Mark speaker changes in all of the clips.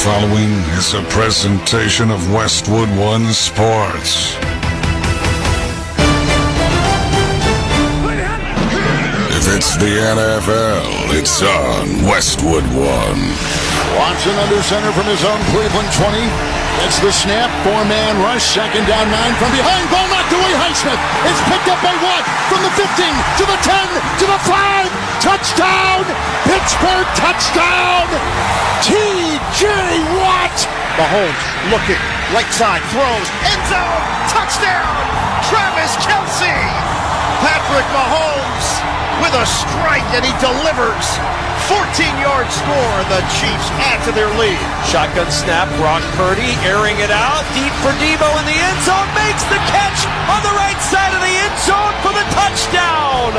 Speaker 1: following is a presentation of Westwood One Sports. If it's the NFL, it's on Westwood One.
Speaker 2: Watson under center from his own Cleveland 20. It's the snap, four-man rush, second down, 9 from behind. Ball knocked away, Highsmith. It's picked up by Watt from the 15 to the 10 to the 5. Touchdown! Pittsburgh touchdown! T.J. Watt!
Speaker 3: Mahomes looking, right side, throws, end zone, touchdown! Travis Kelce! Patrick Mahomes with a strike, and he delivers. 14-yard score. The Chiefs add to their lead.
Speaker 4: Shotgun snap. Brock Purdy airing it out. Deep for Debo in the end zone. Makes the catch on the right side of the end zone for the touchdown.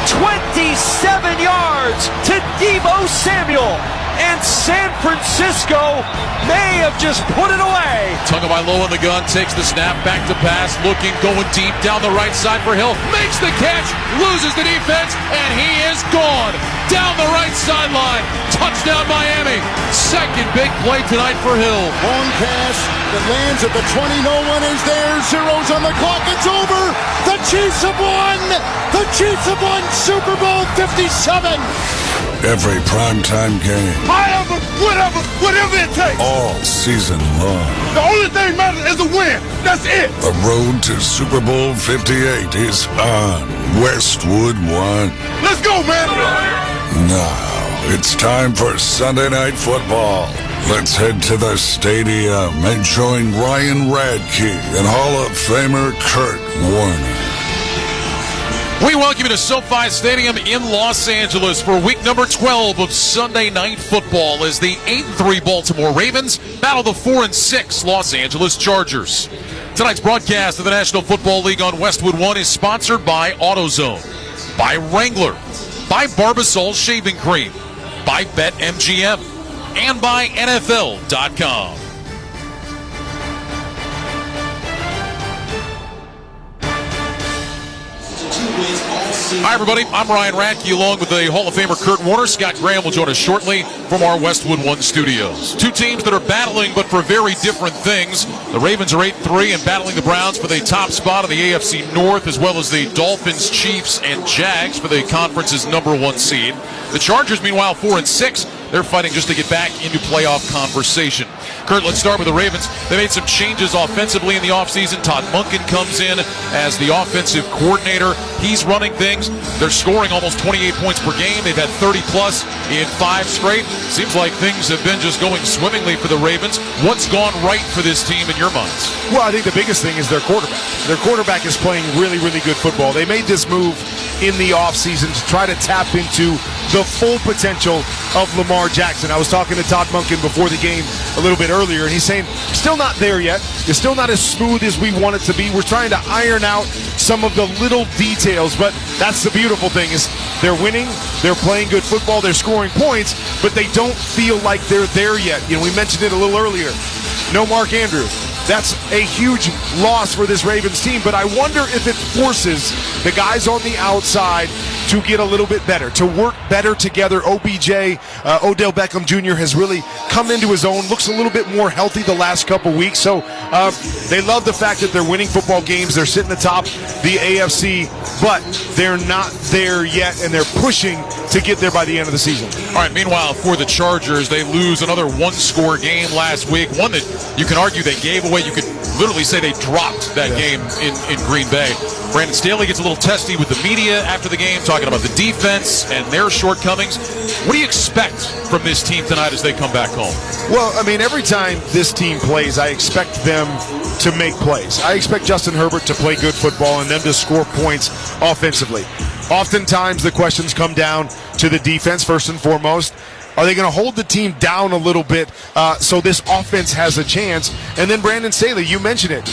Speaker 4: 27 yards to Debo Samuel. And San Francisco may have just put it away.
Speaker 5: Tagovailoa in the gun, takes the snap, back to pass, looking, going deep down the right side for Hill. Makes the catch, loses the defense, and he is gone. Down the right sideline. Touchdown Miami. Second big play tonight for Hill.
Speaker 2: Long pass that lands at the 20. No one is there. Zeros on the clock. It's over. The Chiefs have won. The Chiefs have won Super Bowl 57.
Speaker 1: Every primetime game.
Speaker 2: However, whatever it takes.
Speaker 1: All season long.
Speaker 2: The only thing matters is a win. That's it.
Speaker 1: The road to Super Bowl 58 is on Westwood One.
Speaker 2: Let's go, man.
Speaker 1: Now, it's time for Sunday Night Football. Let's head to the stadium and join Ryan Radke and Hall of Famer Kurt Warner.
Speaker 5: We welcome you to SoFi Stadium in Los Angeles for week number 12 of Sunday Night Football as the 8-3 Baltimore Ravens battle the 4-6 Los Angeles Chargers. Tonight's broadcast of the National Football League on Westwood One is sponsored by AutoZone, by Wrangler, by Barbasol Shaving Cream, by BetMGM, and by NFL.com. Hi, everybody. I'm Ryan Radke, along with the Hall of Famer Kurt Warner. Scott Graham will join us shortly from our Westwood One studios. Two teams that are battling, but for very different things. The Ravens are 8-3 and battling the Browns for the top spot in the AFC North, as well as the Dolphins, Chiefs, and Jags for the conference's number 1 seed. The Chargers, meanwhile, 4-6. They're fighting just to get back into playoff conversation. Kurt, let's start with the Ravens. They made some changes offensively in the offseason. Todd Monken comes in as the offensive coordinator. He's running things. They're scoring almost 28 points per game. They've had 30-plus in 5 straight. Seems like things have been just going swimmingly for the Ravens. What's gone right for this team in your minds?
Speaker 3: Well, I think the biggest thing is their quarterback. Their quarterback is playing really, really good football. They made this move in the offseason to try to tap into the full potential of Lamar Jackson. I was talking to Todd Monken before the game a little bit earlier, and he's saying, still not there yet. It's still not as smooth as we want it to be. We're trying to iron out some of the little details, but that's the beautiful thing is they're winning, they're playing good football, they're scoring points, but they don't feel like they're there yet. You know, we mentioned it a little earlier. No Mark Andrews. That's a huge loss for this Ravens team, but I wonder if it forces the guys on the outside to get a little bit better, to work better together. OBJ, Odell Beckham Jr. has really come into his own, looks a little bit more healthy the last couple weeks. So they love the fact that they're winning football games. They're sitting atop the AFC, but they're not there yet, and they're pushing to get there by the end of the season.
Speaker 5: All right, meanwhile, for the Chargers, they lose another one-score game last week, one that you can argue they gave away. You could literally say they dropped that game in Green Bay. Brandon Staley gets a little testy with the media after the game, talking about the defense and their shortcomings. What do you expect from this team tonight as they come back home?
Speaker 3: Well, I mean, every time this team plays, I expect them to make plays. I expect Justin Herbert to play good football and them to score points offensively. Oftentimes, the questions come down to the defense, first and foremost. Are they going to hold the team down a little bit so this offense has a chance? And then Brandon Staley, you mentioned it.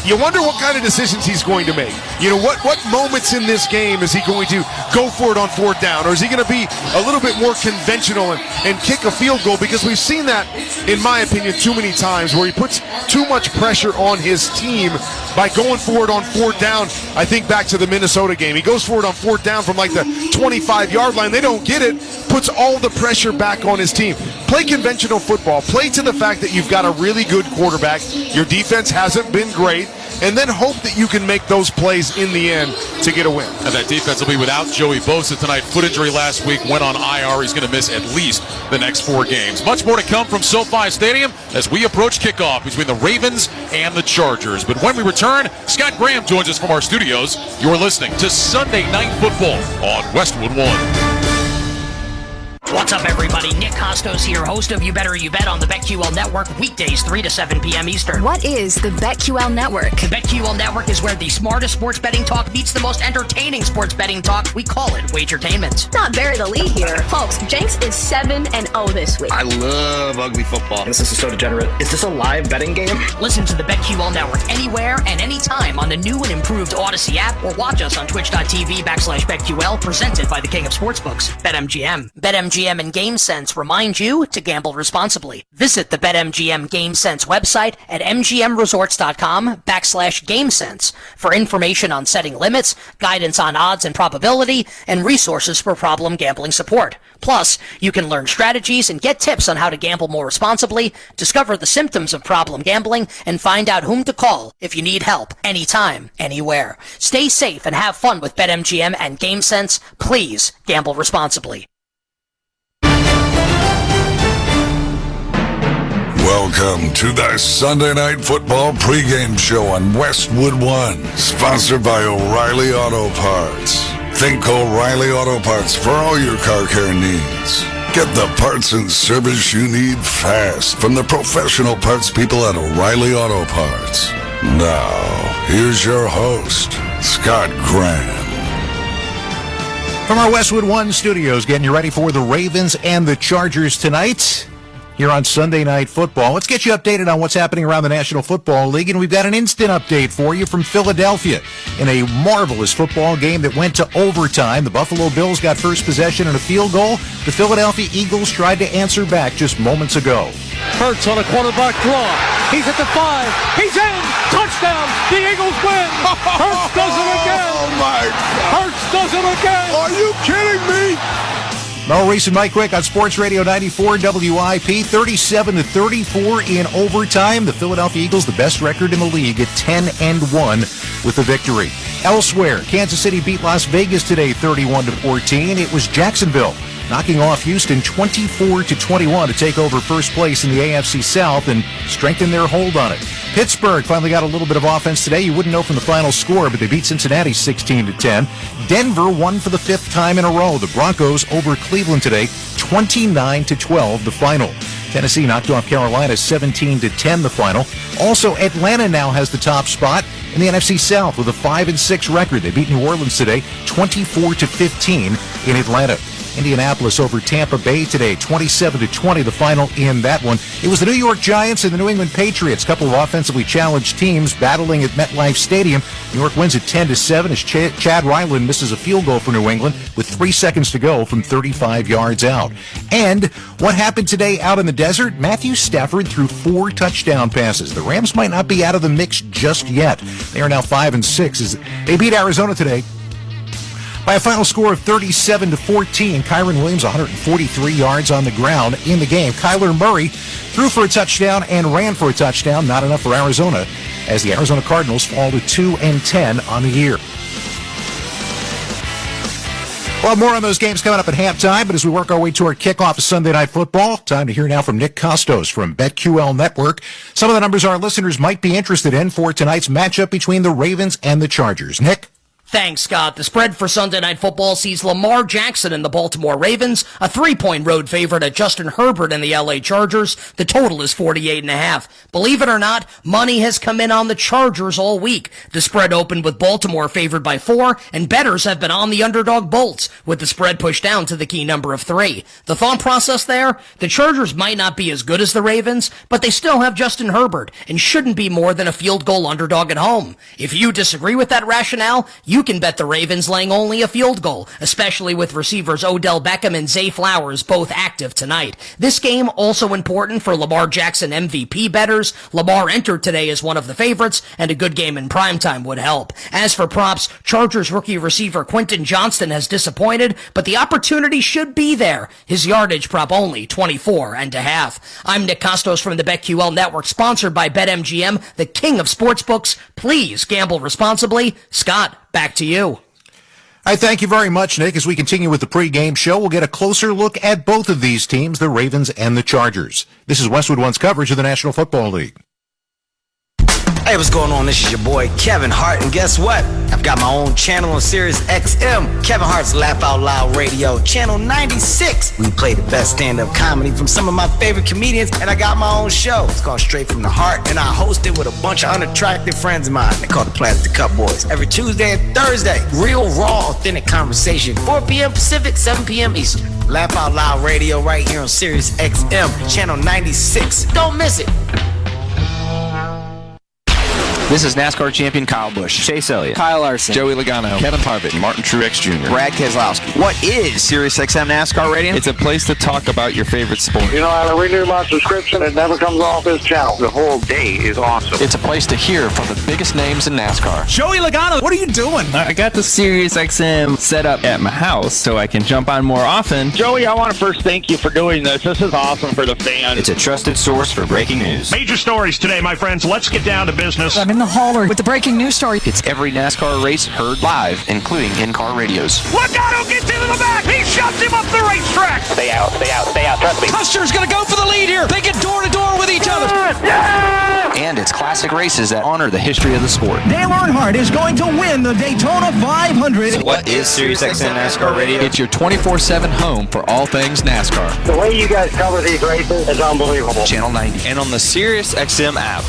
Speaker 3: You wonder what kind of decisions he's going to make. You know, what moments in this game is he going to go for it on 4th down? Or is he going to be a little bit more conventional and kick a field goal? Because we've seen that, in my opinion, too many times where he puts too much pressure on his team by going for it on fourth down. I think back to the Minnesota game. He goes for it on fourth down from like the 25-yard line. They don't get it. Puts all the pressure back on his team. Play conventional football. Play to the fact that you've got a really good quarterback. Your defense hasn't been great. And then hope that you can make those plays in the end to get a win.
Speaker 5: And that defense will be without Joey Bosa tonight. Foot injury last week, went on IR. He's going to miss at least the next 4 games. Much more to come from SoFi Stadium as we approach kickoff between the Ravens and the Chargers. But when we return, Scott Graham joins us from our studios. You're listening to Sunday Night Football on Westwood One.
Speaker 6: What's up, everybody? Nick Costos here, host of You Better You Bet on the BetQL Network, weekdays 3 to 7 p.m. Eastern.
Speaker 7: What is the BetQL Network?
Speaker 6: The BetQL Network is where the smartest sports betting talk meets the most entertaining sports betting talk. We call it Wagertainment.
Speaker 7: Not bury the lead here. Folks, Jenks is 7-0 this week.
Speaker 8: I love ugly football. This is so degenerate. Is this a live betting game?
Speaker 6: Listen to the BetQL Network anywhere and anytime on the new and improved Odyssey app, or watch us on twitch.tv/BetQL, presented by the King of Sportsbooks, BetMGM. BetMGM and GameSense remind you to gamble responsibly. Visit the BetMGM GameSense website at mgmresorts.com/GameSense for information on setting limits, guidance on odds and probability, and resources for problem gambling support. Plus, you can learn strategies and get tips on how to gamble more responsibly, discover the symptoms of problem gambling, and find out whom to call if you need help anytime, anywhere. Stay safe and have fun with BetMGM and GameSense. Please gamble responsibly.
Speaker 1: Welcome to the Sunday Night Football pregame show on Westwood One, sponsored by O'Reilly Auto Parts. Think O'Reilly Auto Parts for all your car care needs. Get the parts and service you need fast from the professional parts people at O'Reilly Auto Parts. Now, here's your host, Scott Graham.
Speaker 9: From our Westwood One studios, getting you ready for the Ravens and the Chargers tonight here on Sunday Night Football. Let's get you updated on what's happening around the National Football League, and we've got an instant update for you from Philadelphia in a marvelous football game that went to overtime. The Buffalo Bills got first possession and a field goal. The Philadelphia Eagles tried to answer back just moments ago.
Speaker 10: Hurts on a quarterback draw. He's at the 5. He's in. Touchdown. The Eagles win. Hurts does it again.
Speaker 2: Oh, my God.
Speaker 10: Hurts does it again.
Speaker 2: Are you kidding me?
Speaker 9: Mel Reese and Mike Quick on Sports Radio 94 WIP, 37-34 in overtime. The Philadelphia Eagles, the best record in the league at 10-1 with the victory. Elsewhere, Kansas City beat Las Vegas today 31-14. It was Jacksonville knocking off Houston 24-21 to take over first place in the AFC South and strengthen their hold on it. Pittsburgh finally got a little bit of offense today. You wouldn't know from the final score, but they beat Cincinnati 16-10. Denver won for the 5th time in a row. The Broncos over Cleveland today, 29-12 the final. Tennessee knocked off Carolina 17-10 the final. Also, Atlanta now has the top spot in the NFC South with a 5-6 record. They beat New Orleans today 24-15 in Atlanta. Indianapolis over Tampa Bay today, 27-20, the final in that one. It was the New York Giants and the New England Patriots, a couple of offensively challenged teams battling at MetLife Stadium. New York wins at 10-7 as Chad Ryland misses a field goal for New England with 3 seconds to go from 35 yards out. And what happened today out in the desert? Matthew Stafford threw 4 touchdown passes. The Rams might not be out of the mix just yet. They are now 5-6 as they beat Arizona today by a final score of 37-14. Kyron Williams, 143 yards on the ground in the game. Kyler Murray threw for a touchdown and ran for a touchdown. Not enough for Arizona as the Arizona Cardinals fall to 2-10 on the year. Well, more on those games coming up at halftime, but as we work our way toward kickoff of Sunday Night Football, time to hear now from Nick Costos from BetQL Network. Some of the numbers our listeners might be interested in for tonight's matchup between the Ravens and the Chargers. Nick?
Speaker 6: Thanks, Scott. The spread for Sunday Night Football sees Lamar Jackson and the Baltimore Ravens, a 3-point road favorite at Justin Herbert and the LA Chargers. The total is 48.5. Believe it or not, money has come in on the Chargers all week. The spread opened with Baltimore favored by 4, and bettors have been on the underdog Bolts, with the spread pushed down to the key number of 3. The thought process there, the Chargers might not be as good as the Ravens, but they still have Justin Herbert and shouldn't be more than a field goal underdog at home. If you disagree with that rationale, you you can bet the Ravens laying only a field goal, especially with receivers Odell Beckham and Zay Flowers both active tonight. This game also important for Lamar Jackson MVP bettors. Lamar entered today as one of the favorites, and a good game in primetime would help. As for props, Chargers rookie receiver Quentin Johnston has disappointed, but the opportunity should be there. His yardage prop only 24.5. I'm Nick Costos from the BetQL Network, sponsored by BetMGM, the king of sportsbooks. Please gamble responsibly. Scott, back to you.
Speaker 9: I thank you very much, Nick. As we continue with the pregame show, we'll get a closer look at both of these teams, the Ravens and the Chargers. This is Westwood One's coverage of the National Football League.
Speaker 11: Hey, what's going on? This is your boy Kevin Hart, and guess what? I've got my own channel on Sirius XM, Kevin Hart's Laugh Out Loud Radio, channel 96. We play the best stand-up comedy from some of my favorite comedians, and I got my own show. It's called Straight from the Heart, and I host it with a bunch of unattractive friends of mine. They call the Plastic Cup Boys. Every Tuesday and Thursday, real, raw, authentic conversation. 4 p.m. Pacific, 7 p.m. Eastern. Laugh Out Loud Radio right here on Sirius XM, channel 96. Don't miss it.
Speaker 12: This is NASCAR champion Kyle Busch, Chase Elliott, Kyle Larson, Joey Logano, Kevin Harvick, Martin Truex Jr., Brad Keselowski. What is SiriusXM NASCAR Radio? It's a place to talk about your favorite sport.
Speaker 13: You know, I renew my subscription. It never comes off this channel. The whole day is awesome.
Speaker 12: It's a place to hear from the biggest names in NASCAR.
Speaker 14: Joey Logano, what are you doing?
Speaker 12: I got the SiriusXM set up at my house so I can jump on more often.
Speaker 13: Joey, I want to first thank you for doing this. This is awesome for the fans.
Speaker 12: It's a trusted source for breaking news.
Speaker 15: Major stories today, my friends. Let's get down to business.
Speaker 14: I'm in the hauler with the breaking news story.
Speaker 12: It's every NASCAR race heard live, including in-car radios.
Speaker 15: Logano gets into the back. He shoves him up the racetrack.
Speaker 13: Stay out, stay out, stay out. Trust me.
Speaker 14: Custer's going to go for the lead here. They get door to door with each other.
Speaker 13: Yeah!
Speaker 12: And it's classic races that honor the history of the sport.
Speaker 14: Dale Earnhardt is going to win the Daytona 500.
Speaker 12: So what is SiriusXM NASCAR Radio? It's your 24/7 home for all things NASCAR.
Speaker 13: The way you guys cover these races is unbelievable.
Speaker 12: Channel 90 and on the SiriusXM app.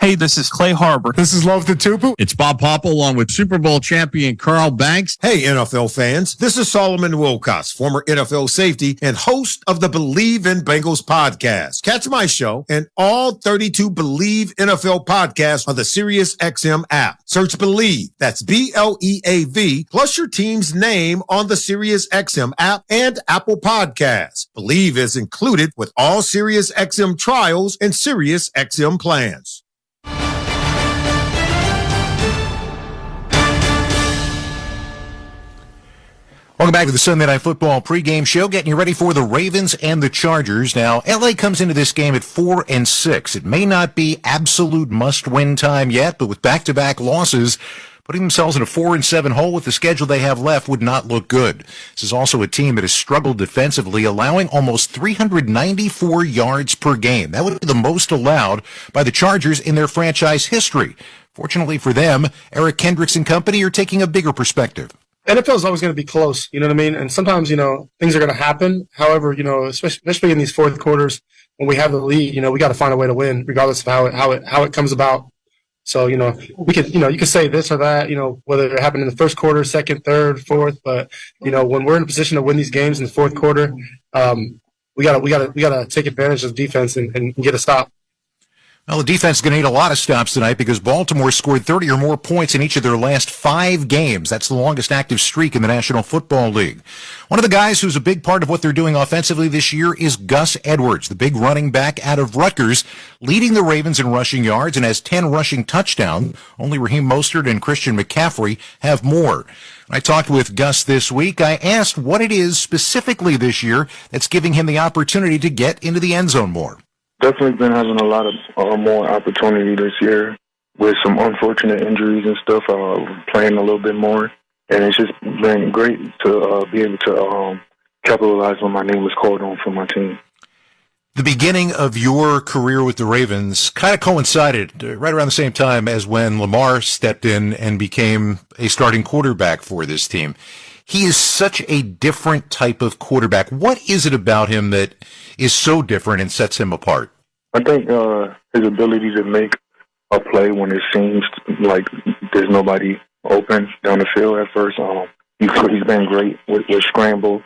Speaker 16: Hey, this is Clay Harbor.
Speaker 17: This is Love the Tupu.
Speaker 16: It's Bob Popple along with Super Bowl champion Carl Banks.
Speaker 17: Hey, NFL fans. This is Solomon Wilcox, former NFL safety and host of the Believe in Bengals podcast. Catch my show and all 32 Believe NFL podcasts on the SiriusXM app. Search Believe, that's BLEAV, plus your team's name on the SiriusXM app and Apple Podcasts. Believe is included with all SiriusXM trials and SiriusXM plans.
Speaker 9: Welcome back to the Sunday Night Football pregame show, getting you ready for the Ravens and the Chargers. Now, LA comes into this game at 4-6. It may not be absolute must-win time yet, but with back-to-back losses, putting themselves in a 4-7 hole with the schedule they have left would not look good. This is also a team that has struggled defensively, allowing almost 394 yards per game. That would be the most allowed by the Chargers in their franchise history. Fortunately for them, Eric Kendricks and company are taking a bigger perspective.
Speaker 18: NFL is always going to be close, you know what I mean? And sometimes, things are going to happen. However, especially in these fourth quarters when we have the lead, we got to find a way to win regardless of how it comes about. So, we could, you could say this or that, whether it happened in the first quarter, second, third, fourth, but, when we're in a position to win these games in the fourth quarter, we got to take advantage of defense and get a stop.
Speaker 9: Well, the defense is going to need a lot of stops tonight because Baltimore scored 30 or more points in each of their last 5 games. That's the longest active streak in the National Football League. One of the guys who's a big part of what they're doing offensively this year is Gus Edwards, the big running back out of Rutgers, leading the Ravens in rushing yards and has 10 rushing touchdowns. Only Raheem Mostert and Christian McCaffrey have more. I talked with Gus this week. I asked what it is specifically this year that's giving him the opportunity to get into the end zone more.
Speaker 19: Definitely been having a lot of more opportunity this year with some unfortunate injuries and stuff, playing a little bit more. And it's just been great to be able to capitalize when my name was called on for my team.
Speaker 9: The beginning of your career with the Ravens kind of coincided right around the same time as when Lamar stepped in and became a starting quarterback for this team. He is such a different type of quarterback. What is it about him that is so different and sets him apart?
Speaker 19: I think his ability to make a play when it seems like there's nobody open down the field at first. He's been great with scramble.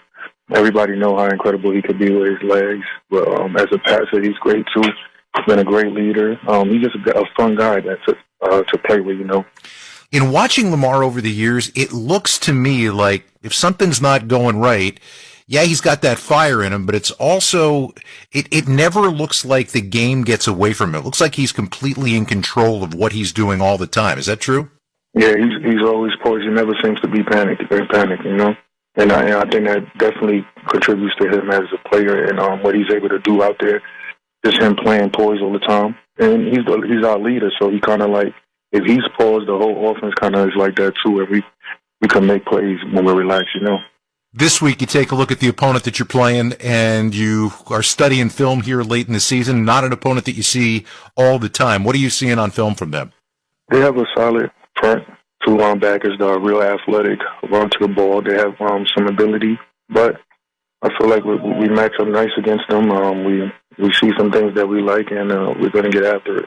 Speaker 19: Everybody know how incredible he could be with his legs. But as a passer, he's great too. He's been a great leader. He's just a fun guy to play with,
Speaker 9: In watching Lamar over the years, it looks to me like if something's not going right, yeah, he's got that fire in him, but it's also, it never looks like the game gets away from him. It looks like he's completely in control of what he's doing all the time. Is that true?
Speaker 19: Yeah, he's always poised. He never seems to be panicked, you know? And I think that definitely contributes to him as a player and what he's able to do out there. Just him playing poised all the time. And he's our leader, so he kind of like, if he's paused, the whole offense kind of is like that too, and we can make plays when we're relaxed, you know?
Speaker 9: This week, you take a look at the opponent that you're playing, and you are studying film here late in the season, not an opponent that you see all the time. What are you seeing on film from them?
Speaker 19: They have a solid front, two linebackers that are real athletic, run to the ball. They have some ability, but I feel like we match up nice against them. We see some things that we like, and we're going to get after it.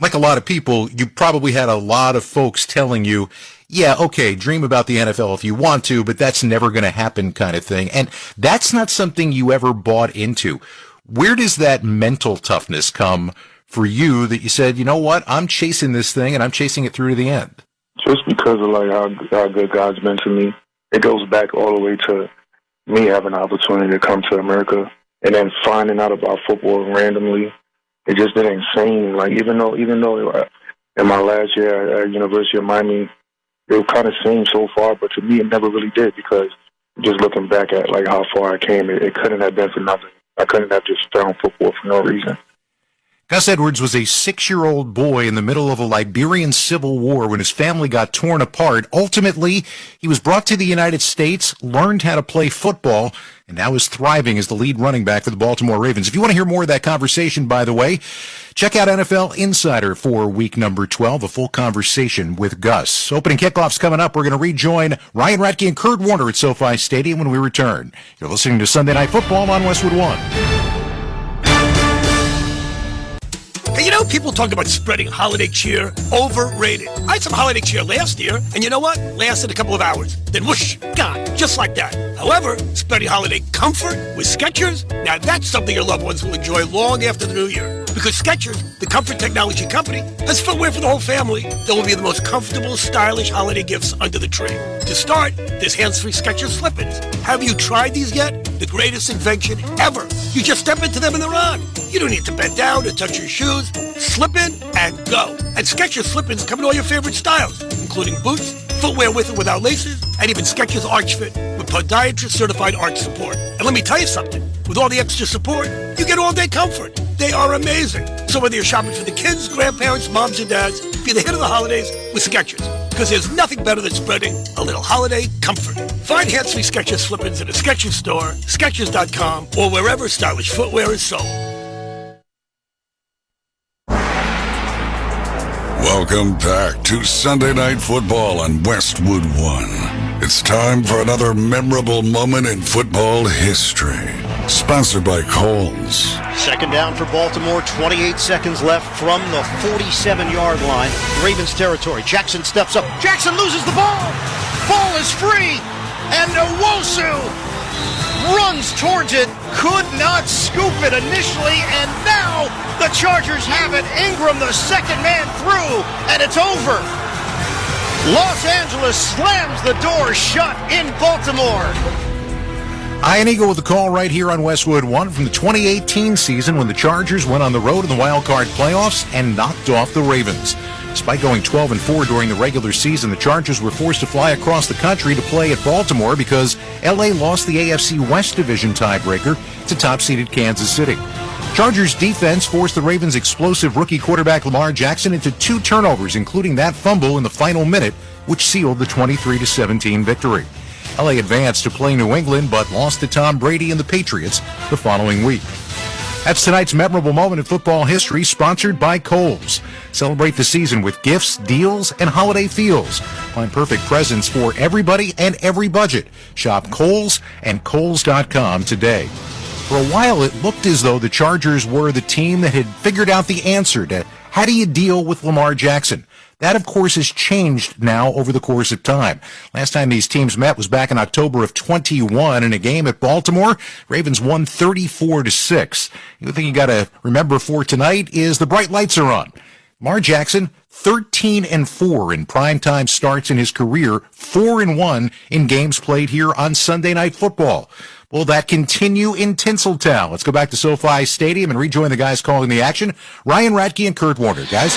Speaker 9: Like a lot of people, you probably had a lot of folks telling you, yeah, okay, dream about the NFL if you want to, but that's never going to happen kind of thing. And that's not something you ever bought into. Where does that mental toughness come for you that you said, you know what, I'm chasing this thing and I'm chasing it through to the end?
Speaker 19: Just because of like how good God's been to me. It goes back all the way to me having an opportunity to come to America and then finding out about football randomly. It just been insane. Like even though in my last year at University of Miami, it kind of seemed so far, but to me it never really did, because just looking back at like how far I came, it couldn't have been for nothing. I couldn't have just found football for no reason.
Speaker 9: Gus Edwards was a 6-year-old boy in the middle of a Liberian civil war when his family got torn apart. Ultimately, he was brought to the United States, learned how to play football, and now is thriving as the lead running back for the Baltimore Ravens. If you want to hear more of that conversation, by the way, check out NFL Insider for week number 12, a full conversation with Gus. Opening kickoff's coming up. We're going to rejoin Ryan Ratke and Kurt Warner at SoFi Stadium when we return. You're listening to Sunday Night Football on Westwood One.
Speaker 20: Hey, you know, people talk about spreading holiday cheer. Overrated. I had some holiday cheer last year, and you know what? Lasted a couple of hours. Then whoosh, gone. Just like that. However, spreading holiday comfort with Skechers, now that's something your loved ones will enjoy long after the new year. Because Skechers, the comfort technology company, has footwear for the whole family that will be the most comfortable, stylish holiday gifts under the tree. To start, there's hands-free Skechers slip-ins. Have you tried these yet? The greatest invention ever. You just step into them and they're on. You don't need to bend down to touch your shoes. Slip in and go. And Skechers slip-ins come in all your favorite styles, including boots, footwear with and without laces, and even Skechers Arch Fit with podiatrist-certified arch support. And let me tell you something. With all the extra support, you get all-day comfort. They are amazing. So whether you're shopping for the kids, grandparents, moms, and dads, be the hit of the holidays with Skechers. Because there's nothing better than spreading a little holiday comfort. Find hands-free Skechers slip-ins at a Skechers store, Skechers.com, or wherever stylish footwear is sold.
Speaker 1: Welcome back to Sunday Night Football on Westwood One. It's time for another memorable moment in football history. Sponsored by Kohl's.
Speaker 21: Second down for Baltimore, 28 seconds left from the 47-yard line. Ravens territory. Jackson steps up. Jackson loses the ball. Ball is free. And Nwosu runs towards it. Could not scoop it initially. And now the Chargers have it. Ingram, the second man through. And it's over. Los Angeles slams the door shut in Baltimore.
Speaker 9: Ian Eagle with the call right here on Westwood One from the 2018 season when the Chargers went on the road in the wild card playoffs and knocked off the Ravens. Despite going 12-4 during the regular season, the Chargers were forced to fly across the country to play at Baltimore because L.A. lost the AFC West Division tiebreaker to top-seeded Kansas City. Chargers defense forced the Ravens' explosive rookie quarterback Lamar Jackson into 2 turnovers, including that fumble in the final minute, which sealed the 23-17 victory. L.A. advanced to play New England, but lost to Tom Brady and the Patriots the following week. That's tonight's memorable moment in football history, sponsored by Kohl's. Celebrate the season with gifts, deals, and holiday feels. Find perfect presents for everybody and every budget. Shop Kohl's and Kohl's.com today. For a while, it looked as though the Chargers were the team that had figured out the answer to how do you deal with Lamar Jackson. That, of course, has changed now over the course of time. Last time these teams met was back in October of 21 in a game at Baltimore. Ravens won 34-6. The thing you got to remember for tonight is the bright lights are on. Lamar Jackson, 13-4 in primetime starts in his career, 4-1 in games played here on Sunday Night Football. Will that continue in Tinseltown? Let's go back to SoFi Stadium and rejoin the guys calling the action, Ryan Radke and Kurt Warner. Guys?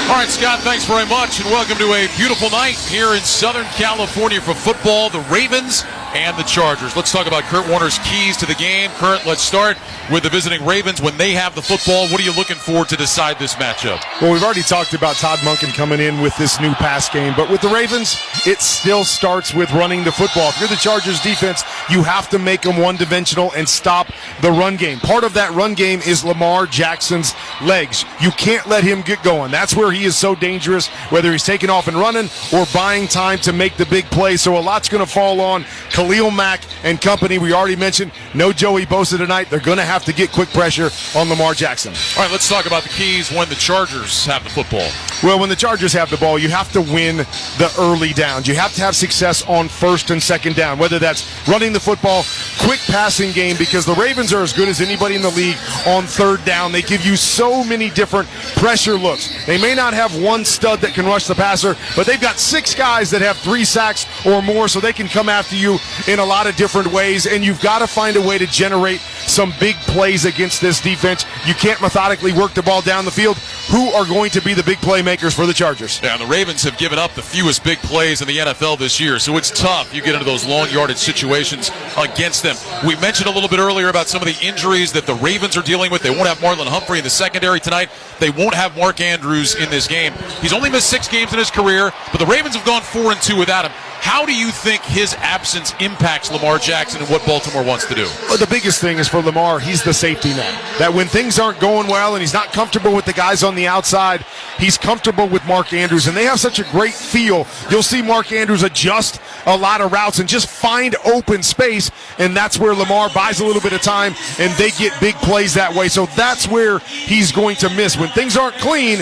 Speaker 5: All right, Scott, thanks very much, and welcome to a beautiful night here in Southern California for football, the Ravens and the Chargers. Let's talk about Kurt Warner's keys to the game. Kurt, let's start with the visiting Ravens. When they have the football, what are you looking for to decide this matchup?
Speaker 3: Well, we've already talked about Todd Monken coming in with this new pass game, but with the Ravens, it still starts with running the football. If you're the Chargers defense, you have to make them one-dimensional and stop the run game. Part of that run game is Lamar Jackson's legs. You can't let him get going. That's where he is so dangerous, whether he's taking off and running or buying time to make the big play. So a lot's going to fall on Khalil Mack and company. We already mentioned no Joey Bosa tonight. They're going to have to get quick pressure on Lamar Jackson.
Speaker 5: All right, let's talk about the keys when the Chargers have the football.
Speaker 3: Well, when the Chargers have the ball, you have to win the early downs. You have to have success on first and second down, whether that's running the football, quick passing game, because the Ravens are as good as anybody in the league on third down. They give you so many different pressure looks. They may not have one stud that can rush the passer, but they've got 6 guys that have 3 sacks or more, so they can come after you in a lot of different ways, and you've got to find a way to generate some big plays against this defense. You can't methodically work the ball down the field. Who are going to be the big playmakers for the Chargers?
Speaker 5: Yeah, the Ravens have given up the fewest big plays in the NFL this year, so it's tough. You get into those long yardage situations against them. We mentioned a little bit earlier about some of the injuries that the Ravens are dealing with. They won't have Marlon Humphrey in the secondary tonight. They won't have Mark Andrews in this game. He's only missed 6 games in his career, but the Ravens have gone 4-2 without him. How do you think his absence impacts Lamar Jackson and what Baltimore wants to do?
Speaker 3: Well, the biggest thing is for Lamar, he's the safety net. That when things aren't going well and he's not comfortable with the guys on the outside, he's comfortable with Mark Andrews. And they have such a great feel. You'll see Mark Andrews adjust a lot of routes and just find open space. And that's where Lamar buys a little bit of time and they get big plays that way. So that's where he's going to miss. When things aren't clean,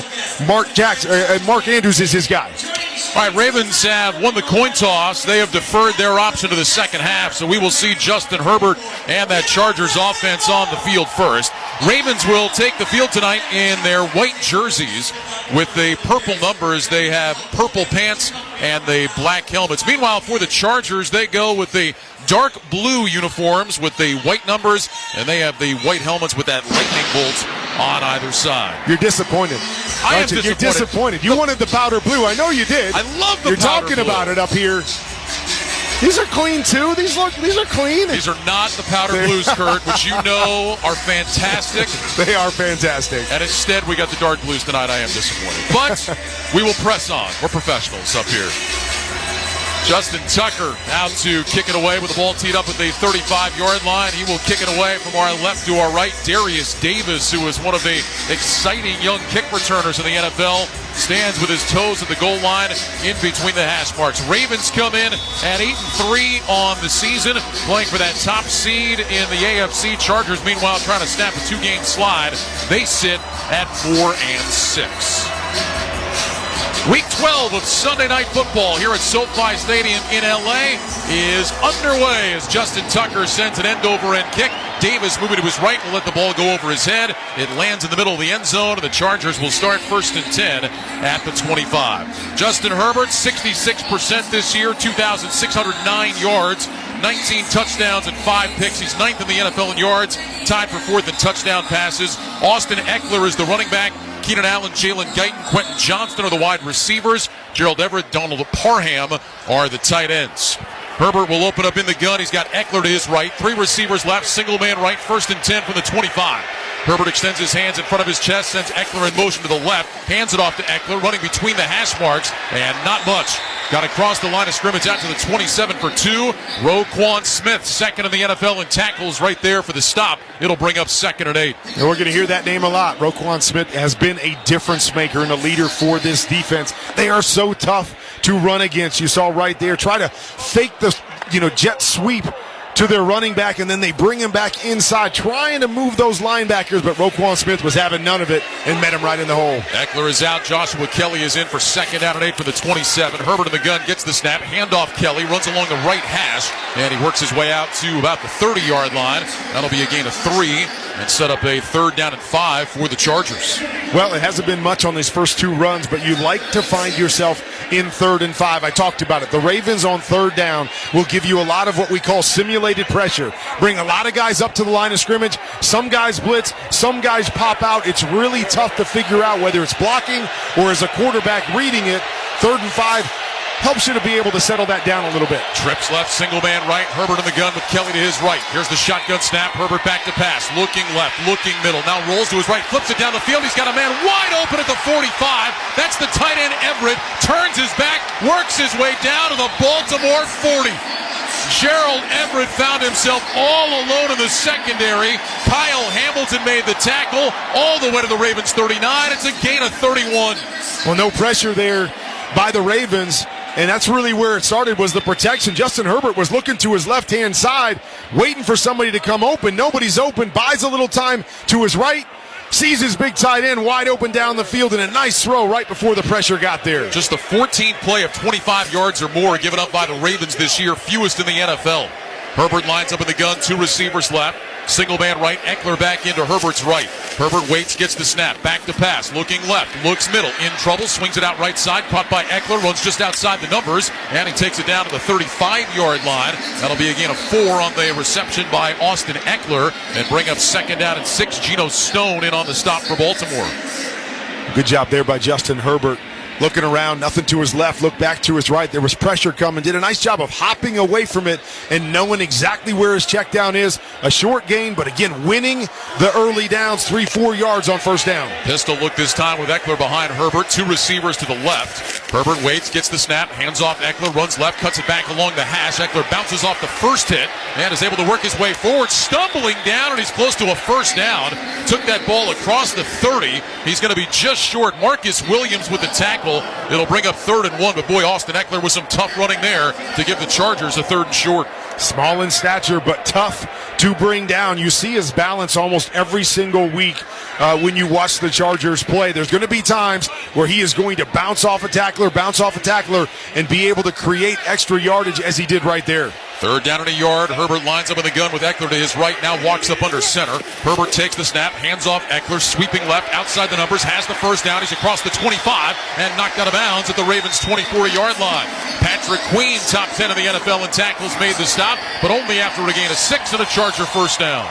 Speaker 3: Mark Andrews is his guy.
Speaker 5: All right, Ravens have won the coin toss. They have deferred their option to the second half, so we will see Justin Herbert and that Chargers offense on the field first. Ravens will take the field tonight in their white jerseys with the purple numbers. They have purple pants and the black helmets. Meanwhile, for the Chargers, they go with the dark blue uniforms with the white numbers, and they have the white helmets with that lightning bolt on either side.
Speaker 3: You're disappointed.
Speaker 5: I am disappointed.
Speaker 3: You're disappointed. You wanted the powder blue. I know you did.
Speaker 5: I love the
Speaker 3: You're
Speaker 5: powder
Speaker 3: talking
Speaker 5: blue.
Speaker 3: about it up here. These are clean too. These are clean.
Speaker 5: These are not the powder blues, Kurt, which you know are fantastic.
Speaker 3: They are fantastic.
Speaker 5: And instead, we got the dark blues tonight. I am disappointed. But we will press on. We're professionals up here. Justin Tucker out to kick it away with the ball teed up at the 35-yard line. He will kick it away from our left to our right. Darius Davis, who is one of the exciting young kick returners in the NFL, stands with his toes at the goal line in between the hash marks. Ravens come in at 8-3 on the season, playing for that top seed in the AFC. Chargers, meanwhile, trying to snap a 2-game slide. They sit at 4-6. Week 12 of Sunday Night Football here at SoFi Stadium in L.A. is underway as Justin Tucker sends an end-over-end kick. Davis moving to his right will let the ball go over his head. It lands in the middle of the end zone, and the Chargers will start 1st and 10 at the 25. Justin Herbert, 66% this year, 2,609 yards, 19 touchdowns and 5 picks. He's 9th in the NFL in yards, tied for 4th in touchdown passes. Austin Eckler is the running back. Keenan Allen, Jalen Guyton, Quentin Johnston are the wide receivers. Gerald Everett, Donald Parham are the tight ends. Herbert will open up in the gun. He's got Eckler to his right. 3 receivers left, single man right, 1st and 10 from the 25. Herbert extends his hands in front of his chest, sends Eckler in motion to the left, hands it off to Eckler, running between the hash marks, and not much. Got across the line of scrimmage out to the 27 for 2. Roquan Smith, second in the NFL in tackles right there for the stop. It'll bring up 2nd and 8.
Speaker 3: And we're going to hear that name a lot. Roquan Smith has been a difference maker and a leader for this defense. They are so tough to run against. You saw right there, try to fake the jet sweep to their running back, and then they bring him back inside, trying to move those linebackers, but Roquan Smith was having none of it and met him right in the hole.
Speaker 5: Eckler is out. Joshua Kelly is in for 2nd down and 8 for the 27. Herbert in the gun gets the snap. Handoff Kelly, runs along the right hash, and he works his way out to about the 30-yard line. That'll be a gain of 3 and set up a 3rd down and 5 for the Chargers.
Speaker 3: Well, it hasn't been much on these first 2 runs, but you like to find yourself in 3rd and 5. I talked about it. The Ravens on 3rd down will give you a lot of what we call simulated pressure. Bring a lot of guys up to the line of scrimmage. Some guys blitz, some guys pop out. It's really tough to figure out whether it's blocking or as a quarterback reading it. 3rd and 5 helps you to be able to settle that down a little bit.
Speaker 5: Trips left, single man right. Herbert in the gun with Kelly to his right. Here's the shotgun snap. Herbert back to pass. Looking left, looking middle. Now rolls to his right, flips it down the field. He's got a man wide open at the 45. That's the tight end Everett. Turns his back, works his way down to the Baltimore 40. Gerald Everett found himself all alone in the secondary. Kyle Hamilton made the tackle all the way to the Ravens 39. It's a gain of 31.
Speaker 3: Well, no pressure there by the Ravens. And that's really where it started, was the protection. Justin Herbert was looking to his left-hand side, waiting for somebody to come open. Nobody's open, buys a little time to his right, sees his big tight end wide open down the field, and a nice throw right before the pressure got there.
Speaker 5: Just the 14th play of 25 yards or more given up by the Ravens this year, fewest in the NFL. Herbert lines up in the gun, 2 receivers left. Single man right, Eckler back into Herbert's right. Herbert waits, gets the snap, back to pass, looking left, looks middle, in trouble, swings it out right side, caught by Eckler, runs just outside the numbers, and he takes it down to the 35-yard line. That'll be a gain of 4 on the reception by Austin Eckler, and bring up 2nd down and 6. Geno Stone in on the stop for Baltimore.
Speaker 3: Good job there by Justin Herbert. Looking around, nothing to his left, looked back to his right. There was pressure coming. Did a nice job of hopping away from it and knowing exactly where his check down is. A short gain, but again, winning the early downs, 3-4 yards on 1st down.
Speaker 5: Pistol look this time with Eckler behind Herbert. 2 receivers to the left. Herbert waits, gets the snap, hands off Eckler, runs left, cuts it back along the hash. Eckler bounces off the first hit and is able to work his way forward, stumbling down, and he's close to a 1st down. Took that ball across the 30. He's going to be just short. Marcus Williams with the tackle. It'll bring up 3rd and 1, but boy, Austin Eckler with some tough running there to give the Chargers a 3rd and short.
Speaker 3: Small in stature, but tough to bring down. You see his balance almost every single week when you watch the Chargers play. There's going to be times where he is going to bounce off a tackler, and be able to create extra yardage as he did right there.
Speaker 5: 3rd down and 1 yard. Herbert lines up in the gun with Eckler to his right. Now walks up under center. Herbert takes the snap, hands off Eckler, sweeping left outside the numbers, has the 1st down. He's across the 25 and knocked out of bounds at the Ravens' 24-yard line. Patrick Queen, top 10 in the NFL in tackles, made the stop, but only after a gain of 6 and a Charger 1st down.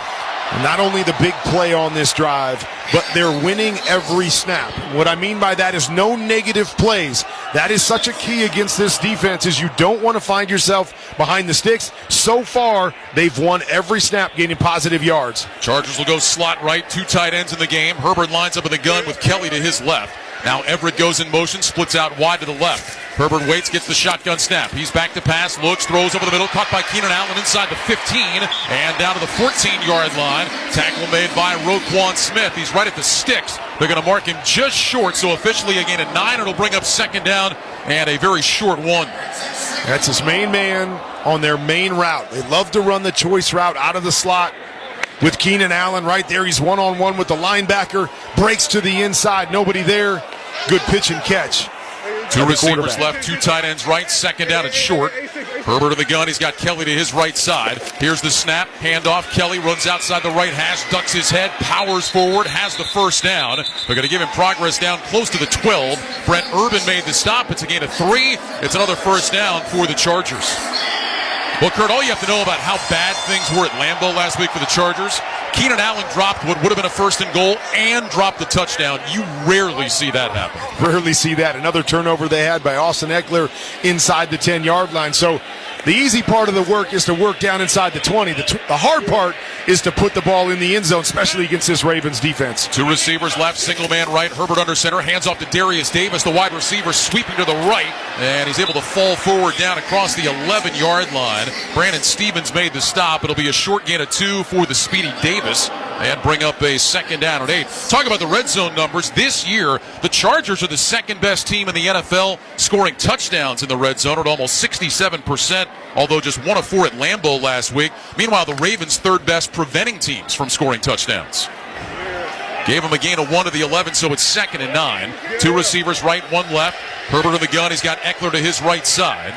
Speaker 3: Not only the big play on this drive, but they're winning every snap. What I mean by that is no negative plays. That is such a key against this defense, is you don't want to find yourself behind the sticks. So far, they've won every snap, gaining positive yards.
Speaker 5: Chargers will go slot right, 2 tight ends in the game. Herbert lines up in the gun with Kelly to his left. Now Everett goes in motion, splits out wide to the left. Herbert waits, gets the shotgun snap. He's back to pass, looks, throws over the middle, caught by Keenan Allen inside the 15 and down to the 14-yard line. Tackle made by Roquan Smith. He's right at the sticks. They're going to mark him just short, so officially a gain of 9. It'll bring up 2nd down and a very short 1.
Speaker 3: That's his main man on their main route. They love to run the choice route out of the slot with Keenan Allen right there. He's one-on-one with the linebacker, breaks to the inside, nobody there. Good pitch and catch.
Speaker 5: 2 receivers left, 2 tight ends right, 2nd down and short. Herbert in the gun, he's got Kelly to his right side. Here's the snap, handoff, Kelly runs outside the right hash, ducks his head, powers forward, has the 1st down. They're going to give him progress down close to the 12. Brent Urban made the stop, it's a gain of 3. It's another 1st down for the Chargers. Well, Kurt, all you have to know about how bad things were at Lambeau last week for the Chargers, Keenan Allen dropped what would have been a 1st and goal and dropped the touchdown. You rarely see that happen.
Speaker 3: Rarely see that. Another turnover they had by Austin Eckler inside the 10-yard line. So the easy part of the work is to work down inside the 20. The hard part is to put the ball in the end zone, especially against this Ravens defense.
Speaker 5: 2 receivers left, single man right. Herbert under center, hands off to Darius Davis, the wide receiver, sweeping to the right, and he's able to fall forward down across the 11-yard line. Brandon Stevens made the stop. It'll be a short gain of 2 for the speedy Davis. and bring up a second down and 8. Talk about the red zone numbers. This year, the Chargers are the second best team in the NFL, scoring touchdowns in the red zone at almost 67%, although just 1 of 4 at Lambeau last week. Meanwhile, the Ravens third best preventing teams from scoring touchdowns. Gave him a gain of 1 to the 11, so it's 2nd and 9. 2 receivers right, 1 left. Herbert in the gun. He's got Eckler to his right side.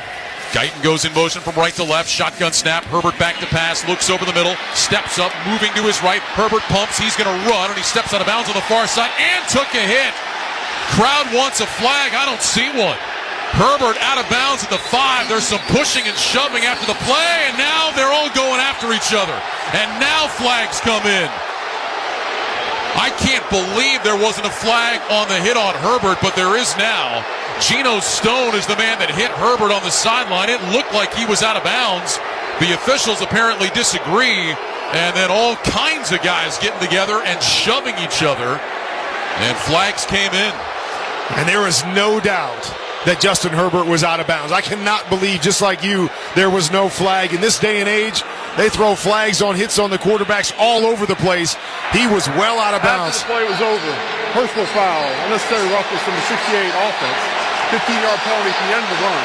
Speaker 5: Guyton goes in motion from right to left. Shotgun snap. Herbert back to pass. Looks over the middle. Steps up. Moving to his right. Herbert pumps. He's going to run, and he steps out of bounds on the far side and took a hit. Crowd wants a flag. I don't see one. Herbert out of bounds at the 5. There's some pushing and shoving after the play, and now they're all going after each other. And now flags come in. I can't believe there wasn't a flag on the hit on Herbert, but there is now. Geno Stone is the man that hit Herbert on the sideline. It looked like he was out of bounds. The officials apparently disagree, and then all kinds of guys getting together and shoving each other, and flags came in.
Speaker 3: And there is no doubt that Justin Herbert was out of bounds. I cannot believe, just like you, there was no flag. In this day and age, they throw flags on hits on the quarterbacks all over the place. He was well out of bounds.
Speaker 18: After the play was over, personal foul, unnecessary roughness from the 68 offense, 15-yard penalty from the end of the run.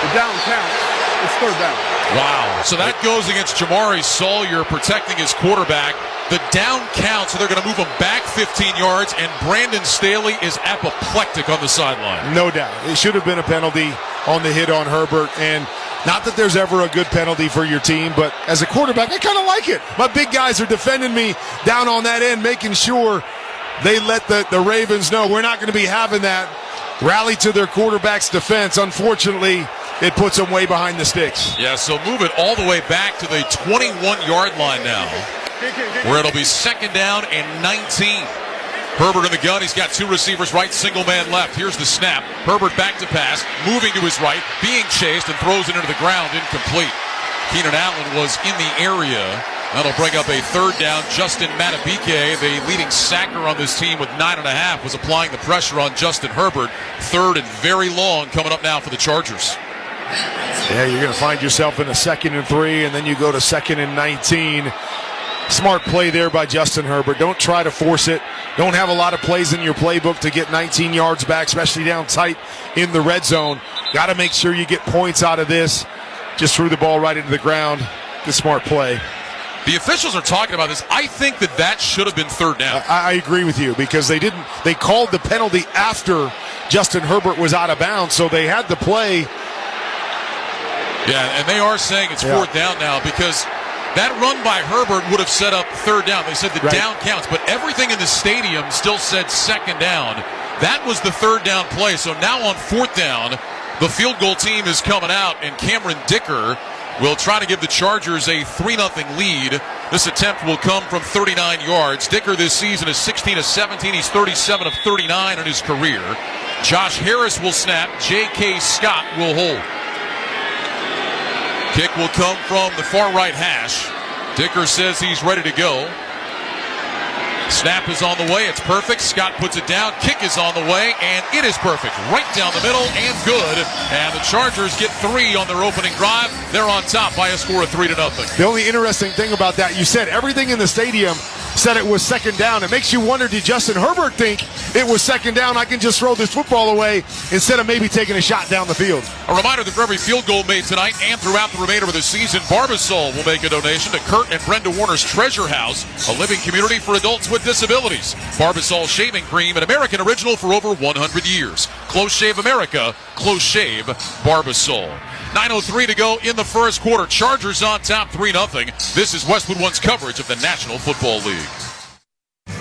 Speaker 18: The down counts. It's third down.
Speaker 5: Wow. So that goes against Jamari Sawyer protecting his quarterback. The down counts, so they're going to move him back 15 yards, and Brandon Staley is apoplectic on the sideline.
Speaker 3: No doubt. It should have been a penalty on the hit on Herbert, and not that there's ever a good penalty for your team, but as a quarterback, I kind of like it. My big guys are defending me down on that end, making sure they let the Ravens know we're not going to be having that. Rally to their quarterback's defense. Unfortunately, it puts them way behind the sticks.
Speaker 5: Yeah, so move it all the way back to the 21-yard line now, where it'll be 2nd down and 19. Herbert in the gun. He's got 2 receivers right, single man left. Here's the snap. Herbert back to pass, moving to his right, being chased, and throws it into the ground, incomplete. Keenan Allen was in the area. That'll bring up a 3rd down. Justin Matabike, the leading sacker on this team with 9.5, was applying the pressure on Justin Herbert. 3rd and very long coming up now for the Chargers.
Speaker 3: Yeah, you're going to find yourself in a 2nd and 3, and then you go to 2nd and 19. Smart play there by Justin Herbert. Don't try to force it. Don't have a lot of plays in your playbook to get 19 yards back, especially down tight in the red zone. Got to make sure you get points out of this. Just threw the ball right into the ground. Good smart play.
Speaker 5: The officials are talking about this. I think that should have been 3rd down.
Speaker 3: I agree with you because they didn't. They called the penalty after Justin Herbert was out of bounds, so they had the play.
Speaker 5: Yeah, and they are saying it's 4th down now because that run by Herbert would have set up 3rd down. They said the down counts, but everything in the stadium still said 2nd down. That was the 3rd down play. So now on 4th down, the field goal team is coming out, and Cameron Dicker will try to give the Chargers a 3-0 lead. This attempt will come from 39 yards. Dicker this season is 16 of 17. He's 37 of 39 in his career. Josh Harris will snap. J.K. Scott will hold. Kick will come from the far right hash. Dicker says he's ready to go. Snap is on the way. It's perfect. Scott puts it down. Kick is on the way, and it is perfect. Right down the middle and good. And the Chargers get 3 on their opening drive. They're on top by a score of 3-0.
Speaker 3: The only interesting thing about that, you said everything in the stadium said it was 2nd down. It makes you wonder, did Justin Herbert think it was 2nd down? I can just throw this football away instead of maybe taking a shot down the field.
Speaker 5: A reminder that for every field goal made tonight and throughout the remainder of the season, Barbasol will make a donation to Kurt and Brenda Warner's Treasure House, a living community for adults with disabilities. Barbasol shaving cream, an American original for over 100 years. Close Shave America, Close Shave Barbasol. 9:03 to go in the first quarter. Chargers on top 3-0. This is Westwood One's coverage of the National Football League.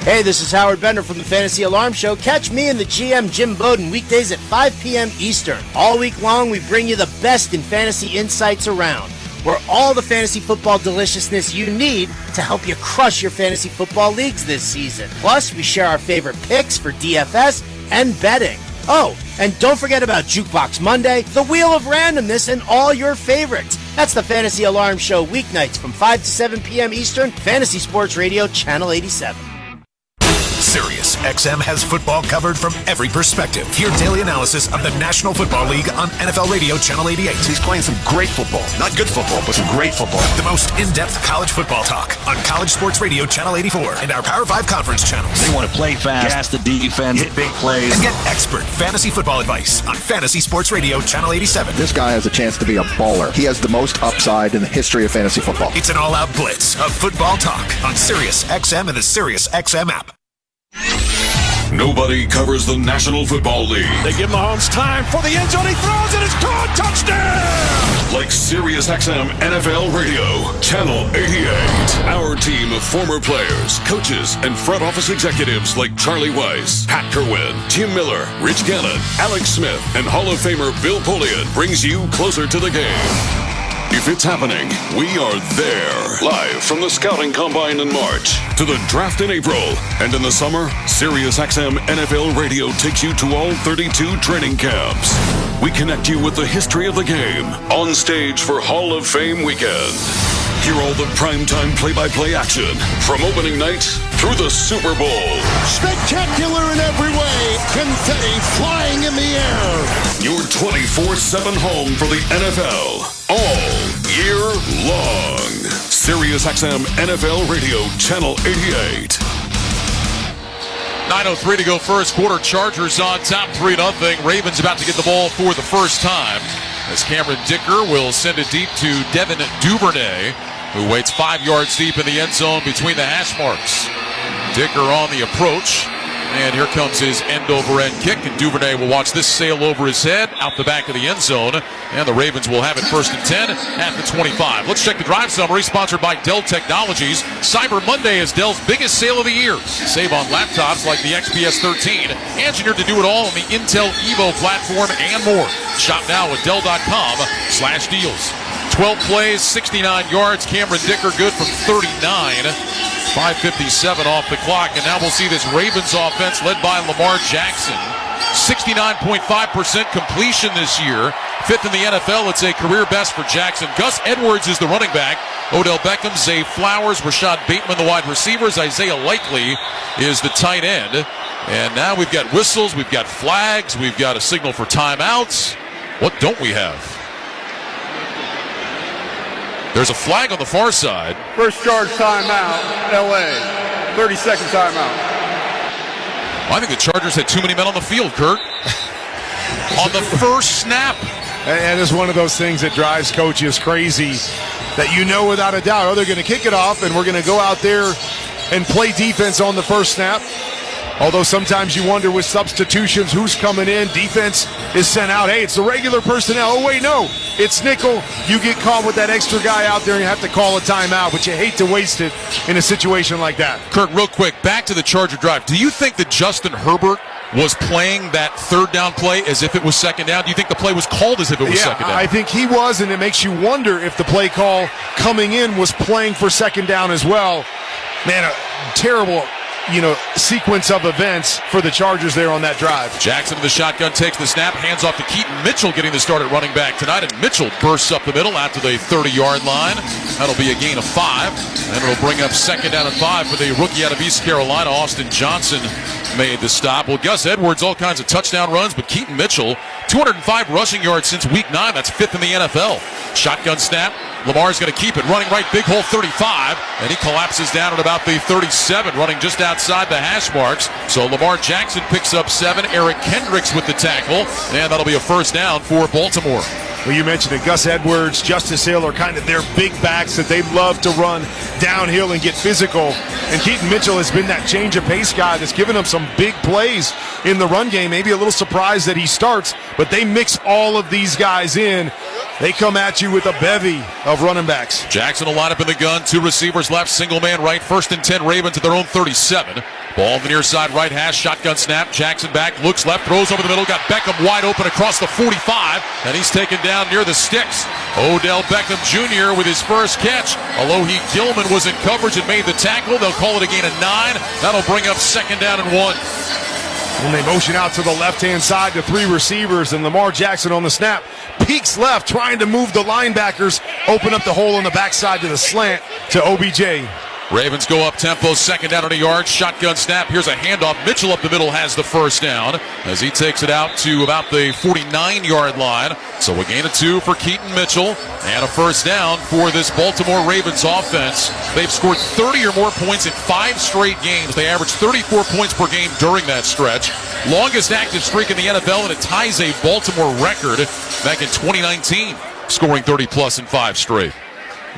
Speaker 11: Hey, this is Howard Bender from the Fantasy Alarm Show. Catch me and the GM Jim Bowden weekdays at 5 p.m. Eastern. All week long, we bring you the best in fantasy insights around. We're all the fantasy football deliciousness you need to help you crush your fantasy football leagues this season. Plus, we share our favorite picks for DFS and betting. Oh, and don't forget about Jukebox Monday, the Wheel of Randomness, and all your favorites. That's the Fantasy Alarm Show weeknights from 5 to 7 p.m. Eastern, Fantasy Sports Radio, Channel 87.
Speaker 9: Sirius XM has football covered from every perspective. Hear daily analysis of the National Football League on NFL Radio Channel 88.
Speaker 4: He's playing some great football. Not good football, but some great football.
Speaker 9: The most in-depth college football talk on College Sports Radio Channel 84 and our Power 5 conference channels.
Speaker 4: They want to play fast, gas the defense, hit big plays.
Speaker 9: And get expert fantasy football advice on Fantasy Sports Radio Channel 87.
Speaker 22: This guy has a chance to be a baller. He has the most upside in the history of fantasy football.
Speaker 9: It's an all-out blitz of football talk on Sirius XM and the Sirius XM app.
Speaker 1: Nobody covers the National Football League.
Speaker 21: They give Mahomes time for the end zone. He throws and it's caught. Touchdown!
Speaker 1: Like Sirius XM NFL Radio, Channel 88. Our team of former players, coaches, and front office executives like Charlie Weiss, Pat Kerwin, Jim Miller, Rich Gannon, Alex Smith, and Hall of Famer Bill Polian brings you closer to the game. If it's happening, we are there. Live from the Scouting Combine in March to the draft in April. And in the summer, SiriusXM NFL Radio takes you to all 32 training camps. We connect you with the history of the game on stage for Hall of Fame weekend. Hear all the primetime play-by-play action from opening night through the Super Bowl.
Speaker 2: Spectacular in every way. Confetti flying in the air.
Speaker 1: Your 24/7 home for the NFL all year long. SiriusXM NFL Radio Channel 88.
Speaker 5: 9:03 to go first quarter. Chargers on top 3-0. Ravens about to get the ball for the first time as Cameron Dicker will send it deep to Devin Duvernay, who waits 5 yards deep in the end zone between the hash marks. Dicker on the approach, and here comes his end-over-end kick, and Duvernay will watch this sail over his head out the back of the end zone, and the Ravens will have it 1st and 10 at the 25. Let's check the drive summary, sponsored by Dell Technologies. Cyber Monday is Dell's biggest sale of the year. Save on laptops like the XPS 13, engineered to do it all on the Intel Evo platform and more. Shop now at Dell.com/deals. 12 plays, 69 yards. Cameron Dicker good from 39. 5:57 off the clock, and now we'll see this Ravens offense led by Lamar Jackson. 69.5% completion this year. 5th in the NFL. It's a career best for Jackson. Gus Edwards is the running back. Odell Beckham, Zay Flowers, Rashad Bateman, the wide receivers. Isaiah Likely is the tight end. And now we've got whistles, we've got flags, we've got a signal for timeouts. What don't we have? There's a flag on the far side.
Speaker 23: First charge timeout, LA. 30-second timeout.
Speaker 5: I think the Chargers had too many men on the field, Kurt. On the first snap.
Speaker 3: And it's one of those things that drives coaches crazy, that you know without a doubt, they're going to kick it off and we're going to go out there and play defense on the first snap. Although sometimes you wonder with substitutions, who's coming in. Defense is sent out. Hey, it's the regular personnel. Oh, wait, no. It's nickel. You get caught with that extra guy out there and you have to call a timeout, but you hate to waste it in a situation like that.
Speaker 5: Kirk, real quick, back to the Charger drive. Do you think that Justin Herbert was playing that third down play as if it was second down? Do you think the play was called as if it was second down?
Speaker 3: I think he was, and it makes you wonder if the play call coming in was playing for second down as well. Man, a terrible sequence of events for the Chargers there on that drive.
Speaker 5: Jackson in the shotgun takes the snap, hands off to Keaton Mitchell getting the start at running back tonight, and Mitchell bursts up the middle out to the 30-yard line. That'll be a gain of 5, and it'll bring up 2nd down and 5 for the rookie out of East Carolina. Austin Johnson made the stop. Well, Gus Edwards, all kinds of touchdown runs, but Keaton Mitchell, 205 rushing yards since week 9. That's 5th in the NFL. Shotgun snap. Lamar's going to keep it. Running right, big hole 35, and he collapses down at about the 37, running just outside the hash marks. So Lamar Jackson picks up 7. Eric Kendricks with the tackle, and that'll be a 1st down for Baltimore.
Speaker 3: Well, you mentioned it. Gus Edwards, Justice Hill are kind of their big backs that they love to run downhill and get physical. And Keaton Mitchell has been that change of pace guy that's given them some big plays in the run game. Maybe a little surprised that he starts, but they mix all of these guys in. They come at you with a bevy of running backs.
Speaker 5: Jackson will line up in the gun. 2 receivers left, single man right. 1st and 10, Ravens at their own 37. Ball on the near side right hash, shotgun snap. Jackson back, looks left, throws over the middle. Got Beckham wide open across the 45, and he's taken down near the sticks. Odell Beckham Jr. with his first catch. Alohi Gilman was in coverage and made the tackle. They'll call it a gain of 9. That'll bring up 2nd down and 1.
Speaker 3: And they motion out to the left-hand side to 3 receivers, and Lamar Jackson on the snap peeks left, trying to move the linebackers, open up the hole on the backside to the slant to OBJ.
Speaker 5: Ravens go up tempo, second down on a yard, shotgun snap. Here's a handoff. Mitchell up the middle has the first down as he takes it out to about the 49-yard line. So a gain of 2 for Keaton Mitchell and a first down for this Baltimore Ravens offense. They've scored 30 or more points in 5 straight games. They averaged 34 points per game during that stretch. Longest active streak in the NFL, and it ties a Baltimore record back in 2019, scoring 30-plus in 5 straight.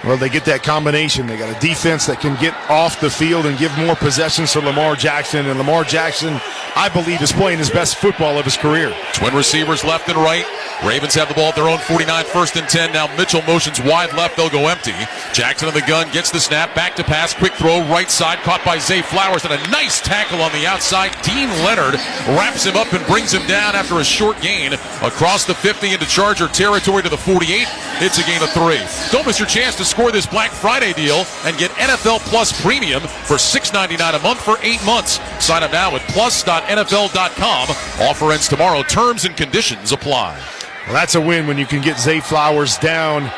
Speaker 3: Well, they get that combination. They got a defense that can get off the field and give more possessions to Lamar Jackson. And Lamar Jackson, I believe, is playing his best football of his career.
Speaker 5: Twin receivers left and right. Ravens have the ball at their own 49, first and 10. Now Mitchell motions wide left. They'll go empty. Jackson in the gun, gets the snap, back to pass, quick throw, right side, caught by Zay Flowers, and a nice tackle on the outside. Dean Leonard wraps him up and brings him down after a short gain across the 50 into Charger territory to the 48. It's a gain of 3. Don't miss your chance to score this Black Friday deal and get NFL Plus Premium for $6.99 a month for 8 months. Sign up now at plus.nfl.com. Offer ends tomorrow. Terms and conditions apply.
Speaker 3: Well, that's a win when you can get Zay Flowers down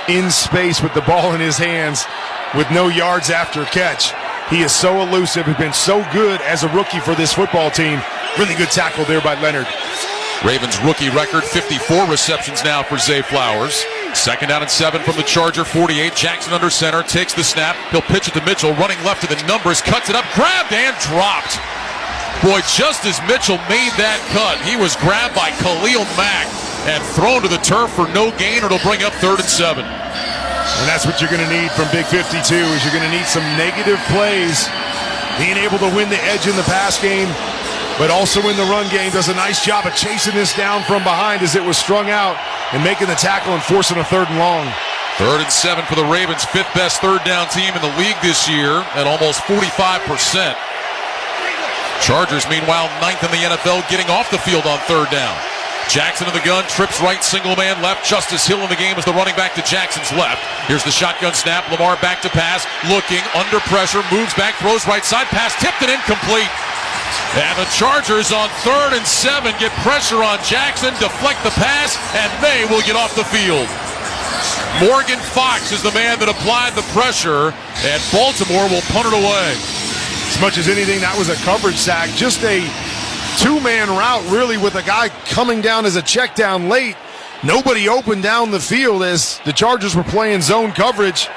Speaker 3: in space with the ball in his hands with no yards after catch. He is so elusive. He's been so good as a rookie for this football team. Really good tackle there by Leonard.
Speaker 5: Ravens rookie record, 54 receptions now for Zay Flowers. Second down and 7 from the Charger 48. Jackson under center, takes the snap. He'll pitch it to Mitchell, running left to the numbers, cuts it up, grabbed and dropped. Boy, just as Mitchell made that cut, he was grabbed by Khalil Mack and thrown to the turf for no gain. It'll bring up 3rd and 7.
Speaker 3: And that's what you're going to need from Big 52 is you're going to need some negative plays. Being able to win the edge in the pass game, but also in the run game, does a nice job of chasing this down from behind as it was strung out and making the tackle and forcing a 3rd and long.
Speaker 5: 3rd and 7 for the Ravens, 5th best third down team in the league this year at almost 45%. Chargers, meanwhile, 9th in the NFL, getting off the field on 3rd down. Jackson in the gun, trips right, single man left. Justice Hill in the game as the running back to Jackson's left. Here's the shotgun snap. Lamar back to pass, looking, under pressure, moves back, throws right side, pass tipped and incomplete. And the Chargers on 3rd and 7 get pressure on Jackson, deflect the pass, and they will get off the field. Morgan Fox is the man that applied the pressure, and Baltimore will punt it away.
Speaker 3: As much as anything, that was a coverage sack. Just a two-man route, really, with a guy coming down as a check down late. Nobody open down the field as the Chargers were playing zone coverage.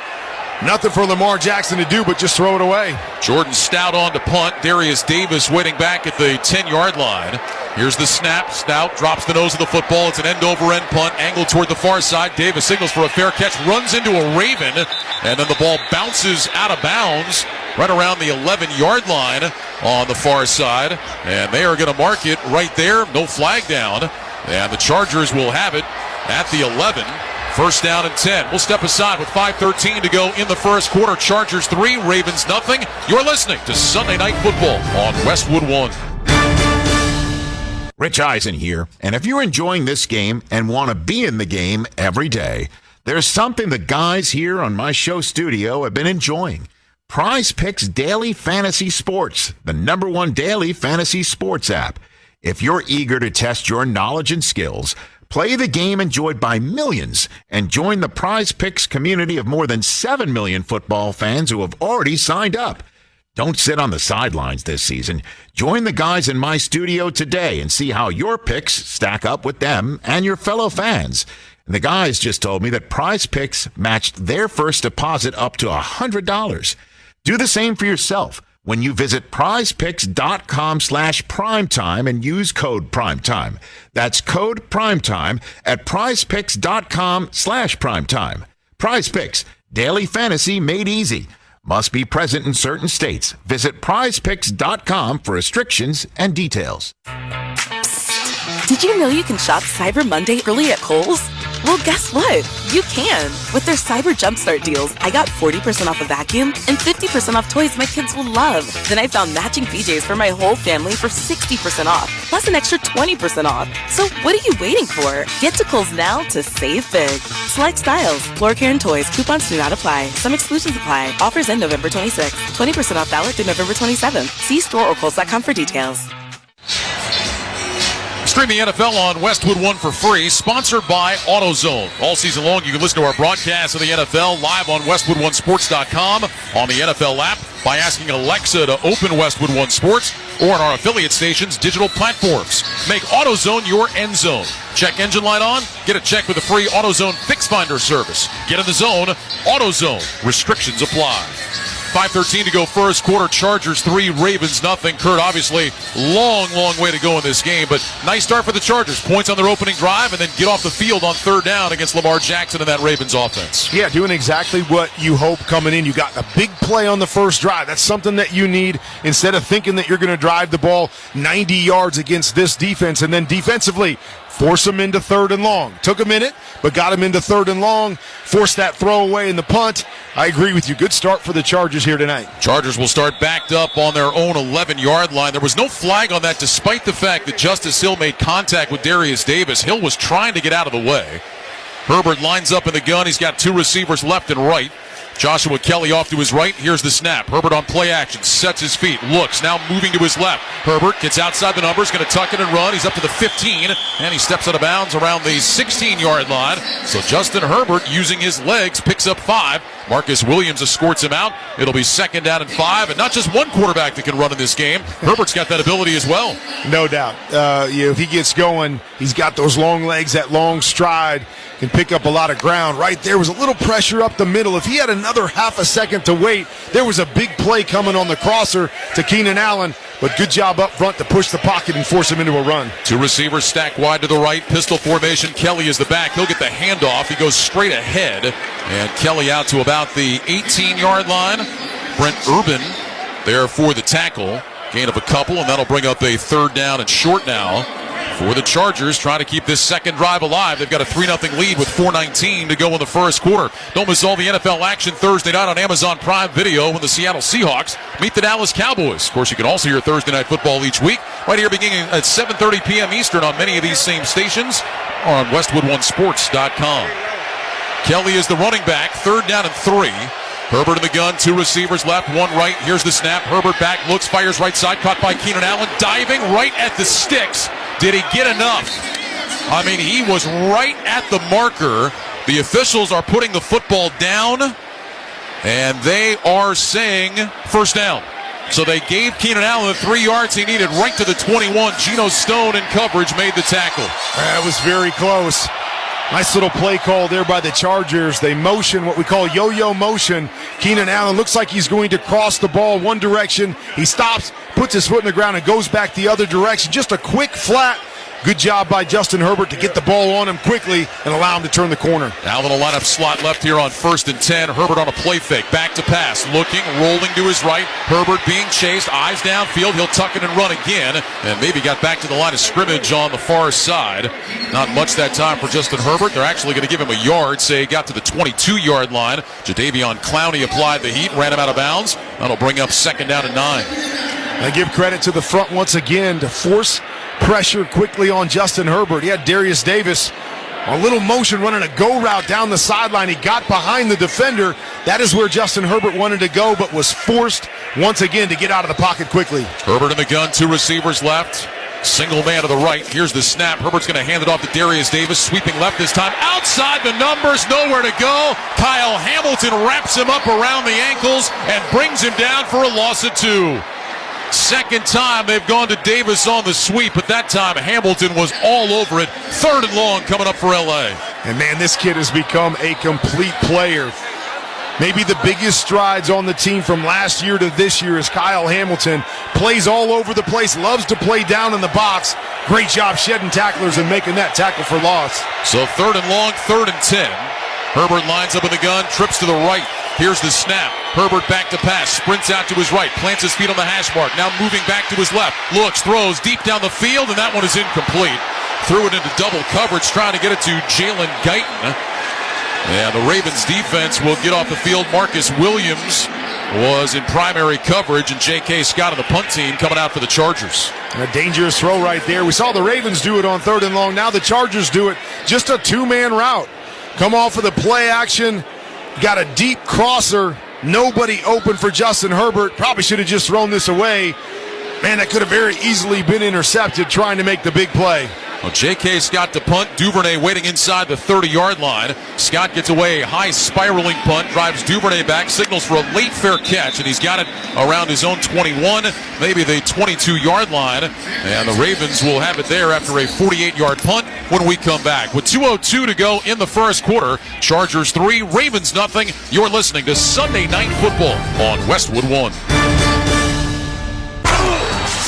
Speaker 3: Nothing for Lamar Jackson to do but just throw it away.
Speaker 5: Jordan Stout on to punt. Darius Davis waiting back at the 10-yard line. Here's the snap. Stout drops the nose of the football. It's an end-over-end punt, angled toward the far side. Davis signals for a fair catch, runs into a Raven, and then the ball bounces out of bounds right around the 11-yard line on the far side. And they are going to mark it right there. No flag down. And the Chargers will have it at the 11. First down and 10. We'll step aside with 5:13 to go in the first quarter. Chargers 3, Ravens nothing. You're listening to Sunday Night Football on Westwood 1.
Speaker 7: Rich Eisen here. And if you're enjoying this game and want to be in the game every day, there's something the guys here on my show studio have been enjoying. Prize Picks Daily Fantasy Sports, the #1 daily fantasy sports app. If you're eager to test your knowledge and skills, play the game enjoyed by millions and join the Prize Picks community of more than 7 million football fans who have already signed up. Don't sit on the sidelines this season. Join the guys in my studio today and see how your picks stack up with them and your fellow fans. And the guys just told me that Prize Picks matched their first deposit up to $100. Do the same for yourself when you visit prizepicks.com/primetime and use code primetime. That's code primetime at prizepicks.com/primetime. Prize Picks, daily fantasy made easy. Must be present in certain states. Visit prizepicks.com for restrictions and details.
Speaker 8: Did you know you can shop Cyber Monday early at Kohl's? Well, guess what? You can. With their Cyber Jumpstart deals, I got 40% off a vacuum and 50% off toys my kids will love. Then I found matching PJs for my whole family for 60% off, plus an extra 20% off. So what are you waiting for? Get to Kohl's now to save big. Select styles, floor care and toys. Coupons do not apply. Some exclusions apply. Offers end November 26th. 20% off valid through November 27th. See store or Kohls.com for details.
Speaker 5: Stream the NFL on Westwood One for free, sponsored by AutoZone. All season long, you can listen to our broadcast of the NFL live on WestwoodOneSports.com, on the NFL app, by asking Alexa to open Westwood One Sports, or on our affiliate stations' digital platforms. Make AutoZone your end zone. Check engine light on? Get a check with the free AutoZone Fix Finder service. Get in the zone. AutoZone. Restrictions apply. 5:13 to go first quarter. Chargers 3, Ravens nothing. Kurt, obviously, long way to go in this game, but nice start for the Chargers. Points on their opening drive, and then get off the field on third down against Lamar Jackson and that Ravens offense.
Speaker 3: Yeah, doing exactly what you hope coming in. You got a big play on the first drive. That's something that you need instead of thinking that you're going to drive the ball 90 yards against this defense, and then defensively, force them into third and long. Took a minute, but got them into third and long. Forced that throwaway in the punt. I agree with you. Good start for the Chargers here tonight.
Speaker 5: Chargers will start backed up on their own 11-yard line. There was no flag on that despite the fact that Justice Hill made contact with Darius Davis. Hill was trying to get out of the way. Herbert lines up in the gun. He's got 2 receivers left and right. Joshua Kelly off to his right. Here's the snap. Herbert on play action. Sets his feet. Looks. Now moving to his left. Herbert gets outside the numbers. Going to tuck it and run. He's up to the 15. And he steps out of bounds around the 16-yard line. So Justin Herbert, using his legs, picks up 5. Marcus Williams escorts him out. It'll be 2nd down and 5. And not just one quarterback that can run in this game. Herbert's got that ability as well.
Speaker 3: No doubt. If he gets going, he's got those long legs, that long stride. Can pick up a lot of ground. Right there was a little pressure up the middle. If he had another half a second to wait, there was a big play coming on the crosser to Keenan Allen, but good job up front to push the pocket and force him into a run.
Speaker 5: 2 receivers stacked wide to the right. Pistol formation. Kelly is the back. He'll get the handoff. He goes straight ahead, and Kelly out to about the 18-yard line. Brent Urban there for the tackle. Gain of a couple, and that'll bring up a 3rd down and short now for the Chargers, trying to keep this second drive alive. They've got a 3-0 lead with 4:19 to go in the first quarter. Don't miss all the NFL action Thursday night on Amazon Prime Video when the Seattle Seahawks meet the Dallas Cowboys. Of course, you can also hear Thursday Night Football each week, right here beginning at 7:30 p.m. Eastern on many of these same stations or on WestwoodOneSports.com. Kelly is the running back, 3rd down and 3. Herbert in the gun, 2 receivers left, 1 right. Here's the snap. Herbert back, looks, fires right side, caught by Keenan Allen, diving right at the sticks. Did he get enough? I mean, he was right at the marker. The officials are putting the football down, and they are saying first down. So they gave Keenan Allen the 3 yards he needed right to the 21. Geno Stone in coverage made the tackle.
Speaker 3: That was very close. Nice little play call there by the Chargers. They motion, what we call yo-yo motion. Keenan Allen looks like he's going to cross the ball one direction. He stops, puts his foot in the ground, and goes back the other direction. Just a quick flat. Good job by Justin Herbert to get the ball on him quickly and allow him to turn the corner.
Speaker 5: Allen will line up slot left here on 1st and 10. Herbert on a play fake. Back to pass. Looking, rolling to his right. Herbert being chased. Eyes downfield. He'll tuck it and run again. And maybe got back to the line of scrimmage on the far side. Not much that time for Justin Herbert. They're actually going to give him a yard. Say he got to the 22-yard line. Jadeveon Clowney applied the heat. Ran him out of bounds. That'll bring up 2nd down and 9.
Speaker 3: I give credit to the front once again to force pressure quickly on Justin Herbert. He had Darius Davis a little motion running a go route down the sideline. He got behind the defender. That is where Justin Herbert wanted to go, but was forced once again to get out of the pocket quickly.
Speaker 5: Herbert in the gun, 2 receivers left. Single man to the right. Here's the snap. Herbert's going to hand it off to Darius Davis. Sweeping left this time. Outside the numbers. Nowhere to go. Kyle Hamilton wraps him up around the ankles and brings him down for a loss of 2. Second time they've gone to Davis on the sweep, but that time Hamilton was all over it. 3rd and long coming up for L.A.
Speaker 3: And man, this kid has become a complete player. Maybe the biggest strides on the team from last year to this year is Kyle Hamilton. Plays all over the place, loves to play down in the box. Great job shedding tacklers and making that tackle for loss.
Speaker 5: So 3rd and long, 3rd and 10. Herbert lines up in the gun, trips to the right. Here's the snap. Herbert back to pass, sprints out to his right, plants his feet on the hash mark, now moving back to his left, looks, throws deep down the field, and that one is incomplete. Threw it into double coverage, trying to get it to Jalen Guyton. And the Ravens defense will get off the field. Marcus Williams was in primary coverage, and J.K. Scott of the punt team coming out for the Chargers.
Speaker 3: A dangerous throw right there. We saw the Ravens do it on 3rd and long. Now the Chargers do it. Just a 2-man route. Come off of the play action. Got a deep crosser. Nobody open for Justin Herbert. Probably should have just thrown this away. Man, that could have very easily been intercepted trying to make the big play.
Speaker 5: Well, J.K. Scott to punt. Duvernay waiting inside the 30-yard line. Scott gets away a high spiraling punt, drives Duvernay back, signals for a late fair catch, and he's got it around his own 21, maybe the 22-yard line. And the Ravens will have it there after a 48-yard punt when we come back. With 2:02 to go in the first quarter, Chargers 3, Ravens nothing. You're listening to Sunday Night Football on Westwood 1.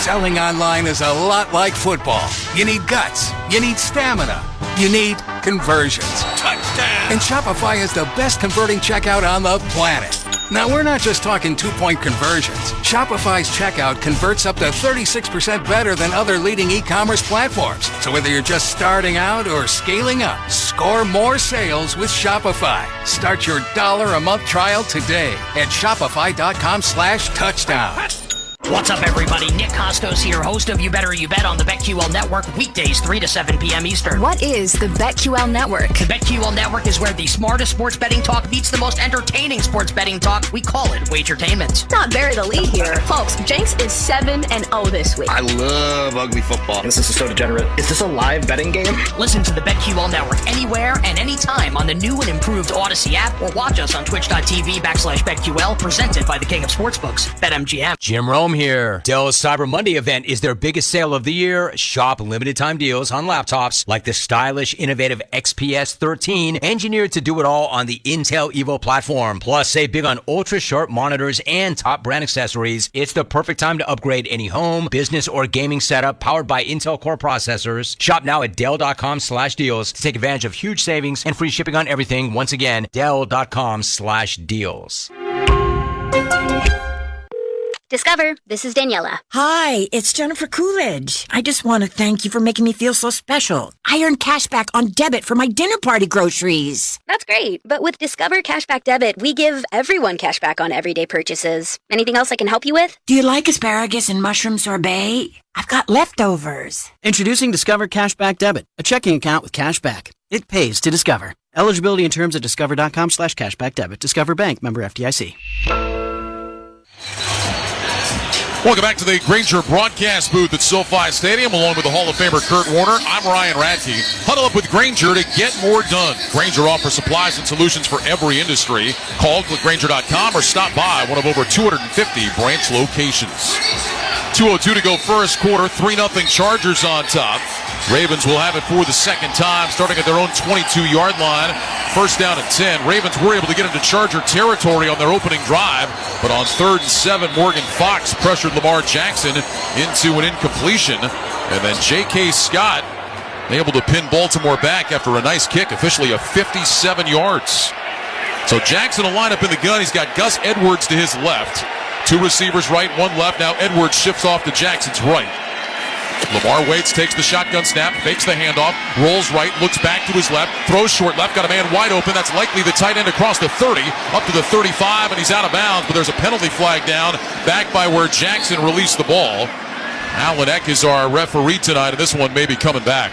Speaker 6: Selling online is a lot like football. You need guts. You need stamina. You need conversions. Touchdown! And Shopify is the best converting checkout on the planet. Now, we're not just talking 2-point conversions. Shopify's checkout converts up to 36% better than other leading e-commerce platforms. So whether you're just starting out or scaling up, score more sales with Shopify. Start your $1 a month trial today at shopify.com/touchdown.
Speaker 10: What's up, everybody? Nick Costos here, host of You Better You Bet on the BetQL Network, weekdays 3 to 7 p.m. Eastern.
Speaker 15: What is the BetQL Network?
Speaker 10: The BetQL Network is where the smartest sports betting talk meets the most entertaining sports betting talk. We call it Wagertainment.
Speaker 15: Not bury the lead here. Folks, Jenks is 7-0 this week.
Speaker 12: I love ugly football. This is so degenerate. Is this a live betting game?
Speaker 10: Listen to the BetQL Network anywhere and anytime on the new and improved Odyssey app, or watch us on twitch.tv/BetQL, presented by the King of Sportsbooks, BetMGM.
Speaker 24: Jim Rome here. Dell's Cyber Monday event is their biggest sale of the year. Shop limited time deals on laptops like the stylish, innovative XPS 13, engineered to do it all on the Intel Evo platform. Plus, save big on ultra sharp monitors and top brand accessories. It's the perfect time to upgrade any home, business, or gaming setup powered by Intel Core processors. Shop now at Dell.com/deals to take advantage of huge savings and free shipping on everything. Once again, Dell.com/deals.
Speaker 15: Discover, this is Daniela.
Speaker 25: Hi, it's Jennifer Coolidge. I just want to thank you for making me feel so special. I earned cash back on debit for my dinner party groceries.
Speaker 15: That's great, but with Discover Cashback Debit, we give everyone cash back on everyday purchases. Anything else I can help you with?
Speaker 25: Do you like asparagus and mushroom sorbet? I've got leftovers.
Speaker 26: Introducing Discover Cashback Debit, a checking account with cash back. It pays to Discover. Eligibility and terms at discover.com/cashback debit. Discover Bank, member FDIC.
Speaker 5: Welcome back to the Grainger broadcast booth at SoFi Stadium, along with the Hall of Famer Kurt Warner. I'm Ryan Radke. Huddle up with Grainger to get more done. Grainger offers supplies and solutions for every industry. Call Grainger.com or stop by one of over 250 branch locations. 2:02 to go first quarter, 3-0 Chargers on top. Ravens will have it for the second time, starting at their own 22-yard line. First down and 10. Ravens were able to get into Charger territory on their opening drive, but on 3rd and 7, Morgan Fox pressured Lamar Jackson into an incompletion. And then J.K. Scott able to pin Baltimore back after a nice kick, officially of 57 yards. So Jackson will line up in the gun. He's got Gus Edwards to his left. 2 receivers right, 1 left. Now Edwards shifts off to Jackson's right. Lamar waits, takes the shotgun snap, fakes the handoff, rolls right, looks back to his left, throws short left, got a man wide open. That's likely the tight end across the 30, up to the 35, and he's out of bounds, but there's a penalty flag down, back by where Jackson released the ball. Alan Eck is our referee tonight, and this one may be coming back.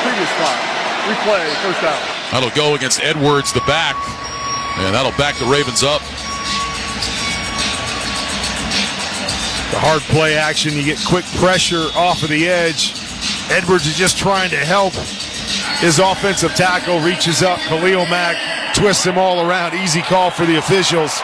Speaker 23: Previous spot. Replay, first down.
Speaker 5: That'll go against Edwards, the back. And that'll back the Ravens up.
Speaker 3: The hard play action, you get quick pressure off of the edge. Edwards is just trying to help his offensive tackle, reaches up. Khalil Mack twists him all around. Easy call for the officials.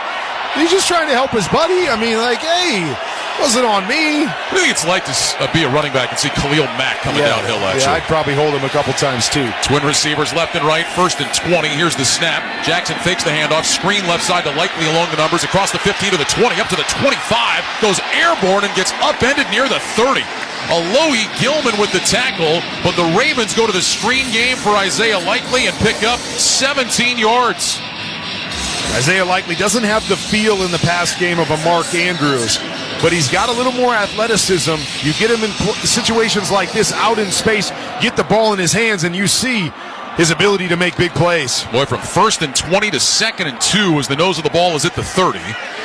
Speaker 3: He's just trying to help his buddy. I mean, like, hey, wasn't on me.
Speaker 5: I think it's like to be a running back and see Khalil Mack coming downhill at you.
Speaker 3: Yeah, I'd probably hold him a couple times too.
Speaker 5: Twin receivers left and right, 1st and 20. Here's the snap. Jackson fakes the handoff. Screen left side to Likely along the numbers. Across the 15 to the 20, up to the 25. Goes airborne and gets upended near the 30. Alohi Gilman with the tackle, but the Ravens go to the screen game for Isaiah Likely and pick up 17 yards.
Speaker 3: Isaiah Likely doesn't have the feel in the pass game of a Mark Andrews, but he's got a little more athleticism. You get him in situations like this out in space, get the ball in his hands, and you see his ability to make big plays.
Speaker 5: Boy, from 1st and 20 to 2nd and 2 as the nose of the ball is at the 30.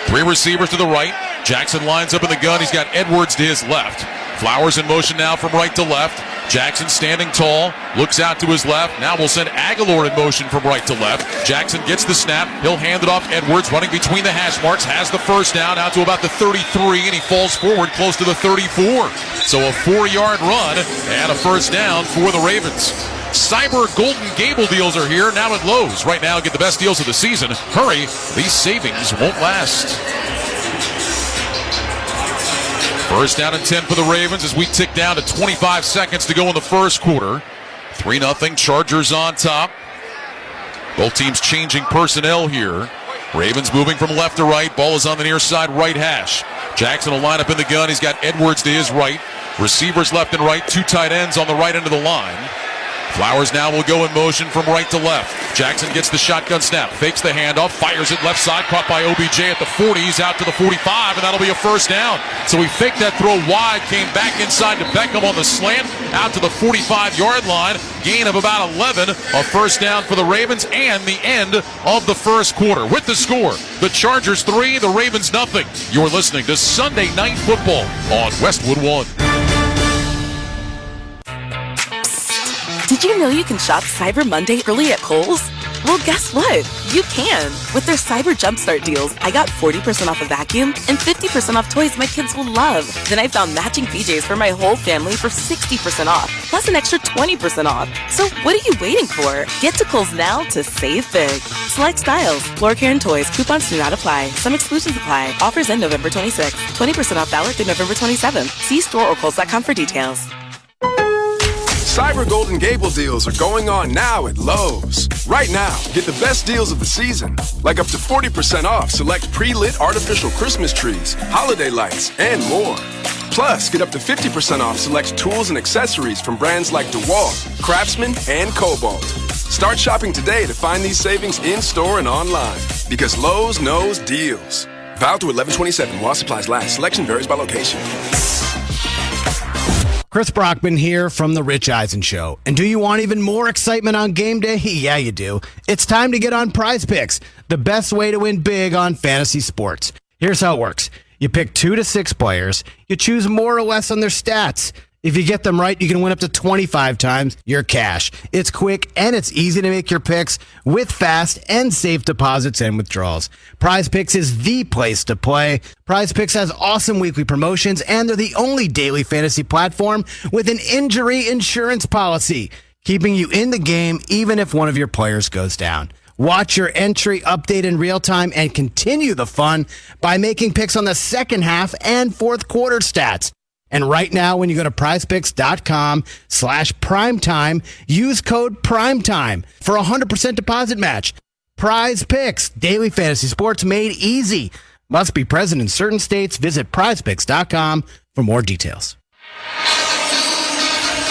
Speaker 5: 3 receivers to the right. Jackson lines up in the gun. He's got Edwards to his left. Flowers in motion now from right to left. Jackson standing tall, looks out to his left. Now we'll send Aguilar in motion from right to left. Jackson gets the snap. He'll hand it off. Edwards running between the hash marks, has the first down out to about the 33, and he falls forward close to the 34. So a 4-yard run and a first down for the Ravens. Cyber Golden Gable deals are here now at Lowe's. Right now, get the best deals of the season. Hurry, these savings won't last. First down and 10 for the Ravens as we tick down to 25 seconds to go in the first quarter. 3-0, Chargers on top. Both teams changing personnel here. Ravens moving from left to right. Ball is on the near side right hash. Jackson will line up in the gun. He's got Edwards to his right. Receivers left and right. 2 tight ends on the right end of the line. Flowers now will go in motion from right to left. Jackson gets the shotgun snap, fakes the handoff, fires it left side, caught by OBJ at the 40. He's out to the 45, and that'll be a first down. So he faked that throw wide, came back inside to Beckham on the slant, out to the 45-yard line. Gain of about 11, a first down for the Ravens, and the end of the first quarter. With the score, the Chargers 3, the Ravens nothing. You're listening to Sunday Night Football on Westwood 1.
Speaker 8: Did you know you can shop Cyber Monday early at Kohl's? Well, guess what? You can. With their Cyber Jumpstart deals, I got 40% off a vacuum and 50% off toys my kids will love. Then I found matching PJs for my whole family for 60% off, plus an extra 20% off. So what are you waiting for? Get to Kohl's now to save big. Select styles, floor care and toys. Coupons do not apply. Some exclusions apply. Offers end November 26th. 20% off valid through November 27th. See store or Kohl's.com for details.
Speaker 13: Cyber Golden Gable deals are going on now at Lowe's. Right now, get the best deals of the season, like up to 40% off select pre-lit artificial Christmas trees, holiday lights, and more. Plus, get up to 50% off select tools and accessories from brands like DeWalt, Craftsman, and Cobalt. Start shopping today to find these savings in-store and online, because Lowe's knows deals. Valid through 11/27 while supplies last. Selection varies by location.
Speaker 14: Chris Brockman here from The Rich Eisen Show. And do you want even more excitement on game day? Yeah, you do. It's time to get on Prize Picks, the best way to win big on fantasy sports. Here's how it works. You pick 2 to 6 players. You choose more or less on their stats. If you get them right, you can win up to 25 times your cash. It's quick and it's easy to make your picks with fast and safe deposits and withdrawals. Prize Picks is the place to play. Prize Picks has awesome weekly promotions, and they're the only daily fantasy platform with an injury insurance policy, keeping you in the game even if one of your players goes down. Watch your entry update in real time and continue the fun by making picks on the second half and fourth quarter stats. And right now, when you go to prizepicks.com/primetime, use code PRIMETIME for a 100% deposit match. Prize Picks, daily fantasy sports made easy. Must be present in certain states. Visit prizepicks.com for more details.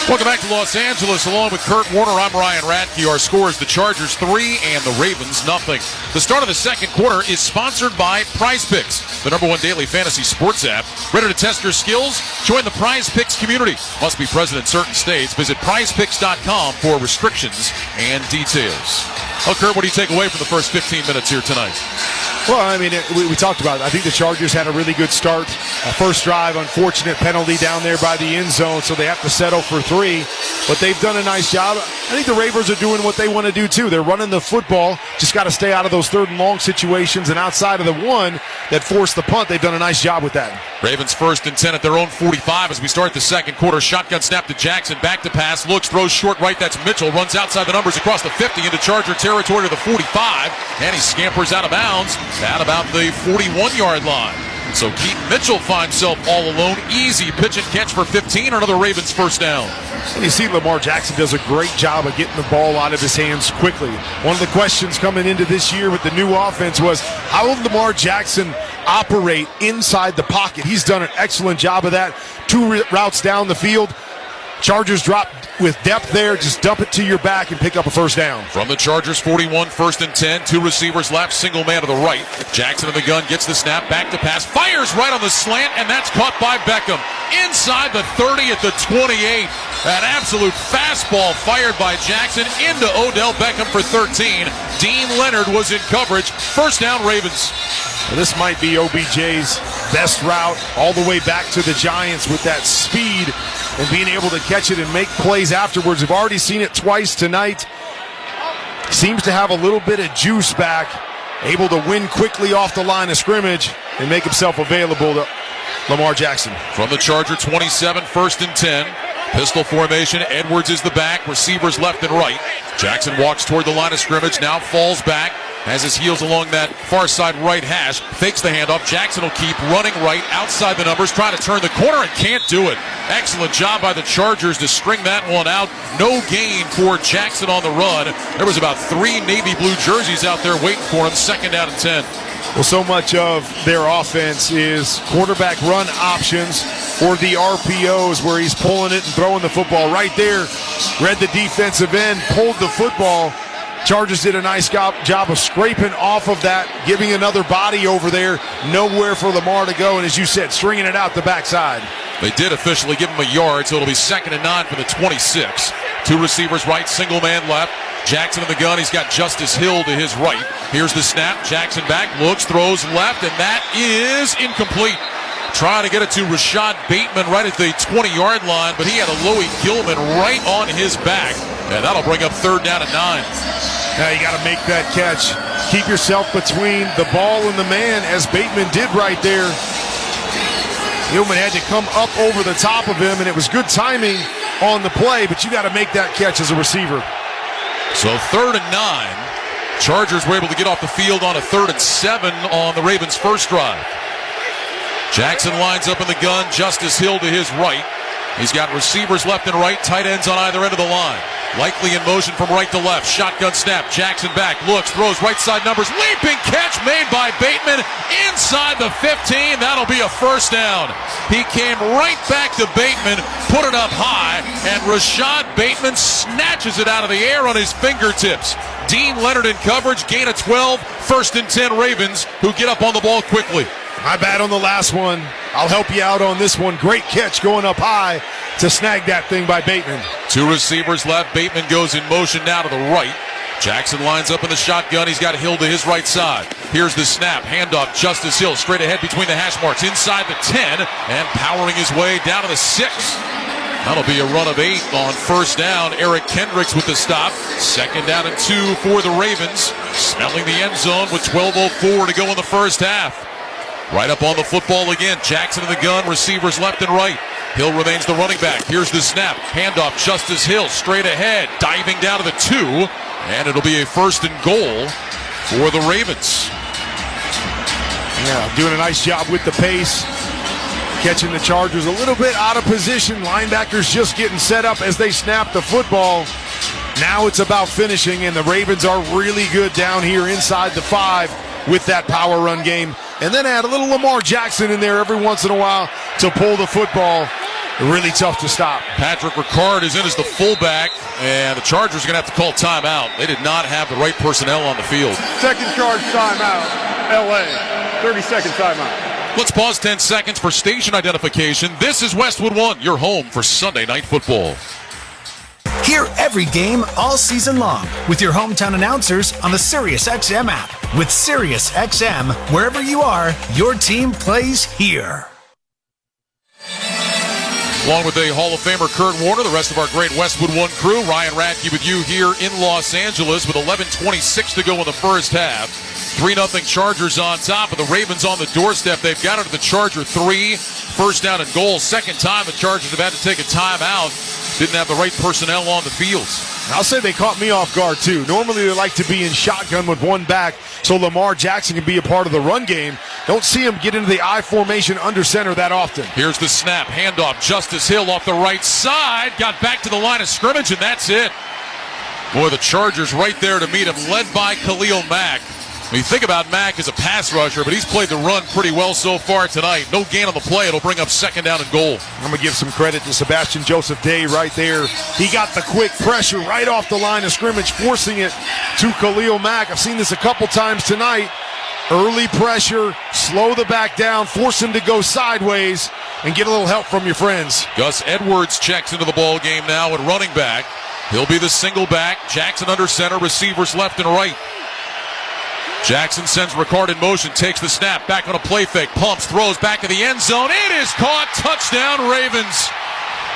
Speaker 5: Welcome back to Los Angeles. Along with Kurt Warner, I'm Ryan Radke. Our score is the Chargers 3 and the Ravens nothing. The start of the second quarter is sponsored by Prize Picks, the #1 daily fantasy sports app. Ready to test your skills? Join the Prize Picks community. Must be present in certain states. Visit prizepicks.com for restrictions and details. Well, Kurt, what do you take away from the first 15 minutes here tonight?
Speaker 3: Well, I mean, we talked about it. I think the Chargers had a really good start. First drive, unfortunate penalty down there by the end zone, so they have to settle for 3. But they've done a nice job. I think the Ravens are doing what they want to do, too. They're running the football. Just got to stay out of those 3rd and long situations. And outside of the one that forced the punt, they've done a nice job with that.
Speaker 5: Ravens 1st and 10 at their own 45 as we start the second quarter. Shotgun snap to Jackson. Back to pass. Looks, throws short right. That's Mitchell. Runs outside the numbers across the 50 into Charger territory to the 45. And he scampers out of bounds at about the 41-yard line. So Keaton Mitchell finds himself all alone. Easy pitch and catch for 15. Another Ravens first down.
Speaker 3: And you see Lamar Jackson does a great job of getting the ball out of his hands quickly. One of the questions coming into this year with the new offense was, how will Lamar Jackson operate inside the pocket? He's done an excellent job of that. 2 routes down the field. Chargers drop with depth there. Just dump it to your back and pick up a first down.
Speaker 5: From the Chargers 41, 1st and 10. 2 receivers left, single man to the right. Jackson in the gun, gets the snap, back to pass, fires right on the slant, and that's caught by Beckham. Inside the 30 at the 28. An absolute fastball fired by Jackson into Odell Beckham for 13. Dean Leonard was in coverage. First down, Ravens.
Speaker 3: Well, this might be OBJ's best route all the way back to the Giants with that speed and being able to catch it and make plays afterwards. We've already seen it twice tonight. Seems to have a little bit of juice back, able to win quickly off the line of scrimmage and make himself available to Lamar Jackson.
Speaker 5: From the Charger 27, 1st and 10. Pistol formation, Edwards is the back, receivers left and right. Jackson walks toward the line of scrimmage, now falls back, has his heels along that far side right hash, fakes the handoff. Jackson will keep running right outside the numbers, trying to turn the corner and can't do it. Excellent job by the Chargers to string that one out. No gain for Jackson on the run. There was about 3 navy blue jerseys out there waiting for him, 2nd down and 10.
Speaker 3: Well, so much of their offense is quarterback run options or the RPOs where he's pulling it and throwing the football right there. Read the defensive end, pulled the football. Chargers did a nice job of scraping off of that, giving another body over there. Nowhere for Lamar to go, and as you said, stringing it out the backside.
Speaker 5: They did officially give him a yard, so it'll be 2nd and 9 for the 26. 2 receivers right, single man left. Jackson in the gun. He's got Justice Hill to his right. Here's the snap. Jackson back, looks, throws left, and that is incomplete. Trying to get it to Rashad Bateman right at the 20-yard line, but he had a Louie Gilman right on his back, and that'll bring up 3rd down and 9.
Speaker 3: Now you got to make that catch. Keep yourself between the ball and the man, as Bateman did right there. Gilman had to come up over the top of him, and it was good timing on the play, but you got to make that catch as a receiver.
Speaker 5: So 3rd and 9. Chargers were able to get off the field on a 3rd and 7 on the Ravens' first drive. Jackson lines up in the gun. Justice Hill to his right. He's got receivers left and right, tight ends on either end of the line. Likely in motion from right to left. Shotgun snap. Jackson back, looks, throws right side numbers. Leaping catch made by Bateman inside the 15. That'll be a 1st down. He came right back to Bateman, put it up high, and Rashad Bateman snatches it out of the air on his fingertips. Dean Leonard in coverage, gain of 12, 1st and 10 Ravens, who get up on the ball quickly.
Speaker 3: My bad on the last one. I'll help you out on this one. Great catch going up high to snag that thing by Bateman.
Speaker 5: 2 receivers left. Bateman goes in motion now to the right. Jackson lines up in the shotgun. He's got Hill to his right side. Here's the snap. Handoff. Justice Hill straight ahead between the hash marks. Inside the 10 and powering his way down to the 6. That'll be a run of 8 on 1st down. Eric Kendricks with the stop. 2nd down and 2 for the Ravens. Smelling the end zone with 12:04 to go in the first half. Right up on the football again. Jackson in the gun. Receivers left and right. Hill remains the running back. Here's the snap. Handoff. Justice Hill straight ahead. Diving down to the 2. And it'll be a 1st and goal for the Ravens.
Speaker 3: Yeah, doing a nice job with the pace. Catching the Chargers a little bit out of position. Linebackers just getting set up as they snap the football. Now it's about finishing, and the Ravens are really good down here inside the 5 with that power run game. And then add a little Lamar Jackson in there every once in a while to pull the football. Really tough to stop.
Speaker 5: Patrick Ricard is in as the fullback, and the Chargers are going to have to call timeout. They did not have the right personnel on the field.
Speaker 23: 2nd charge timeout, LA. 30-second timeout.
Speaker 5: Let's pause 10 seconds for station identification. This is Westwood One, your home for Sunday Night Football.
Speaker 11: Hear every game all season long with your hometown announcers on the SiriusXM app. With SiriusXM, wherever you are, your team plays here.
Speaker 5: Along with the Hall of Famer Kurt Warner, the rest of our great Westwood One crew, Ryan Radke with you here in Los Angeles with 11:26 to go in the first half. 3-0 Chargers on top, of the Ravens on the doorstep. They've got it at the Charger 3. 1st down and goal. 2nd time the Chargers have had to take a timeout. Didn't have the right personnel on the field.
Speaker 3: I'll say they caught me off guard, too. Normally they like to be in shotgun with one back so Lamar Jackson can be a part of the run game. Don't see him get into the I formation under center that often.
Speaker 5: Here's the snap. Handoff. Justice Hill off the right side. Got back to the line of scrimmage, and that's it. Boy, the Chargers right there to meet him, led by Khalil Mack. When you think about Mack as a pass rusher, but he's played the run pretty well so far tonight. No gain on the play. It'll bring up 2nd down and goal.
Speaker 3: I'm going to give some credit to Sebastian Joseph Day right there. He got the quick pressure right off the line of scrimmage, forcing it to Khalil Mack. I've seen this a couple times tonight. Early pressure, slow the back down, force him to go sideways, and get a little help from your friends.
Speaker 5: Gus Edwards checks into the ball game now at running back. He'll be the single back. Jackson under center, receivers left and right. Jackson sends Ricard in motion, takes the snap, back on a play fake, pumps, throws back in the end zone. It is caught. Touchdown, Ravens.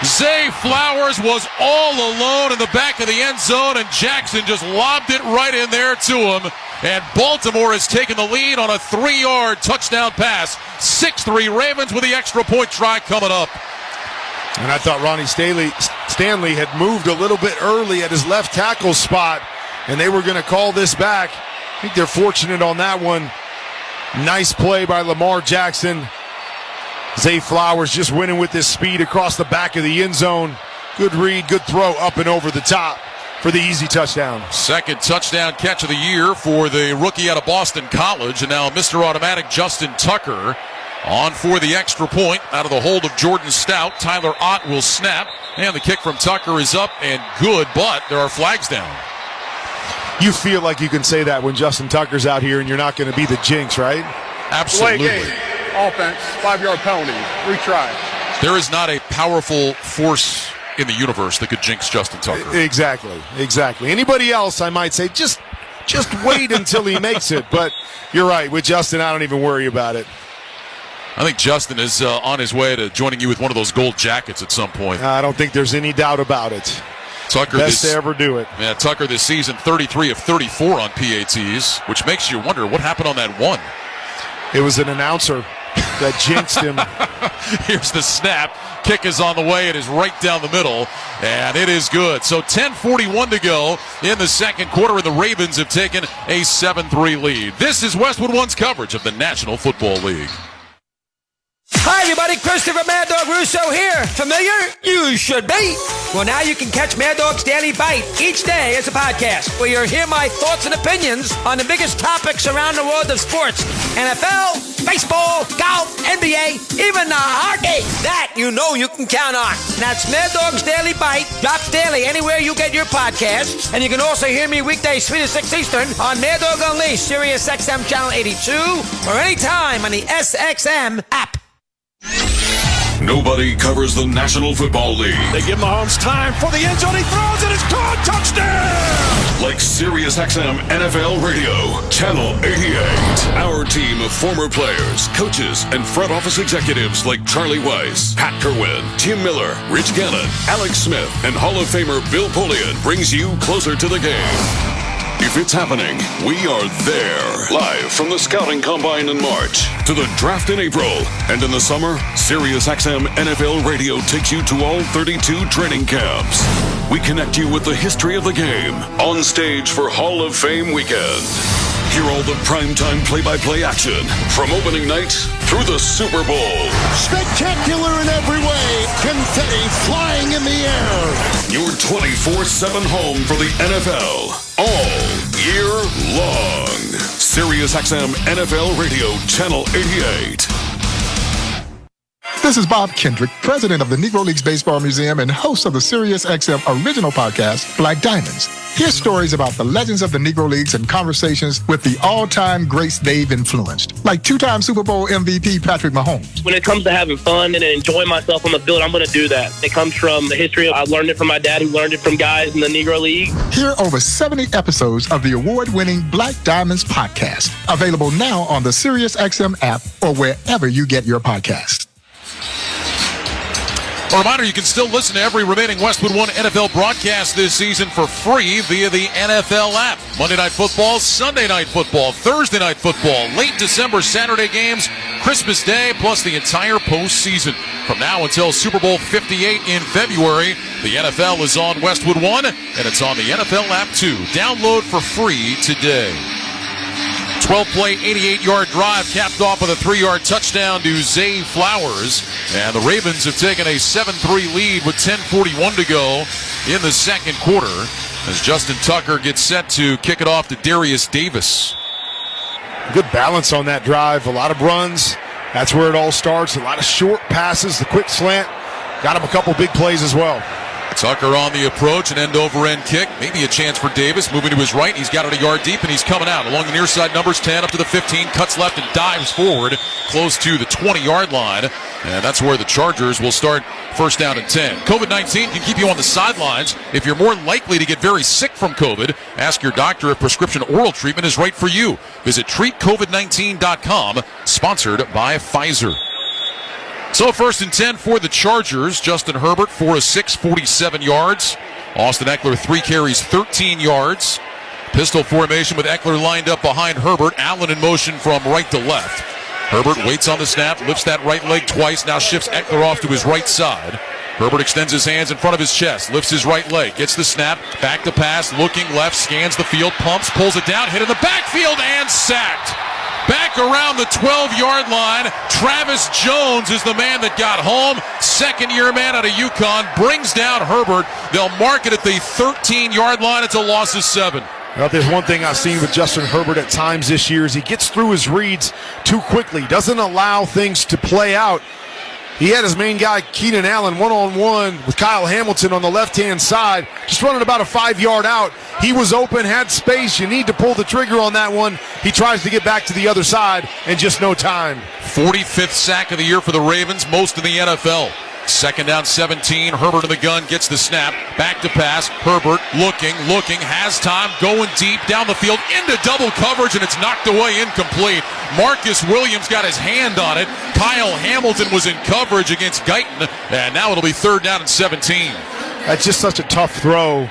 Speaker 5: Zay Flowers was all alone in the back of the end zone, and Jackson just lobbed it right in there to him. And Baltimore has taken the lead on a 3-yard touchdown pass. 6-3 Ravens with the extra point try coming up.
Speaker 3: And I thought Ronnie Stanley had moved a little bit early at his left tackle spot, and they were going to call this back. I think they're fortunate on that one. Nice play by Lamar Jackson. Zay Flowers just winning with his speed across the back of the end zone. Good read, good throw up and over the top for the easy touchdown.
Speaker 5: Second touchdown catch of the year for the rookie out of Boston College. And now Mr. Automatic Justin Tucker on for the extra point out of the hold of Jordan Stout. Tyler Ott will snap. And the kick from Tucker is up and good, but there are flags down.
Speaker 3: You feel like you can say that when Justin Tucker's out here and you're not going to be the jinx, right?
Speaker 5: Absolutely.
Speaker 23: Offense, 5-yard penalty, retry.
Speaker 5: There is not a powerful force in the universe that could jinx Justin Tucker.
Speaker 3: Exactly. Anybody else, I might say, just wait until he makes it. But you're right. With Justin, I don't even worry about it.
Speaker 5: I think Justin is on his way to joining you with one of those gold jackets at some point.
Speaker 3: I don't think there's any doubt about it.
Speaker 5: Tucker
Speaker 3: Best to ever do it.
Speaker 5: Yeah, Tucker this season, 33 of 34 on PATs, which makes you wonder what happened on that one.
Speaker 3: It was an announcer that jinxed him.
Speaker 5: Here's the snap. Kick is on the way. It is right down the middle, and it is good. So 10:41 to go in the second quarter, and the Ravens have taken a 7-3 lead. This is Westwood One's coverage of the National Football League.
Speaker 4: Hi, everybody. Christopher Mad Dog Russo here. Familiar? You should be. Well, now you can catch Mad Dog's Daily Bite each day as a podcast, where you'll hear my thoughts and opinions on the biggest topics around the world of sports. NFL, baseball, golf, NBA, even hockey. That you know you can count on. That's Mad Dog's Daily Bite. Drops daily anywhere you get your podcasts. And you can also hear me weekdays 3 to 6 Eastern on Mad Dog Unleashed, Sirius XM Channel 82, or anytime on the SXM app.
Speaker 16: Nobody covers the National Football League.
Speaker 2: They give Mahomes time for the end zone. He throws it. It's caught. Touchdown!
Speaker 16: Like Sirius XM NFL Radio, Channel 88. Our team of former players, coaches, and front office executives like Charlie Weiss, Pat Kerwin, Tim Miller, Rich Gannon, Alex Smith, and Hall of Famer Bill Polian brings you closer to the game. If it's happening, we are there. Live from the Scouting Combine in March to the draft in April. And in the summer, Sirius XM NFL Radio takes you to all 32 training camps. We connect you with the history of the game on stage for Hall of Fame weekend. Hear all the primetime play-by-play action from opening night through the Super Bowl.
Speaker 2: Spectacular in every way. Confetti flying in the air.
Speaker 16: Your 24/7 home for the NFL all year long. Sirius XM NFL Radio, Channel 88.
Speaker 17: This is Bob Kendrick, president of the Negro Leagues Baseball Museum and host of the Sirius XM original podcast, Black Diamonds. Hear stories about the legends of the Negro Leagues and conversations with the all-time greats they've influenced, like two-time Super Bowl MVP Patrick Mahomes.
Speaker 18: When it comes to having fun and enjoying myself on the field, I'm going to do that. It comes from the history. I learned it from my dad, who learned it from guys in the Negro League.
Speaker 17: Hear over 70 episodes of the award-winning Black Diamonds podcast, available now on the Sirius XM app or wherever you get your podcasts.
Speaker 5: A reminder, you can still listen to every remaining Westwood One NFL broadcast this season for free via the NFL app. Monday Night Football, Sunday Night Football, Thursday Night Football, late December Saturday games, Christmas Day, plus the entire postseason. From now until Super Bowl 58 in February, the NFL is on Westwood One, and it's on the NFL app too. Download for free today. 12-play, 88-yard drive capped off with a 3-yard touchdown to Zay Flowers. And the Ravens have taken a 7-3 lead with 10:41 to go in the second quarter as Justin Tucker gets set to kick it off to Darius Davis.
Speaker 3: Good balance on that drive. A lot of runs. That's where it all starts. A lot of short passes, the quick slant. Got him a couple big plays as well.
Speaker 5: Tucker on the approach, an end-over-end kick. Maybe a chance for Davis. Moving to his right. He's got it a yard deep, and he's coming out. Along the near side, numbers 10 up to the 15. Cuts left and dives forward, close to the 20-yard line. And that's where the Chargers will start first down and 10. COVID-19 can keep you on the sidelines. If you're more likely to get very sick from COVID, ask your doctor if prescription oral treatment is right for you. Visit treatcovid19.com, sponsored by Pfizer. So 1st and 10 for the Chargers. Justin Herbert, 4 of 6, 47 yards. Austin Eckler, 3 carries, 13 yards. Pistol formation with Eckler lined up behind Herbert. Allen in motion from right to left. Herbert waits on the snap, lifts that right leg twice, now shifts Eckler off to his right side. Herbert extends his hands in front of his chest, lifts his right leg, gets the snap, back to pass, looking left, scans the field, pumps, pulls it down, hit in the backfield, and sacked. Back around the 12-yard line, Travis Jones is the man that got home. Second-year man out of UConn, brings down Herbert. They'll mark it at the 13-yard line. It's a loss of 7.
Speaker 3: Well, if there's one thing I've seen with Justin Herbert at times this year is he gets through his reads too quickly, doesn't allow things to play out. He had his main guy, Keenan Allen, one-on-one with Kyle Hamilton on the left-hand side, just running about a 5-yard out. He was open, had space. You need to pull the trigger on that one. He tries to get back to the other side, and just no time.
Speaker 5: 45th sack of the year for the Ravens, most in the NFL. Second down, 17. Herbert in the gun, gets the snap. Back to pass. Herbert looking, has time, going deep down the field into double coverage, and it's knocked away, incomplete. Marcus Williams got his hand on it. Kyle Hamilton was in coverage against Guyton, and now it'll be 3rd down and 17.
Speaker 3: That's just such a tough throw.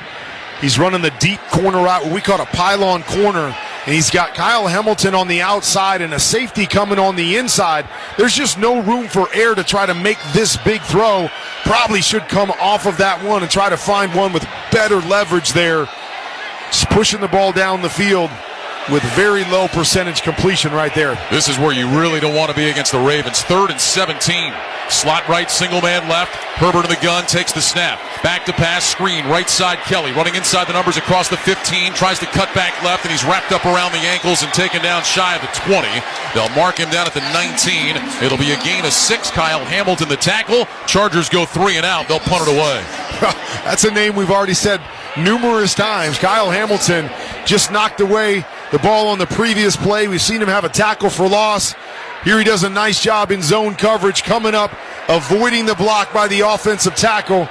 Speaker 3: He's running the deep corner route, what we call a pylon corner. And he's got Kyle Hamilton on the outside and a safety coming on the inside. There's just no room for air to try to make this big throw. Probably should come off of that one and try to find one with better leverage there. Just pushing the ball down the field with very low percentage completion right there.
Speaker 5: This is where you really don't want to be against the Ravens. 3rd and 17. Slot right, single man left. Herbert in the gun, takes the snap. Back to pass, screen, right side Kelly. Running inside the numbers across the 15. Tries to cut back left, and he's wrapped up around the ankles and taken down shy of the 20. They'll mark him down at the 19. It'll be a gain of 6. Kyle Hamilton the tackle. Chargers go 3 and out. They'll punt it away.
Speaker 3: That's a name we've already said numerous times. Kyle Hamilton just knocked away the ball on the previous play. We've seen him have a tackle for loss. Here he does a nice job in zone coverage, coming up, avoiding the block by the offensive tackle,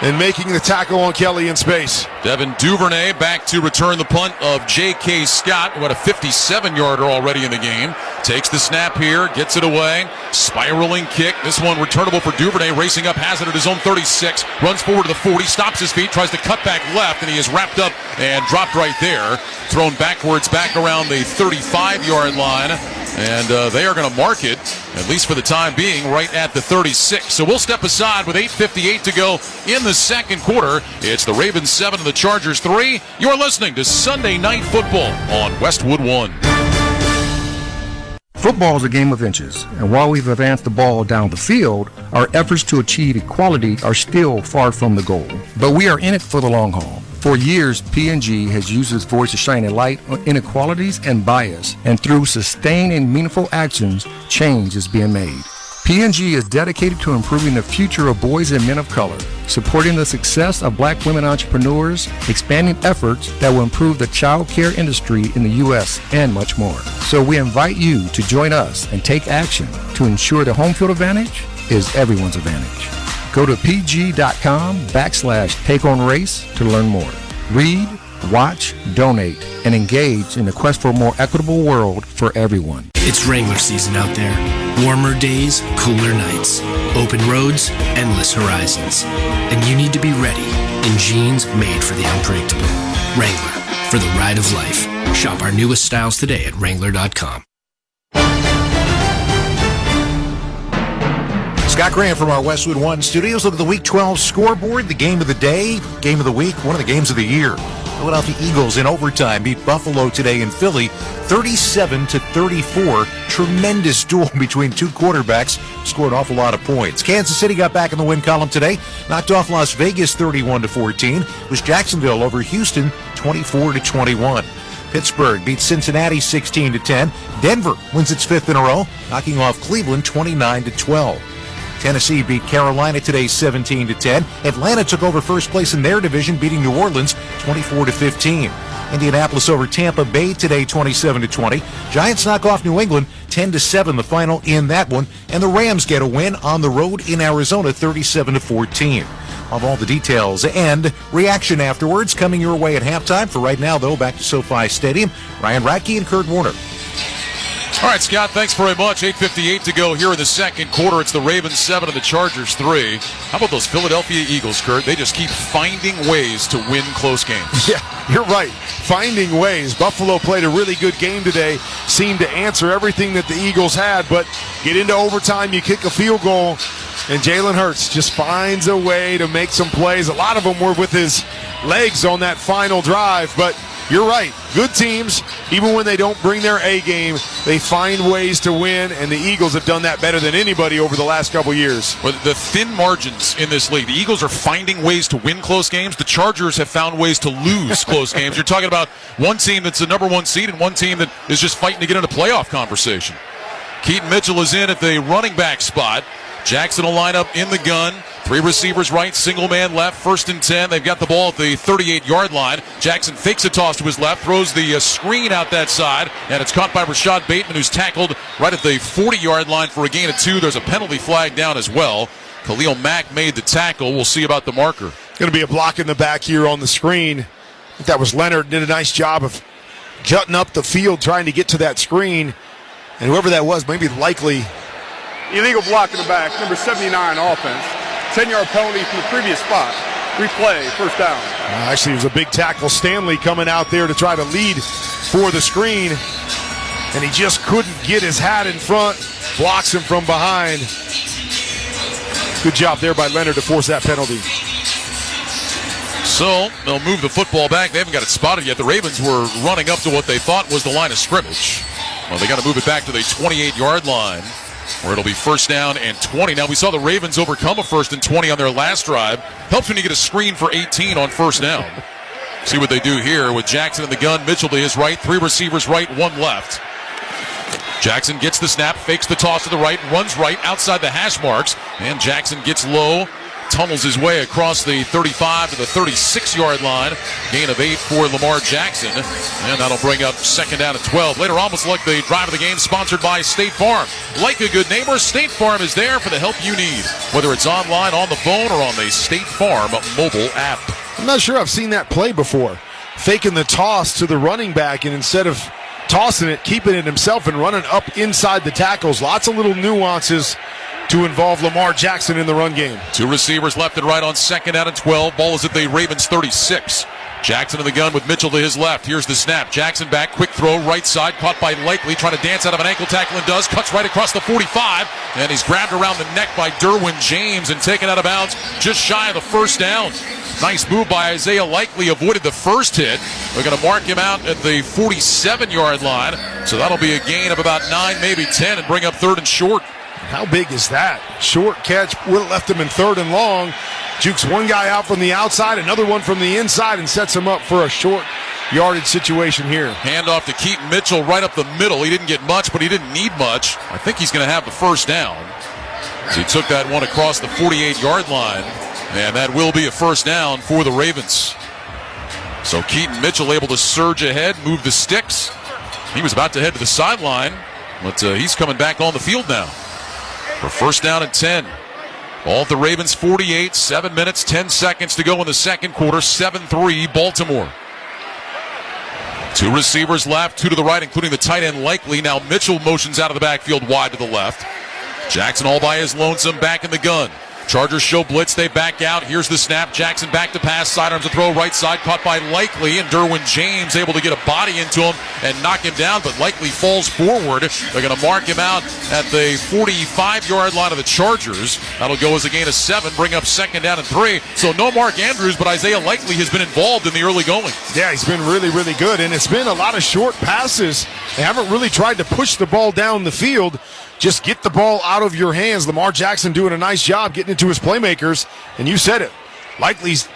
Speaker 3: and making the tackle on Kelly in space.
Speaker 5: Devin Duvernay back to return the punt of J.K. Scott, who had a 57-yarder already in the game. Takes the snap here, gets it away. Spiraling kick. This one returnable for Duvernay, racing up, has it at his own 36. Runs forward to the 40, stops his feet, tries to cut back left, and he is wrapped up and dropped right there. Thrown backwards, back around the 35-yard line. And they are going to mark it, at least for the time being, right at the 36. So we'll step aside with 8:58 to go in the second quarter. It's the Ravens 7 and the Chargers 3. You're listening to Sunday Night Football on Westwood 1.
Speaker 1: Football is a game of inches, and while we've advanced the ball down the field, our efforts to achieve equality are still far from the goal. But we are in it for the long haul. For years, P&G has used its voice to shine a light on inequalities and bias, and through sustained and meaningful actions, change is being made. P&G is dedicated to improving the future of boys and men of color, supporting the success of black women entrepreneurs, expanding efforts that will improve the child care industry in the U.S., and much more. So we invite you to join us and take action to ensure the home field advantage is everyone's advantage. Go to pg.com/takeonrace to learn more. Read, watch, donate, and engage in the quest for a more equitable world for everyone.
Speaker 9: It's Wrangler season out there. Warmer days, cooler nights. Open roads, endless horizons. And you need to be ready in jeans made for the unpredictable. Wrangler, for the ride of life. Shop our newest styles today at Wrangler.com.
Speaker 19: Scott Graham from our Westwood 1 studios. Look at the Week 12 scoreboard, the game of the day, game of the week, one of the games of the year. Philadelphia Eagles in overtime beat Buffalo today in Philly, 37-34. Tremendous duel between two quarterbacks. Scored an awful lot of points. Kansas City got back in the win column today. Knocked off Las Vegas 31-14. It was Jacksonville over Houston 24-21. Pittsburgh beats Cincinnati 16-10. Denver wins its 5th in a row, knocking off Cleveland 29-12. Tennessee beat Carolina today 17-10. Atlanta took over first place in their division, beating New Orleans 24-15. Indianapolis over Tampa Bay today 27-20. Giants knock off New England 10-7, the final in that one. And the Rams get a win on the road in Arizona 37-14. Of all the details and reaction afterwards coming your way at halftime. For right now, though, back to SoFi Stadium. Ryan Radke and Kurt Warner.
Speaker 5: All right, Scott, thanks very much. 8:58 to go here in the second quarter. It's the Ravens 7 and the Chargers 3. How about those Philadelphia Eagles, Kurt? They just keep finding ways to win close games.
Speaker 3: Yeah, you're right. Finding ways. Buffalo played a really good game today, seemed to answer everything that the Eagles had, but get into overtime, you kick a field goal, and Jalen Hurts just finds a way to make some plays. A lot of them were with his legs on that final drive, but you're right. Good teams, even when they don't bring their A game, they find ways to win, and the Eagles have done that better than anybody over the last couple years.
Speaker 5: Well, the thin margins in this league. The Eagles are finding ways to win close games. The Chargers have found ways to lose close games. You're talking about one team that's the number one seed and one team that is just fighting to get into playoff conversation. Keaton Mitchell is in at the running back spot. Jackson will line up in the gun. 3 receivers right, single man left, 1st and 10. They've got the ball at the 38-yard line. Jackson fakes a toss to his left, throws the screen out that side, and it's caught by Rashad Bateman, who's tackled right at the 40-yard line for a gain of 2. There's a penalty flag down as well. Khalil Mack made the tackle. We'll see about the marker.
Speaker 3: Going to be a block in the back here on the screen. I think that was Leonard. Did a nice job of jutting up the field trying to get to that screen. And whoever that was, maybe likely.
Speaker 23: Illegal block in the back, number 79 offense. 10-yard penalty from the previous spot. Replay, first down.
Speaker 3: Actually, it was a big tackle. Stanley coming out there to try to lead for the screen, and he just couldn't get his hat in front. Blocks him from behind. Good job there by Leonard to force that penalty.
Speaker 5: So they'll move the football back. They haven't got it spotted yet. The Ravens were running up to what they thought was the line of scrimmage. Well, they got to move it back to the 28-yard line, where it'll be 1st down and 20. Now, we saw the Ravens overcome a 1st and 20 on their last drive. Helps when you get a screen for 18 on 1st down. See what they do here with Jackson in the gun. Mitchell to his right. 3 receivers right, 1 left. Jackson gets the snap, fakes the toss to the right, runs right outside the hash marks. And Jackson gets low, tunnels his way across the 35 to the 36-yard line. Gain of 8 for Lamar Jackson. And that'll bring up 2nd down and 12. Later, almost like the drive of the game, sponsored by State Farm. Like a good neighbor, State Farm is there for the help you need, whether it's online, on the phone, or on the State Farm mobile app.
Speaker 3: I'm not sure I've seen that play before. Faking the toss to the running back, and instead of tossing it, keeping it himself and running up inside the tackles. Lots of little nuances to involve Lamar Jackson in the run game.
Speaker 5: 2 receivers left and right on 2nd down and 12. Ball is at the Ravens 36. Jackson in the gun with Mitchell to his left. Here's the snap. Jackson back, quick throw, right side, caught by Likely, trying to dance out of an ankle tackle and does. Cuts right across the 45, and he's grabbed around the neck by Derwin James and taken out of bounds just shy of the 1st down. Nice move by Isaiah Likely, avoided the first hit. They're going to mark him out at the 47-yard line, so that'll be a gain of about 9, maybe 10, and bring up 3rd and short.
Speaker 3: How big is that? Short catch would have left him in 3rd and long. Jukes one guy out from the outside, another one from the inside, and sets him up for a short yardage situation here.
Speaker 5: Handoff to Keaton Mitchell right up the middle. He didn't get much, but he didn't need much. I think he's going to have the 1st down. So he took that one across the 48-yard line, and that will be a 1st down for the Ravens. So Keaton Mitchell able to surge ahead, move the sticks. He was about to head to the sideline, but he's coming back on the field now for 1st down and 10. Ball at the Ravens 48, 7 minutes, 10 seconds to go in the second quarter, 7-3 Baltimore. 2 receivers left, 2 to the right, including the tight end Likely. Now Mitchell motions out of the backfield wide to the left. Jackson all by his lonesome, back in the gun. Chargers show blitz, they back out. Here's the snap. Jackson back to pass, sidearms to throw, right side, caught by Likely, and Derwin James able to get a body into him and knock him down, but Likely falls forward. They're going to mark him out at the 45-yard line of the Chargers. That'll go as a gain of 7, bring up 2nd down and 3. So no Mark Andrews, but Isaiah Likely has been involved in the early going.
Speaker 3: Yeah, he's been really, really good, and it's been a lot of short passes. They haven't really tried to push the ball down the field. Just get the ball out of your hands. Lamar Jackson doing a nice job getting into his playmakers. And you said it. Likely's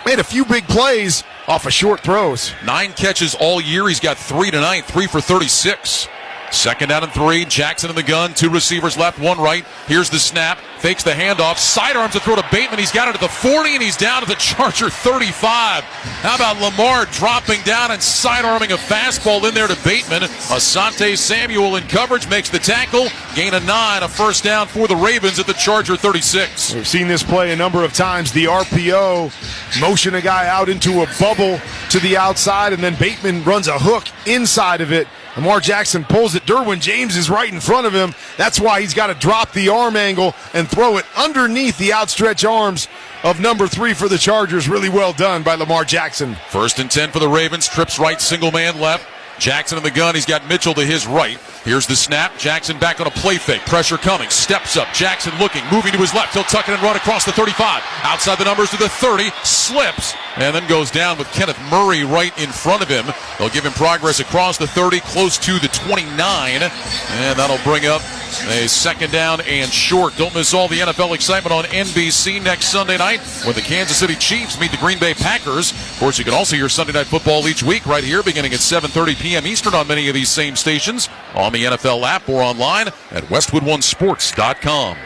Speaker 3: made a few big plays off of short throws.
Speaker 5: 9 catches all year. He's got 3 tonight, 3 for 36. 2nd down and 3. Jackson in the gun. 2 receivers left, 1 right. Here's the snap. Fakes the handoff. Sidearms to throw to Bateman. He's got it at the 40, and he's down to the Charger 35. How about Lamar dropping down and sidearming a fastball in there to Bateman? Asante Samuel in coverage makes the tackle. Gain of 9, a 1st down for the Ravens at the Charger 36.
Speaker 3: We've seen this play a number of times. The RPO, motion a guy out into a bubble to the outside, and then Bateman runs a hook inside of it Lamar Jackson pulls it. Derwin James is right in front of him. That's why he's got to drop the arm angle and throw it underneath the outstretched arms of number 3 for the Chargers. Really well done by Lamar Jackson.
Speaker 5: 1st and 10 for the Ravens. Trips right, single man left. Jackson in the gun. He's got Mitchell to his right. Here's the snap. Jackson back on a play fake. Pressure coming. Steps up. Jackson looking. Moving to his left. He'll tuck it and run across the 35. Outside the numbers to the 30. Slips. And then goes down with Kenneth Murray right in front of him. They'll give him progress across the 30. Close to the 29. And that'll bring up a 2nd down and short. Don't miss all the NFL excitement on NBC next Sunday night when the Kansas City Chiefs meet the Green Bay Packers. Of course, you can also hear Sunday Night Football each week right here beginning at 7:30 p.m. Eastern on many of these same stations, on the NFL app or online at westwood1sports.com.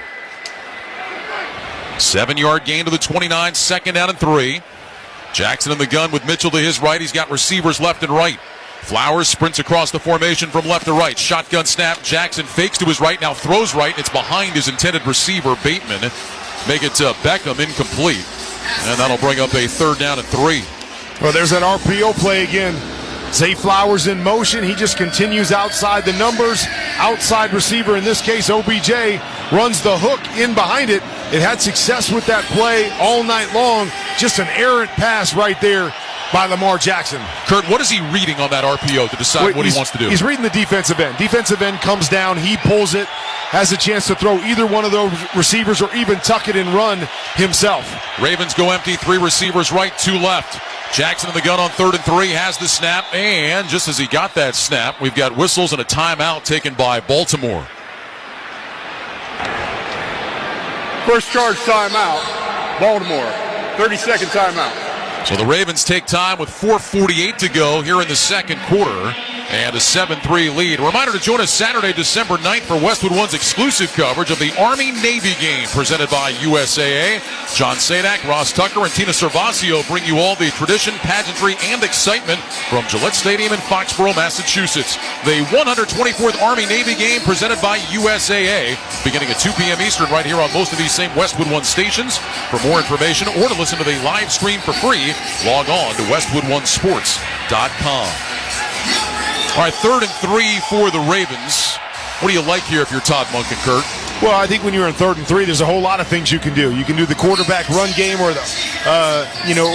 Speaker 5: 7-yard gain to the 29, 2nd down and 3. Jackson in the gun with Mitchell to his right. He's got receivers left and right. Flowers sprints across the formation from left to right. Shotgun snap. Jackson fakes to his right, now throws right. It's behind his intended receiver, Bateman. Make it to Beckham, incomplete. And that'll bring up a 3rd down and 3.
Speaker 3: Well, there's that RPO play again. Zay Flowers in motion. He just continues outside the numbers. Outside receiver, in this case, OBJ, runs the hook in behind it. It had success with that play all night long. Just an errant pass right there by Lamar Jackson.
Speaker 5: Kurt, what is he reading on that RPO to decide what he wants to do?
Speaker 3: He's reading the defensive end. Defensive end comes down, he pulls it, has a chance to throw either one of those receivers or even tuck it and run himself.
Speaker 5: Ravens go empty, 3 receivers right, 2 left. Jackson in the gun on 3rd and 3, has the snap, and just as he got that snap, we've got whistles and a timeout taken by Baltimore.
Speaker 23: First charge timeout, Baltimore. 30-second timeout.
Speaker 5: So the Ravens take time with 4:48 to go here in the 2nd quarter. And a 7-3 lead. A reminder to join us Saturday, December 9th for Westwood One's exclusive coverage of the Army-Navy game presented by USAA. John Sadak, Ross Tucker, and Tina Servasio bring you all the tradition, pageantry, and excitement from Gillette Stadium in Foxborough, Massachusetts. The 124th Army-Navy game presented by USAA, beginning at 2 p.m. Eastern right here on most of these same Westwood One stations. For more information or to listen to the live stream for free, log on to westwood1sports.com. All right, 3rd and 3 for the Ravens. What do you like here if you're Todd Monk and Kurt?
Speaker 3: Well, I think when you're in 3rd and 3, there's a whole lot of things you can do. You can do the quarterback run game or the,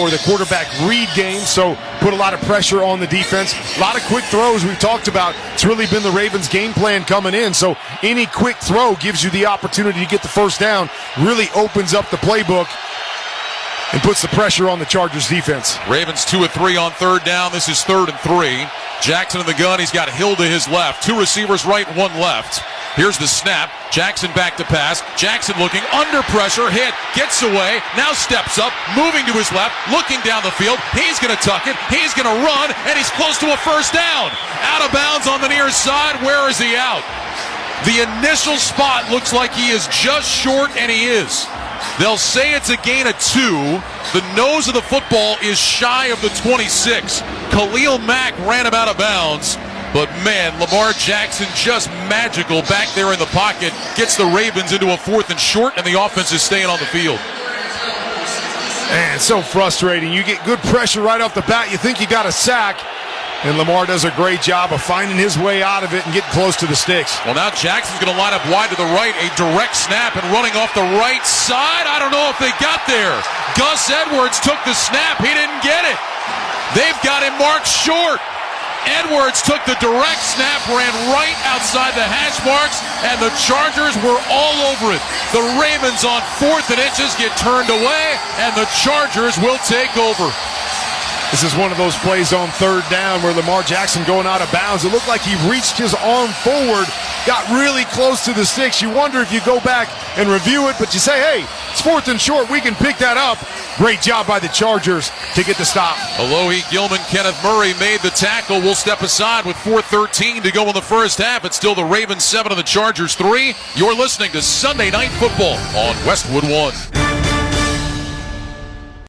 Speaker 3: or the quarterback read game. So put a lot of pressure on the defense. A lot of quick throws we've talked about. It's really been the Ravens' game plan coming in. So any quick throw gives you the opportunity to get the 1st down. Really opens up the playbook and puts the pressure on the Chargers defense.
Speaker 5: Ravens 2 of 3 on 3rd down. This is 3rd and 3. Jackson in the gun. He's got Hill to his left. 2 receivers right, 1 left. Here's the snap. Jackson back to pass. Jackson looking under pressure. Hit. Gets away. Now steps up. Moving to his left. Looking down the field. He's going to tuck it. He's going to run. And he's close to a 1st down. Out of bounds on the near side. Where is he out? The initial spot looks like he is just short, and he is. They'll say it's a gain of 2. The nose of the football is shy of the 26. Khalil Mack ran him out of bounds. But man, Lamar Jackson just magical back there in the pocket. Gets the Ravens into a 4th and short, and the offense is staying on the field.
Speaker 3: Man, it's so frustrating. You get good pressure right off the bat. You think you got a sack. And Lamar does a great job of finding his way out of it and getting close to the sticks.
Speaker 5: Well, now Jackson's going to line up wide to the right. A direct snap and running off the right side. I don't know if they got there. Gus Edwards took the snap. He didn't get it. They've got him marked short. Edwards took the direct snap, ran right outside the hash marks, and the Chargers were all over it. The Ravens on 4th and inches get turned away, and the Chargers will take over.
Speaker 3: This is one of those plays on 3rd down where Lamar Jackson going out of bounds. It looked like he reached his arm forward, got really close to the sticks. You wonder if you go back and review it, but you say, hey, it's 4th and short. We can pick that up. Great job by the Chargers to get the stop.
Speaker 5: Alohi Gilman, Kenneth Murray made the tackle. We'll step aside with 4:13 to go in the first half. It's still the Ravens 7 and the Chargers 3. You're listening to Sunday Night Football on Westwood One.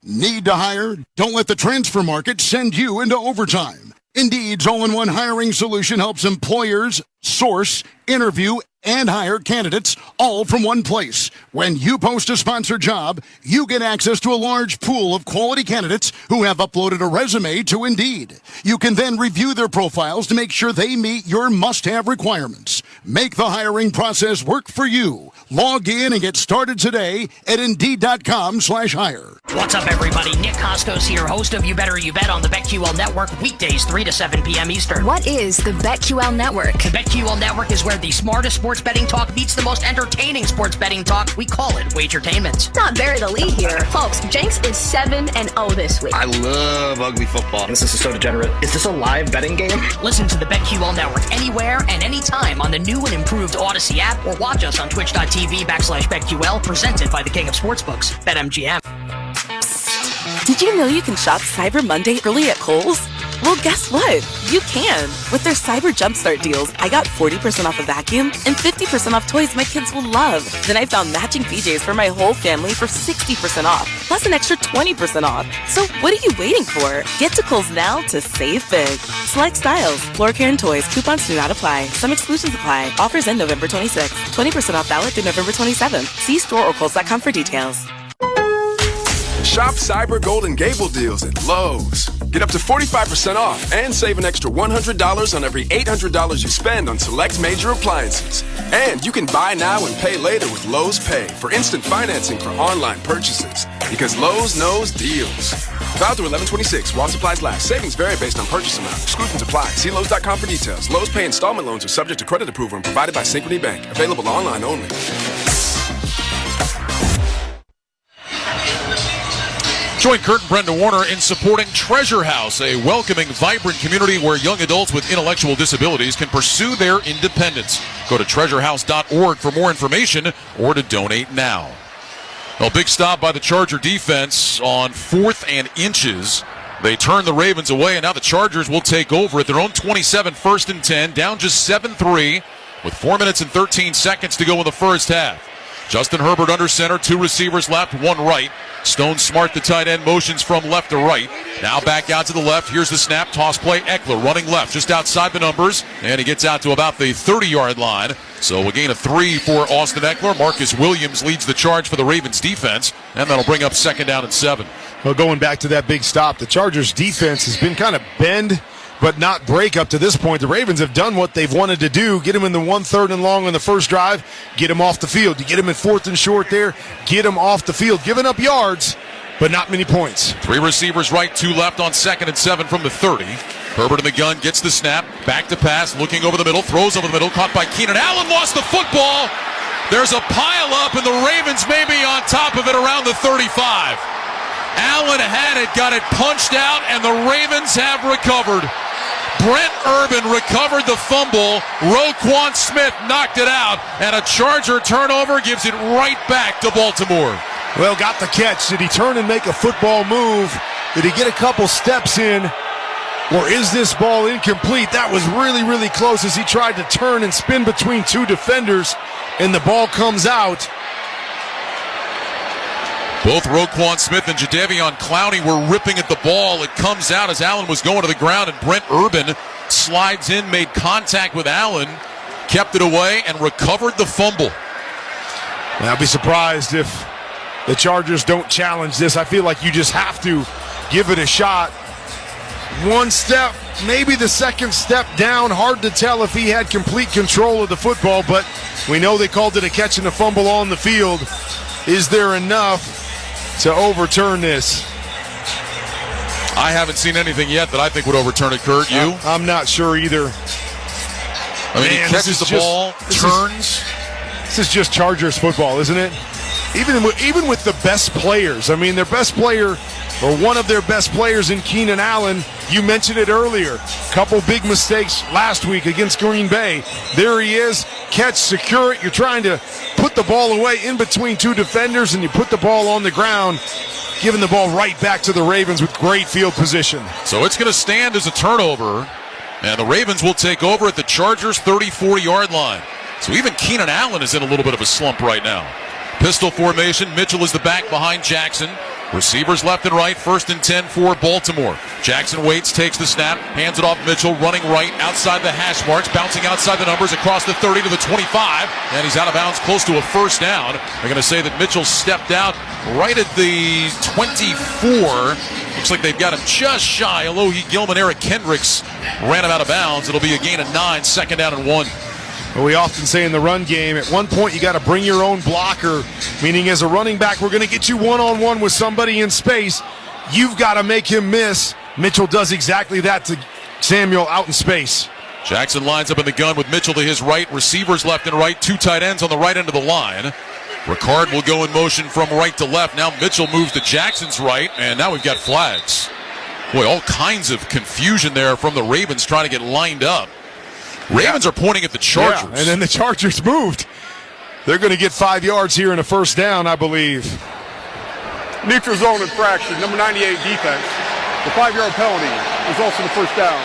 Speaker 2: Need to hire? Don't let the transfer market send you into overtime. Indeed's all-in-one hiring solution helps employers source, interview, and hire candidates all from one place. When you post a sponsored job, you get access to a large pool of quality candidates who have uploaded a resume to Indeed. You can then review their profiles to make sure they meet your must-have requirements. Make the hiring process work for you. Log in and get started today at Indeed.com/hire.
Speaker 10: What's up, everybody? Nick Costos here, host of You Better You Bet on the BetQL Network, weekdays 3 to 7 p.m. Eastern.
Speaker 6: What is the BetQL Network?
Speaker 10: The BetQL Network is where the smartest sports betting talk meets the most entertaining sports betting talk. We call it Wagertainment.
Speaker 6: Not bury the lead here. Folks, Jenks is 7-0 this week.
Speaker 7: I love ugly football. This is so degenerate. Is this a live betting game?
Speaker 10: Listen to the BetQL Network anywhere and anytime on the new and improved Odyssey app, or watch us on twitch.tv/BetQL, presented by the King of Sportsbooks, BetMGM.
Speaker 8: Did you know you can shop Cyber Monday early at Kohl's? Well, guess what? You can. With their Cyber Jumpstart deals, I got 40% off a vacuum and 50% off toys my kids will love. Then I found matching PJs for my whole family for 60% off, plus an extra 20% off. So what are you waiting for? Get to Kohl's now to save big. Select styles, floor care and toys. Coupons do not apply. Some exclusions apply. Offers end November 26th. 20% off valid through November 27th. See store or Kohl's.com for details.
Speaker 13: Shop Cyber Golden Gable deals at Lowe's. Get up to 45% off and save an extra $100 on every $800 you spend on select major appliances. And you can buy now and pay later with Lowe's Pay for instant financing for online purchases. Because Lowe's knows deals. Valid through 11/26 while supplies last. Savings vary based on purchase amount. Exclusions apply. See Lowe's.com for details. Lowe's Pay installment loans are subject to credit approval and provided by Synchrony Bank. Available online only.
Speaker 5: Join Kurt and Brenda Warner in supporting Treasure House, a welcoming, vibrant community where young adults with intellectual disabilities can pursue their independence. Go to treasurehouse.org for more information or to donate now. A big stop by the Charger defense on 4th and inches. They turn the Ravens away, and now the Chargers will take over at their own 27, 1st and 10, down just 7-3 with 4 minutes and 13 seconds to go in the first half. Justin Herbert under center, 2 receivers left, 1 right. Stone Smart, the tight end, motions from left to right. Now back out to the left. Here's the snap, toss play. Eckler running left, just outside the numbers, and he gets out to about the 30-yard line. So a gain of 3 for Austin Eckler. Marcus Williams leads the charge for the Ravens defense, and that'll bring up 2nd down and 7.
Speaker 3: Well, going back to that big stop, the Chargers defense has been kind of bend but not break up to this point. The Ravens have done what they've wanted to do. Get him in the 1/3 and long on the first drive. Get him off the field. You get him in 4th and short there. Get him off the field. Giving up yards, but not many points.
Speaker 5: 3 receivers right, 2 left on 2nd and 7 from the 30. Herbert in the gun, gets the snap. Back to pass, looking over the middle. Throws over the middle. Caught by Keenan Allen. Lost the football. There's a pile up, and the Ravens may be on top of it around the 35. Allen had it, got it punched out, and the Ravens have recovered. Brent Urban recovered the fumble. Roquan Smith knocked it out, and a Charger turnover gives it right back to Baltimore.
Speaker 3: Well, got the catch. Did he turn and make a football move? Did he get a couple steps in? Or is this ball incomplete? That was really, really close as he tried to turn and spin between 2 defenders, and the ball comes out.
Speaker 5: Both Roquan Smith and Jadeveon Clowney were ripping at the ball. It comes out as Allen was going to the ground, and Brent Urban slides in, made contact with Allen, kept it away, and recovered the fumble.
Speaker 3: And I'll be surprised if the Chargers don't challenge this. I feel like you just have to give it a shot. 1 step, maybe the 2nd step down. Hard to tell if he had complete control of the football, but we know they called it a catch and a fumble on the field. Is there enough to overturn this?
Speaker 5: I haven't seen anything yet that I think would overturn it, Kurt. You?
Speaker 3: I'm not sure either.
Speaker 5: I mean, he catches the ball, turns.
Speaker 3: This is just Chargers football, isn't it? Even with the best players. I mean, their best player, or one of their best players in Keenan Allen, you mentioned it earlier. Couple big mistakes last week against Green Bay. There he is. Catch, secure it. You're trying to put the ball away in between 2 defenders, and you put the ball on the ground, giving the ball right back to the Ravens with great field position.
Speaker 5: So it's going to stand as a turnover, and the Ravens will take over at the Chargers' 34-yard line. So even Keenan Allen is in a little bit of a slump right now. Pistol formation. Mitchell is the back behind Jackson. Receivers left and right, 1st and 10 for Baltimore. Jackson waits, takes the snap, hands it off Mitchell, running right outside the hash marks, bouncing outside the numbers across the 30 to the 25, and he's out of bounds close to a first down. They're going to say that Mitchell stepped out right at the 24. Looks like they've got him just shy. Alohi Gilman, Eric Kendricks ran him out of bounds. It'll be a gain of 9, 2nd down and 1.
Speaker 3: Well, we often say in the run game, at one point you got to bring your own blocker, meaning as a running back, we're going to get you one-on-one with somebody in space. You've got to make him miss. Mitchell does exactly that to Samuel out in space.
Speaker 5: Jackson lines up in the gun with Mitchell to his right, receivers left and right, 2 tight ends on the right end of the line. Ricard will go in motion from right to left. Now Mitchell moves to Jackson's right, and now we've got flags. Boy, all kinds of confusion there from the Ravens trying to get lined up. Ravens are pointing at the Chargers.
Speaker 3: Yeah, and then the Chargers moved. They're going to get 5 yards here in a first down, I believe.
Speaker 23: Neutral zone infraction, number 98 defense. The 5-yard penalty results in the first down.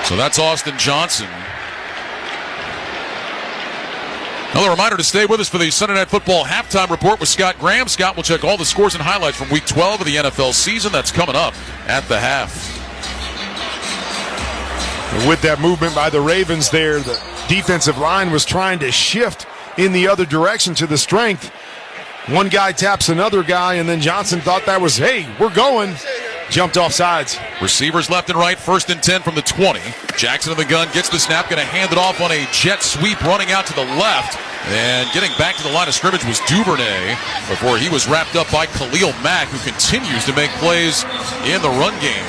Speaker 5: So that's Austin Johnson. Another reminder to stay with us for the Sunday Night Football halftime report with Scott Graham. Scott will check all the scores and highlights from Week 12 of the NFL season. That's coming up at the half.
Speaker 3: With that movement by the Ravens there, the defensive line was trying to shift in the other direction to the strength. One guy taps another guy, and then Johnson thought that was, hey, we're going. Jumped off sides.
Speaker 5: Receivers left and right, 1st and 10 from the 20. Jackson in the gun, gets the snap, going to hand it off on a jet sweep running out to the left. And getting back to the line of scrimmage was Duvernay before he was wrapped up by Khalil Mack, who continues to make plays in the run game.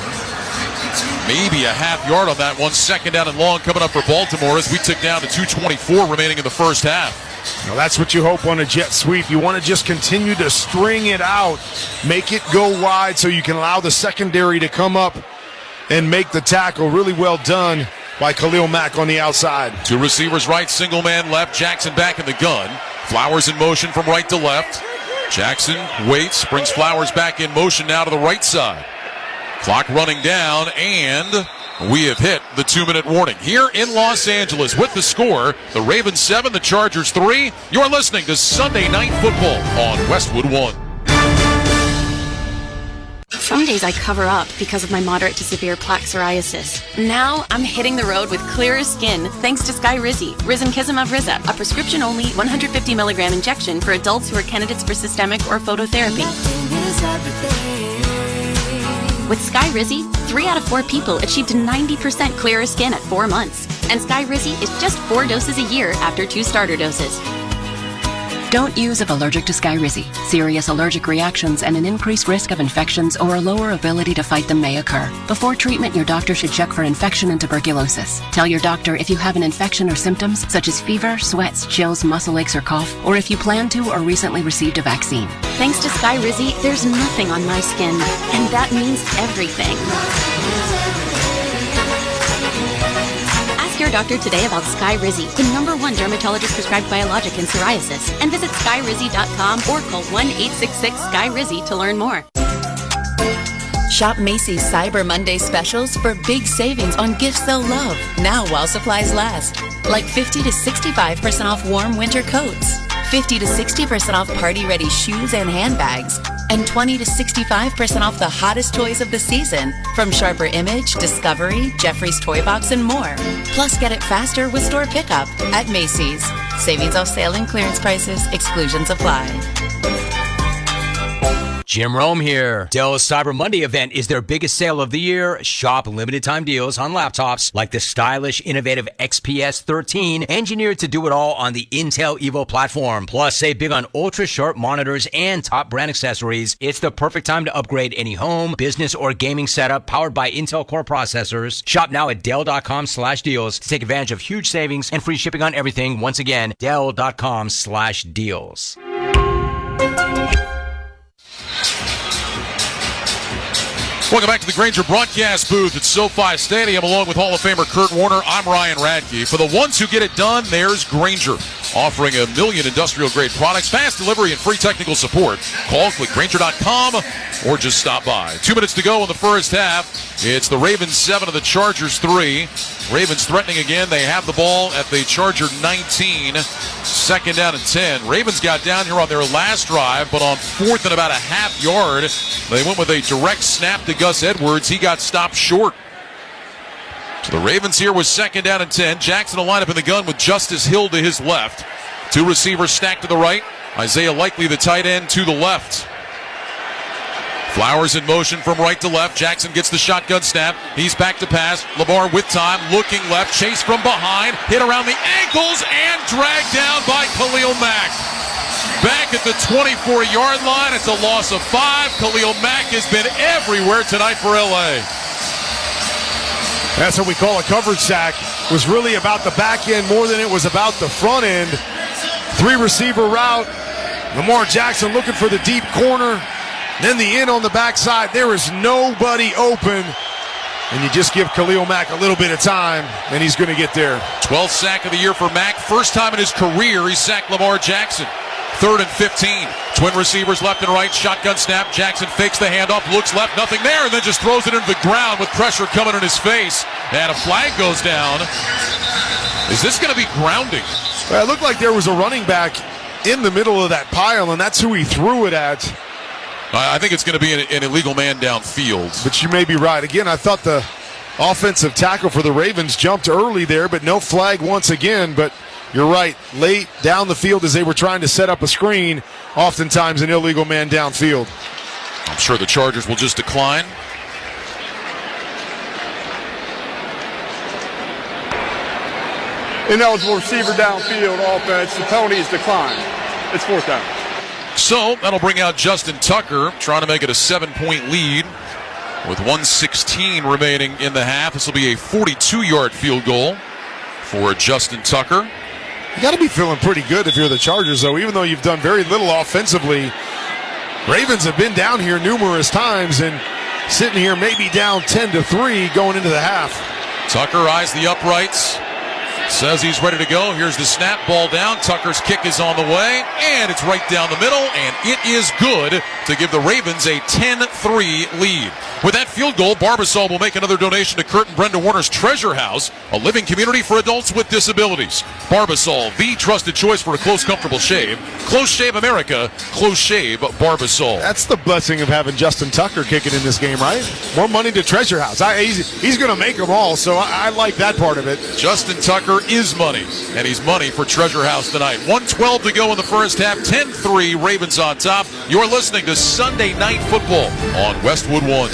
Speaker 5: Maybe a half yard on that one. 2nd down and long coming up for Baltimore as we tick down to 2:24 remaining in the first half.
Speaker 3: Well, that's what you hope on a jet sweep. You want to just continue to string it out, make it go wide so you can allow the secondary to come up and make the tackle. Really well done by Khalil Mack on the outside.
Speaker 5: 2 receivers right, single man left. Jackson back in the gun. Flowers in motion from right to left. Jackson waits, brings Flowers back in motion now to the right side. Clock running down, and we have hit the 2-minute warning. Here in Los Angeles with the score, the Ravens 7, the Chargers 3. You're listening to Sunday Night Football on Westwood 1.
Speaker 6: Some days I cover up because of my moderate to severe plaque psoriasis. Now I'm hitting the road with clearer skin thanks to Skyrizi, Risankizumab Riza, a prescription-only 150 milligram injection for adults who are candidates for systemic or phototherapy. With Skyrizi, 3 out of 4 people achieved 90% clearer skin at 4 months. And Skyrizi is just 4 doses a year after 2 starter doses.
Speaker 12: Don't use if allergic to Skyrizi. Serious allergic reactions and an increased risk of infections or a lower ability to fight them may occur. Before treatment, your doctor should check for infection and tuberculosis. Tell your doctor if you have an infection or symptoms such as fever, sweats, chills, muscle aches, or cough, or if you plan to or recently received a vaccine.
Speaker 6: Thanks to Skyrizi, there's nothing on my skin, and that means everything. Ask your doctor today about Skyrizi, the #1 dermatologist-prescribed biologic in psoriasis, and visit skyrizi.com or call 1-866-SKYRIZI to learn more.
Speaker 8: Shop Macy's Cyber Monday specials for big savings on gifts they'll love, now while supplies last. Like 50 to 65% off warm winter coats, 50 to 60% off party-ready shoes and handbags, and 20 to 65% off the hottest toys of the season from Sharper Image, Discovery, Jeffrey's Toy Box, and more. Plus, get it faster with store pickup at Macy's. Savings off sale and clearance prices. Exclusions apply.
Speaker 15: Jim Rome here. Dell's Cyber Monday event is their biggest sale of the year. Shop limited time deals on laptops like the stylish, innovative XPS 13, engineered to do it all on the Intel Evo platform. Plus, save big on ultra-sharp monitors and top brand accessories. It's the perfect time to upgrade any home, business, or gaming setup powered by Intel Core processors. Shop now at Dell.com/deals to take advantage of huge savings and free shipping on everything. Once again, Dell.com/deals.
Speaker 5: Welcome back to the Grainger broadcast booth at SoFi Stadium, along with Hall of Famer Kurt Warner. I'm Ryan Radke. For the ones who get it done, there's Grainger. offering 1 million industrial-grade products, fast delivery, and free technical support. Call, click Grainger.com, or just stop by. 2 minutes to go in the first half. It's the Ravens 7 of the Chargers 3. Ravens threatening again. They have the ball at the Charger 19. Second down and 10. Ravens got down here on their last drive, but on fourth and about a half yard, they went with a direct snap to Gus Edwards. He got stopped short. So the Ravens here with second down and 10. Jackson will line up in the gun with Justice Hill to his left. 2 receivers stacked to the right. Isaiah Likely, the tight end, to the left. Flowers in motion from right to left. Jackson gets the shotgun snap. He's back to pass. Lamar with time, looking left. Chase from behind. Hit around the ankles and dragged down by Khalil Mack. Back at the 24-yard line. It's a loss of 5. Khalil Mack has been everywhere tonight for L.A.
Speaker 3: That's what we call a coverage sack. It was really about the back end more than it was about the front end. 3-receiver route. Lamar Jackson looking for the deep corner. Then the in on the backside. There is nobody open. And you just give Khalil Mack a little bit of time, and he's going to get there.
Speaker 5: 12th sack of the year for Mack. First time in his career he sacked Lamar Jackson. 3rd and 15. Twin receivers left and right. Shotgun snap. Jackson fakes the handoff. Looks left. Nothing there. And then just throws it into the ground with pressure coming in his face. And a flag goes down. Is this going to be grounding?
Speaker 3: Well, it looked like there was a running back in the middle of that pile, and that's who he threw it at.
Speaker 5: I think it's going to be an illegal man downfield.
Speaker 3: But you may be right. Again, I thought the offensive tackle for the Ravens jumped early there, but no flag once again. But you're right. Late down the field as they were trying to set up a screen, oftentimes an illegal man downfield.
Speaker 5: I'm sure the Chargers will just decline.
Speaker 23: Ineligible receiver downfield offense. The penalty is declined. It's 4th down.
Speaker 5: So that'll bring out Justin Tucker, trying to make it a 7-point lead with 1:16 remaining in the half. This will be a 42-yard field goal for Justin Tucker.
Speaker 3: You got to be feeling pretty good if you're the Chargers, though, even though you've done very little offensively. Ravens have been down here numerous times and sitting here maybe down 10-3 going into the half.
Speaker 5: Tucker eyes the uprights. Says he's ready to go. Here's the snap, ball down. Tucker's kick is on the way, and it's right down the middle, and it is good to give the Ravens a 10-3 lead. With that field goal, Barbasol will make another donation to Kurt and Brenda Warner's Treasure House, a living community for adults with disabilities. Barbasol, the trusted choice for a close, comfortable shave. Close Shave America, Close Shave Barbasol.
Speaker 3: That's the blessing of having Justin Tucker kicking in this game, right? More money to Treasure House. He's going to make them all, so I like that part of it.
Speaker 5: Justin Tucker is money, and he's money for Treasure House tonight. 1:12 to go in the first half. 10-3, Ravens on top. You're listening to Sunday Night Football on Westwood One.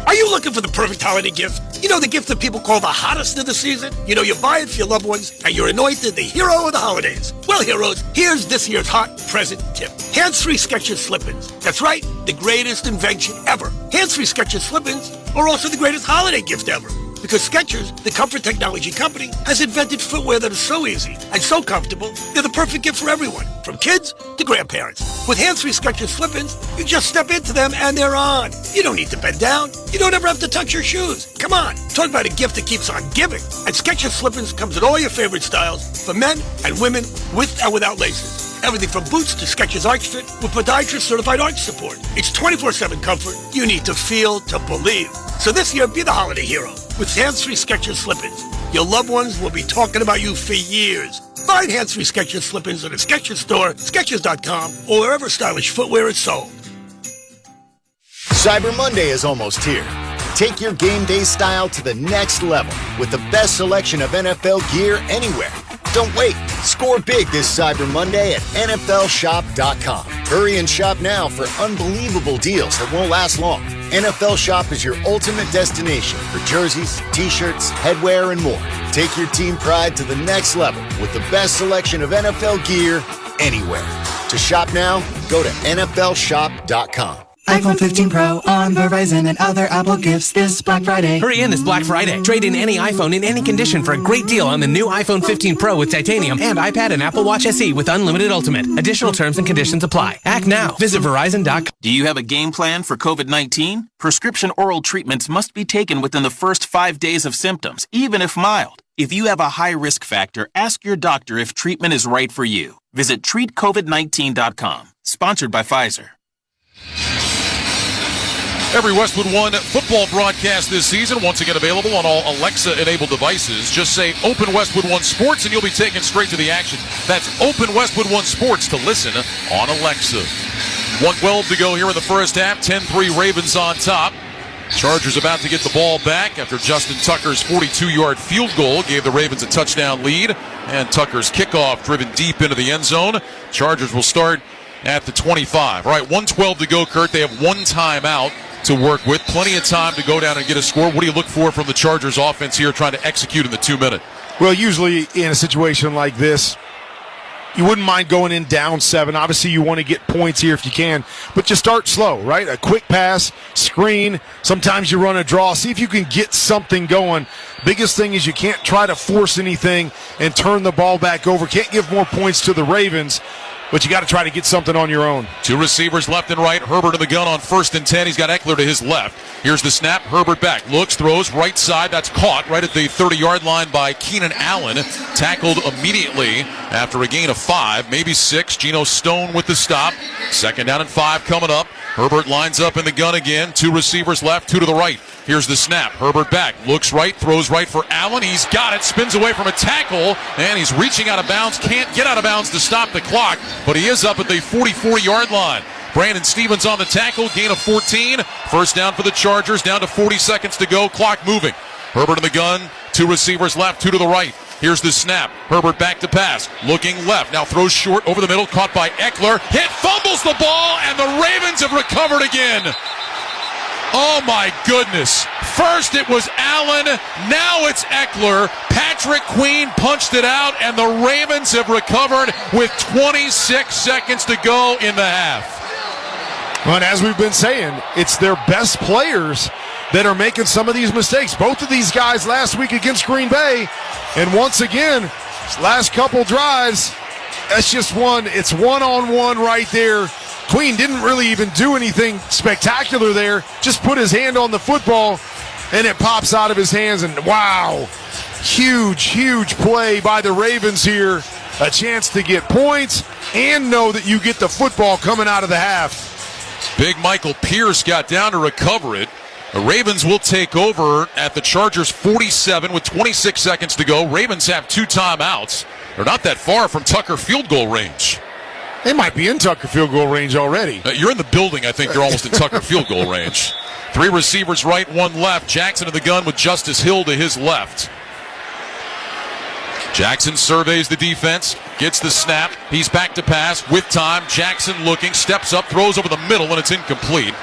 Speaker 20: Are you looking for the perfect holiday gift? You know, the gift that people call the hottest of the season? You know, you buy it for your loved ones, and you're anointed the hero of the holidays. Well, heroes, here's this year's hot present tip. Hands-free Skechers slip-ins. That's right, the greatest invention ever. Hands-free Skechers slip-ins are also the greatest holiday gift ever. Because Skechers, the comfort technology company, has invented footwear that is so easy and so comfortable, they're the perfect gift for everyone, from kids to grandparents. With hands-free Skechers slip-ins, you just step into them and they're on. You don't need to bend down. You don't ever have to touch your shoes. Come on, talk about a gift that keeps on giving. And Skechers slip-ins comes in all your favorite styles for men and women with and without laces. Everything from boots to Skechers Arch Fit with podiatrist-certified arch support. It's 24/7 comfort you need to feel to believe. So this year, be the holiday hero with hands-free Skechers slip-ins. Your loved ones will be talking about you for years. Find hands-free Skechers slip-ins at a Skechers store, Skechers.com, or wherever stylish footwear is sold.
Speaker 21: Cyber Monday is almost here. Take your game day style to the next level with the best selection of NFL gear anywhere. Don't wait. Score big this Cyber Monday at NFLShop.com. Hurry and shop now for unbelievable deals that won't last long. NFL Shop is your ultimate destination for jerseys, t-shirts, headwear, and more. Take your team pride to the next level with the best selection of NFL gear anywhere. To shop now, go to NFLShop.com.
Speaker 22: iPhone 15 Pro on Verizon and other Apple gifts this Black Friday.
Speaker 9: Hurry in this Black Friday. Trade in any iPhone in any condition for a great deal on the new iPhone 15 Pro with titanium and iPad and Apple Watch SE with unlimited Ultimate. Additional terms and conditions apply. Act now. Visit Verizon.com.
Speaker 24: Do you have a game plan for COVID-19? Prescription oral treatments must be taken within the first 5 days of symptoms, even if mild. If you have a high risk factor, ask your doctor if treatment is right for you. Visit treatcovid19.com. Sponsored by Pfizer.
Speaker 5: Every Westwood One football broadcast this season, once again available on all Alexa-enabled devices. Just say Open Westwood One Sports and you'll be taken straight to the action. That's Open Westwood One Sports to listen on Alexa. 1:12 to go here in the first half. 10-3 Ravens on top. Chargers about to get the ball back after Justin Tucker's 42-yard field goal gave the Ravens a touchdown lead. And Tucker's kickoff driven deep into the end zone. Chargers will start at the 25. All right, 1:12 to go, Kurt. They have one timeout to work with. Plenty of time to go down and get a score. What do you look for from the Chargers offense here trying to execute in the 2-minute?
Speaker 3: Well, usually in a situation like this, you wouldn't mind going in down 7. Obviously, you want to get points here if you can, but just start slow, right? A quick pass, screen. Sometimes you run a draw. See if you can get something going. Biggest thing is you can't try to force anything and turn the ball back over. Can't give more points to the Ravens, but you got to try to get something on your own.
Speaker 5: Two receivers left and right. Herbert in the gun on 1st and 10. He's got Eckler to his left. Here's the snap. Herbert back. Looks, throws, right side. That's caught right at the 30-yard line by Keenan Allen. Tackled immediately after a gain of 5, maybe 6. Geno Stone with the stop. 2nd down and 5 coming up. Herbert lines up in the gun again. 2 receivers left, 2 to the right. Here's the snap. Herbert back. Looks right. Throws right for Allen. He's got it. Spins away from a tackle. And he's reaching out of bounds. Can't get out of bounds to stop the clock. But he is up at the 44-yard line. Brandon Stevens on the tackle. Gain of 14. First down for the Chargers. Down to 40 seconds to go. Clock moving. Herbert in the gun. 2 receivers left. 2 to the right. Here's the snap. Herbert back to pass. Looking left. Now throws short over the middle. Caught by Eckler. Hit. Fumbles the ball. And the Ravens have recovered again. Oh, my goodness. First it was Allen. Now it's Eckler. Patrick Queen punched it out, and the Ravens have recovered with 26 seconds to go in the half.
Speaker 3: Well, and as we've been saying, it's their best players that are making some of these mistakes. Both of these guys last week against Green Bay, and once again, last couple drives, that's just one. It's one-on-one right there. Queen didn't really even do anything spectacular there. Just put his hand on the football, and it pops out of his hands. And wow, huge play by the Ravens here. A chance to get points and know that you get the football coming out of the half.
Speaker 5: Big Michael Pierce got down to recover it. The Ravens will take over at the Chargers 47 with 26 seconds to go. Ravens have 2 timeouts. They're not that far from Tucker field goal range.
Speaker 3: They might be in Tucker field goal range already.
Speaker 5: You're in the building. I think they're almost in Tucker field goal range. 3 receivers right, 1 left. Jackson in the gun with Justice Hill to his left. Jackson surveys the defense, gets the snap. He's back to pass with time. Jackson looking, steps up, throws over the middle, and it's incomplete.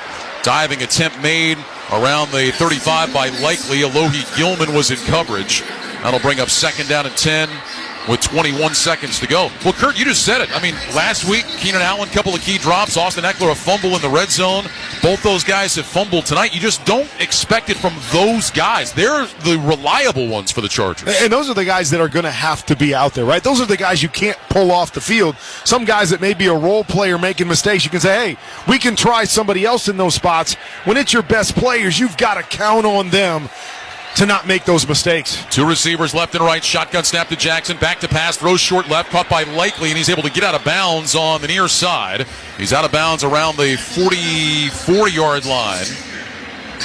Speaker 5: Diving attempt made around the 35 by Likely. Alohi Gilman was in coverage. That'll bring up 2nd down and 10. With 21 seconds to go. Well, Kurt, you just said it. I mean, last week, Keenan Allen, couple of key drops. Austin Eckler, a fumble in the red zone. Both those guys have fumbled tonight. You just don't expect it from those guys. They're the reliable ones for the Chargers.
Speaker 3: And those are the guys that are going to have to be out there, right? Those are the guys you can't pull off the field. Some guys that may be a role player making mistakes, you can say, hey, we can try somebody else in those spots. When it's your best players, you've got to count on them to not make those mistakes.
Speaker 5: 2 receivers left and right. Shotgun snap to Jackson. Back to pass. Throws short left. Caught by Likely, and he's able to get out of bounds on the near side. He's out of bounds around the 44-yard line.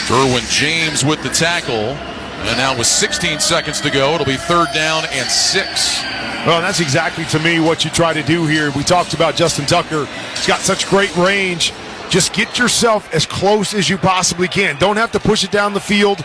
Speaker 5: Derwin James with the tackle. And now with 16 seconds to go, it'll be 3rd down and 6.
Speaker 3: Well, that's exactly, to me, what you try to do here. We talked about Justin Tucker. He's got such great range. Just get yourself as close as you possibly can. Don't have to push it down the field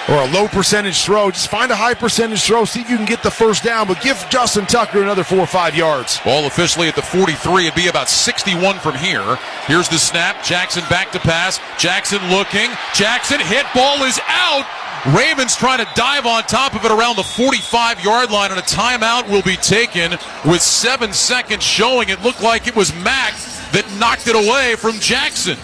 Speaker 3: or a low percentage throw. Just find a high percentage throw. See if you can get the first down, but give Justin Tucker another 4 or 5 yards.
Speaker 5: Ball officially at the 43. It'd be about 61 from here. Here's the snap. Jackson back to pass. Jackson looking. Jackson hit. Ball is out. Ravens trying to dive on top of it around the 45-yard line, and a timeout will be taken with 7 seconds showing. It looked like it was Mack that knocked it away from Jackson.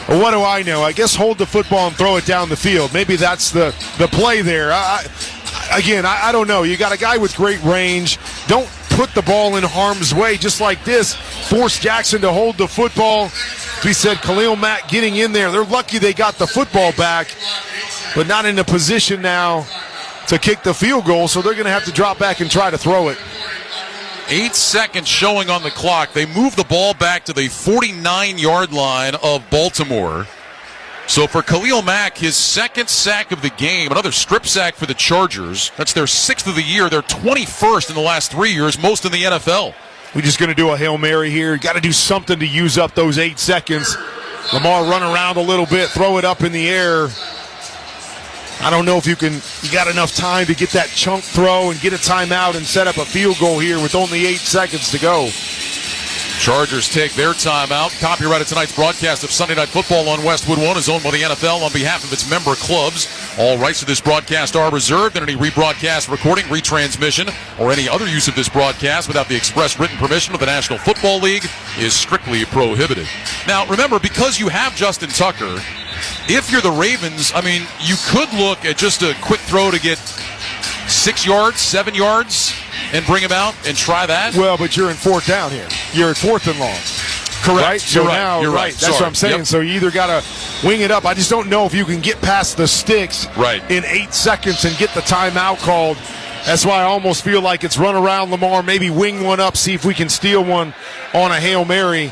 Speaker 3: Well, what do I know? I guess hold the football and throw it down the field. Maybe that's the play there. I don't know. You got a guy with great range. Don't put the ball in harm's way just like this. Force Jackson to hold the football. As we said, Khalil Mack getting in there. They're lucky they got the football back, but not in a position now to kick the field goal, so they're going to have to drop back and try to throw it.
Speaker 5: 8 seconds showing on the clock. They move the ball back to the 49-yard line of Baltimore. So for Khalil Mack, his second sack of the game, another strip sack for the Chargers. That's their 6th of the year. They're 21st in the last 3 years, most in the NFL.
Speaker 3: We're just going to do a Hail Mary here. Got to do something to use up those 8 seconds. Lamar run around a little bit, throw it up in the air. I don't know if you got enough time to get that chunk throw and get a timeout and set up a field goal here with only 8 seconds to go.
Speaker 5: Chargers take their timeout. Copyright of tonight's broadcast of Sunday Night Football on Westwood One is owned by the NFL on behalf of its member clubs. All rights to this broadcast are reserved, and any rebroadcast, recording, retransmission, or any other use of this broadcast without the express written permission of the National Football League is strictly prohibited. Now, remember, because you have Justin Tucker, if you're the Ravens, I mean, you could look at just a quick throw to get 6 yards, 7 yards, and bring him out and try that.
Speaker 3: Well, but you're in 4th down here. You're at 4th and long.
Speaker 5: Correct.
Speaker 3: Right? So now,
Speaker 5: You're right.
Speaker 3: That's what I'm saying.
Speaker 5: Yep.
Speaker 3: So you either got to wing it up. I just don't know if you can get past the sticks in 8 seconds and get the timeout called. That's why I almost feel like it's run around Lamar, maybe wing one up, see if we can steal one on a Hail Mary.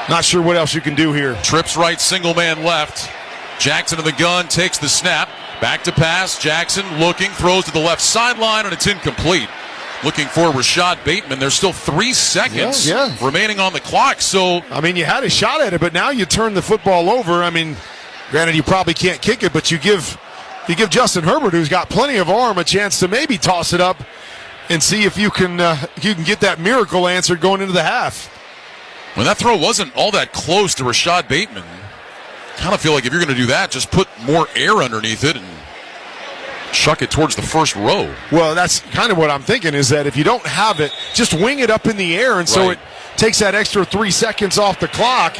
Speaker 3: Not sure what else you can do here.
Speaker 5: Trips right, single man left. Jackson in the gun, takes the snap. Back to pass. Jackson looking, throws to the left sideline, and it's incomplete. Looking for Rashad Bateman. There's still 3 seconds remaining on the clock. So,
Speaker 3: I mean, you had a shot at it, but now you turn the football over. I mean, granted, you probably can't kick it, but you give Justin Herbert, who's got plenty of arm, a chance to maybe toss it up and see if you can get that miracle answered going into the half.
Speaker 5: When that throw wasn't all that close to Rashad Bateman, kind of feel like if you're going to do that, just put more air underneath it and chuck it towards the first row.
Speaker 3: Well, that's kind of what I'm thinking, is that if you don't have it, just wing it up in the air, and so it takes that extra 3 seconds off the clock.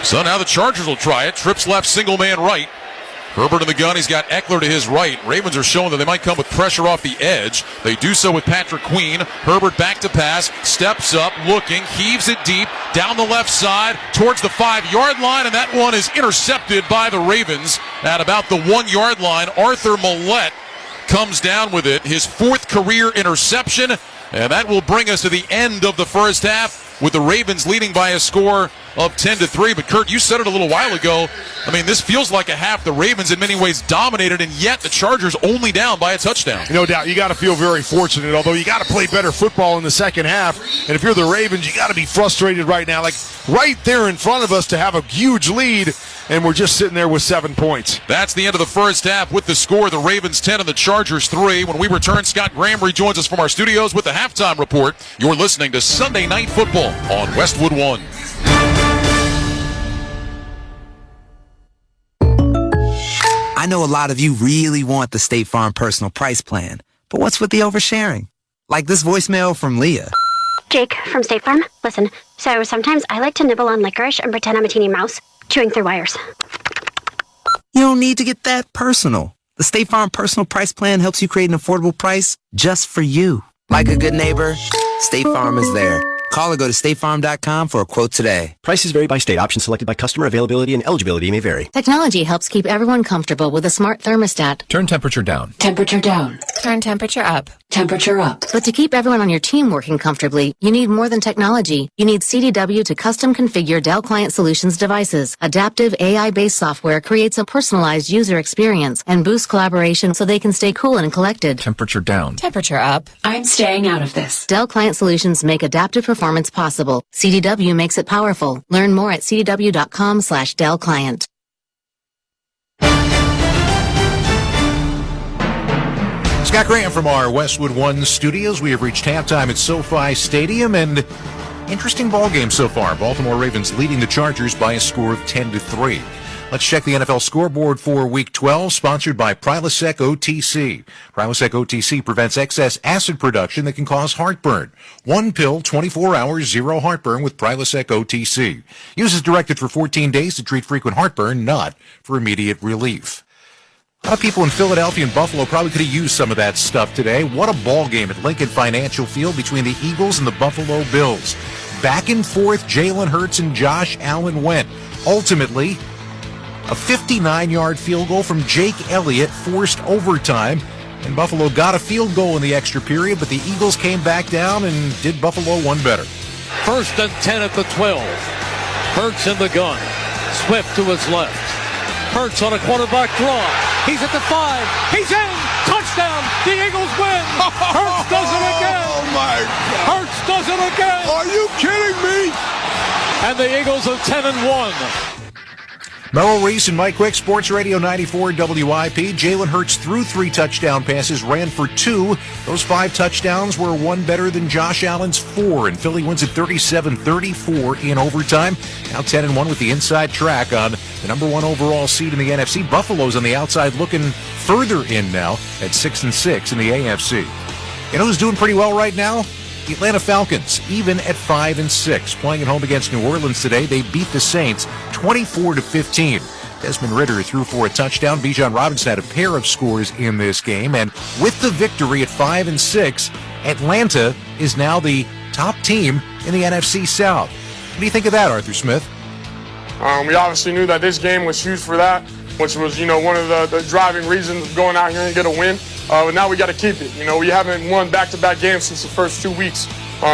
Speaker 5: So now the Chargers will try it. Trips left, single man right. Herbert in the gun. He's got Eckler to his right. Ravens are showing that they might come with pressure off the edge. They do so with Patrick Queen. Herbert back to pass. Steps up, looking, heaves it deep, down the left side, towards the 5-yard line, and that one is intercepted by the Ravens at about the 1-yard line. Arthur Millette comes down with it. His 4th career interception, and that will bring us to the end of the first half with the Ravens leading by a score of 10-3. But Kurt, you said it a little while ago. I mean, this feels like a half the Ravens in many ways dominated, and yet the Chargers only down by a touchdown.
Speaker 3: No doubt. You got to feel very fortunate, although you got to play better football in the second half. And if you're the Ravens, you got to be frustrated right now. Like right there in front of us to have a huge lead, and we're just sitting there with 7 points.
Speaker 5: That's the end of the first half with the score. The Ravens 10 and the Chargers 3. When we return, Scott Graham rejoins us from our studios with the halftime report. You're listening to Sunday Night Football on Westwood One.
Speaker 4: I know a lot of you really want the State Farm Personal Price Plan, but what's with the oversharing? Like this voicemail from Leah.
Speaker 11: Jake from State Farm. Listen, so sometimes I like to nibble on licorice and pretend I'm a teeny mouse, chewing through wires.
Speaker 4: You don't need to get that personal. The State Farm Personal Price Plan helps you create an affordable price just for you. Like a good neighbor, State Farm is there. Call or go to statefarm.com for a quote today.
Speaker 14: Prices vary by state. Options selected by customer. Availability and eligibility may vary.
Speaker 16: Technology helps keep everyone comfortable with a smart thermostat.
Speaker 25: Turn temperature down.
Speaker 16: Temperature down.
Speaker 26: Turn temperature up.
Speaker 16: Temperature up. But to keep everyone on your team working comfortably, you need more than technology. You need CDW to custom configure Dell Client Solutions devices. Adaptive AI-based software creates a personalized user experience and boosts collaboration so they can stay cool and collected.
Speaker 25: Temperature down.
Speaker 26: Temperature up.
Speaker 16: I'm staying out of this. Dell Client Solutions make adaptive performance possible. CDW makes it powerful. Learn more at cdw.com/Dell Client.
Speaker 19: Scott Graham from our Westwood One studios. We have reached halftime at SoFi Stadium, and interesting ball game so far. Baltimore Ravens leading the Chargers by a score of 10-3. Let's check the NFL scoreboard for Week 12, sponsored by Prilosec OTC. Prilosec OTC prevents excess acid production that can cause heartburn. 1 pill, 24 hours, 0 heartburn with Prilosec OTC. Use as directed for 14 days to treat frequent heartburn, not for immediate relief. A lot of people in Philadelphia and Buffalo probably could have used some of that stuff today. What a ball game at Lincoln Financial Field between the Eagles and the Buffalo Bills. Back and forth, Jalen Hurts and Josh Allen went. Ultimately, A 59-yard field goal from Jake Elliott forced overtime, and Buffalo got a field goal in the extra period, but the Eagles came back down and did Buffalo one better.
Speaker 1: 1st and 10 at the 12. Hurts in the gun. Swift to his left. Hurts on a quarterback draw. He's at the 5. He's in. Touchdown. The Eagles win. Hurts does it again.
Speaker 2: Oh, my God.
Speaker 1: Hurts does it again.
Speaker 2: Are you kidding me?
Speaker 1: And the Eagles are 10-1.
Speaker 19: Merrill Reese and Mike Quick, Sports Radio 94 WIP. Jalen Hurts threw 3 touchdown passes, ran for 2. Those 5 touchdowns were one better than Josh Allen's 4, and Philly wins at 37-34 in overtime. Now 10-1 with the inside track on the number 1 overall seed in the NFC. Buffalo's on the outside looking further in now at 6-6 in the AFC. You know who's doing pretty well right now? The Atlanta Falcons, even at 5-6, playing at home against New Orleans today. They beat the Saints 24-15. Desmond Ridder threw for a touchdown. Bijan Robinson had a pair of scores in this game, and with the victory at 5-6, Atlanta is now the top team in the NFC South. What do you think of that, Arthur Smith?
Speaker 23: We obviously knew that this game was huge for that, which was, one of the driving reasons of going out here and get a win. But now we got to keep it. We haven't won back-to-back games since the first 2 weeks.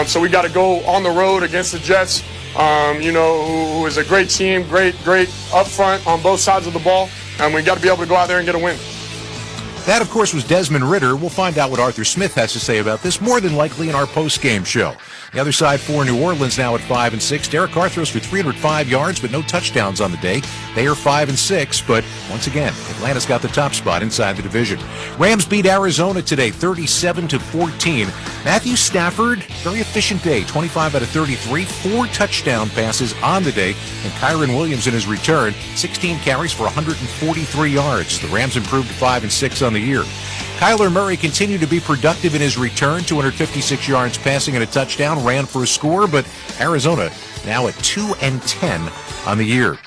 Speaker 23: So we got to go on the road against the Jets, who is a great team, great up front on both sides of the ball. And we got to be able to go out there and get a win.
Speaker 19: That, of course, was Desmond Ridder. We'll find out what Arthur Smith has to say about this more than likely in our post-game show. The other side for New Orleans now at 5-6. Derek Carr throws for 305 yards, but no touchdowns on the day. They are 5-6, but once again, Atlanta's got the top spot inside the division. Rams beat Arizona today, 37-14. Matthew Stafford, very efficient day, 25 out of 33, 4 touchdown passes on the day, and Kyron Williams in his return, 16 carries for 143 yards. The Rams improved to 5-6 on the year. Kyler Murray continued to be productive in his return, 256 yards passing and a touchdown, ran for a score, but Arizona now at 2-10 on the year.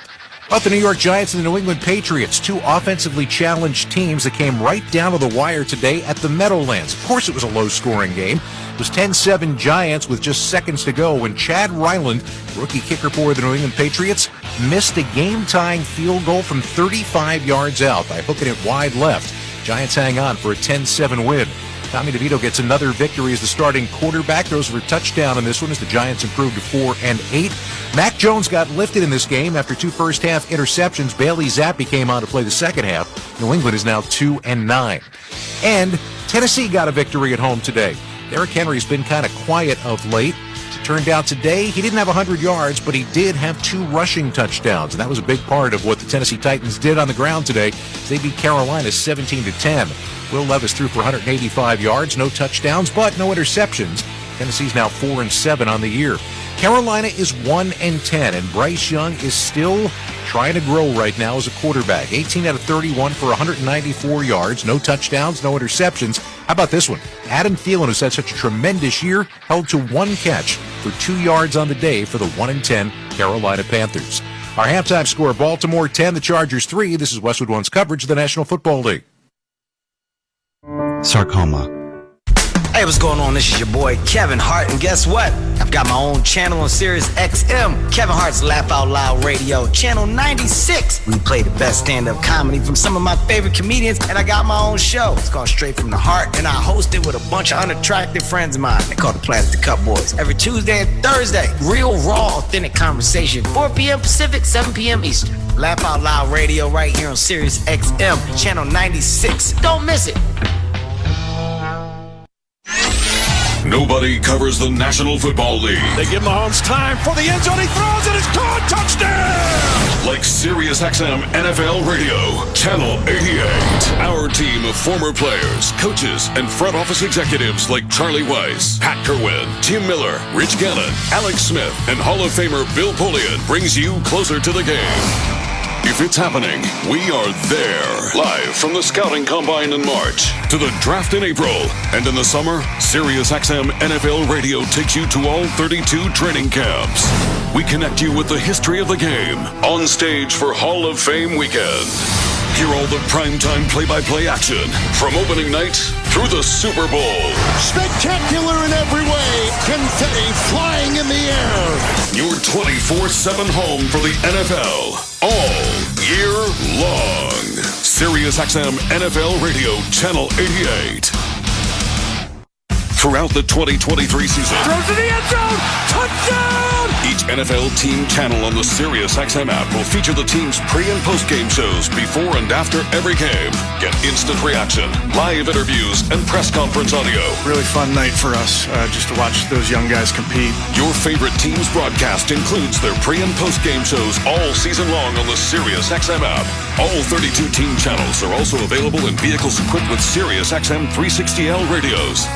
Speaker 19: About the New York Giants and the New England Patriots, 2 offensively challenged teams that came right down to the wire today at the Meadowlands. Of course, it was a low-scoring game. It was 10-7 Giants with just seconds to go when Chad Ryland, rookie kicker for the New England Patriots, missed a game-tying field goal from 35 yards out by hooking it wide left. Giants hang on for a 10-7 win. Tommy DeVito gets another victory as the starting quarterback. Throws for a touchdown in this one as the Giants improved to 4-8. Mac Jones got lifted in this game after 2 first-half interceptions. Bailey Zappi came on to play the second half. New England is now 2-9. And Tennessee got a victory at home today. Derrick Henry's been kind of quiet of late. It turned out today he didn't have 100 yards, but he did have 2 rushing touchdowns, and that was a big part of what the Tennessee Titans did on the ground today. They beat Carolina 17-10. Will Levis threw for 185 yards, no touchdowns, but no interceptions. Tennessee's now 4-7 on the year. Carolina is 1-10, and Bryce Young is still trying to grow right now as a quarterback. 18 out of 31 for 194 yards, no touchdowns, no interceptions. How about this one? Adam Thielen, who's had such a tremendous year, held to 1 catch for 2 yards on the day for the 1-10 Carolina Panthers. Our halftime score, Baltimore 10, the Chargers 3. This is Westwood One's coverage of the National Football League.
Speaker 17: Sarcoma.
Speaker 4: Hey, what's going on? This is your boy Kevin Hart, and guess what? I've got my own channel on Sirius XM, Kevin Hart's Laugh Out Loud Radio, channel 96. We play the best stand-up comedy from some of my favorite comedians, and I got my own show. It's called Straight From the Heart, and I host it with a bunch of unattractive friends of mine. They call the Planet the Cup Boys. Every Tuesday and Thursday, real, raw, authentic conversation, 4 p.m. Pacific, 7 p.m. Eastern. Laugh Out Loud Radio right here on Sirius XM, channel 96. Don't miss it.
Speaker 18: Nobody covers the National Football League.
Speaker 2: They give Mahomes time for the end zone. He throws and it's caught. Touchdown!
Speaker 18: Like SiriusXM NFL Radio, Channel 88. Our team of former players, coaches, and front office executives like Charlie Weiss, Pat Kerwin, Tim Miller, Rich Gannon, Alex Smith, and Hall of Famer Bill Polian brings you closer to the game. If it's happening, we are there. Live from the Scouting Combine in March to the Draft in April. And in the summer, SiriusXM NFL Radio takes you to all 32 training camps. We connect you with the history of the game on stage for Hall of Fame weekend. Hear all the primetime play-by-play action from opening night through the Super Bowl.
Speaker 2: Spectacular in every way. Confetti flying in the air.
Speaker 18: Your 24/7 home for the NFL all year long. SiriusXM NFL Radio, Channel 88. Throughout the 2023 season,
Speaker 2: Throws to the end zone. Touchdown!
Speaker 18: each NFL team channel on the SiriusXM app will feature the team's pre- and post-game shows before and after every game. Get instant reaction, live interviews, and press conference audio.
Speaker 7: Really fun night for us just to watch those young guys compete.
Speaker 18: Your favorite team's broadcast includes their pre- and post-game shows all season long on the SiriusXM app. All 32 team channels are also available in vehicles equipped with SiriusXM 360L radios.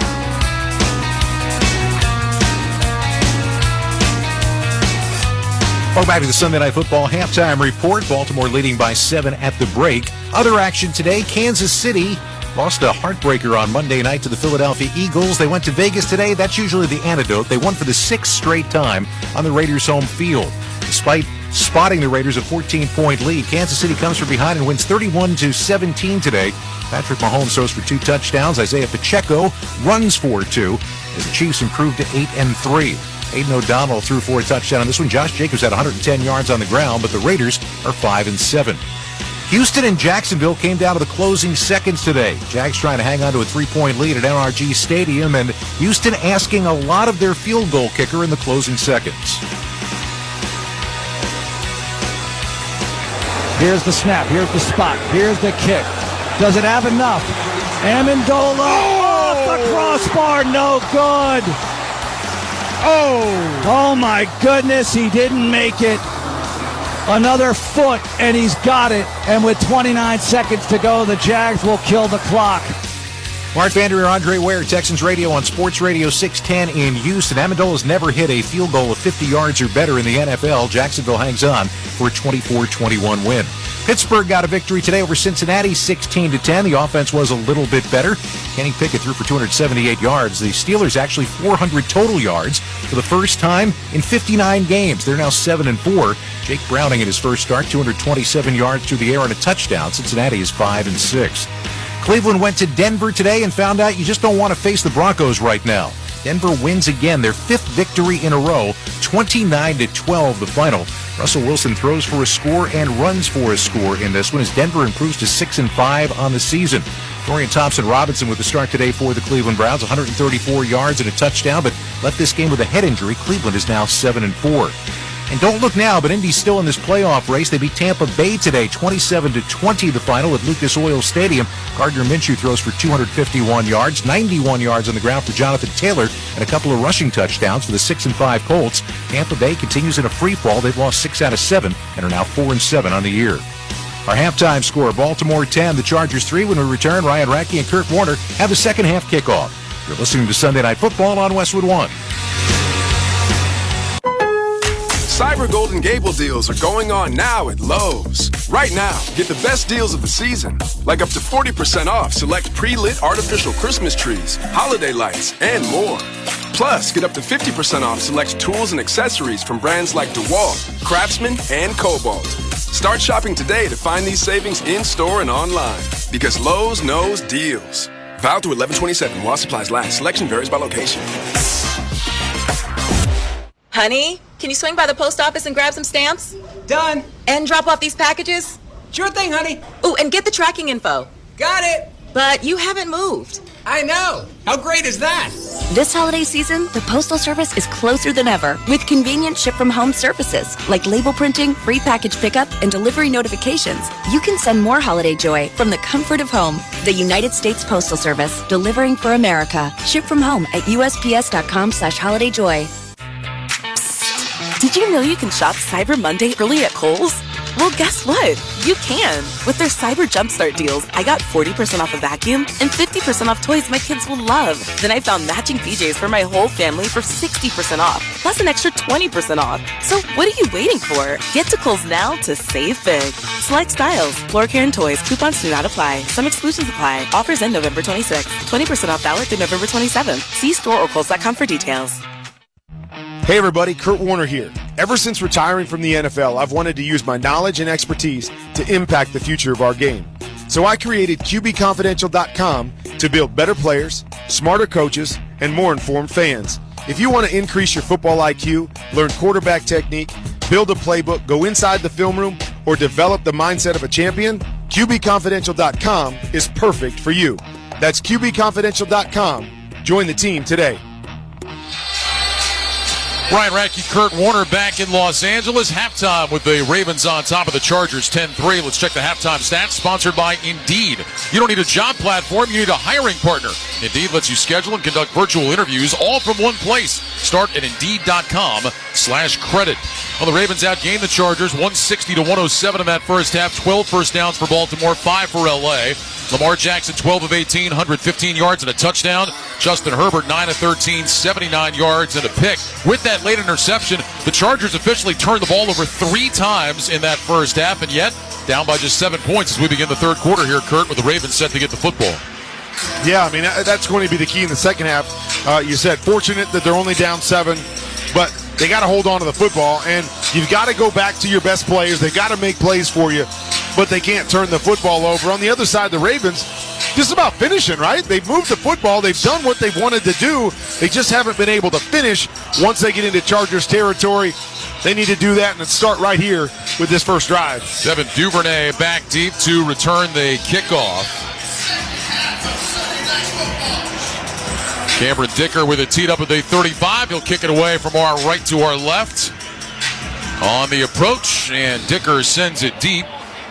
Speaker 19: Welcome back to the Sunday Night Football halftime report. Baltimore leading by 7 at the break. Other action today, Kansas City lost a heartbreaker on Monday night to the Philadelphia Eagles. They went to Vegas today. That's usually the antidote. They won for the 6th straight time on the Raiders' home field. Despite spotting the Raiders a 14-point lead, Kansas City comes from behind and wins 31-17 today. Patrick Mahomes throws for 2 touchdowns. Isaiah Pacheco runs for 2 as the Chiefs improved to 8-3. Aiden O'Donnell threw for a touchdown on this one. Josh Jacobs had 110 yards on the ground, but the Raiders are 5-7. Houston and Jacksonville came down to the closing seconds today. Jags trying to hang on to a 3-point lead at NRG Stadium, and Houston asking a lot of their field goal kicker in the closing seconds.
Speaker 10: Here's the snap. Here's the spot. Here's the kick. Does it have enough? Amendola off the crossbar. No good. Oh my goodness, he didn't make it. Another foot, and he's got it. And with 29 seconds to go, the Jags will kill the clock.
Speaker 19: Mark Vandermeer, Andre Ware, Texans Radio on Sports Radio 610 in Houston. Amendola's never hit a field goal of 50 yards or better in the NFL. Jacksonville hangs on for a 24-21 win. Pittsburgh got a victory today over Cincinnati, 16-10. The offense was a little bit better. Kenny Pickett threw for 278 yards. The Steelers actually 400 total yards for the first time in 59 games. They're now 7-4. Jake Browning in his first start, 227 yards through the air and a touchdown. Cincinnati is 5-6. Cleveland went to Denver today and found out you just don't want to face the Broncos right now. Denver wins again, their 5th victory in a row, 29-12 the final. Russell Wilson throws for a score and runs for a score in this one as Denver improves to 6-5 on the season. Dorian Thompson-Robinson with the start today for the Cleveland Browns, 134 yards and a touchdown, but left this game with a head injury. Cleveland is now 7-4. And don't look now, but Indy's still in this playoff race. They beat Tampa Bay today, 27-20 the final at Lucas Oil Stadium. Gardner Minshew throws for 251 yards, 91 yards on the ground for Jonathan Taylor, and a couple of rushing touchdowns for the 6-5 Colts. Tampa Bay continues in a free fall. They've lost 6 out of 7 and are now 4-7 on the year. Our halftime score, Baltimore 10, the Chargers 3. When we return, Ryan Radke and Kurt Warner have the second half kickoff. You're listening to Sunday Night Football on Westwood One.
Speaker 13: Cyber Golden Gable deals are going on now at Lowe's. Right now, get the best deals of the season, like up to 40% off select pre-lit artificial Christmas trees, holiday lights, and more. Plus, get up to 50% off select tools and accessories from brands like DeWalt, Craftsman, and Cobalt. Start shopping today to find these savings in-store and online, because Lowe's knows deals. Valid through 11/27 while supplies last. Selection varies by location.
Speaker 17: Honey, can you swing by the post office and grab some stamps?
Speaker 25: Done.
Speaker 17: And drop off these packages?
Speaker 25: Sure thing, honey.
Speaker 17: Ooh, and get the tracking info.
Speaker 25: Got it.
Speaker 17: But you haven't moved.
Speaker 25: I know. How great is that?
Speaker 26: This holiday season, the Postal Service is closer than ever with convenient ship-from-home services like label printing, free package pickup, and delivery notifications. You can send more holiday joy from the comfort of home. The United States Postal Service, delivering for America. Ship from home at USPS.com/holidayjoy.
Speaker 8: Did you know you can shop Cyber Monday early at Kohl's? Well, guess what? You can. With their Cyber Jumpstart deals, I got 40% off a vacuum and 50% off toys my kids will love. Then I found matching PJs for my whole family for 60% off, plus an extra 20% off. So what are you waiting for? Get to Kohl's now to save big. Select styles, floor care and toys. Coupons do not apply. Some exclusions apply. Offers end November 26th. 20% off valid through November 27th. See store or Kohls.com for details.
Speaker 3: Hey everybody, Kurt Warner here. Ever since retiring from the NFL, I've wanted to use my knowledge and expertise to impact the future of our game. So I created QBConfidential.com to build better players, smarter coaches, and more informed fans. If you want to increase your football IQ, learn quarterback technique, build a playbook, go inside the film room, or develop the mindset of a champion, QBConfidential.com is perfect for you. That's QBConfidential.com. Join the team today.
Speaker 5: Ryan Radke, Kurt Warner back in Los Angeles. Halftime with the Ravens on top of the Chargers 10-3. Let's check the halftime stats, sponsored by Indeed. You don't need a job platform, you need a hiring partner. Indeed lets you schedule and conduct virtual interviews all from one place. Start at Indeed.com/credit. Well, the Ravens outgained the Chargers 160-107 in that first half. 12 first downs for Baltimore, 5 for L.A. Lamar Jackson, 12 of 18, 115 yards and a touchdown. Justin Herbert, 9 of 13, 79 yards and a pick. With that late interception, the Chargers officially turned the ball over 3 times in that first half, and yet down by just 7 points as we begin the third quarter here, Kurt, with the Ravens set to get the football.
Speaker 3: Yeah, I mean, that's going to be the key in the second half. You said fortunate that they're only down 7, but they got to hold on to the football, and you've got to go back to your best players. They got to make plays for you, but they can't turn the football over. On the other side, the Ravens, just about finishing, right? They've moved the football. They've done what they've wanted to do. They just haven't been able to finish once they get into Chargers territory. They need to do that and start right here with this first drive.
Speaker 5: Devin Duvernay back deep to return the kickoff. Cameron Dicker with it teed up at the 35. He'll kick it away from our right to our left on the approach, and Dicker sends it deep.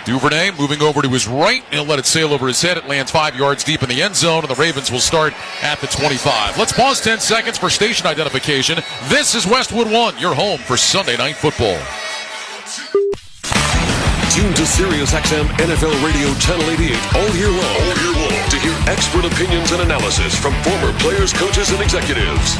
Speaker 5: Duvernay moving over to his right. He'll let it sail over his head. It lands 5 yards deep in the end zone, and the Ravens will start at the 25. Let's pause 10 seconds for station identification. This is Westwood 1, your home for Sunday Night Football.
Speaker 18: Tune to SiriusXM NFL Radio Channel 88 all year long to hear expert opinions and analysis from former players, coaches, and executives.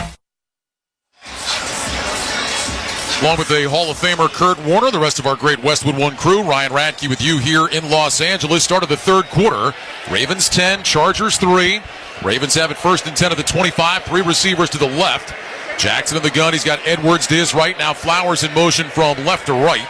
Speaker 5: Along with the Hall of Famer Kurt Warner, the rest of our great Westwood 1 crew, Ryan Radke with you here in Los Angeles. Start of the third quarter. Ravens 10, Chargers 3. Ravens have it first and 10 at the 25. 3 receivers to the left. Jackson in the gun. He's got Edwards to his right. Now Flowers in motion from left to right.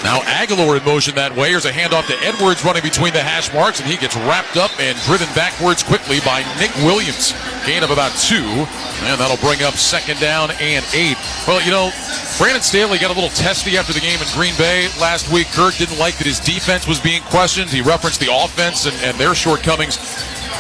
Speaker 5: Now Aguilar in motion that way. Here's a handoff to Edwards running between the hash marks, and he gets wrapped up and driven backwards quickly by Nick Williams. Gain of about 2, and that'll bring up second down and 8. Well, you know, Brandon Staley got a little testy after the game in Green Bay last week. Kurt didn't like that his defense was being questioned. He referenced the offense and their shortcomings.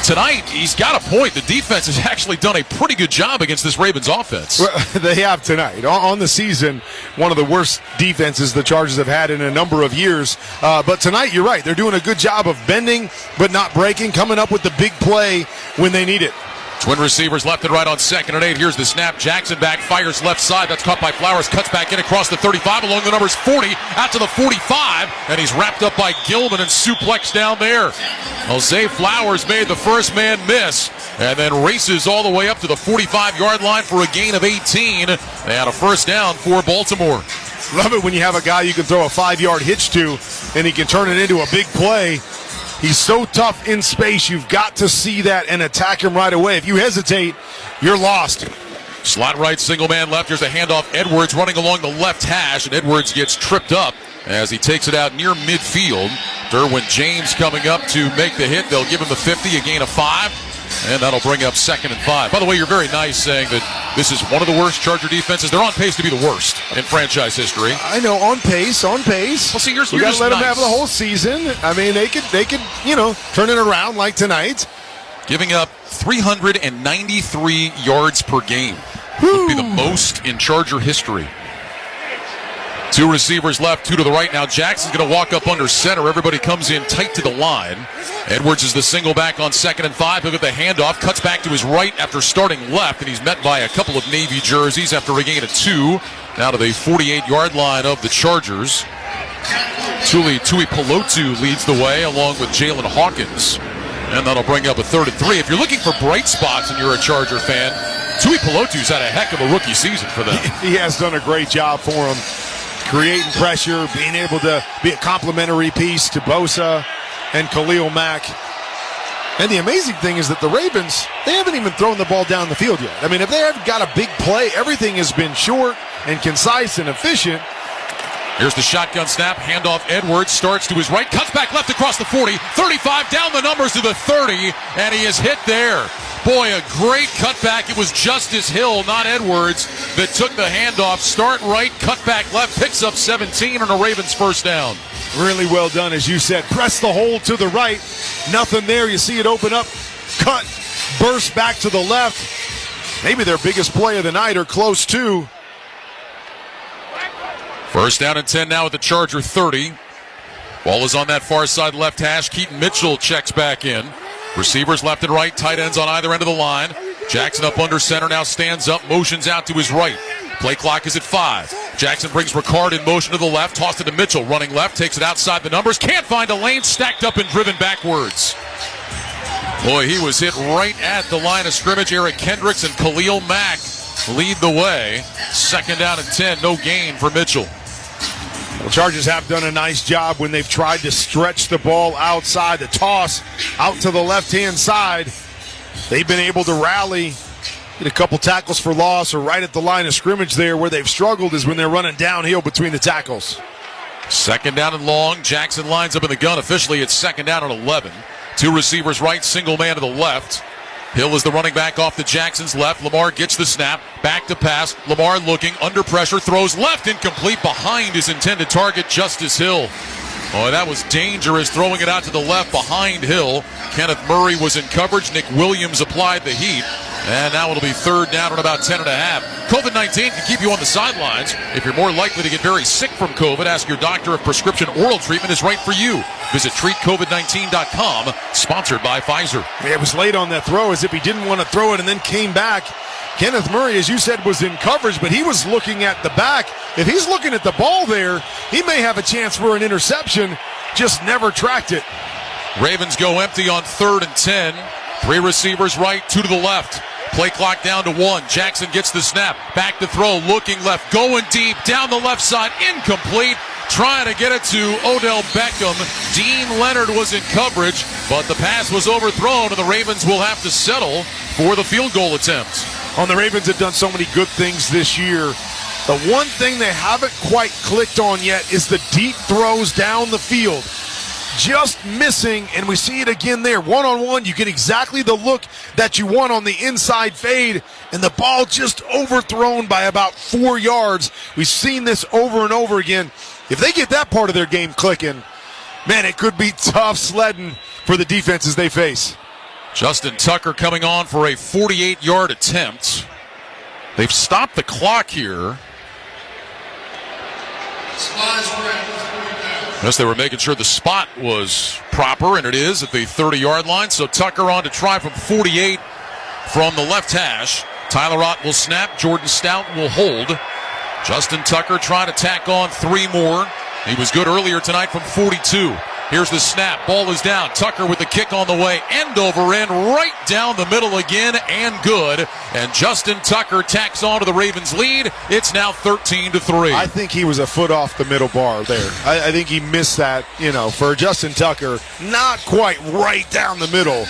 Speaker 5: Tonight, he's got a point. The defense has actually done a pretty good job against this Ravens offense.
Speaker 3: Well, they have tonight. On the season, one of the worst defenses the Chargers have had in a number of years. But tonight, you're right. They're doing a good job of bending but not breaking, coming up with the big play when they need it.
Speaker 5: Twin receivers left and right on second and 8. Here's the snap. Jackson back, fires left side. That's caught by Flowers. Cuts back in across the 35 along the numbers 40 out to the 45. And he's wrapped up by Gilman and suplexed down there. Jose Flowers made the first man miss and then races all the way up to the 45-yard line for a gain of 18. They had a first down for Baltimore.
Speaker 3: Love it when you have a guy you can throw a 5-yard hitch to and he can turn it into a big play. He's so tough in space. You've got to see that and attack him right away. If you hesitate, you're lost.
Speaker 5: Slot right, single man left. Here's a handoff. Edwards running along the left hash, and Edwards gets tripped up as he takes it out near midfield. Derwin James coming up to make the hit. They'll give him the 50, a gain of 5, and that'll bring up second and 5. By the way, you're very nice saying that this is one of the worst Charger defenses. They're on pace to be the worst in franchise history.
Speaker 3: I know, on pace. Well,
Speaker 5: see, you're
Speaker 3: we got to let
Speaker 5: nice.
Speaker 3: them have the whole season. I mean, they could, turn it around like tonight.
Speaker 5: Giving up 393 yards per game. Would be the most in Charger history. 2 receivers left, 2 to the right. Now Jackson's going to walk up under center. Everybody comes in tight to the line. Edwards is the single back on second and 5. He'll get the handoff. Cuts back to his right after starting left, and he's met by a couple of Navy jerseys after a gain of 2. Now to the 48-yard line of the Chargers. Tui Pelotu leads the way along with Jalen Hawkins. And that'll bring up a third and 3. If you're looking for bright spots and you're a Charger fan, Tui Pelotu's had a heck of a rookie season for them.
Speaker 3: He has done a great job for them. Creating pressure, being able to be a complimentary piece to Bosa and Khalil Mack. And the amazing thing is that the Ravens, they haven't even thrown the ball down the field yet. I mean, if they haven't got a big play, everything has been short and concise and efficient.
Speaker 5: Here's the shotgun snap. Handoff. Edwards starts to his right. Cuts back left across the 40. 35 down the numbers to the 30. And he is hit there. boy, a great cutback. It was Justice Hill, not Edwards, that took the handoff. Start right, cutback left, picks up 17 on a Ravens first down.
Speaker 3: Really well done, as you said. Press the hole to the right. Nothing there. You see it open up, cut, burst back to the left. Maybe their biggest play of the night or close to.
Speaker 5: First down and 10 now at the Charger 30. Ball is on that far side left hash. Keaton Mitchell checks back in. Receivers left and right, tight ends on either end of the line. Jackson up under center, now stands up, motions out to his right. Play clock is at 5. Jackson brings Ricard in motion to the left, tossed it to Mitchell, running left, takes it outside the numbers, can't find a lane, stacked up and driven backwards. Boy, he was hit right at the line of scrimmage. Eric Kendricks and Khalil Mack lead the way. Second down and 10, no gain for Mitchell.
Speaker 3: The Chargers have done a nice job when they've tried to stretch the ball outside, the toss out to the left-hand side. They've been able to rally, get a couple tackles for loss or right at the line of scrimmage there. Where they've struggled is when they're running downhill between the tackles.
Speaker 5: Second down and long. Jackson lines up in the gun. Officially, it's second down and 11. Two receivers right, single man to the left. Hill is the running back off to Jackson's left. Lamar gets the snap, back to pass. Lamar looking, under pressure, throws left, incomplete behind his intended target, Justice Hill. Oh, that was dangerous, throwing it out to the left behind Hill. Kenneth Murray was in coverage. Nick Williams applied the heat. And now it'll be third down and about 10 and a half. COVID-19 can keep you on the sidelines. If you're more likely to get very sick from COVID, ask your doctor if prescription oral treatment is right for you. Visit treatcovid19.com, sponsored by Pfizer.
Speaker 3: Yeah, it was late on that throw, as if he didn't want to throw it and then came back. Kenneth Murray, as you said, was in coverage, but he was looking at the back. If he's looking at the ball there, he may have a chance for an interception, just never tracked it.
Speaker 5: Ravens go empty on 3rd and 10. 3 receivers right, 2 to the left. Play clock down to 1. Jackson gets the snap. Back to throw, looking left, going deep, down the left side, incomplete. Trying to get it to Odell Beckham. Dean Leonard was in coverage, but the pass was overthrown, and the Ravens will have to settle for the field goal attempt.
Speaker 3: The Ravens have done so many good things this year. The one thing they haven't quite clicked on yet is the deep throws down the field. Just missing, and we see it again there. One-on-one, you get exactly the look that you want on the inside fade, and the ball just overthrown by about 4 yards. We've seen this over and over again. If they get that part of their game clicking, man, it could be tough sledding for the defenses they face.
Speaker 5: Justin Tucker coming on for a 48-yard attempt. They've stopped the clock here. Yes, they were making sure the spot was proper, and it is at the 30-yard line. So Tucker on to try from 48 from the left hash. Tyler Ott will snap. Jordan Stout will hold. Justin Tucker trying to tack on 3 more. He was good earlier tonight from 42. Here's the snap. Ball is down. Tucker with the kick on the way. End over end. Right down the middle again. And good. And Justin Tucker tacks on to the Ravens lead. It's now 13-3.
Speaker 3: I think he was a foot off the middle bar there. I think he missed that, for Justin Tucker. Not quite right down the middle.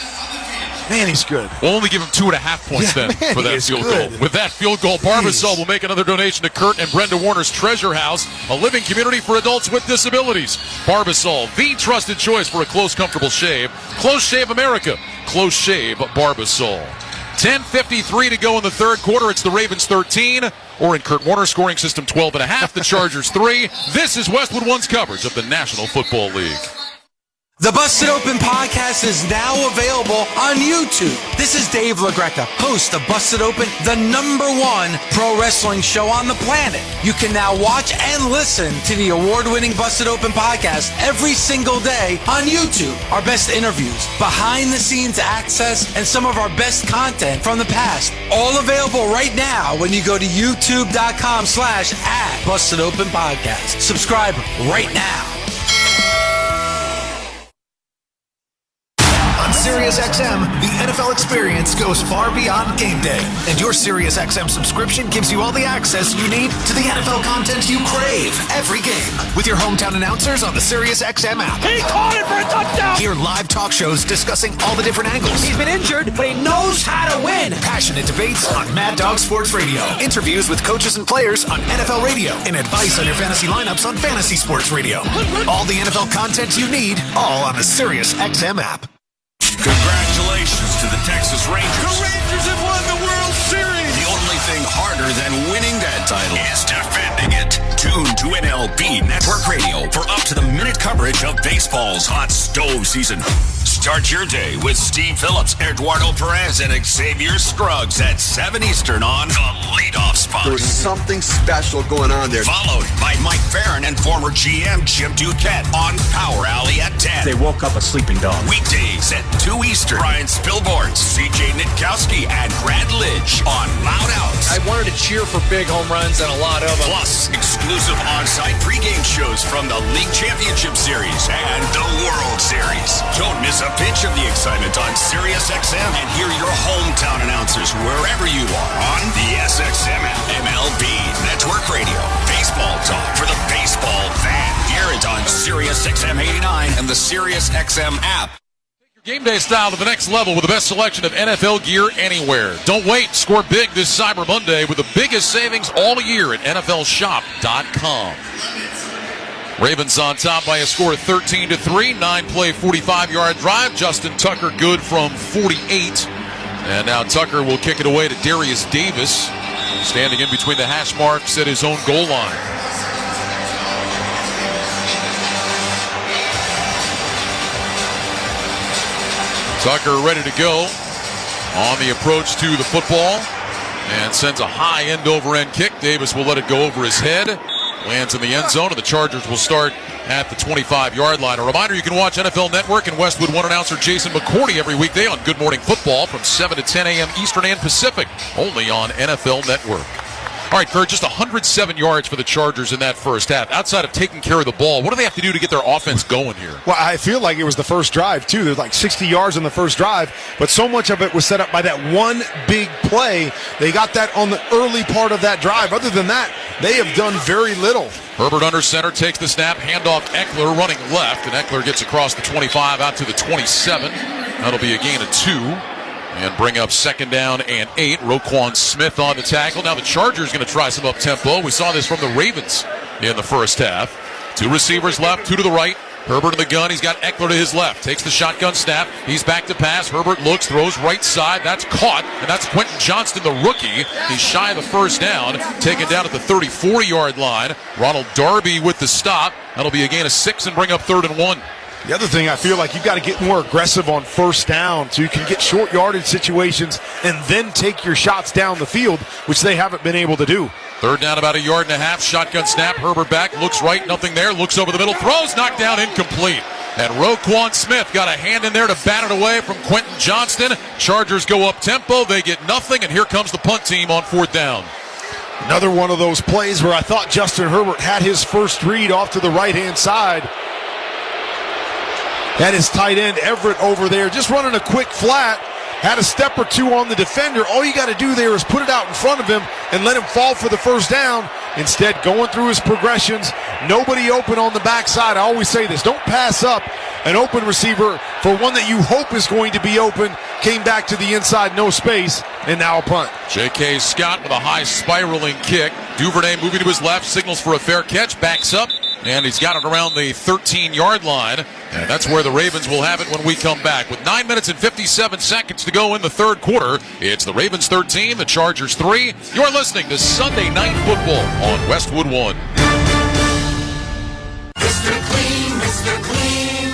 Speaker 3: Man, he's good.
Speaker 5: We'll only give him 2.5 points for that field goal. With that field goal, Barbasol will make another donation to Kurt and Brenda Warner's Treasure House, a living community for adults with disabilities. Barbasol, the trusted choice for a close, comfortable shave. Close Shave America. Close Shave Barbasol. 10:53 to go in the third quarter. It's the Ravens 13, or in Kurt Warner scoring system 12.5. The Chargers 3. This is Westwood One's coverage of the National Football League.
Speaker 6: The Busted Open podcast is now available on YouTube. This is Dave LaGreca, host of Busted Open, the #1 pro wrestling show on the planet. You can now watch and listen to the award-winning Busted Open podcast every single day on YouTube. Our best interviews, behind-the-scenes access, and some of our best content from the past. All available right now when you go to youtube.com/@BustedOpenPodcast. Subscribe right now.
Speaker 12: On SiriusXM, the NFL experience goes far beyond game day. And your SiriusXM subscription gives you all the access you need to the NFL content you crave every game. With your hometown announcers on the SiriusXM app.
Speaker 2: He caught it for a touchdown!
Speaker 12: Hear live talk shows discussing all the different angles.
Speaker 2: He's been injured, but he knows how to win.
Speaker 12: Passionate debates on Mad Dog Sports Radio. Interviews with coaches and players on NFL Radio. And advice on your fantasy lineups on Fantasy Sports Radio. All the NFL content you need, all on the SiriusXM app.
Speaker 18: Congratulations to the Texas Rangers. harder than winning that title is defending it. Tune to MLB Network Radio for up-to-the-minute coverage of baseball's hot stove season. Start your day with Steve Phillips, Eduardo Perez, and Xavier Scruggs at 7 Eastern on the leadoff spot.
Speaker 9: There was something special going on there.
Speaker 18: Followed by Mike Farron and former GM Jim Duquette on Power Alley at 10.
Speaker 15: They woke up a sleeping dog.
Speaker 18: Weekdays at 2 Eastern. Brian Spilborn, CJ Nitkowski, and Brad Lidge on Loud Outs.
Speaker 20: I wanted to cheer for big home runs and a lot of them.
Speaker 18: Plus, exclusive on-site pregame shows from the League Championship Series and the World Series. Don't miss a pitch of the excitement on SiriusXM and hear your hometown announcers wherever you are on the SXM app. MLB Network Radio. Baseball talk for the baseball fan. Hear it on SiriusXM 89 and the SiriusXM app.
Speaker 5: Game day style to the next level with the best selection of NFL gear anywhere. Don't wait. Score big this Cyber Monday with the biggest savings all year at NFLshop.com. Ravens on top by a score of 13-3. 9-play, 45-yard drive. Justin Tucker good from 48. And now Tucker will kick it away to Darius Davis, standing in between the hash marks at his own goal line. Tucker ready to go on the approach to the football and sends a high end-over-end kick. Davis will let it go over his head. Lands in the end zone, and the Chargers will start at the 25-yard line. A reminder, you can watch NFL Network and Westwood One announcer Jason McCourty every weekday on Good Morning Football from 7 to 10 a.m. Eastern and Pacific, only on NFL Network. All right, Kurt, just 107 yards for the Chargers in that first half. Outside of taking care of the ball, what do they have to do to get their offense going here?
Speaker 3: Well, I feel like it was the first drive, too. There's like 60 yards on the first drive, but so much of it was set up by that one big play. They got that on the early part of that drive. Other than that, they have done very little.
Speaker 5: Herbert under center, takes the snap, handoff Eckler running left, and Eckler gets across the 25 out to the 27. That'll be a gain of 2. And bring up 2nd down and 8. Roquan Smith on the tackle. Now the Chargers going to try some up-tempo. We saw this from the Ravens in the first half. 2 receivers left, 2 to the right. Herbert in the gun. He's got Eckler to his left. Takes the shotgun snap. He's back to pass. Herbert looks, throws right side. That's caught. And that's Quentin Johnston, the rookie. He's shy of the first down. Taken down at the 34-yard line. Ronald Darby with the stop. That'll be a gain of 6 and bring up 3rd and 1.
Speaker 3: The other thing, I feel like you've got to get more aggressive on first down so you can get short yardage situations and then take your shots down the field, which they haven't been able to do.
Speaker 5: 3rd down, about 1.5 yards. Shotgun snap. Herbert back, looks right, nothing there. Looks over the middle, throws, knocked down, incomplete. And Roquan Smith got a hand in there to bat it away from Quentin Johnston. Chargers go up tempo, they get nothing, and here comes the punt team on 4th down.
Speaker 3: Another one of those plays where I thought Justin Herbert had his first read off to the right-hand side. Had his tight end Everett over there, just running a quick flat. Had a step or 2 on the defender. All you got to do there is put it out in front of him and let him fall for the first down. Instead, going through his progressions, nobody open on the backside. I always say this, don't pass up an open receiver for one that you hope is going to be open. Came back to the inside, no space, and now a punt.
Speaker 5: J.K. Scott with a high spiraling kick. Duvernay moving to his left, signals for a fair catch, backs up, and he's got it around the 13-yard line. And that's where the Ravens will have it when we come back. With 9 minutes and 57 seconds to go in the third quarter, it's the Ravens 13, the Chargers 3. You're listening to Sunday Night Football on Westwood One.
Speaker 21: Mr. Clean, Mr. Clean.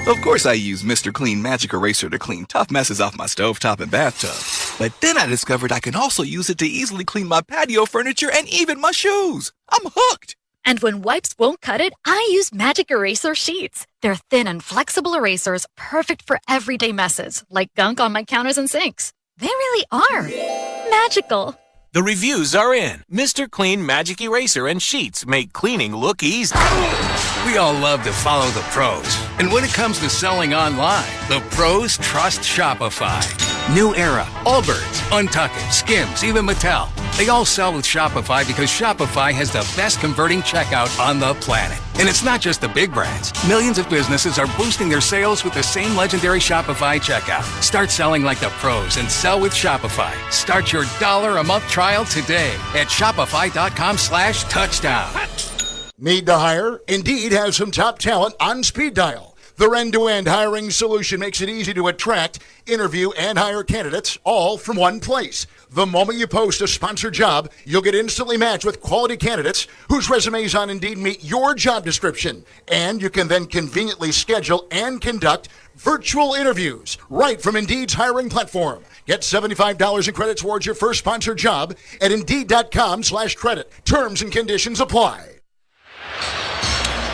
Speaker 21: Of course I use Mr. Clean Magic Eraser to clean tough messes off my stovetop and bathtub. But then I discovered I can also use it to easily clean my patio furniture and even my shoes. I'm hooked.
Speaker 22: And when wipes won't cut it, I use Magic Eraser Sheets. They're thin and flexible erasers, perfect for everyday messes, like gunk on my counters and sinks. They really are magical.
Speaker 24: The reviews are in. Mr. Clean Magic Eraser and Sheets make cleaning look easy.
Speaker 27: We all love to follow the pros. And when it comes to selling online, the pros trust Shopify. New Era, Allbirds, Untuckit, Skims, even Mattel. They all sell with Shopify because Shopify has the best converting checkout on the planet. And it's not just the big brands. Millions of businesses are boosting their sales with the same legendary Shopify checkout. Start selling like the pros and sell with Shopify. Start your $1 a month trial today at shopify.com/touchdown.
Speaker 28: Need to hire? Indeed has some top talent on speed dial.
Speaker 1: Their end-to-end hiring solution makes it easy to attract, interview, and hire candidates all from one place. The moment you post a sponsored job, you'll get instantly matched with quality candidates whose resumes on Indeed meet your job description. And you can then conveniently schedule and conduct virtual interviews right from Indeed's hiring platform. Get $75 in credit towards your first sponsored job at Indeed.com/credit. Terms and conditions apply.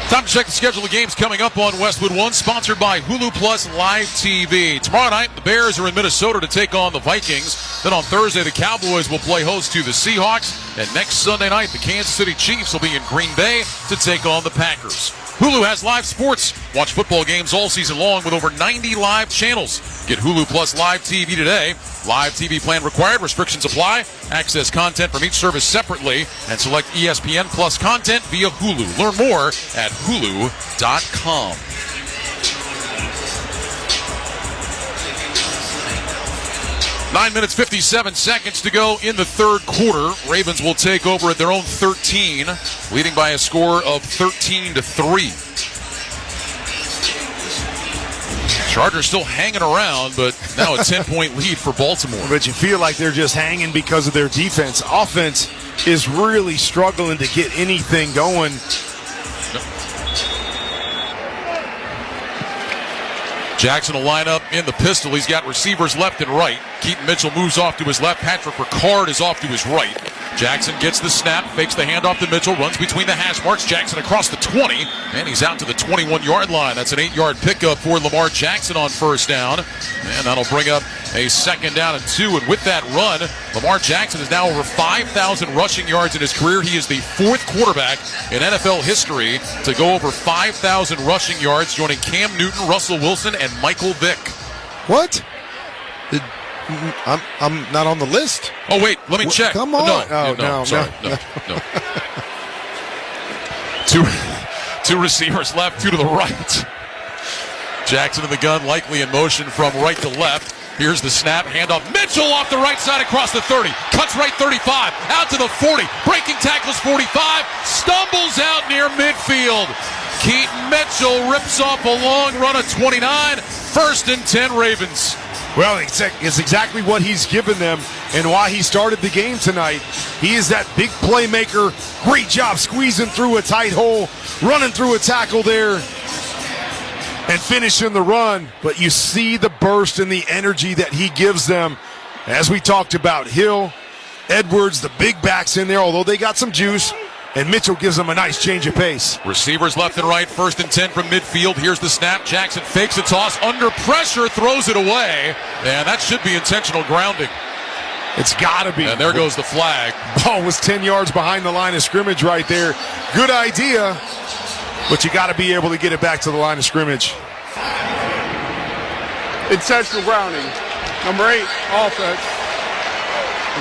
Speaker 5: Time to check the schedule of games coming up on Westwood One, sponsored by Hulu Plus Live TV. Tomorrow night, the Bears are in Minnesota to take on the Vikings. Then on Thursday, the Cowboys will play host to the Seahawks. And next Sunday night, the Kansas City Chiefs will be in Green Bay to take on the Packers. Hulu has live sports. Watch football games all season long with over 90 live channels. Get Hulu Plus Live TV today. Live TV plan required. Restrictions apply. Access content from each service separately and select ESPN Plus content via Hulu. Learn more at Hulu.com. Nine minutes, 57 seconds to go in the third quarter. Ravens will take over at their own 13, leading by a score of 13-3. Chargers still hanging around, but now a 10-point lead for Baltimore.
Speaker 3: But you feel like they're just hanging because of their defense. Offense is really struggling to get anything going.
Speaker 5: Jackson will line up in the pistol. He's got receivers left and right. Keaton Mitchell moves off to his left. Patrick Ricard is off to his right. Jackson gets the snap, fakes the handoff to Mitchell, runs between the hash marks. Jackson across the 20, and he's out to the 21-yard line. That's an 8-yard pickup for Lamar Jackson on first down, and that'll bring up a second down and 2. And with that run, Lamar Jackson is now over 5,000 rushing yards in his career. He is the fourth quarterback in NFL history to go over 5,000 rushing yards, joining Cam Newton, Russell Wilson, and Michael Vick.
Speaker 3: What? I'm not on the list.
Speaker 5: Oh, wait, let me check.
Speaker 3: Come on.
Speaker 5: No. Two receivers left, two to the right. Jackson in the gun, likely in motion from right to left. Here's the snap, handoff. Mitchell off the right side across the 30. Cuts right 35, out to the 40. Breaking tackles 45, stumbles out near midfield. Keaton Mitchell rips off a long run of 29. First and 10 Ravens.
Speaker 3: Well, it's exactly what he's given them and why he started the game tonight. He is that big playmaker. Great job squeezing through a tight hole, running through a tackle there, and finishing the run. But you see the burst and the energy that he gives them. As we talked about, Hill, Edwards, the big backs in there, although they got some juice. And Mitchell gives them a nice change of pace.
Speaker 5: Receivers left and right, first and 10 from midfield. Here's the snap. Jackson fakes a toss. Under pressure, throws it away. And that should be intentional grounding.
Speaker 3: It's got to be.
Speaker 5: And there goes the flag.
Speaker 3: Ball was 10 yards behind the line of scrimmage right there. Good idea, but you got to be able to get it back to the line of scrimmage.
Speaker 4: Intentional grounding. Number 8, offense.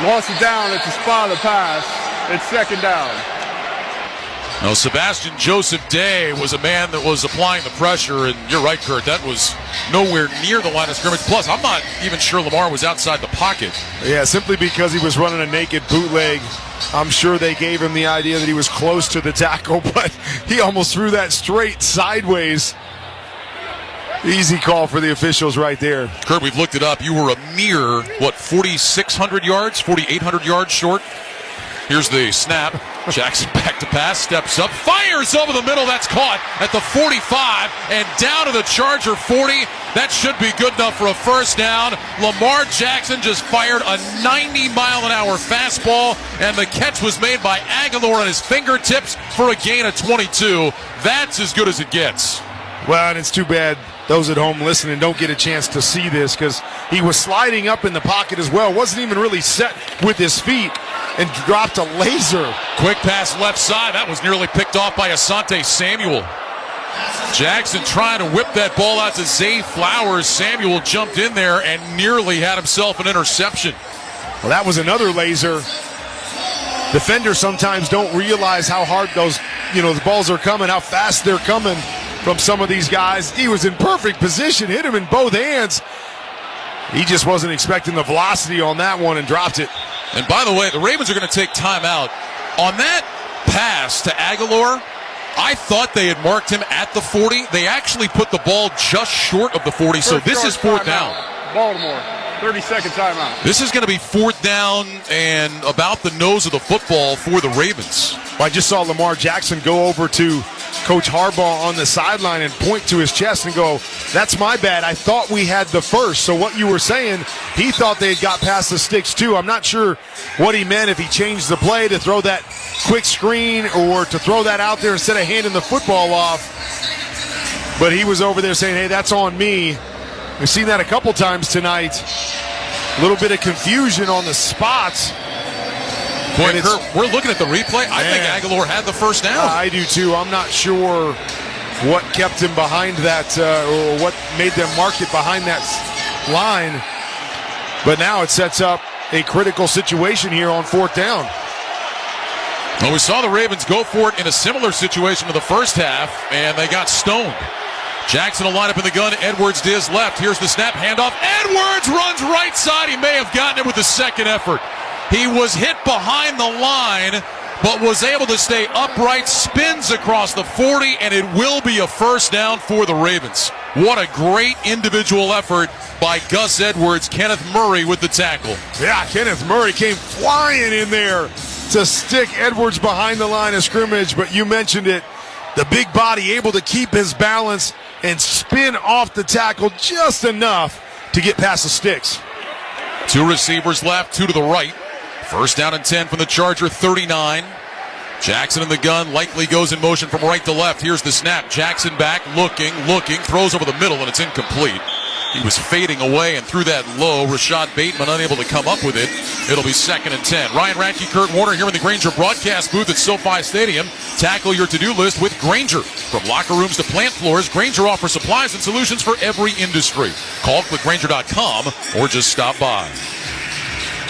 Speaker 4: Lost it down at the spot of the pass. It's second down.
Speaker 5: Now, Sebastian Joseph Day was a man that was applying the pressure, and you're right, Kurt, that was nowhere near the line of scrimmage. Plus, I'm not even sure Lamar was outside the pocket.
Speaker 3: Yeah, simply because he was running a naked bootleg. I'm sure they gave him the idea that he was close to the tackle, but he almost threw that straight sideways. Easy call for the officials right there.
Speaker 5: Kurt, we've looked it up. You were a mere, 4,600 yards, 4,800 yards short? Here's the snap. Jackson back to pass, steps up, fires over the middle. That's caught at the 45 and down to the Charger 40. That should be good enough for a first down. Lamar Jackson just fired a 90-mile-an-hour fastball, and the catch was made by Aguilar on his fingertips for a gain of 22. That's as good as it gets.
Speaker 3: Well, and it's too bad those at home listening don't get a chance to see this because he was sliding up in the pocket as well. Wasn't even really set with his feet and dropped a laser.
Speaker 5: Quick pass left side. That was nearly picked off by Asante Samuel. Jackson trying to whip that ball out to Zay Flowers. Samuel jumped in there and nearly had himself an interception.
Speaker 3: Well, that was another laser. Defenders sometimes don't realize how hard those, the balls are coming, how fast they're coming from some of these guys. He was in perfect position, hit him in both hands. He just wasn't expecting the velocity on that one and dropped it.
Speaker 5: And by the way, the Ravens are going to take time out. On that pass to Aguilar, I thought they had marked him at the 40. They actually put the ball just short of the 40, so this is fourth down.
Speaker 4: Baltimore, 30-second timeout.
Speaker 5: This is going to be fourth down and about the nose of the football for the Ravens.
Speaker 3: I just saw Lamar Jackson go over to Coach Harbaugh on the sideline and point to his chest and go, "That's my bad. I thought we had the first." So what you were saying, he thought they had got past the sticks too. I'm not sure what he meant, if he changed the play to throw that quick screen or to throw that out there instead of handing the football off. But he was over there saying, "Hey, that's on me." We've seen that a couple times tonight. A little bit of confusion on the spots.
Speaker 5: Boy, Kurt, we're looking at the replay. I think Aguilar had the first down.
Speaker 3: I do too. I'm not sure what kept him behind that or what made them mark it behind that line. But now it sets up a critical situation here on fourth down.
Speaker 5: Well, we saw the Ravens go for it in a similar situation to the first half, and they got stoned. Jackson will line up in the gun. Edwards to his left. Here's the snap. Handoff. Edwards runs right side. He may have gotten it with the second effort. He was hit behind the line, but was able to stay upright, spins across the 40, and it will be a first down for the Ravens. What a great individual effort by Gus Edwards. Kenneth Murray with the tackle.
Speaker 3: Yeah, Kenneth Murray came flying in there to stick Edwards behind the line of scrimmage, but you mentioned it. The big body able to keep his balance and spin off the tackle just enough to get past the sticks.
Speaker 5: Two receivers left, two to the right. First down and 10 from the Charger 39. Jackson in the gun, likely goes in motion from right to left. Here's the snap. Jackson back, looking, throws over the middle, and it's incomplete. He was fading away and threw that low. Rashad Bateman unable to come up with it. It'll be second and 10. Ryan Radke, Kurt Warner here in the Grainger broadcast booth at SoFi Stadium. Tackle your to-do list with Grainger. From locker rooms to plant floors, Grainger offers supplies and solutions for every industry. Call clickgrainger.com or just stop by.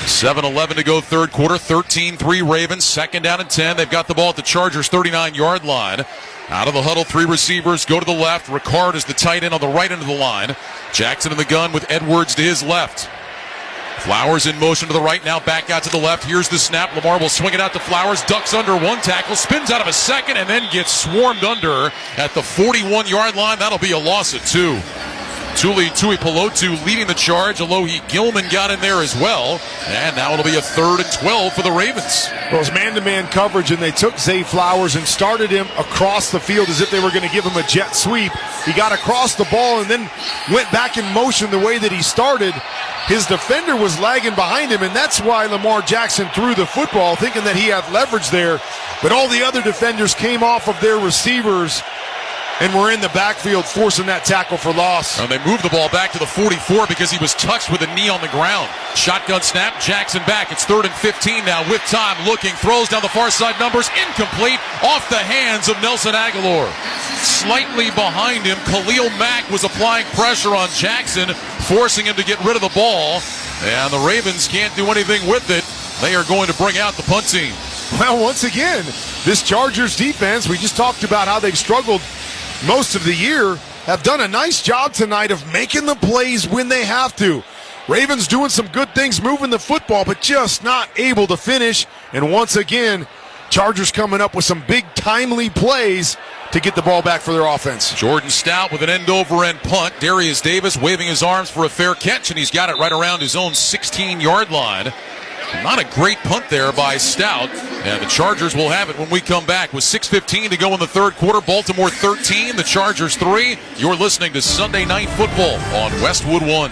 Speaker 5: 7:11 to go third quarter, 13-3 Ravens, second down and 10. They've got the ball at the Chargers' 39-yard line. Out of the huddle, three receivers go to the left. Ricard is the tight end on the right end of the line. Jackson in the gun with Edwards to his left. Flowers in motion to the right, now back out to the left. Here's the snap. Lamar will swing it out to Flowers, ducks under one tackle, spins out of a second, and then gets swarmed under at the 41-yard line. That'll be a loss at 2. Tuli Tuipulotu leading the charge. Alohi Gilman got in there as well. And now it'll be a 3rd and 12 for the Ravens.
Speaker 3: Well, it was man-to-man coverage, and they took Zay Flowers and started him across the field as if they were going to give him a jet sweep. He got across the ball and then went back in motion the way that he started. His defender was lagging behind him, and that's why Lamar Jackson threw the football, thinking that he had leverage there. But all the other defenders came off of their receivers and were in the backfield forcing that tackle for loss.
Speaker 5: And they moved the ball back to the 44 because he was touched with a knee on the ground. Shotgun snap, Jackson back. It's 3rd and 15 now with time. Looking, throws down the far side, numbers incomplete, off the hands of Nelson Aguilar. Slightly behind him, Khalil Mack was applying pressure on Jackson, forcing him to get rid of the ball. And the Ravens can't do anything with it. They are going to bring out the punt team.
Speaker 3: Well, once again, this Chargers defense, we just talked about how they've struggled most of the year, have done a nice job tonight of making the plays when they have to. Ravens doing some good things, moving the football, but just not able to finish. And once again, Chargers coming up with some big, timely plays to get the ball back for their offense.
Speaker 5: Jordan Stout with an end-over-end punt. Darius Davis waving his arms for a fair catch, and he's got it right around his own 16-yard line. Not a great punt there by Stout. And the Chargers will have it when we come back with 6:15 to go in the third quarter. Baltimore 13, the Chargers 3. You're listening to Sunday Night Football on Westwood 1.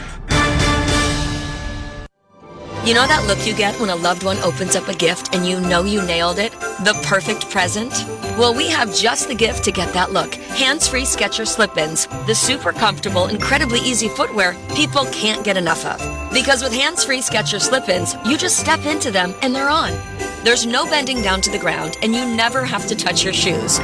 Speaker 26: You know that look you get when a loved one opens up a gift and you know you nailed it? The perfect present? Well, we have just the gift to get that look. Hands-free Skechers slip-ins. The super comfortable, incredibly easy footwear people can't get enough of. Because with hands-free Skechers slip-ins, you just step into them and they're on. There's no bending down to the ground and you never have to touch your shoes.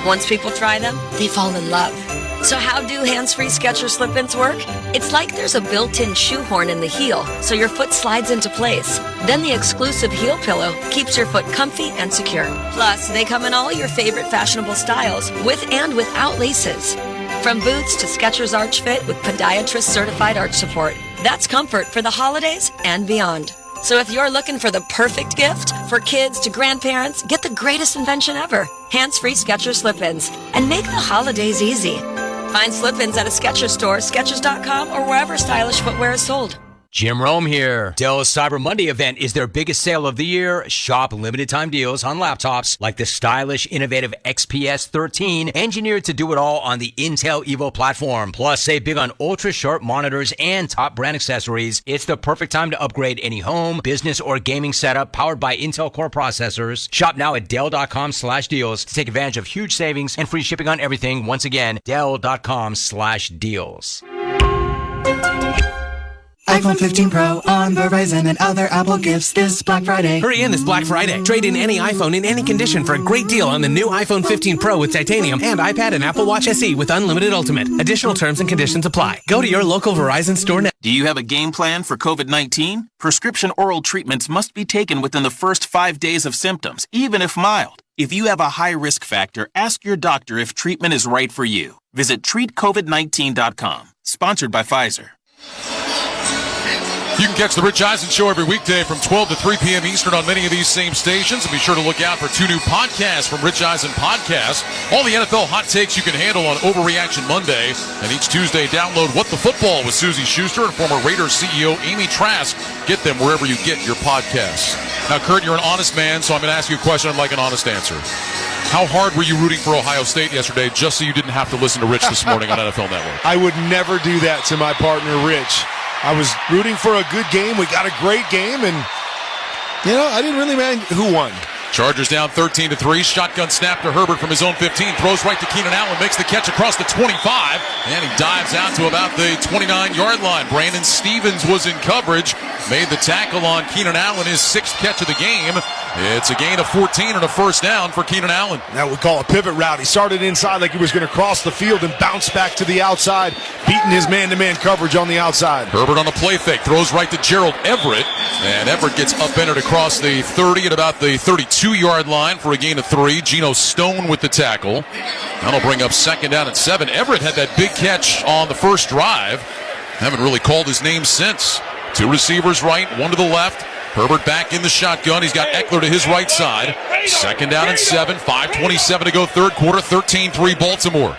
Speaker 26: Once people try them, they fall in love. So how do hands-free Skechers slip-ins work? It's like there's a built-in shoehorn in the heel, so your foot slides into place. Then the exclusive heel pillow keeps your foot comfy and secure. Plus, they come in all your favorite fashionable styles, with and without laces. From boots to Skechers Arch Fit with podiatrist-certified arch support. That's comfort for the holidays and beyond.
Speaker 7: So if you're looking for the perfect gift for kids to grandparents, get the greatest invention ever, hands-free Skechers slip-ins, and make the holidays easy. Find slip-ins at a Skechers store, Skechers.com, or wherever stylish footwear is sold.
Speaker 10: Jim Rome here. Dell's Cyber Monday event is their biggest sale of the year. Shop limited time deals on laptops like the stylish, innovative XPS 13, engineered to do it all on the Intel Evo platform. Plus, save big on ultra-sharp monitors and top brand accessories. It's the perfect time to upgrade any home, business, or gaming setup powered by Intel Core processors. Shop now at Dell.com/deals to take advantage of huge savings and free shipping on everything. Once again, Dell.com/deals.
Speaker 11: iPhone 15 Pro on Verizon and other Apple gifts this Black Friday.
Speaker 24: Hurry in this Black Friday. Trade in any iPhone in any condition for a great deal on the new iPhone 15 Pro with titanium and iPad and Apple Watch SE with unlimited Ultimate. Additional terms and conditions apply. Go to your local Verizon store now. Do you have a game plan for COVID-19? Prescription oral treatments must be taken within the first 5 days of symptoms, even if mild. If you have a high risk factor, ask your doctor if treatment is right for you. Visit treatcovid19.com. Sponsored by Pfizer.
Speaker 5: You can catch the Rich Eisen Show every weekday from 12 to 3 p.m. Eastern on many of these same stations. And be sure to look out for 2 new podcasts from Rich Eisen Podcast. All the NFL hot takes you can handle on Overreaction Monday. And each Tuesday, download What the Football with Susie Schuster and former Raiders CEO Amy Trask. Get them wherever you get your podcasts. Now, Kurt, you're an honest man, so I'm going to ask you a question I'd like an honest answer. How hard were you rooting for Ohio State yesterday just so you didn't have to listen to Rich this morning on NFL Network?
Speaker 3: I would never do that to my partner, Rich. I was rooting for a good game. We got a great game, and, I didn't really mind who won.
Speaker 5: Chargers down 13-3. Shotgun snap to Herbert from his own 15. Throws right to Keenan Allen. Makes the catch across the 25. And he dives out to about the 29-yard line. Brandon Stevens was in coverage. Made the tackle on Keenan Allen, his 6th catch of the game. It's a gain of 14 and a first down for Keenan Allen.
Speaker 3: That we call a pivot route. He started inside like he was going to cross the field and bounce back to the outside, beating his man-to-man coverage on the outside.
Speaker 5: Herbert on a play fake. Throws right to Gerald Everett. And Everett gets upended across the 30 at about the 32-yard line for a gain of 3. Geno Stone with the tackle. That'll bring up 2nd down and 7. Everett had that big catch on the first drive. Haven't really called his name since. 2 receivers right, 1 to the left. Herbert back in the shotgun. He's got Eckler to his right side. 2nd down and 7. 5:27 to go third quarter. 13-3 Baltimore.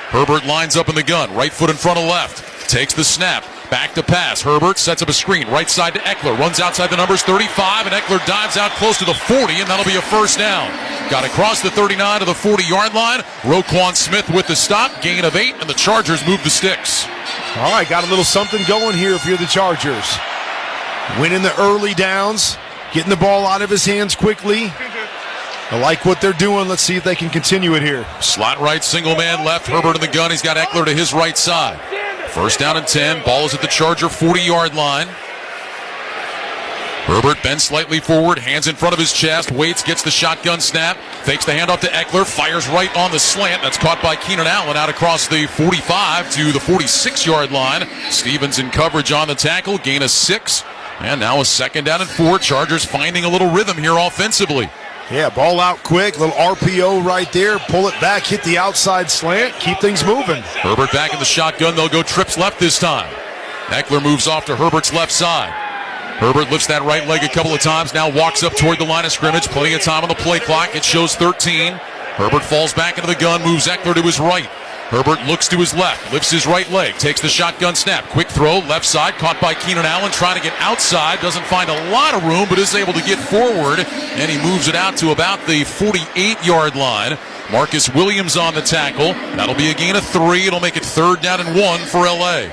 Speaker 5: Herbert lines up in the gun. Right foot in front of left. Takes the snap. Back to pass. Herbert sets up a screen. Right side to Eckler. Runs outside the numbers 35, and Eckler dives out close to the 40, and that'll be a first down. Got across the 39 to the 40-yard line. Roquan Smith with the stop. Gain of 8, and the Chargers move the sticks.
Speaker 3: All right, got a little something going here if you're the Chargers. Winning the early downs, getting the ball out of his hands quickly. I like what they're doing. Let's see if they can continue it here.
Speaker 5: Slot right, single man left. Herbert in the gun. He's got Eckler to his right side. First down and 10. Ball is at the Charger 40-yard line. Herbert bends slightly forward, hands in front of his chest, waits, gets the shotgun snap, fakes the handoff to Eckler, fires right on the slant. That's caught by Keenan Allen out across the 45 to the 46-yard line. Stevens in coverage on the tackle, gain of 6. And now a 2nd down and 4. Chargers finding a little rhythm here offensively.
Speaker 3: Yeah, ball out quick, little RPO right there, pull it back, hit the outside slant, keep things moving.
Speaker 5: Herbert back in the shotgun, they'll go trips left this time. Eckler moves off to Herbert's left side. Herbert lifts that right leg a couple of times, now walks up toward the line of scrimmage, plenty of time on the play clock, it shows 13. Herbert falls back into the gun, moves Eckler to his right. Herbert looks to his left, lifts his right leg, takes the shotgun snap. Quick throw, left side, caught by Keenan Allen, trying to get outside. Doesn't find a lot of room, but is able to get forward, and he moves it out to about the 48-yard line. Marcus Williams on the tackle. That'll be a gain of 3. It'll make it 3rd down and 1 for L.A.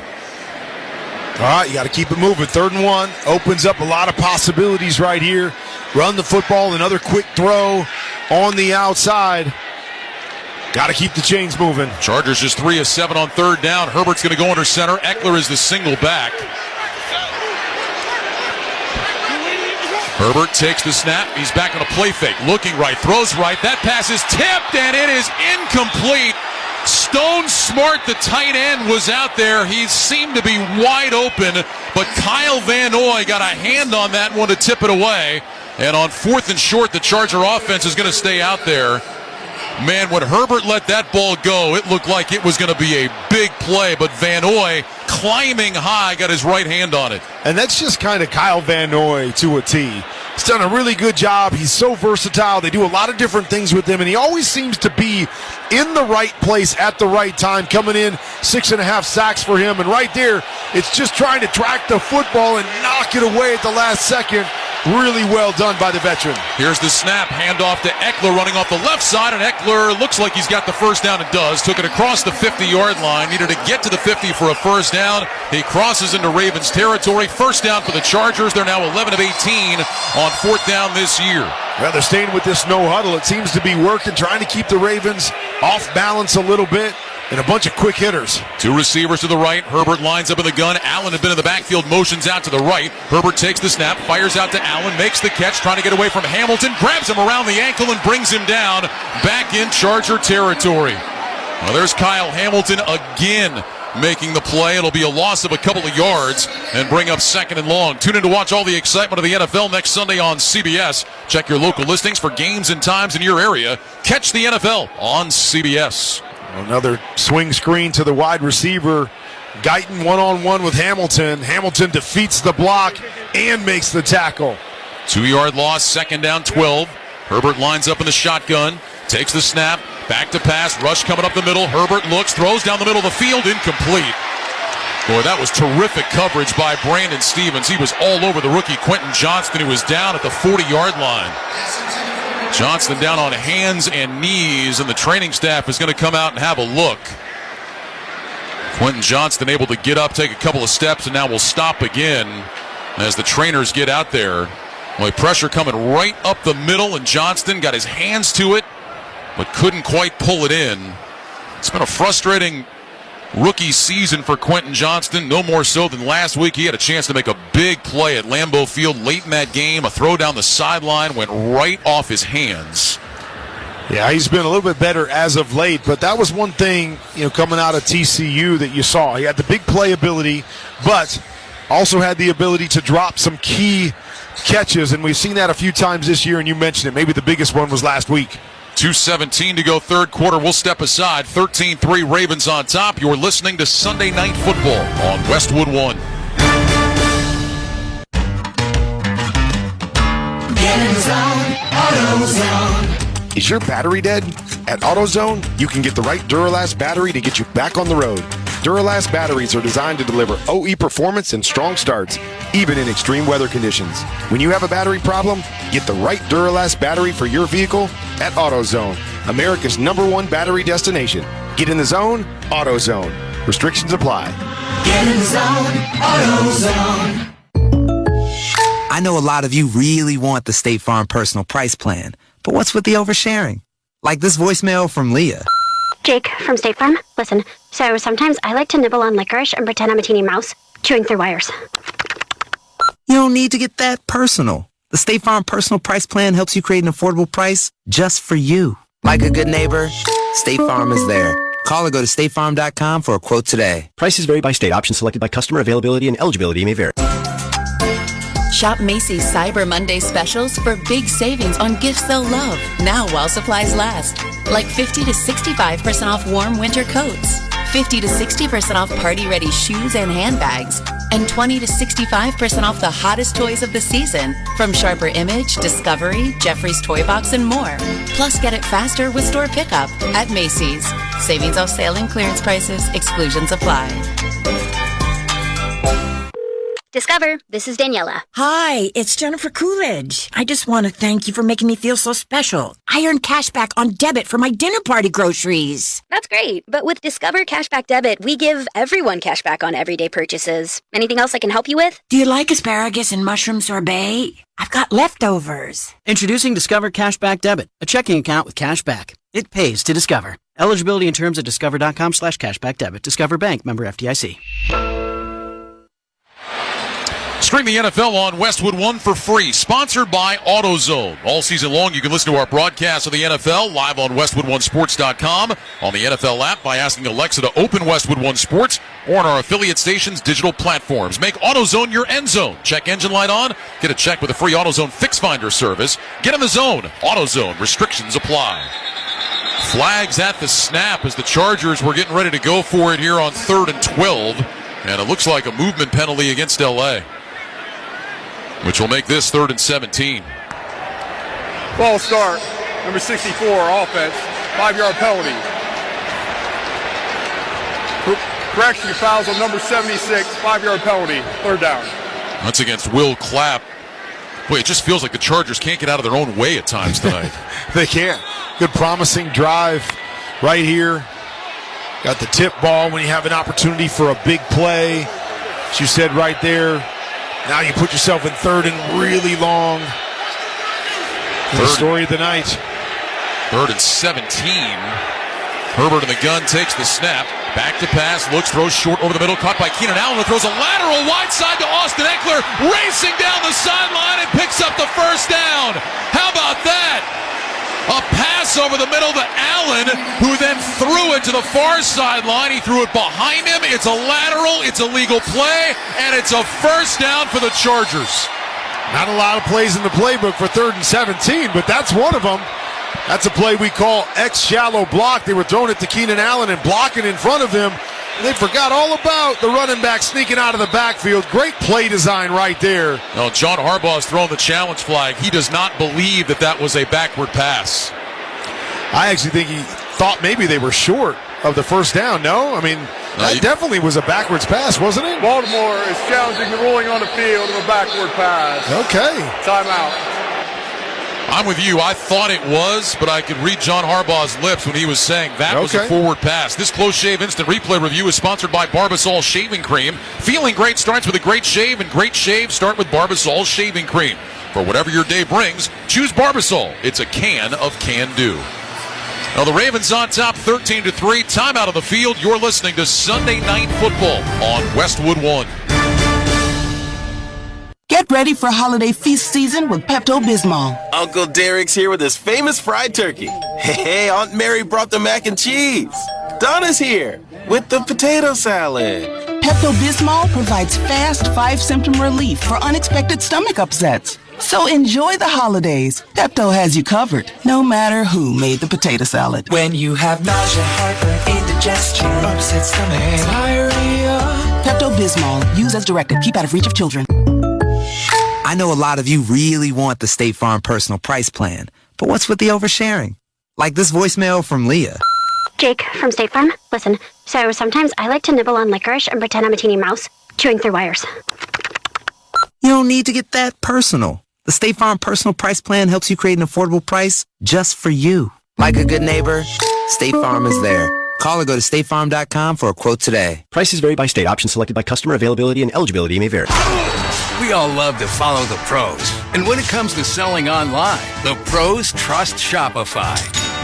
Speaker 3: All right, you got to keep it moving. 3rd and 1 opens up a lot of possibilities right here. Run the football, another quick throw on the outside. Got to keep the chains moving.
Speaker 5: Chargers just 3 of 7 on 3rd down. Herbert's going to go under center. Eckler is the single back. Herbert takes the snap. He's back on a play fake. Looking right. Throws right. That pass is tipped, and it is incomplete. Stone Smart, the tight end, was out there. He seemed to be wide open, but Kyle Van Noy got a hand on that one to tip it away. And on 4th and short, the Charger offense is going to stay out there. Man, when Herbert let that ball go, it looked like it was going to be a big play, but Van Noy climbing high, got his right hand on it.
Speaker 3: And that's just kind of Kyle Van Noy to a T. He's done a really good job. He's so versatile. They do a lot of different things with him, and he always seems to be in the right place at the right time, coming in 6.5 sacks for him. And right there, it's just trying to track the football and knock it away at the last second. Really well done by the veteran.
Speaker 5: Here's the snap, handoff to Eckler running off the left side, and Eckler looks like he's got the first down and does. Took it across the 50-yard line, needed to get to the 50 for a first down. He crosses into Ravens territory. First down for the Chargers. They're now 11 of 18 on fourth down this year.
Speaker 3: Well, they're staying with this no huddle. It seems to be working, trying to keep the Ravens off balance a little bit. And a bunch of quick hitters.
Speaker 5: Two receivers to the right. Herbert lines up in the gun. Allen had been in the backfield, motions out to the right. Herbert takes the snap, fires out to Allen, makes the catch, trying to get away from Hamilton, grabs him around the ankle and brings him down back in Charger territory. Well, there's Kyle Hamilton again making the play. It'll be a loss of a couple of yards and bring up second and long. Tune in to watch all the excitement of the NFL next Sunday on CBS. Check your local listings for games and times in your area. Catch the NFL on CBS.
Speaker 3: Another swing screen to the wide receiver. Guyton one-on-one with Hamilton. Hamilton defeats the block and makes the tackle.
Speaker 5: 2-yard loss, second down, 12. Herbert lines up in the shotgun, takes the snap, back to pass, rush coming up the middle. Herbert looks, throws down the middle of the field, incomplete. Boy, that was terrific coverage by Brandon Stevens. He was all over the rookie Quentin Johnston, who was down at the 40-yard line. Johnston down on hands and knees, and the training staff is going to come out and have a look. Quentin Johnston able to get up, take a couple of steps, and now will stop again as the trainers get out there. Boy, pressure coming right up the middle, and Johnston got his hands to it, but couldn't quite pull it in. It's been a frustrating rookie season for Quentin Johnston, no more so than last week. He had a chance to make a big play at Lambeau Field late in that game. A throw down the sideline went right off his hands.
Speaker 3: Yeah, he's been a little bit better as of late, but that was one thing, coming out of TCU that you saw. He had the big playability, but also had the ability to drop some key catches, and we've seen that a few times this year, and you mentioned it. Maybe the biggest one was last week.
Speaker 5: 2:17 to go third quarter. We'll step aside. 13-3 Ravens on top. You're listening to Sunday Night Football on Westwood One.
Speaker 11: Get in the zone, AutoZone.
Speaker 3: Is your battery dead? At AutoZone, you can get the right Duralast battery to get you back on the road. Duralast batteries are designed to deliver OE performance and strong starts, even in extreme weather conditions. When you have a battery problem, get the right Duralast battery for your vehicle at AutoZone, America's #1 battery destination. Get in the zone, AutoZone. Restrictions apply.
Speaker 11: Get in the zone, AutoZone.
Speaker 6: I know a lot of you really want the State Farm personal price plan, but what's with the oversharing? Like this voicemail from Leah.
Speaker 13: Jake from State Farm. Listen, so sometimes I like to nibble on licorice and pretend I'm a teeny mouse, chewing through wires.
Speaker 6: You don't need to get that personal. The State Farm personal price plan helps you create an affordable price just for you. Like a good neighbor, State Farm is there. Call or go to statefarm.com for a quote today.
Speaker 14: Prices vary by state. Options selected by customer. Availability and eligibility may vary.
Speaker 8: Shop Macy's Cyber Monday specials for big savings on gifts they'll love, now while supplies last. Like 50 to 65% off warm winter coats, 50 to 60% off party-ready shoes and handbags, and 20 to 65% off the hottest toys of the season from Sharper Image, Discovery, Jeffrey's Toy Box, and more. Plus, get it faster with store pickup at Macy's. Savings off sale and clearance prices. Exclusions apply.
Speaker 13: Discover, this is Daniela.
Speaker 15: Hi, it's Jennifer Coolidge. I just want to thank you for making me feel so special. I earned cash back on debit for my dinner party groceries.
Speaker 13: That's great, but with Discover Cashback Debit, we give everyone cash back on everyday purchases. Anything else I can help you with?
Speaker 15: Do you like asparagus and mushroom sorbet? I've got leftovers.
Speaker 16: Introducing Discover Cashback Debit, a checking account with cash back. It pays to Discover. Eligibility and terms at discover.com/cashback debit. Discover Bank, member FDIC.
Speaker 5: Stream the NFL on Westwood One for free. Sponsored by AutoZone. All season long, you can listen to our broadcast of the NFL live on WestwoodOneSports.com, on the NFL app by asking Alexa to open Westwood One Sports, or on our affiliate stations' digital platforms. Make AutoZone your end zone. Check engine light on. Get a check with a free AutoZone Fix Finder service. Get in the zone. AutoZone. Restrictions apply. Flags at the snap as the Chargers were getting ready to go for it here on 3rd and 12. And it looks like a movement penalty against L.A., which will make this 3rd and 17.
Speaker 4: Ball start. Number 64, offense. 5-yard penalty. Correction, fouls on number 76. 5-yard penalty. 3rd down.
Speaker 5: That's against Will Clapp. Boy, it just feels like the Chargers can't get out of their own way at times tonight.
Speaker 3: They can't. Good promising drive right here. Got the tip ball when you have an opportunity for a big play. As you said right there, now you put yourself in 3rd and really long. The story of the night.
Speaker 5: 3rd and 17. Herbert in the gun takes the snap. Back to pass, looks, throws short over the middle, caught by Keenan Allen, throws a lateral wide side to Austin Eckler, racing down the sideline and picks up the 1st down. How about that? A pass over the middle to Allen, who then threw it to the far sideline. He threw it behind him. It's a lateral, it's a legal play, and it's a 1st down for the Chargers.
Speaker 3: Not a lot of plays in the playbook for 3rd and 17, but that's one of them. That's a play we call X-shallow block. They were throwing it to Keenan Allen and blocking in front of him. They forgot all about the running back sneaking out of the backfield. Great play design right there.
Speaker 5: No, John Harbaugh's throwing the challenge flag. He does not believe that was a backward pass.
Speaker 3: I actually think he thought maybe they were short of the 1st down. No? I mean, that definitely was a backwards pass, wasn't it?
Speaker 4: Baltimore is challenging the ruling on the field of a backward pass.
Speaker 3: Okay.
Speaker 4: Timeout.
Speaker 5: I'm with you. I thought it was, but I could read John Harbaugh's lips when he was saying that was a forward pass. This Close Shave Instant Replay review is sponsored by Barbasol Shaving Cream. Feeling great starts with a great shave, and great shaves start with Barbasol Shaving Cream. For whatever your day brings, choose Barbasol. It's a can of can-do. Now the Ravens on top 13-3. Timeout of the field. You're listening to Sunday Night Football on Westwood 1.
Speaker 2: Get ready for holiday feast season with Pepto-Bismol.
Speaker 9: Uncle Derek's here with his famous fried turkey. Hey, Aunt Mary brought the mac and cheese. Donna's here with the potato salad.
Speaker 2: Pepto-Bismol provides fast 5-symptom relief for unexpected stomach upsets. So enjoy the holidays. Pepto has you covered, no matter who made the potato salad.
Speaker 11: When you have nausea, heartburn, indigestion, upset stomach, diarrhea.
Speaker 2: Pepto-Bismol. Use as directed. Keep out of reach of children.
Speaker 12: I know a lot of you really want the State Farm Personal Price Plan, but what's with the oversharing? Like this voicemail from Leah.
Speaker 13: Jake from State Farm. Listen, so sometimes I like to nibble on licorice and pretend I'm a teeny mouse, chewing through wires.
Speaker 12: You don't need to get that personal. The State Farm Personal Price Plan helps you create an affordable price just for you. Like a good neighbor, State Farm is there. Call or go to statefarm.com for a quote today.
Speaker 14: Prices vary by state. Options selected by customer. Availability and eligibility may vary.
Speaker 27: We all love to follow the pros. And when it comes to selling online, the pros trust Shopify.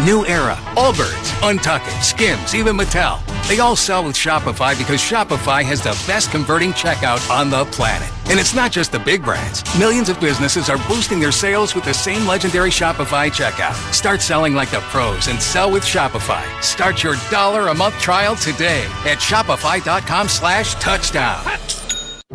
Speaker 27: New Era, Allbirds, Untuckit, Skims, even Mattel. They all sell with Shopify because Shopify has the best converting checkout on the planet. And it's not just the big brands. Millions of businesses are boosting their sales with the same legendary Shopify checkout. Start selling like the pros and sell with Shopify. Start your $1 a month trial today at shopify.com/touchdown.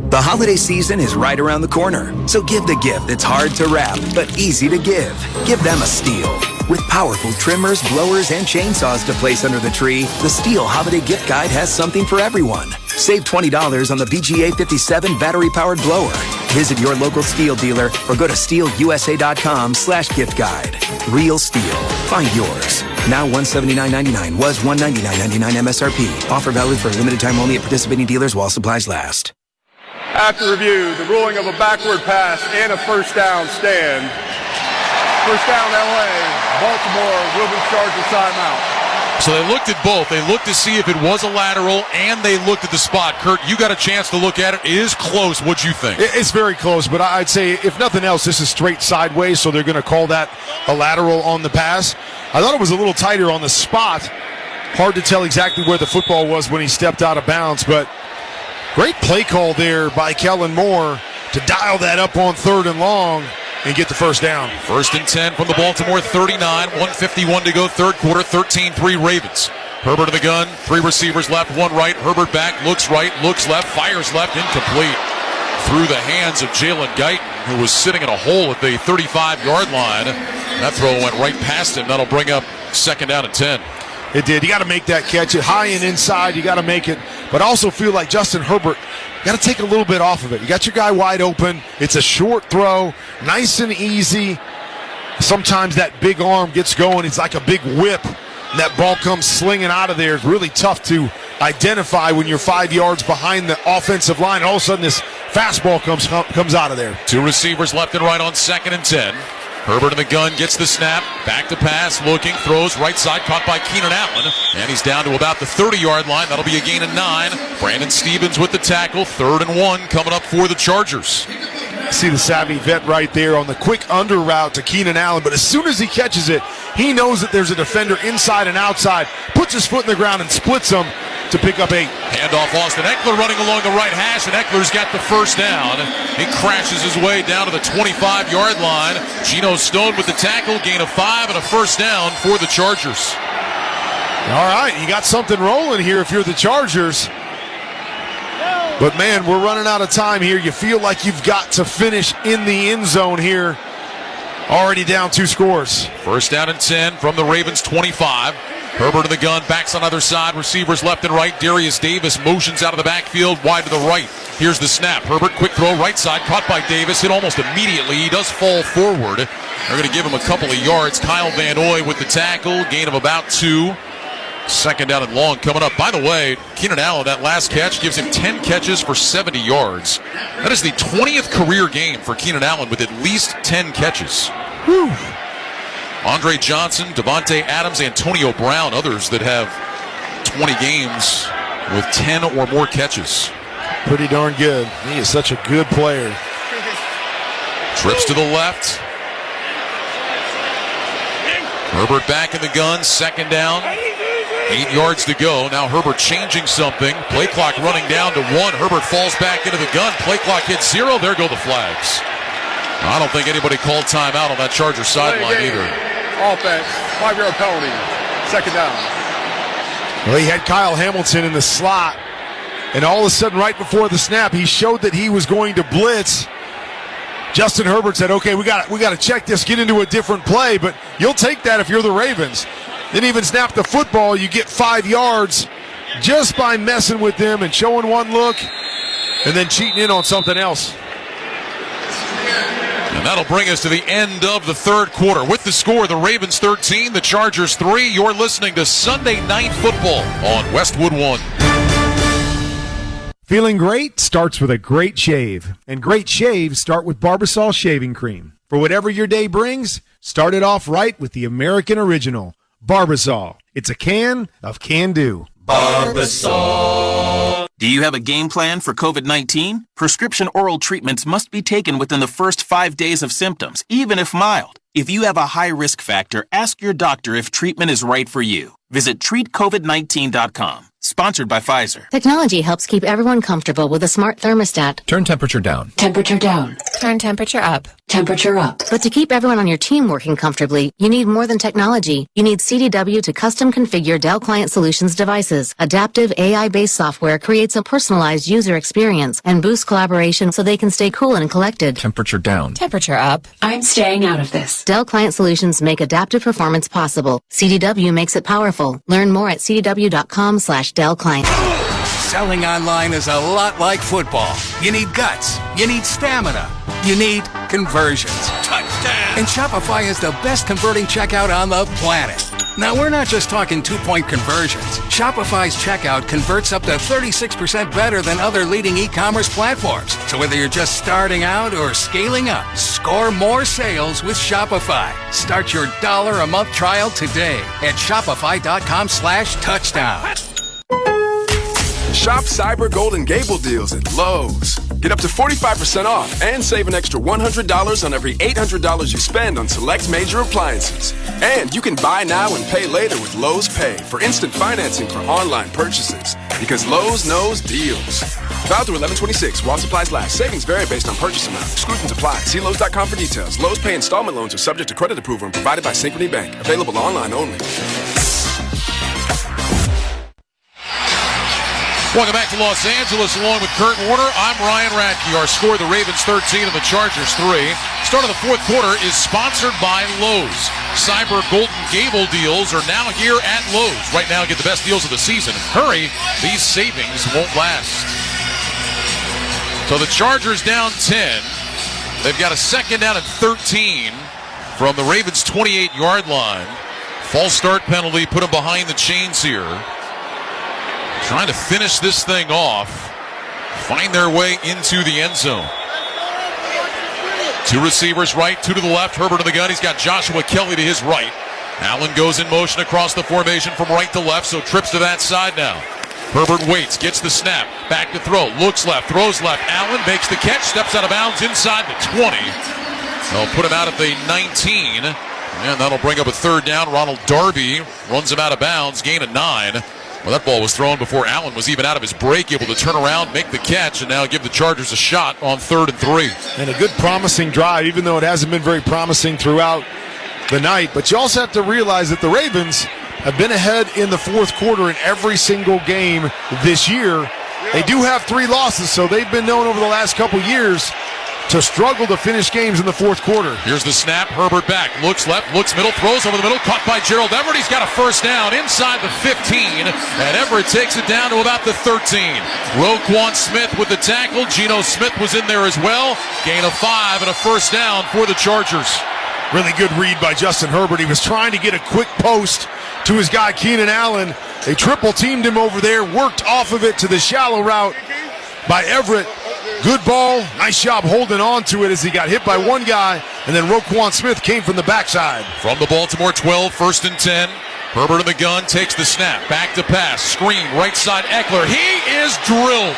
Speaker 12: The holiday season is right around the corner, so give the gift that's hard to wrap but easy to give. Give them a Steel. With powerful trimmers, blowers, and chainsaws to place under the tree, the Steel Holiday Gift Guide has something for everyone. Save $20 on the BGA 57 battery-powered blower. Visit your local Steel dealer or go to steelusa.com/gift guide. Real Steel. Find yours. Now $179.99 was $199.99 MSRP. Offer valid for a limited time only at participating dealers while supplies last.
Speaker 4: After review, the ruling of a backward pass and a 1st down stand. 1st down LA. Baltimore will be charged with timeout.
Speaker 5: So they looked at both. They looked to see if it was a lateral, and they looked at the spot. Kurt, you got a chance to look at it. It is close. What'd you think?
Speaker 3: It's very close, but I'd say, if nothing else, this is straight sideways, so they're going to call that a lateral on the pass. I thought it was a little tighter on the spot. Hard to tell exactly where the football was when he stepped out of bounds, but great play call there by Kellen Moore to dial that up on 3rd and long and get the 1st down.
Speaker 5: 1st and 10 from the Baltimore 39, 1:51 to go, 3rd quarter, 13-3 Ravens. Herbert in the gun, 3 receivers left, 1 right. Herbert back, looks right, looks left, fires left, incomplete. Through the hands of Jalen Guyton, who was sitting in a hole at the 35-yard line. That throw went right past him. That'll bring up 2nd down and 10.
Speaker 3: It did. You got to make that catch. It high and inside. You got to make it. But also feel like Justin Herbert, got to take a little bit off of it. You got your guy wide open. It's a short throw, nice and easy. Sometimes that big arm gets going. It's like a big whip. And that ball comes slinging out of there. It's really tough to identify when you're 5 yards behind the offensive line. All of a sudden, this fastball comes out of there.
Speaker 5: 2 receivers left and right on 2nd and 10. Herbert in the gun, gets the snap, back to pass, looking, throws, right side, caught by Keenan Allen, and he's down to about the 30-yard line. That'll be a gain of 9. Brandon Stevens with the tackle, 3rd and 1 coming up for the Chargers.
Speaker 3: See the savvy vet right there on the quick under route to Keenan Allen, but as soon as he catches it, he knows that there's a defender inside and outside, puts his foot in the ground and splits them to pick up 8.
Speaker 5: Handoff Austin Eckler running along the right hash, and Eckler's got the first down. He crashes his way down to the 25-yard line. Geno Stone with the tackle, gain of 5 and a first down for the Chargers.
Speaker 3: All right, you got something rolling here if you're the Chargers. But, man, we're running out of time here. You feel like you've got to finish in the end zone here. Already down 2 scores.
Speaker 5: First down and 10 from the Ravens 25. Herbert in the gun, backs on either side, receivers left and right. Darius Davis motions out of the backfield, wide to the right. Here's the snap. Herbert, quick throw, right side, caught by Davis, hit almost immediately. He does fall forward. They're going to give him a couple of yards. Kyle Van Noy with the tackle, gain of about 2. 2nd down and long coming up. By the way, Keenan Allen, that last catch gives him 10 catches for 70 yards. That is the 20th career game for Keenan Allen with at least 10 catches.
Speaker 3: Whew.
Speaker 5: Andre Johnson, Devontae Adams, Antonio Brown, others that have 20 games with 10 or more catches.
Speaker 3: Pretty darn good. He is such a good player.
Speaker 5: Trips to the left. Herbert back in the gun, 2nd down. 8 yards to go. Now Herbert changing something. Play clock running down to 1. Herbert falls back into the gun. Play clock hits 0. There go the flags. I don't think anybody called timeout on that Charger sideline either.
Speaker 4: Offense, 5-yard penalty, 2nd down.
Speaker 3: Well, he had Kyle Hamilton in the slot, and all of a sudden, right before the snap, he showed that he was going to blitz. Justin Herbert said, okay, we got to check this, get into a different play, but you'll take that if you're the Ravens. Didn't even snap the football. You get 5 yards just by messing with them and showing one look and then cheating in on something else.
Speaker 5: And that'll bring us to the end of the 3rd quarter. With the score, the Ravens 13, the Chargers 3. You're listening to Sunday Night Football on Westwood 1.
Speaker 17: Feeling great starts with a great shave. And great shaves start with Barbasol Shaving Cream. For whatever your day brings, start it off right with the American original, Barbasol. It's a can of can-do.
Speaker 9: Barbasol. Do you have a game plan for COVID-19? Prescription oral treatments must be taken within the first 5 days of symptoms, even if mild. If you have a high risk factor, ask your doctor if treatment is right for you. Visit treatcovid19.com. Sponsored by Pfizer.
Speaker 18: Technology helps keep everyone comfortable with a smart thermostat.
Speaker 24: Turn temperature down.
Speaker 18: Temperature down.
Speaker 22: Turn temperature up.
Speaker 18: Temperature up. But to keep everyone on your team working comfortably, you need more than technology. You need CDW to custom configure Dell Client Solutions devices. Adaptive AI-based software creates a personalized user experience and boosts collaboration so they can stay cool and collected.
Speaker 24: Temperature down.
Speaker 22: Temperature up.
Speaker 18: I'm staying out of this. Dell Client Solutions make adaptive performance possible. CDW makes it powerful. Learn more at cdw.com/Dell Client.
Speaker 27: Selling online is a lot like football. You need guts. You need stamina. You need conversions. Touchdown! And Shopify is the best converting checkout on the planet. Now, we're not just talking 2-point conversions. Shopify's checkout converts up to 36% better than other leading e-commerce platforms. So whether you're just starting out or scaling up, score more sales with Shopify. Start your $1 a month trial today at shopify.com/touchdown.
Speaker 19: Shop Cyber Golden Gable deals at Lowe's. Get up to 45% off and save an extra $100 on every $800 you spend on select major appliances. And you can buy now and pay later with Lowe's Pay for instant financing for online purchases. Because Lowe's knows deals. Valid through 11/26 while supplies last. Savings vary based on purchase amount. Exclusions apply. See Lowe's.com for details. Lowe's Pay installment loans are subject to credit approval and provided by Synchrony Bank. Available online only.
Speaker 5: Welcome back to Los Angeles along with Kurt Warner. I'm Ryan Radke. Our score, the Ravens 13 and the Chargers 3. Start of the fourth quarter is sponsored by Lowe's. Cyber Golden Gable deals are now here at Lowe's. Right now, get the best deals of the season. Hurry, these savings won't last. So the Chargers down 10. They've got a second down at 13 from the Ravens' 28-yard line. False start penalty put them behind the chains here. Trying to finish this thing off. Find their way into the end zone. Two receivers right, two to the left. Herbert in the gun. He's got Joshua Kelly to his right. Allen goes in motion across the formation from right to left, so trips to that side now. Herbert waits, gets the snap, back to throw, looks left, throws left. Allen makes the catch, steps out of bounds inside the 20. They'll put him out at the 19, and that'll bring up a third down. Ronald Darby runs him out of bounds, gain of 9. Well, that ball was thrown before Allen was even out of his break, able to turn around, make the catch, and now give the Chargers a shot on 3rd and 3.
Speaker 17: And a good promising drive, even though it hasn't been very promising throughout the night. But you also have to realize that the Ravens have been ahead in the fourth quarter in every single game this year. They do have 3 losses, so they've been known over the last couple years to struggle to finish games in the fourth quarter.
Speaker 5: Here's the snap. Herbert back. Looks left. Looks middle. Throws over the middle. Caught by Gerald Everett. He's got a first down inside the 15. And Everett takes it down to about the 13. Roquan Smith with the tackle. Geno Smith was in there as well. Gain of 5 and a first down for the Chargers.
Speaker 17: Really good read by Justin Herbert. He was trying to get a quick post to his guy Keenan Allen. They triple teamed him over there. Worked off of it to the shallow route by Everett. Good ball. Nice job holding on to it as he got hit by one guy, and then Roquan Smith came from the backside.
Speaker 5: From the Baltimore 12, 1st and 10. Herbert in the gun, takes the snap. Back to pass. Screen, right side, Eckler. He is drilled.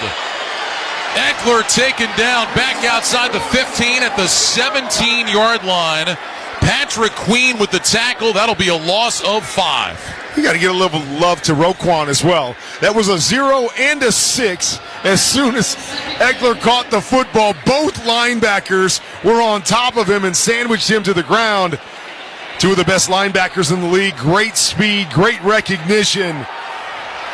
Speaker 5: Eckler taken down back outside the 15 at the 17-yard line. Patrick Queen with the tackle. That'll be a loss of 5.
Speaker 17: You got to get a little love to Roquan as well. That was a 0 and a 6. As soon as Eckler caught the football, both linebackers were on top of him and sandwiched him to the ground. Two of the best linebackers in the league. Great speed, great recognition.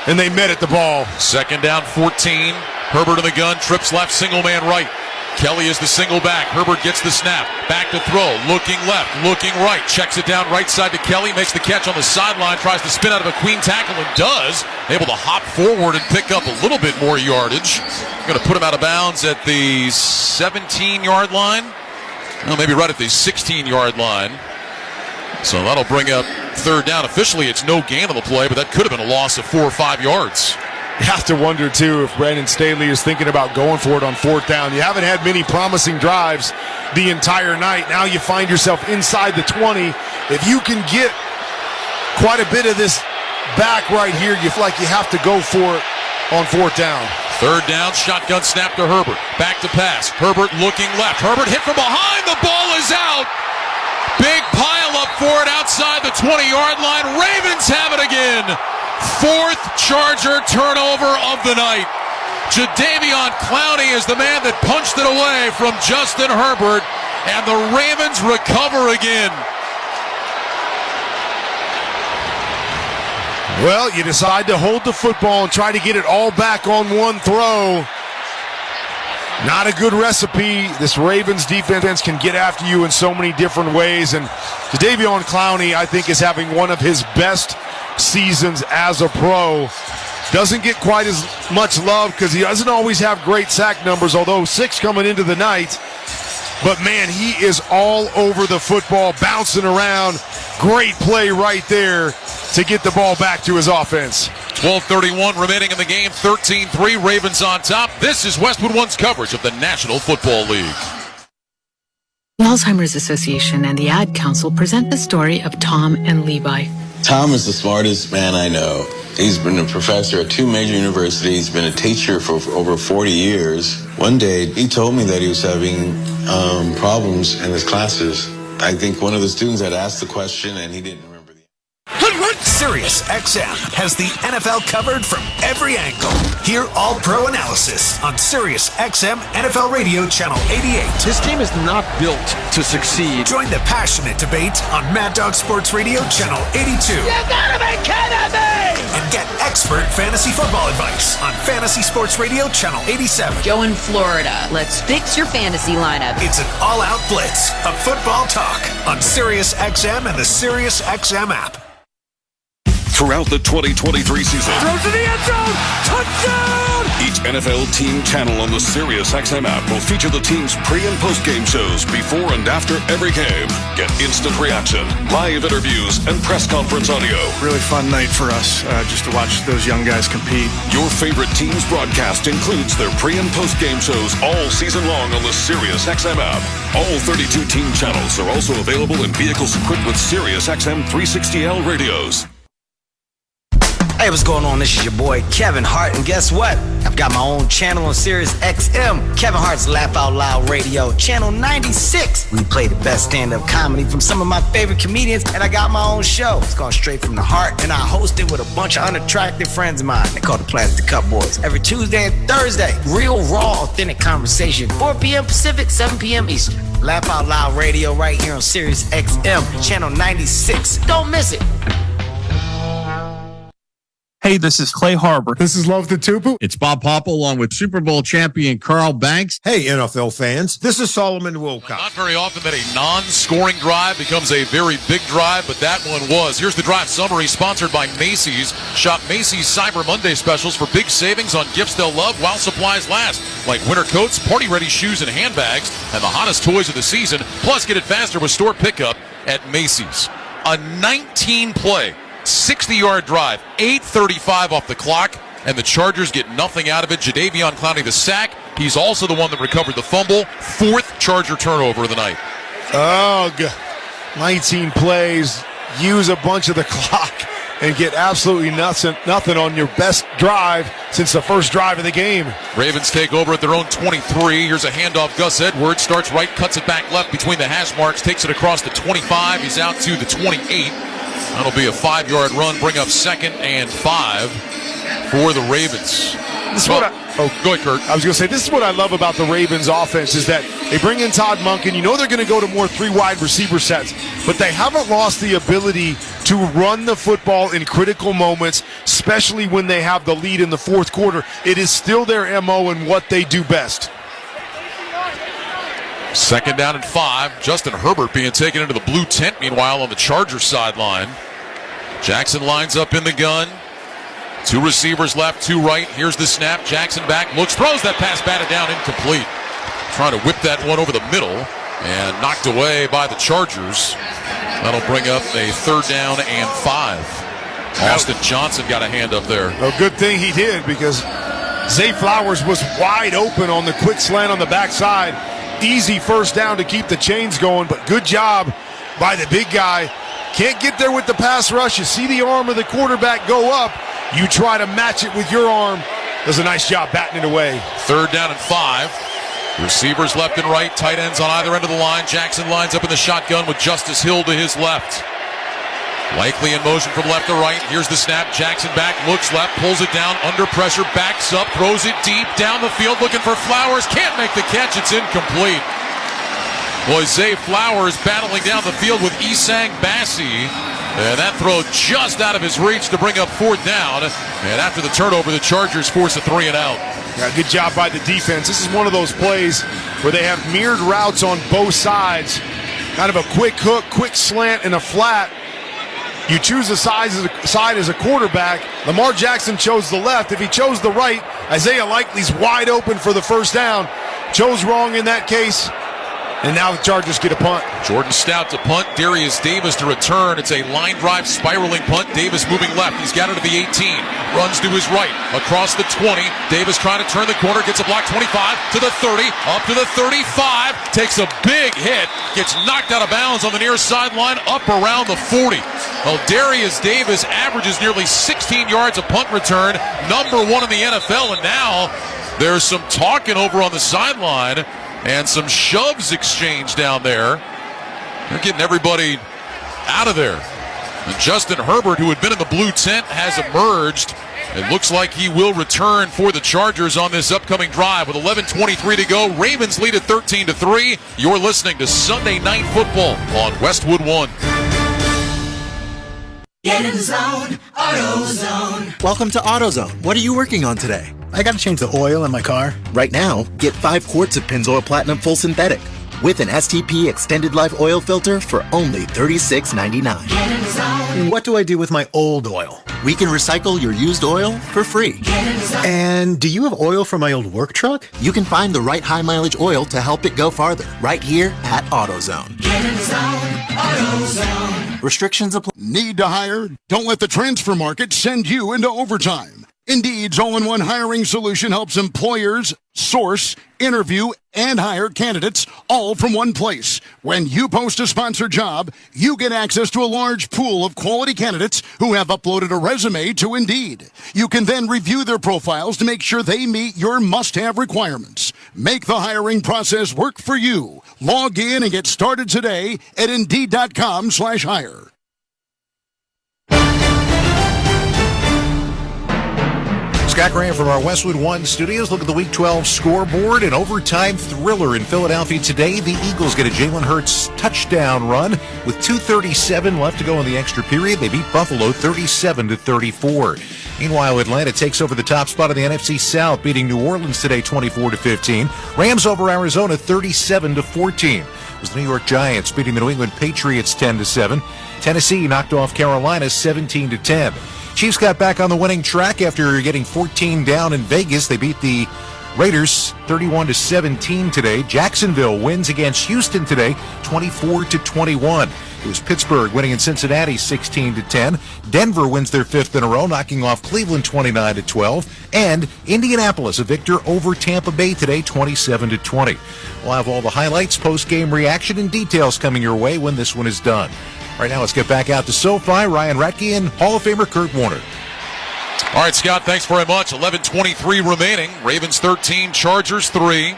Speaker 17: And they met at the ball.
Speaker 5: Second down, 14. Herbert in the gun, trips left, single man right. Kelly is the single back. Herbert gets the snap. Back to throw. Looking left. Looking right. Checks it down right side to Kelly. Makes the catch on the sideline. Tries to spin out of a Queen tackle and does. Able to hop forward and pick up a little bit more yardage. Going to put him out of bounds at the 17-yard line. Well, maybe right at the 16-yard line. So that'll bring up third down. Officially, it's no gain on the play, but that could have been a loss of 4 or 5 yards.
Speaker 17: You have to wonder, too, if Brandon Staley is thinking about going for it on 4th down. You haven't had many promising drives the entire night. Now you find yourself inside the 20. If you can get quite a bit of this back right here, you feel like you have to go for it on 4th down.
Speaker 5: Third down, shotgun snap to Herbert. Back to pass. Herbert looking left. Herbert hit from behind. The ball is out. Big pile up for it outside the 20-yard line. Ravens have it again. 4th Charger turnover of the night. Jadeveon Clowney is the man that punched it away from Justin Herbert, and the Ravens recover again.
Speaker 17: Well, you decide to hold the football and try to get it all back on one throw. Not a good recipe. This Ravens defense can get after you in so many different ways, and Jadeveon Clowney, I think, is having one of his best seasons as a pro. Doesn't get quite as much love because he doesn't always have great sack numbers, although 6 coming into the night. But man, he is all over the football, bouncing around. Great play right there to get the ball back to his offense.
Speaker 5: 12:31 remaining in the game, 13-3, Ravens on top. This is Westwood One's coverage of the National Football League.
Speaker 1: The Alzheimer's Association and the Ad Council present the story of Tom and Levi.
Speaker 7: Tom is the smartest man I know. He's been a professor at 2 major universities, been a teacher for over 40 years. One day, he told me that he was having problems in his classes. I think one of the students had asked the question and he didn't remember the answer.
Speaker 6: Sirius XM has the NFL covered from every angle. Hear all-pro analysis on Sirius XM NFL Radio Channel 88.
Speaker 10: This team is not built to succeed.
Speaker 6: Join the passionate debate on Mad Dog Sports Radio Channel 82.
Speaker 20: You gotta be kidding me!
Speaker 6: And get expert fantasy football advice on Fantasy Sports Radio Channel 87.
Speaker 21: Joe in Florida, let's fix your fantasy lineup.
Speaker 6: It's an all-out blitz of football talk on Sirius XM and the Sirius XM app.
Speaker 23: Throughout the 2023 season,
Speaker 20: Throws to the end zone! Touchdown!
Speaker 23: each NFL team channel on the Sirius XM app will feature the team's pre- and post-game shows before and after every game. Get instant reaction, live interviews, and press conference audio.
Speaker 10: Really fun night for us just to watch those young guys compete.
Speaker 23: Your favorite team's broadcast includes their pre- and post-game shows all season long on the Sirius XM app. All 32 team channels are also available in vehicles equipped with Sirius XM 360L radios.
Speaker 25: Hey, what's going on? This is your boy Kevin Hart, and guess what? I've got my own channel on Sirius XM, Kevin Hart's Laugh Out Loud Radio, channel 96. We play the best stand-up comedy from some of my favorite comedians, and I got my own show. It's called Straight From the Heart, and I host it with a bunch of unattractive friends of mine. They call the Plastic Cup Boys. Every Tuesday and Thursday, real, raw, authentic conversation. 4 p.m. Pacific, 7 p.m. Eastern. Laugh Out Loud Radio right here on Sirius XM, channel 96. Don't miss it.
Speaker 26: Hey, this is Clay Harbor.
Speaker 28: This is Love the Tupu.
Speaker 26: It's Bob Popple along with Super Bowl champion Carl Banks.
Speaker 28: Hey, NFL fans. This is Solomon Wilcott.
Speaker 5: Not very often that a non-scoring drive becomes a very big drive, but that one was. Here's the drive summary sponsored by Macy's. Shop Macy's Cyber Monday specials for big savings on gifts they'll love while supplies last, like winter coats, party-ready shoes and handbags, and the hottest toys of the season. Plus, get it faster with store pickup at Macy's. A 19-play 60-yard drive, 8:35 off the clock, and the Chargers get nothing out of it. Jadeveon Clowney the sack. He's also the one that recovered the fumble. 4th Charger turnover of the night.
Speaker 17: 19 plays, use a bunch of the clock, and get absolutely nothing on your best drive since the first drive of the game.
Speaker 5: Ravens take over at their own 23. Here's a handoff. Gus Edwards starts right, cuts it back left between the hash marks, takes it across the 25. He's out to the 28. That'll be a 5-yard run, bring up 2nd and 5 for the Ravens.
Speaker 17: Go ahead, Kurt. I was going to say, this is what I love about the Ravens offense is that they bring in Todd Monken. You know they're going to go to more 3 wide receiver sets, but they haven't lost the ability to run the football in critical moments, especially when they have the lead in the 4th quarter. It is still their MO and what they do best.
Speaker 5: 2nd down and 5. Justin Herbert being taken into the blue tent, meanwhile, on the Chargers sideline. Jackson lines up in the gun. 2 receivers left, 2 right. Here's the snap. Jackson back, looks, throws that pass, batted down, incomplete. Trying to whip that one over the middle and knocked away by the Chargers. That'll bring up a 3rd down and 5. Austin Johnson got a hand up there.
Speaker 17: A good thing he did because Zay Flowers was wide open on the quick slant on the backside. Easy 1st down to keep the chains going, but good job by the big guy. Can't get there with the pass rush. You see the arm of the quarterback go up. You try to match it with your arm. Does a nice job batting it away.
Speaker 5: 3rd down and 5. Receivers left and right, tight ends on either end of the line. Jackson lines up in the shotgun with Justice Hill to his left. Likely in motion from left to right. Here's the snap. Jackson back, looks left, pulls it down, under pressure, backs up, throws it deep, down the field, looking for Flowers. Can't make the catch. It's incomplete. Boy, Zay Flowers battling down the field with Isang Bassi. And that throw just out of his reach to bring up 4th down. And after the turnover, the Chargers force a 3 and out.
Speaker 17: Yeah, good job by the defense. This is one of those plays where they have mirrored routes on both sides. Kind of a quick hook, quick slant, and a flat. You choose a side as a quarterback. Lamar Jackson chose the left. If he chose the right, Isaiah Likely's wide open for the 1st down. Chose wrong in that case. And now the Chargers get a punt.
Speaker 5: Jordan Stout to punt. Darius Davis to return. It's a line drive spiraling punt. Davis moving left. He's got it to the 18. Runs to his right. Across the 20. Davis trying to turn the corner. Gets a block 25 to the 30. Up to the 35. Takes a big hit. Gets knocked out of bounds on the near sideline. Up around the 40. Well, Darius Davis averages nearly 16 yards a punt return. #1 in the NFL. And now there's some talking over on the sideline. And some shoves exchanged down there. They're getting everybody out of there. And Justin Herbert, who had been in the blue tent, has emerged. It looks like he will return for the Chargers on this upcoming drive with 11:23 to go. Ravens lead at 13-3. You're listening to Sunday Night Football on Westwood One.
Speaker 2: Get in the zone, AutoZone.
Speaker 8: Welcome to AutoZone. What are you working on today? I got to change the oil in my car. Right now, get 5 quarts of Pennzoil Platinum Full Synthetic with an STP Extended Life Oil Filter for only $36.99.
Speaker 2: Get in the zone.
Speaker 8: What do I do with my old oil? We can recycle your used oil for free.
Speaker 2: Get in the zone.
Speaker 8: And do you have oil for my old work truck? You can find the right high mileage oil to help it go farther right here at AutoZone.
Speaker 2: Get in the zone, AutoZone.
Speaker 8: Restrictions apply.
Speaker 11: Need to hire? Don't let the transfer market send you into overtime. Indeed's all-in-one hiring solution helps employers source, interview, and hire candidates all from one place. When you post a sponsored job, you get access to a large pool of quality candidates who have uploaded a resume to Indeed. You can then review their profiles to make sure they meet your must-have requirements. Make the hiring process work for you. Log in and get started today at Indeed.com/hire.
Speaker 12: Scott Graham from our Westwood One studios. Look at the Week 12 scoreboard. An overtime thriller in Philadelphia today. The Eagles get a Jalen Hurts touchdown run with 2:37 left to go in the extra period. They beat Buffalo 37-34. Meanwhile, Atlanta takes over the top spot in the NFC South, beating New Orleans today 24-15. Rams over Arizona 37-14. It was the New York Giants beating the New England Patriots 10-7. Tennessee knocked off Carolina 17-10. Chiefs got back on the winning track after getting 14 down in Vegas. They beat the Raiders 31-17 today. Jacksonville wins against Houston today 24-21. It was Pittsburgh winning in Cincinnati 16-10. Denver wins their 5th in a row, knocking off Cleveland 29-12. And Indianapolis a victor over Tampa Bay today 27-20. We'll have all the highlights, post-game reaction, and details coming your way when this one is done. Right now, let's get back out to SoFi. Ryan Ratke and Hall of Famer Kurt Warner.
Speaker 5: All right, Scott, thanks very much. 11:23 remaining. Ravens 13, Chargers 3.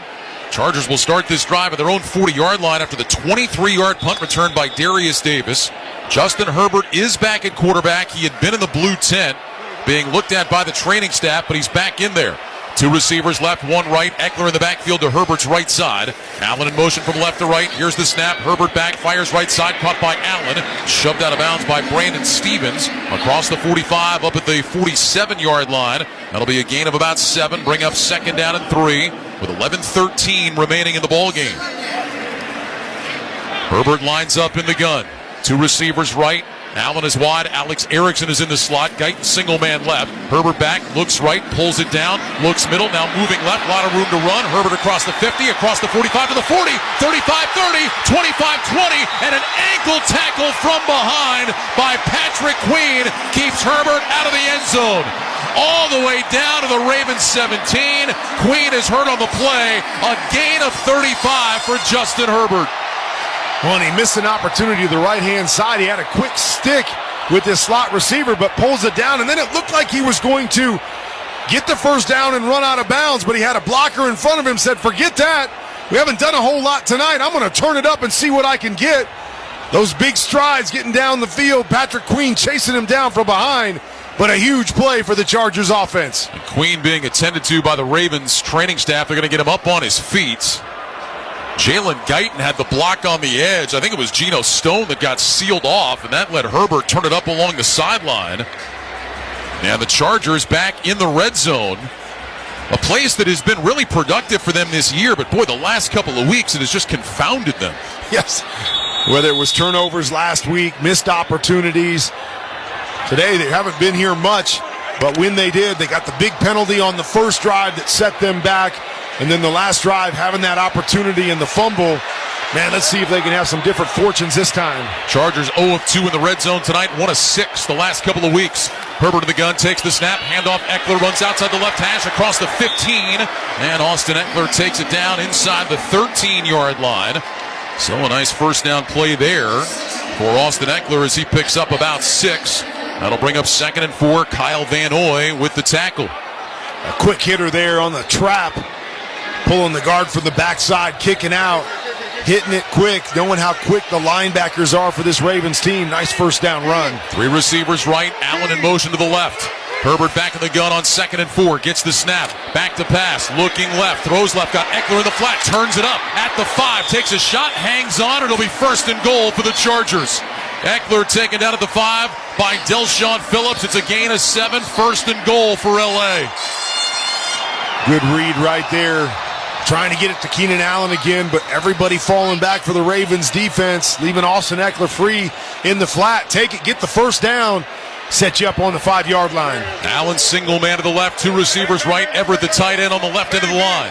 Speaker 5: Chargers will start this drive at their own 40-yard line after the 23-yard punt return by Darius Davis. Justin Herbert is back at quarterback. He had been in the blue tent, being looked at by the training staff, but he's back in there. 2 receivers left, 1 right. Eckler in the backfield to Herbert's right side. Allen in motion from left to right. Here's the snap. Herbert back, fires right side, caught by Allen. Shoved out of bounds by Brandon Stevens. Across the 45, up at the 47-yard line. That'll be a gain of about 7. Bring up 2nd down and 3 with 11:13 remaining in the ball game. Herbert lines up in the gun. 2 receivers right. Allen is wide. Alex Erickson is in the slot. Guyton single man left. Herbert back, looks right, pulls it down, looks middle, now moving left. A lot of room to run. Herbert across the 50, across the 45 to the 40, 35-30, 25-20, and an ankle tackle from behind by Patrick Queen keeps Herbert out of the end zone. All the way down to the Ravens 17. Queen is hurt on the play. A gain of 35 for Justin Herbert.
Speaker 3: Well, and he missed an opportunity to the right-hand side. He had a quick stick with his slot receiver, but pulls it down, and then it looked like he was going to get the first down and run out of bounds, but he had a blocker in front of him, said, forget that. We haven't done a whole lot tonight. I'm going to turn it up and see what I can get. Those big strides getting down the field. Patrick Queen chasing him down from behind, but a huge play for the Chargers offense.
Speaker 5: And Queen being attended to by the Ravens training staff. They're going to get him up on his feet. Jalen Guyton had the block on the edge. I think it was Geno Stone that got sealed off, and that let Herbert turn it up along the sideline. And the Chargers back in the red zone. A place that has been really productive for them this year, but boy, the last couple of weeks, it has just confounded them.
Speaker 3: Yes. Whether it was turnovers last week, missed opportunities. Today, they haven't been here much, but when they did, they got the big penalty on the first drive that set them back. And then the last drive, having that opportunity and the fumble. Man, let's see if they can have some different fortunes this time.
Speaker 5: Chargers 0 of 2 in the red zone tonight, 1 of 6 the last couple of weeks. Herbert in the gun, takes the snap, handoff. Eckler runs outside the left hash across the 15. And Austin Eckler takes it down inside the 13-yard line. So a nice first down play there for Austin Eckler as he picks up about 6. That'll bring up 2nd and 4. Kyle Van Noy with the tackle.
Speaker 3: A quick hitter there on the trap. Pulling the guard from the backside, kicking out. hitting it quick, knowing how quick the linebackers are for this Ravens team. Nice first down run.
Speaker 5: 3 receivers right, Allen in motion to the left. Herbert back in the gun on 2nd and 4. Gets the snap. Back to pass. Looking left. Throws left. Got Eckler in the flat. Turns it up at the 5. Takes a shot. Hangs on. It'll be 1st and goal for the Chargers. Eckler taken down at the 5 by Delshon Phillips. It's a gain of 7. 1st and goal for L.A.
Speaker 3: Good read right there. Trying to get it to Keenan Allen again, but everybody falling back for the Ravens defense, leaving Austin Eckler free in the flat. Take it. Get the first down. Set you up on the 5-yard line.
Speaker 5: Allen single man to the left, 2 receivers right. Everett the tight end on the left end of the line.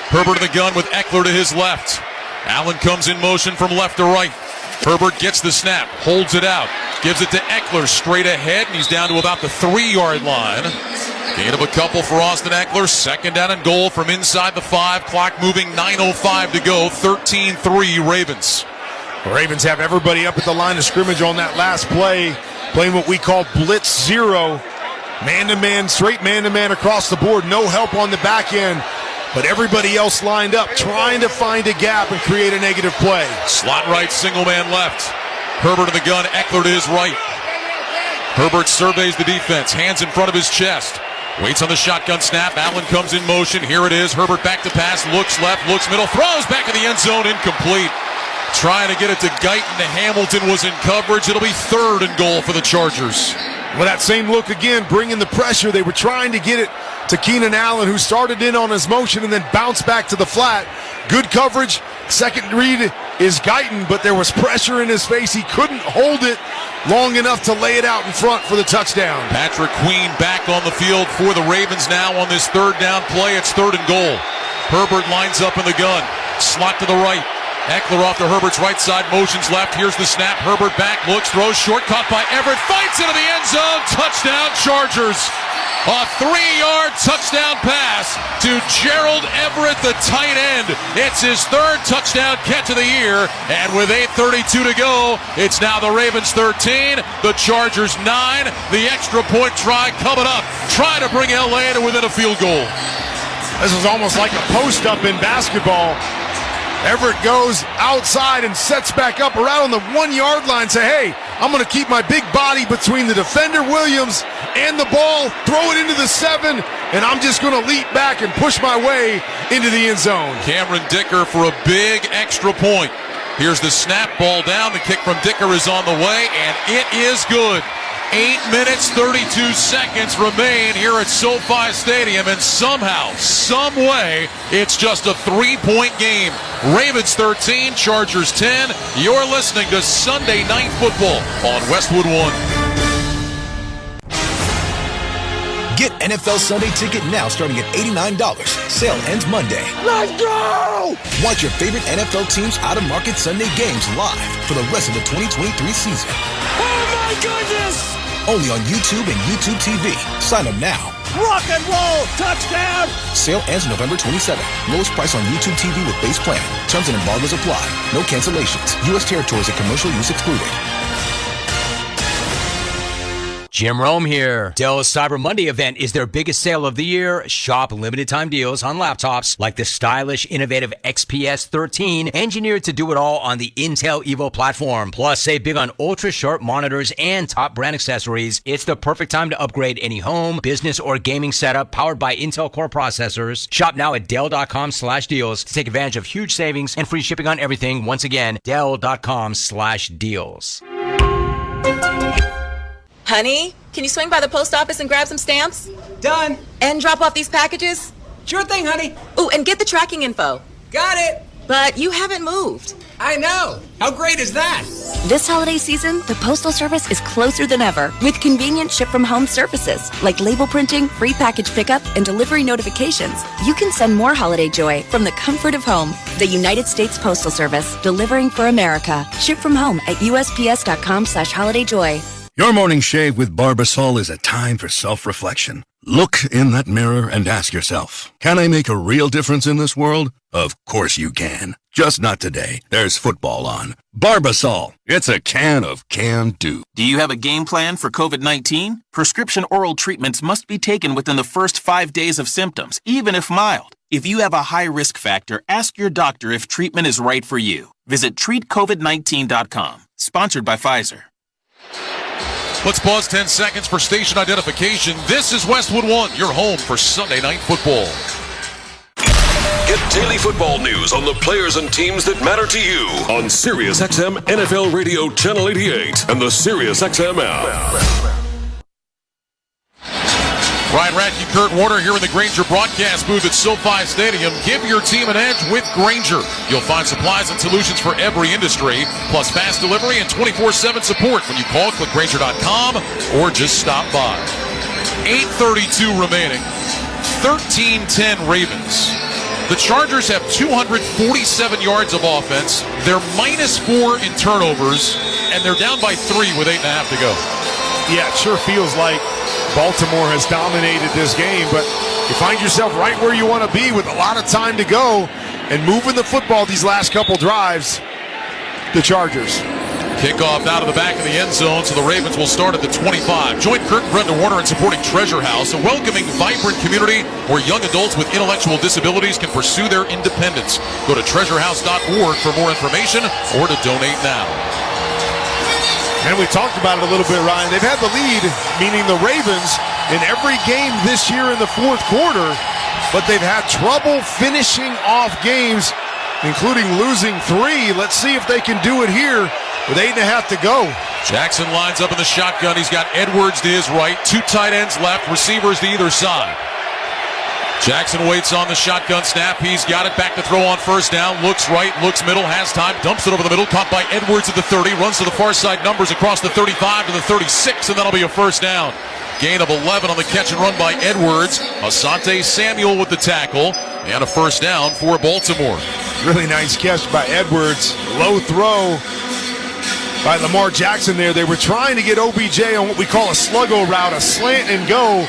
Speaker 5: Herbert in the gun with Eckler to his left. Allen comes in motion from left to right. Herbert gets the snap, holds it out, gives it to Eckler straight ahead, and he's down to about the 3-yard line. Gain of a couple for Austin Eckler. 2nd down and goal from inside the 5. Clock moving, 9:05 to go. 13-3 Ravens.
Speaker 3: The Ravens have everybody up at the line of scrimmage on that last play. Playing what we call blitz 0, man-to-man, straight man-to-man across the board, no help on the back end, but everybody else lined up, trying to find a gap and create a negative play.
Speaker 5: Slot right, single man left. Herbert in the gun, Eckler to his right. Herbert surveys the defense, hands in front of his chest. Waits on the shotgun snap, Allen comes in motion, here it is, Herbert back to pass, looks left, looks middle, throws back in the end zone, incomplete. Trying to get it to Guyton. Hamilton was in coverage. It'll be 3rd and goal for the Chargers.
Speaker 3: Well, that same look again, bringing the pressure. They were trying to get it to Keenan Allen, who started in on his motion and then bounced back to the flat. Good coverage. Second read is Guyton, but there was pressure in his face. He couldn't hold it long enough to lay it out in front for the touchdown.
Speaker 5: Patrick Queen back on the field for the Ravens now on this 3rd down play. It's 3rd and goal. Herbert lines up in the gun. Slot to the right. Eckler off to Herbert's right side, motions left. Here's the snap. Herbert back, looks, throws short, caught by Everett, fights into the end zone. Touchdown, Chargers. A 3-yard touchdown pass to Gerald Everett, the tight end. It's his 3rd touchdown catch of the year. And with 8:32 to go, it's now the Ravens 13, the Chargers 9. The extra point try coming up. Try to bring L.A. to within a field goal.
Speaker 3: This is almost like a post-up in basketball. Everett goes outside and sets back up around on the 1-yard line. Say, hey, I'm going to keep my big body between the defender, Williams, and the ball, throw it into the 7, and I'm just going to leap back and push my way into the end zone.
Speaker 5: Cameron Dicker for a big extra point. Here's the snap, ball down. The kick from Dicker is on the way, and it is good. 8 minutes, 32 seconds remain here at SoFi Stadium, and somehow, some way, it's just a 3-point game. Ravens 13, Chargers 10. You're listening to Sunday Night Football on Westwood 1.
Speaker 6: Get NFL Sunday Ticket now starting at $89. Sale ends Monday.
Speaker 20: Let's go!
Speaker 6: Watch your favorite NFL teams out-of-market Sunday games live for the rest of the 2023 season.
Speaker 20: Oh my goodness!
Speaker 6: Only on YouTube and YouTube TV. Sign up now.
Speaker 20: Rock and roll! Touchdown!
Speaker 6: Sale ends November 27th. Lowest price on YouTube TV with base plan. Terms and embargoes apply. No cancellations. U.S. territories and commercial use excluded.
Speaker 4: Jim Rome here. Dell's Cyber Monday event is their biggest sale of the year. Shop limited time deals on laptops like the stylish, innovative XPS 13, engineered to do it all on the Intel Evo platform. Plus, save big on ultra-sharp monitors and top brand accessories. It's the perfect time to upgrade any home, business, or gaming setup powered by Intel Core processors. Shop now at Dell.com/deals to take advantage of huge savings and free shipping on everything. Once again, Dell.com/deals.
Speaker 9: Honey, can you swing by the post office and grab some stamps?
Speaker 13: Done.
Speaker 9: And drop off these packages?
Speaker 13: Sure thing, honey.
Speaker 9: Ooh, and get the tracking info.
Speaker 13: Got it.
Speaker 9: But you haven't moved.
Speaker 13: I know. How great is that?
Speaker 14: This holiday season, the Postal Service is closer than ever with convenient ship-from-home services like label printing, free package pickup, and delivery notifications. You can send more holiday joy from the comfort of home. The United States Postal Service, delivering for America. Ship from home at USPS.com/holidayjoy.
Speaker 15: Your morning shave with Barbasol is a time for self-reflection.
Speaker 1: Look in that mirror and ask yourself, can I make a real difference in this world? Of course you can. Just not today. There's football on. Barbasol. It's a can of can-do.
Speaker 15: Do you have a game plan for COVID-19? Prescription oral treatments must be taken within the first 5 days of symptoms, even if mild. If you have a high risk factor, ask your doctor if treatment is right for you. Visit treatcovid19.com. Sponsored by Pfizer.
Speaker 5: Let's pause 10 seconds for station identification. This is Westwood One, your home for Sunday Night Football.
Speaker 23: Get daily football news on the players and teams that matter to you on SiriusXM NFL Radio Channel 88 and the SiriusXM app.
Speaker 5: Ryan Radke, Kurt Warner here in the Grainger broadcast booth at SoFi Stadium. Give your team an edge with Grainger. You'll find supplies and solutions for every industry, plus fast delivery and 24/7 support when you call, click Grainger.com, or just stop by. 8:32 remaining. 13-10 Ravens. The Chargers have 247 yards of offense. They're -4 in turnovers, and they're down by 3 with 8.5 to go.
Speaker 3: Yeah, it sure feels like Baltimore has dominated this game, but you find yourself right where you want to be with a lot of time to go and moving the football these last couple drives. The Chargers.
Speaker 5: Kickoff out of the back of the end zone, so the Ravens will start at the 25. Join Kurt and Brenda Warner in supporting Treasure House, a welcoming, vibrant community where young adults with intellectual disabilities can pursue their independence. Go to treasurehouse.org for more information or to donate now.
Speaker 3: And we talked about it a little bit, Ryan. They've had the lead, meaning the Ravens, in every game this year in the fourth quarter, but they've had trouble finishing off games, including losing 3. Let's see if they can do it here with 8.5 to go.
Speaker 5: Jackson lines up in the shotgun. He's got Edwards to his right, 2 tight ends left, receivers to either side. Jackson waits on the shotgun snap. He's got it back to throw on first down. Looks right, looks middle, has time, dumps it over the middle. Caught by Edwards at the 30. Runs to the far side, numbers across the 35 to the 36, and that'll be a first down. Gain of 11 on the catch and run by Edwards. Asante Samuel with the tackle, and a first down for Baltimore.
Speaker 3: Really nice catch by Edwards. Low throw by Lamar Jackson there. They were trying to get OBJ on what we call a sluggo route, a slant and go.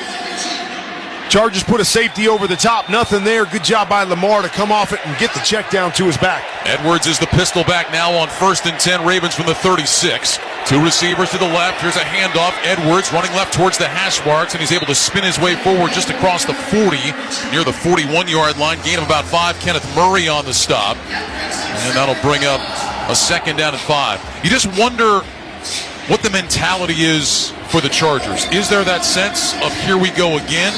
Speaker 3: Chargers put a safety over the top. Nothing there. Good job by Lamar to come off it and get the check down to his back.
Speaker 5: Edwards is the pistol back now on 1st and 10. Ravens from the 36. 2 receivers to the left. Here's a handoff. Edwards running left towards the hash marks, and he's able to spin his way forward just across the 40, near the 41-yard line. Gain of about 5. Kenneth Murray on the stop. And that'll bring up a 2nd down and 5. You just wonder what the mentality is for the Chargers. Is there that sense of here we go again?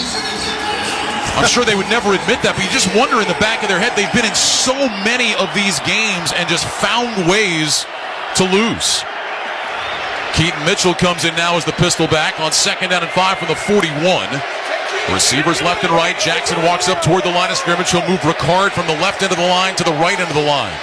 Speaker 5: I'm sure they would never admit that, but you just wonder in the back of their head. They've been in so many of these games and just found ways to lose. Keaton Mitchell comes in now as the pistol back on 2nd down and 5 from the 41. Receivers left and right. Jackson walks up toward the line of scrimmage. He'll move Ricard from the left end of the line to the right end of the line.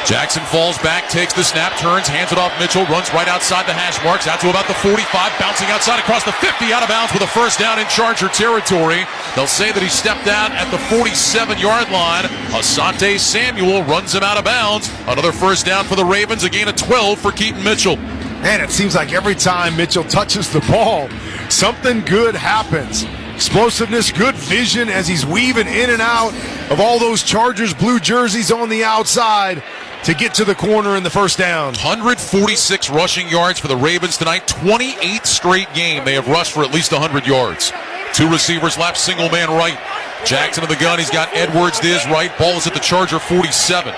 Speaker 5: Jackson falls back, takes the snap, turns, hands it off Mitchell, runs right outside the hash marks, out to about the 45, bouncing outside across the 50, out of bounds with a first down in Charger territory. They'll say that he stepped out at the 47-yard line. Asante Samuel runs him out of bounds. Another first down for the Ravens, a gain of 12 for Keaton Mitchell.
Speaker 3: Man, it seems like every time Mitchell touches the ball, something good happens. Explosiveness, good vision as he's weaving in and out of all those Chargers blue jerseys on the outside to get to the corner in the first down.
Speaker 5: 146 rushing yards for the Ravens tonight. 28th straight game they have rushed for at least 100 yards. 2 receivers left, single man right. Jackson to the gun. He's got Edwards to his right. Ball is at the Charger 47.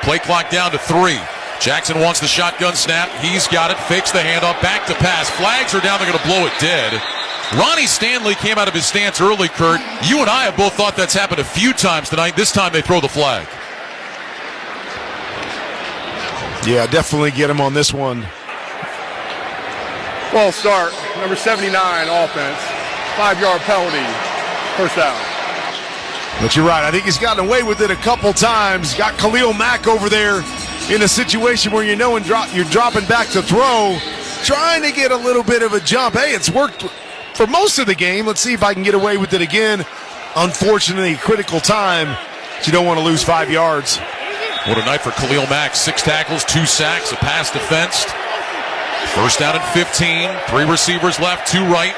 Speaker 5: Play clock down to 3. Jackson wants the shotgun snap. He's got it. Fakes the handoff. Back to pass. Flags are down. They're going to blow it dead. Ronnie Stanley came out of his stance early, Kurt. You and I have both thought that's happened a few times tonight. This time they throw the flag.
Speaker 3: Yeah, definitely get him on this one.
Speaker 10: Well, start. Number 79, offense. 5-yard penalty. First down.
Speaker 3: But you're right. I think he's gotten away with it a couple times. Got Khalil Mack over there in a situation where you know you're dropping back to throw, trying to get a little bit of a jump. Hey, it's worked for most of the game. Let's see if I can get away with it again. Unfortunately, critical time. But you don't want to lose 5 yards.
Speaker 5: What a night for Khalil Mack. 6 tackles, 2 sacks, a pass defensed. First down and 15. 3 receivers left, 2 right.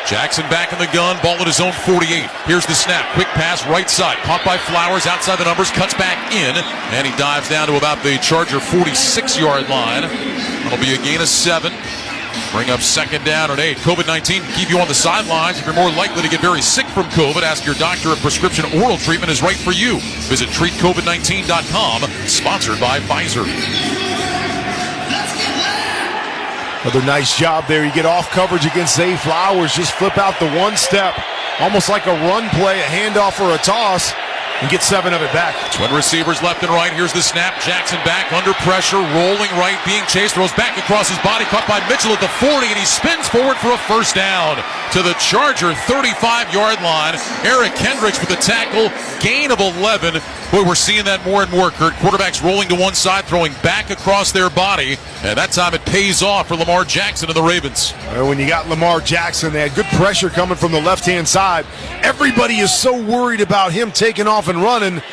Speaker 5: Jackson back in the gun, ball at his own 48. Here's the snap, quick pass right side, caught by Flowers outside the numbers, cuts back in, and he dives down to about the Charger 46-yard line. That'll be a gain of 7. Bring up second down and 8. COVID-19 can keep you on the sidelines. If you're more likely to get very sick from COVID, ask your doctor if prescription oral treatment is right for you. Visit treatcovid19.com, sponsored by Pfizer.
Speaker 3: Another nice job there. You get off coverage against Zay Flowers. Just flip out the one step, almost like a run play, a handoff or a toss, and get 7 of it back.
Speaker 5: Twin receivers left and right. Here's the snap. Jackson back under pressure, rolling right, being chased, throws back across his body, caught by Mitchell at the 40, and he spins forward for a first down to the Charger 35-yard line. Eric Kendricks with the tackle, gain of 11. Boy, we're seeing that more and more, Kurt. Quarterbacks rolling to one side, throwing back across their body, and that time it pays off for Lamar Jackson and the Ravens.
Speaker 3: When you got Lamar Jackson, they had good pressure coming from the left-hand side. Everybody is so worried about him taking off and running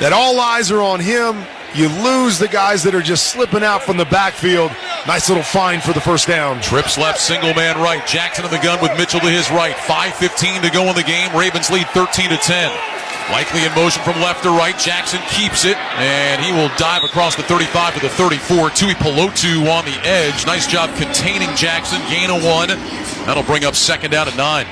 Speaker 3: that all eyes are on him. You lose the guys that are just slipping out from the backfield. Nice little find for the first down.
Speaker 5: Trips left, single man right. Jackson in the gun with Mitchell to his right. 5:15 to go in the game. Ravens lead 13-10. Likely in motion from left to right. Jackson keeps it, and he will dive across the 35 to the 34. Tui Pelotu on the edge. Nice job containing Jackson. Gain of 1. That'll bring up second down at 9.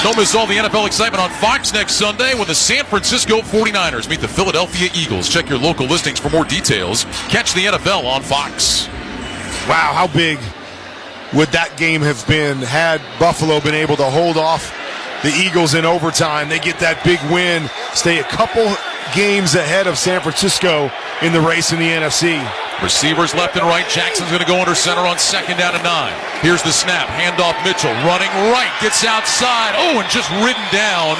Speaker 5: Don't miss all the NFL excitement on Fox next Sunday when the San Francisco 49ers meet the Philadelphia Eagles. Check your local listings for more details. Catch the NFL on Fox.
Speaker 3: Wow, how big would that game have been had Buffalo been able to hold off the Eagles in overtime? They get that big win, stay a couple games ahead of San Francisco in the race in the NFC.
Speaker 5: Receivers left and right. Jackson's going to go under center on second down and 9. Here's the snap. Handoff Mitchell. Running right. Gets outside. Oh, and just ridden down.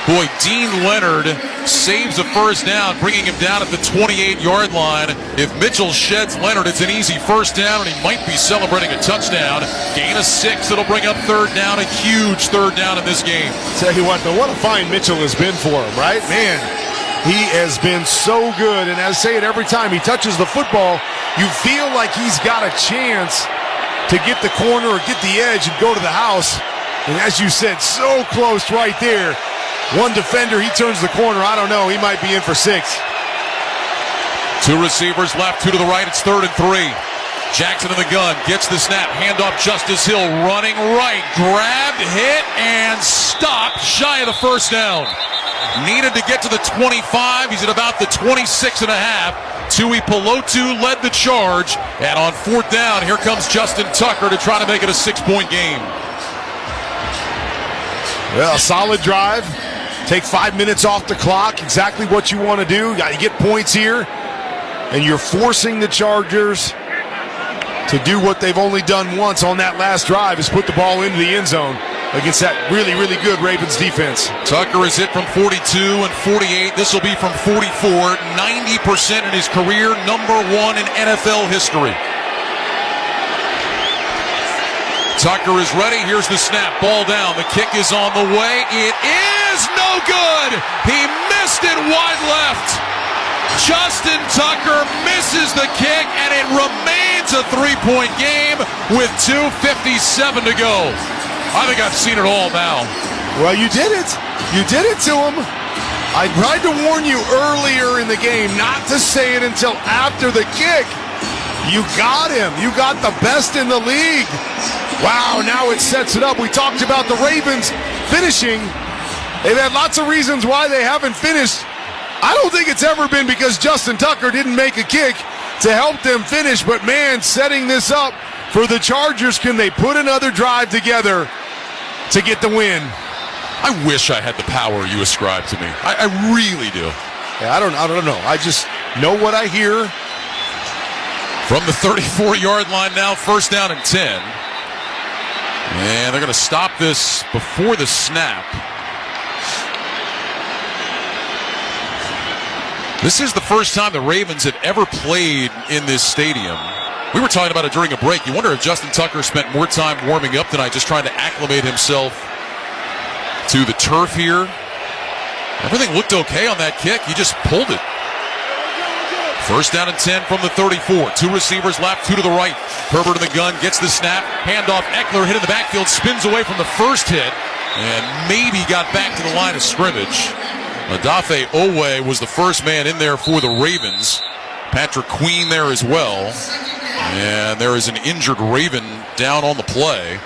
Speaker 5: Boy, Dean Leonard saves a first down, bringing him down at the 28-yard line. If Mitchell sheds Leonard, it's an easy first down, and he might be celebrating a touchdown. Gain of 6. It'll bring up third down. A huge third down in this game.
Speaker 3: Tell you what, though, what a find Mitchell has been for him, right? Man, he has been so good, and I say it every time he touches the football, you feel like he's got a chance to get the corner or get the edge and go to the house. And as you said, so close right there. One defender, he turns the corner. I don't know, he might be in for 6.
Speaker 5: 2 receivers left, 2 to the right. It's 3rd and 3. Jackson in the gun, gets the snap, handoff Justice Hill, running right, grabbed, hit, and stopped shy of the first down. Needed to get to the 25. He's at about the 26 and a half. Tui Pelotu led the charge. And on 4th down, here comes Justin Tucker to try to make it a 6-point game.
Speaker 3: Well, a solid drive. Take 5 minutes off the clock. Exactly what you want to do. You get points here. And you're forcing the Chargers to do what they've only done once on that last drive, is put the ball into the end zone against that really, really good Ravens defense.
Speaker 5: Tucker is hit from 42 and 48. This will be from 44. 90% in his career. Number 1 in NFL history. Tucker is ready. Here's the snap. Ball down. The kick is on the way. It is no good. He missed it wide left. Justin Tucker misses the kick, and it remains a 3-point game with 2:57 to go. I think I've seen it all now.
Speaker 3: Well, you did it. You did it to him. I tried to warn you earlier in the game not to say it until after the kick. You got him. You got the best in the league. Wow, now it sets it up. We talked about the Ravens finishing. They've had lots of reasons why they haven't finished. I don't think it's ever been because Justin Tucker didn't make a kick to help them finish. But, man, setting this up for the Chargers, can they put another drive together to get the win?
Speaker 5: I wish I had the power you ascribe to me. I really do.
Speaker 3: Yeah, I don't know. I just know what I hear.
Speaker 5: From the 34-yard line now, first down and 10. And they're going to stop this before the snap. This is the first time the Ravens have ever played in this stadium. We were talking about it during a break. You wonder if Justin Tucker spent more time warming up tonight, just trying to acclimate himself to the turf here. Everything looked okay on that kick. He just pulled it. First down and 10 from the 34. Two receivers left, two to the right. Herbert in the gun, gets the snap. Handoff, Eckler hit in the backfield, spins away from the first hit, and maybe got back to the line of scrimmage. Adafe Owe was the first man in there for the Ravens. Patrick Queen there as well. And there is an injured Raven down on the play.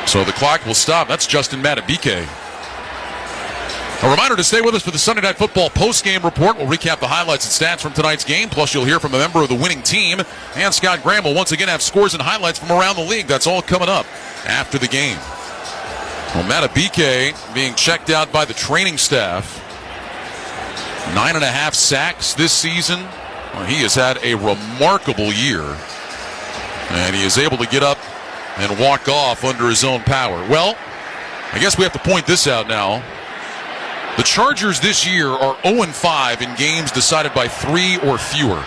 Speaker 5: So the clock will stop. That's Justin Matabike. A reminder to stay with us for the Sunday Night Football post-game report. We'll recap the highlights and stats from tonight's game. Plus, you'll hear from a member of the winning team. And Scott Graham will once again have scores and highlights from around the league. That's all coming up after the game. Well, Matabike being checked out by the training staff. 9.5 sacks this season. Well, he has had a remarkable year. And he is able to get up and walk off under his own power. Well, I guess we have to point this out now. The Chargers this year are 0-5 in games decided by 3 or fewer.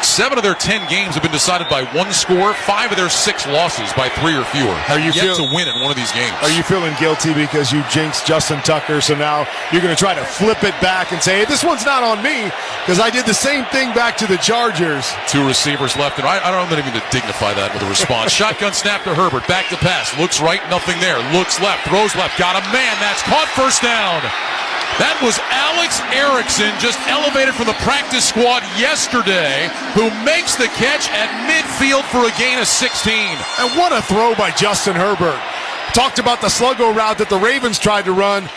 Speaker 5: 7 of their 10 games have been decided by 1 score. 5 of their 6 losses by 3 or fewer.
Speaker 3: Are you
Speaker 5: yet to win in one of these games?
Speaker 3: Are you feeling guilty because you jinxed Justin Tucker, so now you're going to try to flip it back and say, hey, this one's not on me because I did the same thing back to the Chargers?
Speaker 5: 2 receivers left, and I don't even to dignify that with a response. Shotgun snap to Herbert, back to pass, looks right, nothing there, looks left, throws left, got a man, that's caught, first down. That was Alex Erickson, just elevated from the practice squad yesterday, who makes the catch at midfield for a gain of 16.
Speaker 3: And what a throw by Justin Herbert. Talked about the sluggo route that the Ravens tried to run.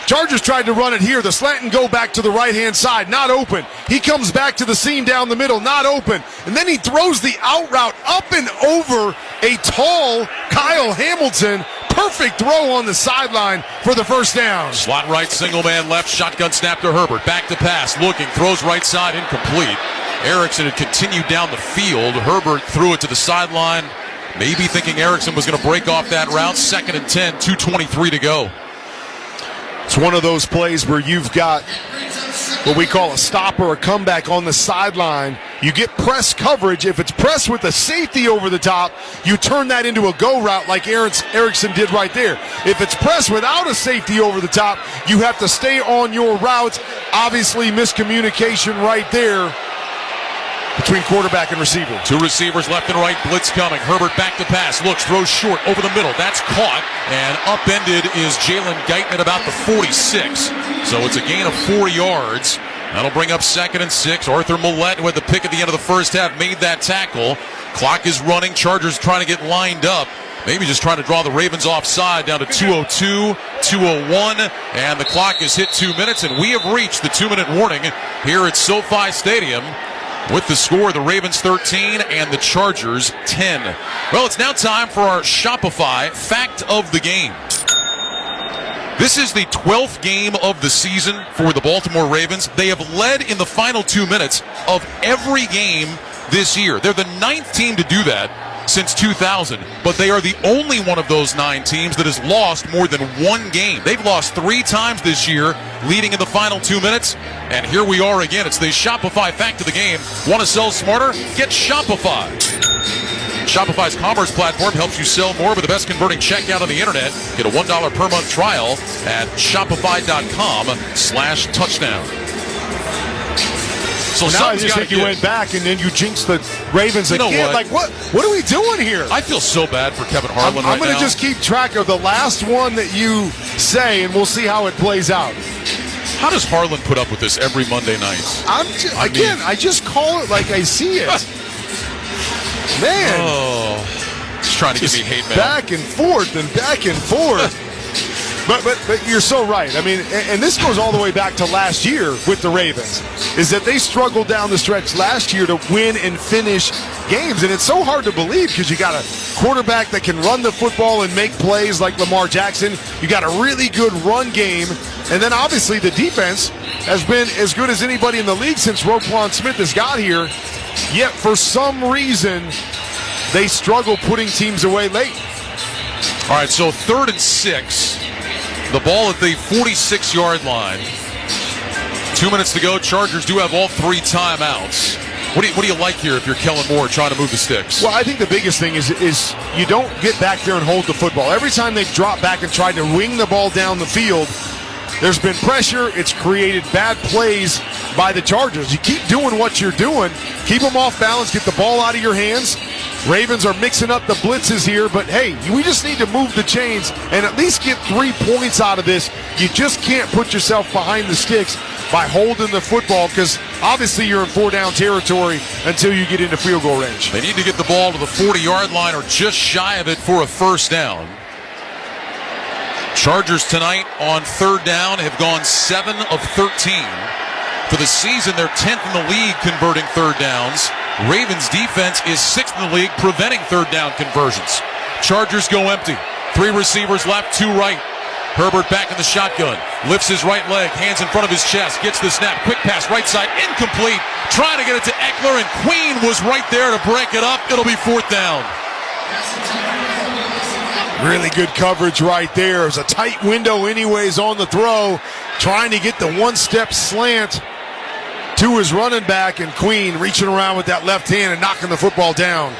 Speaker 3: Chargers tried to run it here. The slant and go back to the right-hand side, not open. He comes back to the seam down the middle, not open. And then he throws the out route up and over a tall Kyle Hamilton. Perfect throw on the sideline for the first down.
Speaker 5: Slot right, single man left, shotgun snap to Herbert. Back to pass, looking, throws right side, incomplete. Erickson had continued down the field. Herbert threw it to the sideline, maybe thinking Erickson was going to break off that route. 2nd and 10, 2:23 to go.
Speaker 3: It's one of those plays where you've got what we call a stop or a comeback on the sideline. You get press coverage. If it's pressed with a safety over the top, you turn that into a go route like Erickson did right there. If it's pressed without a safety over the top, you have to stay on your route. Obviously, miscommunication right there between quarterback and receiver. 2
Speaker 5: receivers left and right, blitz coming. Herbert back to pass, looks, throws short, over the middle. That's caught, and upended is Jalen Guyton at about the 46. So it's a gain of 4 yards. That'll bring up 2nd and 6. Arthur Millette, who had the pick at the end of the first half, made that tackle. Clock is running. Chargers trying to get lined up. Maybe just trying to draw the Ravens offside down to 2:02, 2:01, and the clock has hit 2 minutes, and we have reached the 2-minute warning here at SoFi Stadium. With the score, the Ravens 13 and the Chargers 10. Well, it's now time for our Shopify Fact of the Game. This is the 12th game of the season for the Baltimore Ravens. They have led in the final 2 minutes of every game this year. They're the 9th team to do that since 2000, but they are the only one of those 9 teams that has lost more than 1 game. They've lost 3 times this year, leading in the final 2 minutes, and here we are again. It's the Shopify Fact of the Game. Want to sell smarter? Get Shopify. Shopify's commerce platform helps you sell more with the best converting checkout on the internet. Get a $1 per month trial at shopify.com/touchdown.
Speaker 3: So now I just think you went back and then you jinxed the Ravens again.
Speaker 5: You know
Speaker 3: Like, what are we doing here?
Speaker 5: I feel so bad for Kevin Harlan
Speaker 3: I'm going to just keep track of the last one that you say, and we'll see how it plays out.
Speaker 5: How does Harlan put up with this every Monday night?
Speaker 3: I just call it like I see it. Man.
Speaker 5: Oh, he's trying to give me hate mail.
Speaker 3: Back and forth and back and forth. But you're so right. I mean, and this goes all the way back to last year with the Ravens, is that they struggled down the stretch last year to win and finish games. And it's so hard to believe because you got a quarterback that can run the football and make plays like Lamar Jackson. You got a really good run game. And then obviously the defense has been as good as anybody in the league since Roquan Smith has got here. Yet for some reason, they struggle putting teams away late.
Speaker 5: All right, so 3rd and 6. The ball at the 46-yard line. 2 minutes to go. Chargers do have all 3 timeouts. What do you like here if you're Kellen Moore trying to move the sticks?
Speaker 3: Well, I think the biggest thing is you don't get back there and hold the football. Every time they've dropped back and tried to wing the ball down the field, there's been pressure. It's created bad plays by the Chargers. You keep doing what you're doing. Keep them off balance. Get the ball out of your hands. Ravens are mixing up the blitzes here, but hey, we just need to move the chains and at least get 3 points out of this. You just can't put yourself behind the sticks by holding the football because obviously you're in 4-down territory until you get into field goal range.
Speaker 5: They need to get the ball to the 40-yard line or just shy of it for a first down. Chargers tonight on third down have gone 7 of 13. For the season, they're 10th in the league converting third downs. Ravens defense is 6th in the league preventing third down conversions. Chargers go empty. 3 receivers left, 2 right. Herbert back in the shotgun. Lifts his right leg, hands in front of his chest. Gets the snap. Quick pass right side. Incomplete. Trying to get it to Eckler, and Queen was right there to break it up. It'll be 4th down.
Speaker 3: Really good coverage right there. It was a tight window anyways on the throw. Trying to get the one-step slant to his running back, and Queen reaching around with that left hand and knocking the football down.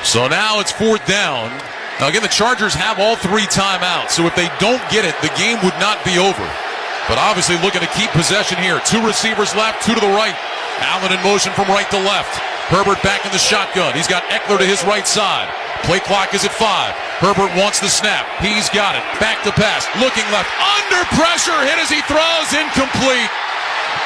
Speaker 5: So now it's 4th down. Now again, the Chargers have all 3 timeouts, so if they don't get it, the game would not be over. But obviously looking to keep possession here. 2 receivers left, 2 to the right. Allen in motion from right to left. Herbert back in the shotgun. He's got Eckler to his right side. Play clock is at 5. Herbert wants the snap. He's got it. Back to pass. Looking left. Under pressure. Hit as he throws. Incomplete.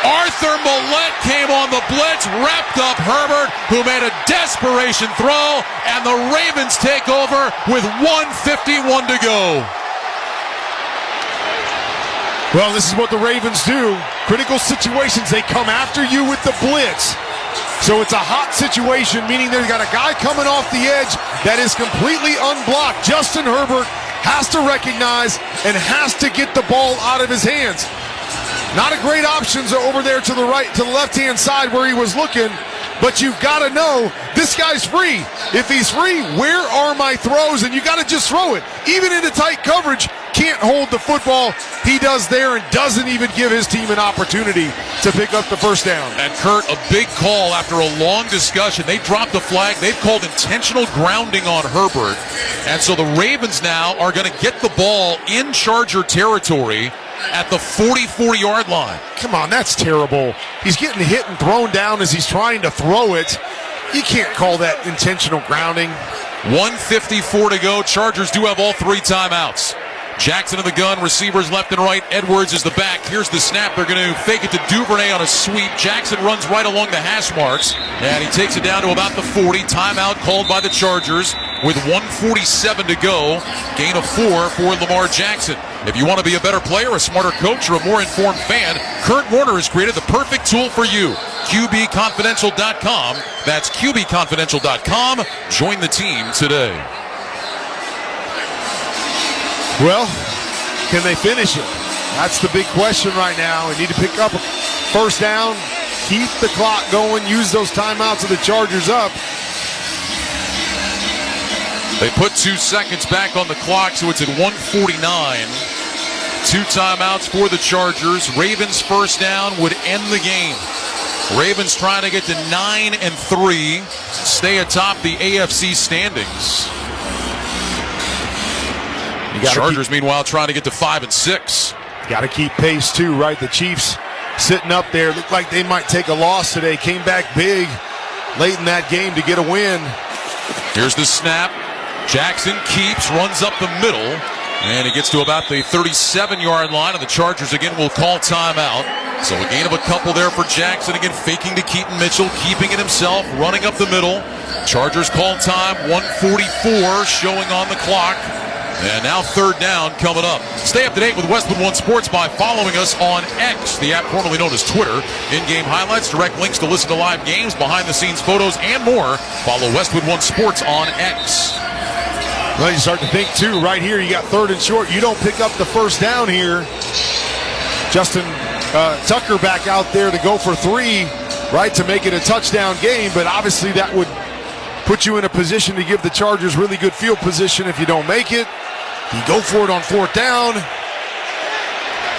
Speaker 5: Arthur Millette came on the blitz. Wrapped up Herbert, who made a desperation throw. And the Ravens take over with 1:51 to go.
Speaker 3: Well, this is what the Ravens do. Critical situations, they come after you with the blitz. So it's a hot situation, meaning they've got a guy coming off the edge that is completely unblocked. Justin Herbert has to recognize and has to get the ball out of his hands. Not a great options over there to the right, to the left-hand side where he was looking, but you've got to know this guy's free. If he's free, where are my throws? And you got to just throw it. Even into tight coverage, can't hold the football. He does there and doesn't even give his team an opportunity to pick up the first down.
Speaker 5: And Kurt, a big call after a long discussion. They dropped the flag. They've called intentional grounding on Herbert. And so the Ravens now are going to get the ball in Charger territory at the 44-yard line.
Speaker 3: Come on, that's terrible. He's getting hit and thrown down as he's trying to throw it. You can't call that intentional grounding.
Speaker 5: 1:54 to go. Chargers do have all 3 timeouts. Jackson in the gun, receivers left and right. Edwards is the back. Here's the snap. They're going to fake it to Duvernay on a sweep. Jackson runs right along the hash marks, and he takes it down to about the 40. Timeout called by the Chargers with 1:47 to go. Gain of 4 for Lamar Jackson. If you want to be a better player, a smarter coach, or a more informed fan, Kurt Warner has created the perfect tool for you. QBConfidential.com. That's QBConfidential.com. Join the team today.
Speaker 3: Well, can they finish it? That's the big question right now. They need to pick up a first down, keep the clock going, use those timeouts of the Chargers up.
Speaker 5: They put 2 seconds back on the clock, so it's at 1:49. 2 timeouts for the Chargers. Ravens first down would end the game. Ravens trying to get to 9-3, stay atop the AFC standings. Chargers, meanwhile, trying to get to 5-6.
Speaker 3: Got to keep pace too, right? The Chiefs sitting up there look like they might take a loss today. Came back big late in that game to get a win.
Speaker 5: Here's the snap. Jackson keeps, runs up the middle, and he gets to about the 37-yard line, and the Chargers again will call timeout. So a gain of a couple there for Jackson, again faking to Keaton Mitchell, keeping it himself, running up the middle. Chargers call time, 1:44 showing on the clock. And now third down coming up. Stay up to date with Westwood One Sports by following us on X, the app formerly known as Twitter. In-game highlights, direct links to listen to live games, behind-the-scenes photos, and more. Follow Westwood One Sports on X.
Speaker 3: Well, you start to think, too, right here, you got 3rd and short. You don't pick up the first down here. Justin Tucker back out there to go for 3, right, to make it a touchdown game. But obviously that would put you in a position to give the Chargers really good field position if you don't make it. You go for it on 4th down.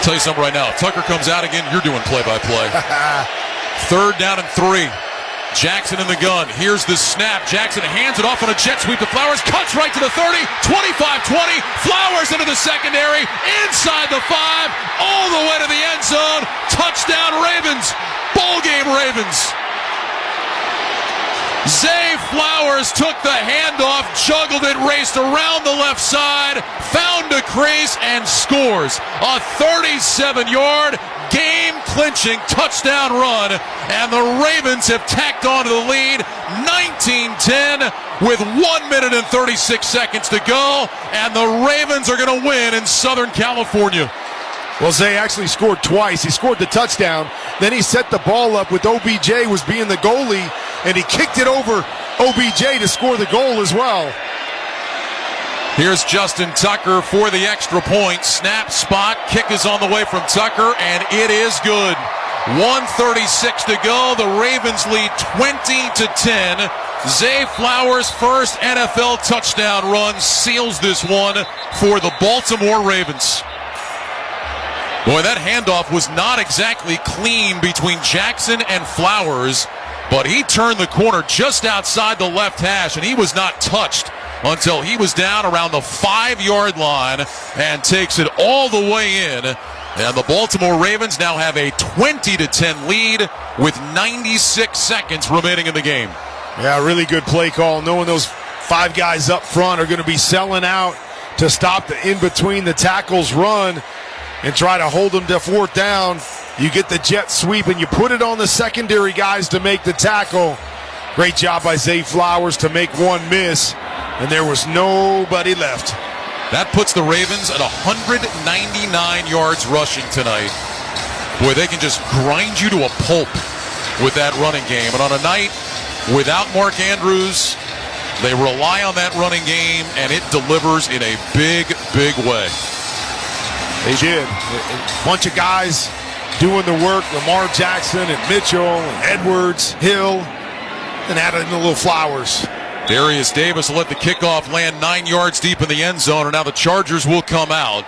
Speaker 5: Tell you something right now. If Tucker comes out again, you're doing play-by-play. 3rd down and 3. Jackson in the gun. Here's the snap. Jackson hands it off on a jet sweep to Flowers. Cuts right to the 30. 25-20. Flowers into the secondary. Inside the 5. All the way to the end zone. Touchdown Ravens. Ball game, Ravens. Zay Flowers took the handoff, juggled it, raced around the left side, found a crease, and scores. A 37-yard, game-clinching touchdown run, and the Ravens have tacked on to the lead, 19-10, with 1 minute and 36 seconds to go, and the Ravens are going to win in Southern California.
Speaker 3: Well, Zay actually scored twice. He scored the touchdown. Then he set the ball up with OBJ was being the goalie, and he kicked it over OBJ to score the goal as well.
Speaker 5: Here's Justin Tucker for the extra point. Snap, spot, kick is on the way from Tucker, and it is good. 1:36 to go. The Ravens lead 20-10. Zay Flowers' first NFL touchdown run seals this one for the Baltimore Ravens. Boy, that handoff was not exactly clean between Jackson and Flowers, but he turned the corner just outside the left hash, and he was not touched until he was down around the 5-yard line and takes it all the way in. And the Baltimore Ravens now have a 20-10 lead with 96 seconds remaining in the game.
Speaker 3: Yeah, really good play call, knowing those 5 guys up front are going to be selling out to stop the in-between the tackles run and try to hold them to 4th down. You get the jet sweep and you put it on the secondary guys to make the tackle. Great job by Zay Flowers to make one miss, and there was nobody left.
Speaker 5: That puts the Ravens at 199 yards rushing tonight. Boy, they can just grind you to a pulp with that running game. And on a night without Mark Andrews, they rely on that running game, and it delivers in a big, big way.
Speaker 3: They did. A bunch of guys doing the work. Lamar Jackson and Mitchell and Edwards, Hill, and added in the little Flowers.
Speaker 5: Darius Davis will let the kickoff land 9 yards deep in the end zone, and now the Chargers will come out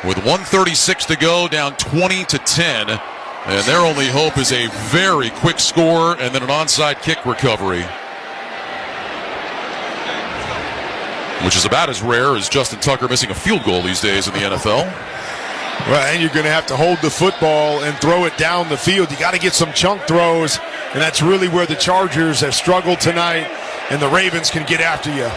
Speaker 5: with 1:36 to go, down 20-10. And their only hope is a very quick score and then an onside kick recovery, which is about as rare as Justin Tucker missing a field goal these days in the NFL.
Speaker 3: Well, and you're going to have to hold the football and throw it down the field. You got to get some chunk throws, and that's really where the Chargers have struggled tonight, and the Ravens can get after you.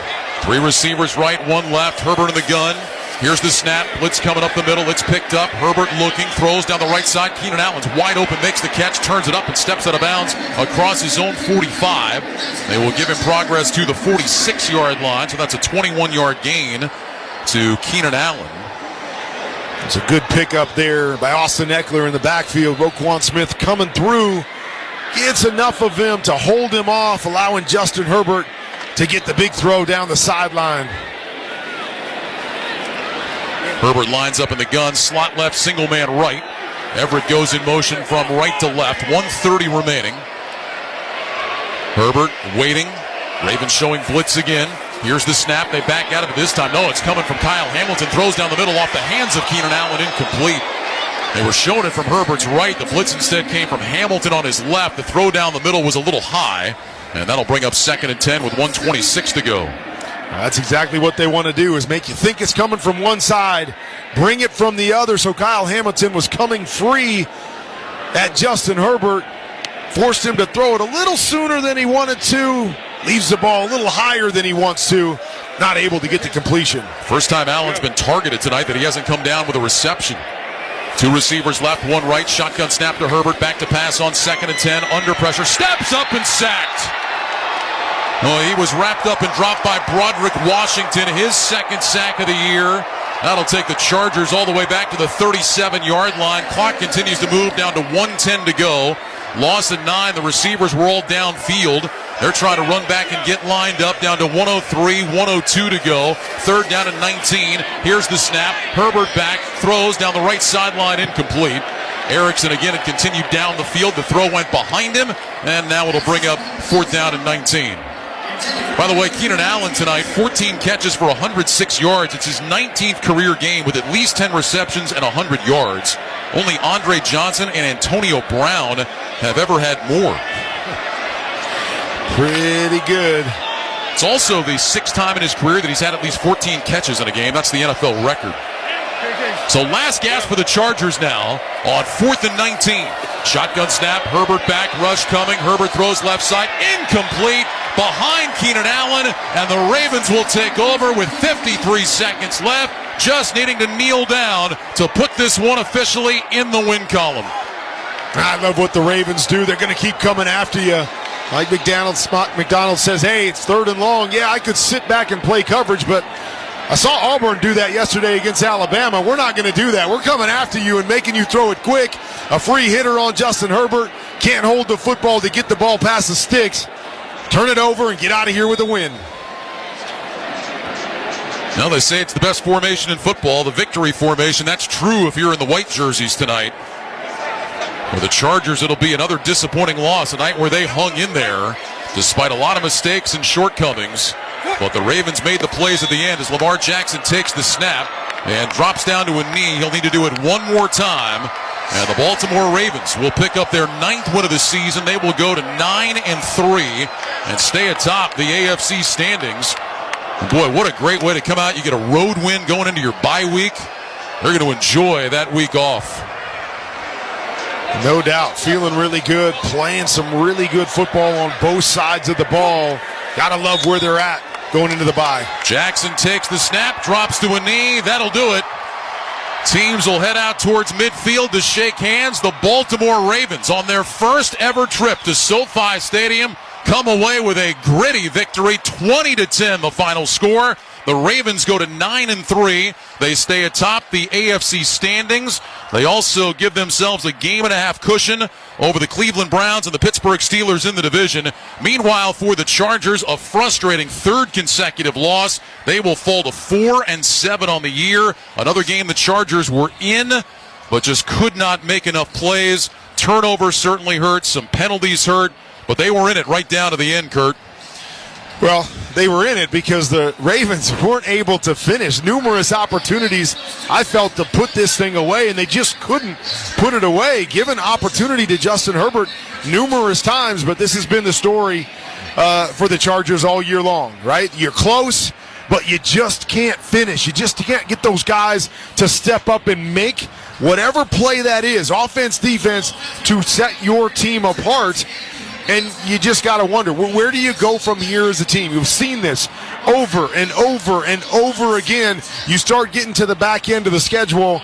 Speaker 5: 3 receivers right, 1 left. Herbert in the gun. Here's the snap. Blitz coming up the middle. It's picked up. Herbert looking, throws down the right side. Keenan Allen's wide open, makes the catch, turns it up, and steps out of bounds across his own 45. They will give him progress to the 46-yard line, so that's a 21-yard gain to Keenan Allen.
Speaker 3: It's a good pickup there by Austin Eckler in the backfield. Roquan Smith coming through. Gets enough of him to hold him off, allowing Justin Herbert to get the big throw down the sideline.
Speaker 5: Herbert lines up in the gun, slot left, single man right. Everett goes in motion from right to left, 1:30 remaining. Herbert waiting. Ravens showing blitz again. Here's the snap. They back out of it this time. No, it's coming from Kyle Hamilton. Throws down the middle off the hands of Keenan Allen, incomplete. They were showing it from Herbert's right. The blitz instead came from Hamilton on his left. The throw down the middle was a little high, and that'll bring up 2nd and 10 with 1:26 to go.
Speaker 3: That's exactly what they want to do, is make you think it's coming from one side, bring it from the other. So Kyle Hamilton was coming free at Justin Herbert, forced him to throw it a little sooner than he wanted to, leaves the ball a little higher than he wants to, not able to get the completion.
Speaker 5: First time Allen's been targeted tonight that he hasn't come down with a reception. 2 receivers left, 1 right, shotgun snap to Herbert, back to pass on 2nd and 10, under pressure, steps up and sacked. Oh, he was wrapped up and dropped by Broderick Washington, his 2nd sack of the year. That'll take the Chargers all the way back to the 37-yard line. Clock continues to move down to 1:10 to go. Loss at 9. The receivers were all downfield. They're trying to run back and get lined up down to 103, 102 to go. 3rd down and 19. Here's the snap. Herbert back, throws down the right sideline, incomplete. Erickson again had continued down the field. The throw went behind him, and now it'll bring up 4th down and 19. By the way, Keenan Allen tonight, 14 catches for 106 yards. It's his 19th career game with at least 10 receptions and 100 yards. Only Andre Johnson and Antonio Brown have ever had more.
Speaker 3: Pretty good.
Speaker 5: It's also the 6th time in his career that he's had at least 14 catches in a game. That's the NFL record. So last gasp for the Chargers now on 4th and 19. Shotgun snap, Herbert back, rush coming. Herbert throws left side, incomplete, behind Keenan Allen, and the Ravens will take over with 53 seconds left, just needing to kneel down to put this one officially in the win column.
Speaker 3: I love what the Ravens do. They're going to keep coming after you. Like McDonald says, hey, it's 3rd and long. Yeah, I could sit back and play coverage, but I saw Auburn do that yesterday against Alabama. We're not going to do that. We're coming after you and making you throw it quick. A free hitter on Justin Herbert. Can't hold the football to get the ball past the sticks. Turn it over and get out of here with a win.
Speaker 5: Now they say it's the best formation in football, the victory formation. That's true if you're in the white jerseys tonight. For the Chargers, it'll be another disappointing loss, a night where they hung in there despite a lot of mistakes and shortcomings. But the Ravens made the plays at the end as Lamar Jackson takes the snap and drops down to a knee. He'll need to do it one more time. And the Baltimore Ravens will pick up their 9th win of the season. They will go to 9-3 and stay atop the AFC standings. And boy, what a great way to come out. You get a road win going into your bye week. They're going to enjoy that week off.
Speaker 3: No doubt. Feeling really good. Playing some really good football on both sides of the ball. Gotta love where they're at going into the bye.
Speaker 5: Jackson takes the snap, drops to a knee. That'll do it. Teams will head out towards midfield to shake hands. The Baltimore Ravens, on their first ever trip to SoFi Stadium, come away with a gritty victory, 20-10 the final score. The Ravens go to 9-3. They stay atop the AFC standings. They also give themselves a game-and-a-half cushion over the Cleveland Browns and the Pittsburgh Steelers in the division. Meanwhile, for the Chargers, a frustrating 3rd consecutive loss. They will fall to 4-7 on the year. Another game the Chargers were in, but just could not make enough plays. Turnovers certainly hurt. Some penalties hurt. But they were in it right down to the end, Kurt.
Speaker 3: Well, they were in it because the Ravens weren't able to finish. Numerous opportunities, I felt, to put this thing away, and they just couldn't put it away. Given opportunity to Justin Herbert numerous times, but this has been the story for the Chargers all year long, right? You're close, but you just can't finish. You just can't get those guys to step up and make whatever play that is, offense, defense, to set your team apart. And you just got to wonder, where do you go from here as a team? You've seen this over and over and over again. You start getting to the back end of the schedule,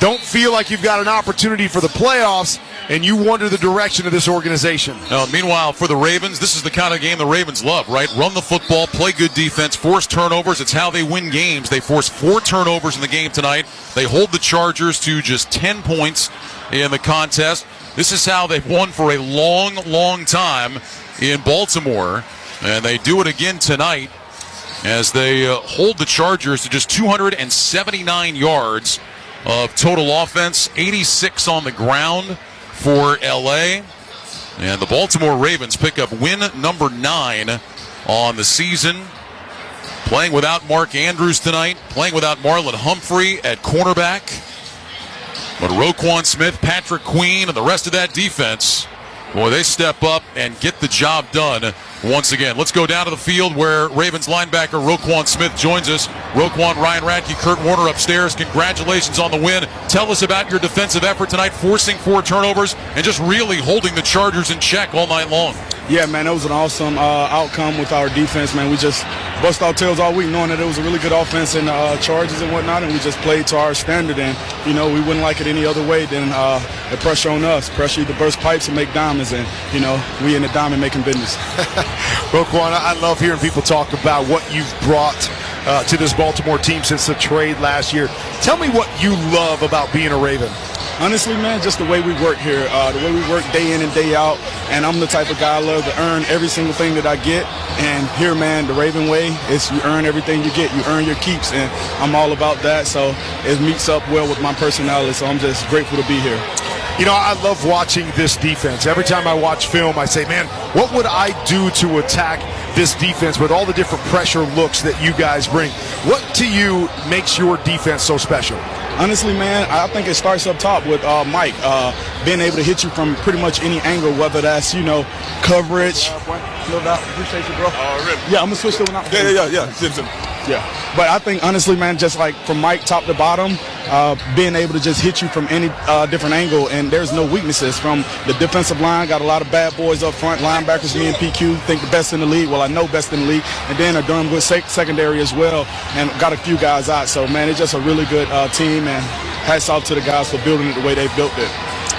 Speaker 3: don't feel like you've got an opportunity for the playoffs, and you wonder the direction of this organization.
Speaker 5: Meanwhile, for the Ravens, this is the kind of game the Ravens love, right? Run the football, play good defense, force turnovers. It's how they win games. They forced 4 turnovers in the game tonight. They hold the Chargers to just 10 points in the contest. This is how they've won for a long, long time in Baltimore. And they do it again tonight as they hold the Chargers to just 279 yards of total offense, 86 on the ground for L.A. And the Baltimore Ravens pick up win number 9 on the season. Playing without Mark Andrews tonight, playing without Marlon Humphrey at cornerback. But Roquan Smith, Patrick Queen, and the rest of that defense, boy, they step up and get the job done once again. Let's go down to the field where Ravens linebacker Roquan Smith joins us. Roquan, Ryan Radke, Kurt Warner upstairs. Congratulations on the win. Tell us about your defensive effort tonight, forcing 4 turnovers and just really holding the Chargers in check all night long.
Speaker 7: Yeah, man, it was an awesome outcome with our defense, man. We just bust our tails all week knowing that it was a really good offense and Chargers and whatnot, and we just played to our standard. And, you know, we wouldn't like it any other way than the pressure on us. Pressure to burst pipes and make diamonds, and, you know, we in the diamond making business.
Speaker 3: Roquan, I love hearing people talk about what you've brought to this Baltimore team since the trade last year. Tell me what you love about being a Raven.
Speaker 7: Honestly, man, just the way we work here, the way we work day in and day out. And I'm the type of guy I love to earn every single thing that I get. And here, man, the Raven way is you earn everything you get. You earn your keeps, and I'm all about that. So it meets up well with my personality. So I'm just grateful to be here.
Speaker 3: You know, I love watching this defense. Every time I watch film, I say, man, what would I do to attack this defense with all the different pressure looks that you guys bring? What to you makes your defense so special?
Speaker 7: Honestly, man, I think it starts up top with Mike being able to hit you from pretty much any angle, whether that's, you know, coverage. No doubt. Appreciate you, bro. Yeah, I'm going to switch to one out.
Speaker 16: Yeah.
Speaker 7: Yeah, but I think honestly, man, just like from Mike top to bottom, being able to just hit you from any different angle, and there's no weaknesses from the defensive line. Got a lot of bad boys up front, linebackers. Me and PQ think the best in the league. Well, I know best in the league, and then a darn good secondary as well, and got a few guys out. So man, it's just a really good team, and hats off to the guys for building it the way they built it.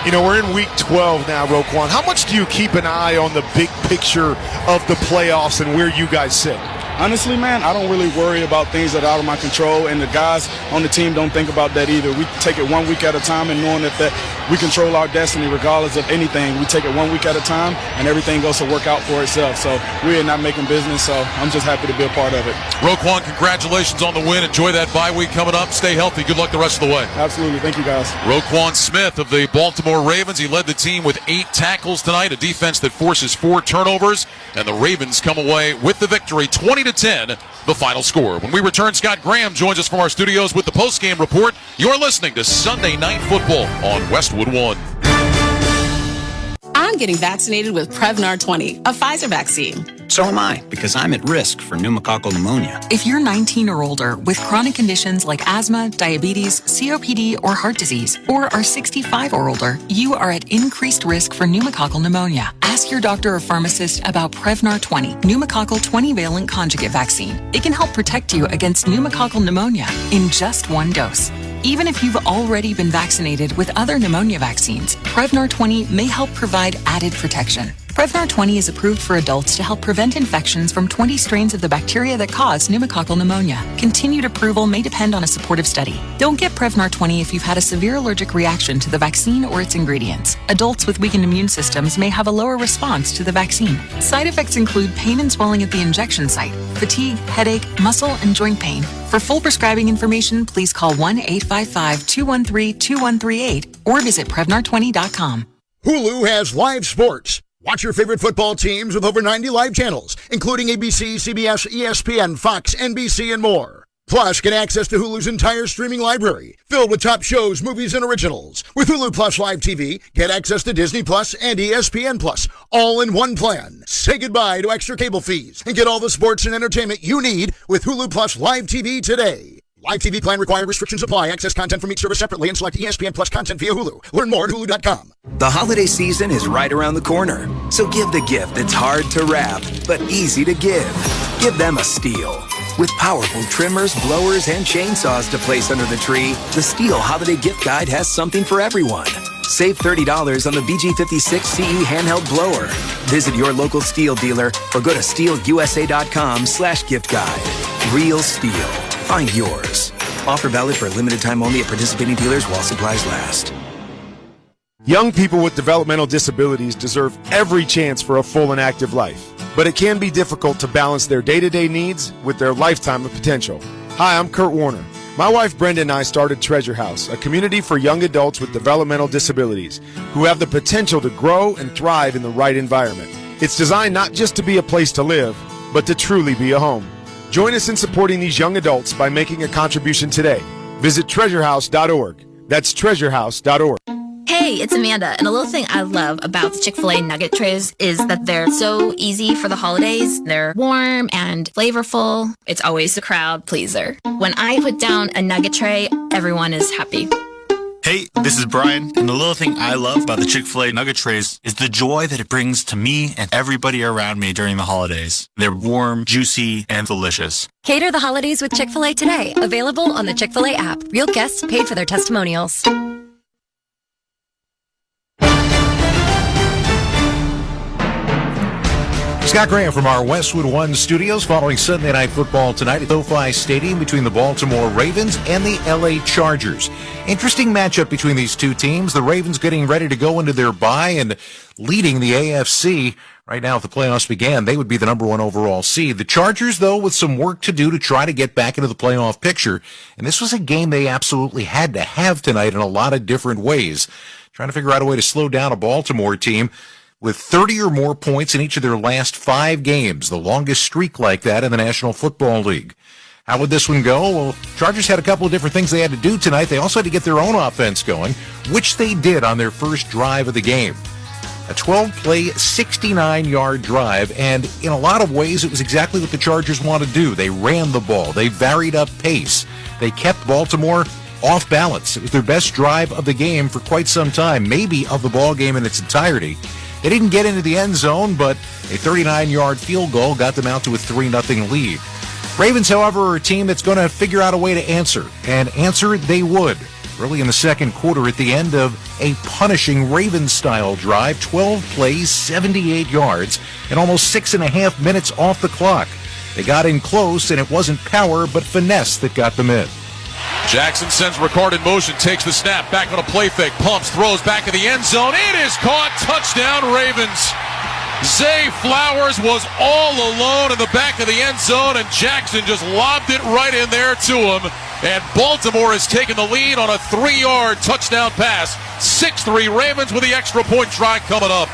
Speaker 3: You know, we're in week 12 now, Roquan. How much do you keep an eye on the big picture of the playoffs and where you guys sit?
Speaker 7: Honestly, man, I don't really worry about things that are out of my control, and the guys on the team don't think about that either. We take it 1 week at a time, and knowing that we control our destiny regardless of anything. We take it 1 week at a time, and everything goes to work out for itself. So we are not making business, so I'm just happy to be a part of it.
Speaker 5: Roquan, congratulations on the win. Enjoy that bye week coming up. Stay healthy. Good luck the rest of the way.
Speaker 7: Absolutely. Thank you, guys.
Speaker 5: Roquan Smith of the Baltimore Ravens. He led the team with 8 tackles tonight, a defense that forces 4 turnovers, and the Ravens come away with the victory, 20-10. The final score. When we return, Scott Graham joins us from our studios with the postgame report. You're listening to Sunday Night Football on Westwood One.
Speaker 16: I'm getting vaccinated with Prevnar 20, a Pfizer vaccine.
Speaker 18: So am I, because I'm at risk for pneumococcal pneumonia.
Speaker 19: If you're 19 or older with chronic conditions like asthma, diabetes, COPD, or heart disease, or are 65 or older, you are at increased risk for pneumococcal pneumonia. Ask your doctor or pharmacist about Prevnar 20, pneumococcal 20-valent conjugate vaccine. It can help protect you against pneumococcal pneumonia in just 1 dose. Even if you've already been vaccinated with other pneumonia vaccines, Prevnar 20 may help provide added protection. Prevnar 20 is approved for adults to help prevent infections from 20 strains of the bacteria that cause pneumococcal pneumonia. Continued approval may depend on a supportive study. Don't get Prevnar 20 if you've had a severe allergic reaction to the vaccine or its ingredients. Adults with weakened immune systems may have a lower response to the vaccine. Side effects include pain and swelling at the injection site, fatigue, headache, muscle, and joint pain. For full prescribing information, please call 1-855-213-2138 or visit Prevnar20.com.
Speaker 11: Hulu has live sports. Watch your favorite football teams with over 90 live channels, including ABC, CBS, ESPN, Fox, NBC, and more. Plus, get access to Hulu's entire streaming library, filled with top shows, movies, and originals. With Hulu Plus Live TV, get access to Disney Plus and ESPN Plus, all in one plan. Say goodbye to extra cable fees and get all the sports and entertainment you need with Hulu Plus Live TV today. Live TV plan required. Restrictions apply. Access content from each service separately and select ESPN Plus content via Hulu. Learn more at hulu.com.
Speaker 21: The holiday season is right around the corner. So give the gift that's hard to wrap, but easy to give. Give them a STIHL. With powerful trimmers, blowers, and chainsaws to place under the tree, the STIHL Holiday Gift Guide has something for everyone. Save $30 on the BG56 CE handheld blower. Visit your local STIHL dealer or go to stihlusa.com/gift guide. Real STIHL. Find yours. Offer valid for a limited time only at participating dealers while supplies last.
Speaker 17: Young people with developmental disabilities deserve every chance for a full and active life, but it can be difficult to balance their day-to-day needs with their lifetime of potential. Hi, I'm Kurt Warner. My wife Brenda and I started Treasure House, a community for young adults with developmental disabilities who have the potential to grow and thrive in the right environment. It's designed not just to be a place to live, but to truly be a home. Join us in supporting these young adults by making a contribution today. Visit treasurehouse.org. That's treasurehouse.org.
Speaker 22: Hey, it's Amanda, and a little thing I love about the Chick-fil-A nugget trays is that they're so easy for the holidays. They're warm and flavorful. It's always a crowd pleaser. When I put down a nugget tray, everyone is happy.
Speaker 24: Hey, this is Brian, and the little thing I love about the Chick-fil-A nugget trays is the joy that it brings to me and everybody around me during the holidays. They're warm, juicy, and delicious.
Speaker 14: Cater the holidays with Chick-fil-A today. Available on the Chick-fil-A app. Real guests paid for their testimonials.
Speaker 12: Scott Graham from our Westwood One studios following Sunday Night Football tonight at SoFi Stadium between the Baltimore Ravens and the LA Chargers. Interesting matchup between these two teams. The Ravens getting ready to go into their bye and leading the AFC. Right now, if the playoffs began, they would be the number 1 overall seed. The Chargers, though, with some work to do to try to get back into the playoff picture. And this was a game they absolutely had to have tonight in a lot of different ways. Trying to figure out a way to slow down a Baltimore team with 30 or more points in each of their last 5 games, the longest streak like that in the National Football League. How would this one go? Well, Chargers had a couple of different things they had to do tonight. They also had to get their own offense going, which they did on their first drive of the game. A 12-play, 69-yard drive, and in a lot of ways, it was exactly what the Chargers want to do. They ran the ball. They varied up pace. They kept Baltimore off balance. It was their best drive of the game for quite some time, maybe of the ball game in its entirety. They didn't get into the end zone, but a 39-yard field goal got them out to a 3-0 lead. Ravens, however, are a team that's going to figure out a way to answer, and answer they would. Early in the second quarter, at the end of a punishing Ravens-style drive, 12 plays, 78 yards, and almost 6.5 minutes off the clock. They got in close, and it wasn't power but finesse that got them in.
Speaker 5: Jackson sends Ricard in motion, takes the snap, back on a play fake, pumps, throws back in the end zone. It is caught. Touchdown, Ravens. Zay Flowers was all alone in the back of the end zone, and Jackson just lobbed it right in there to him. And Baltimore has taken the lead on a 3-yard touchdown pass. 6-3 Ravens with the extra point try coming up.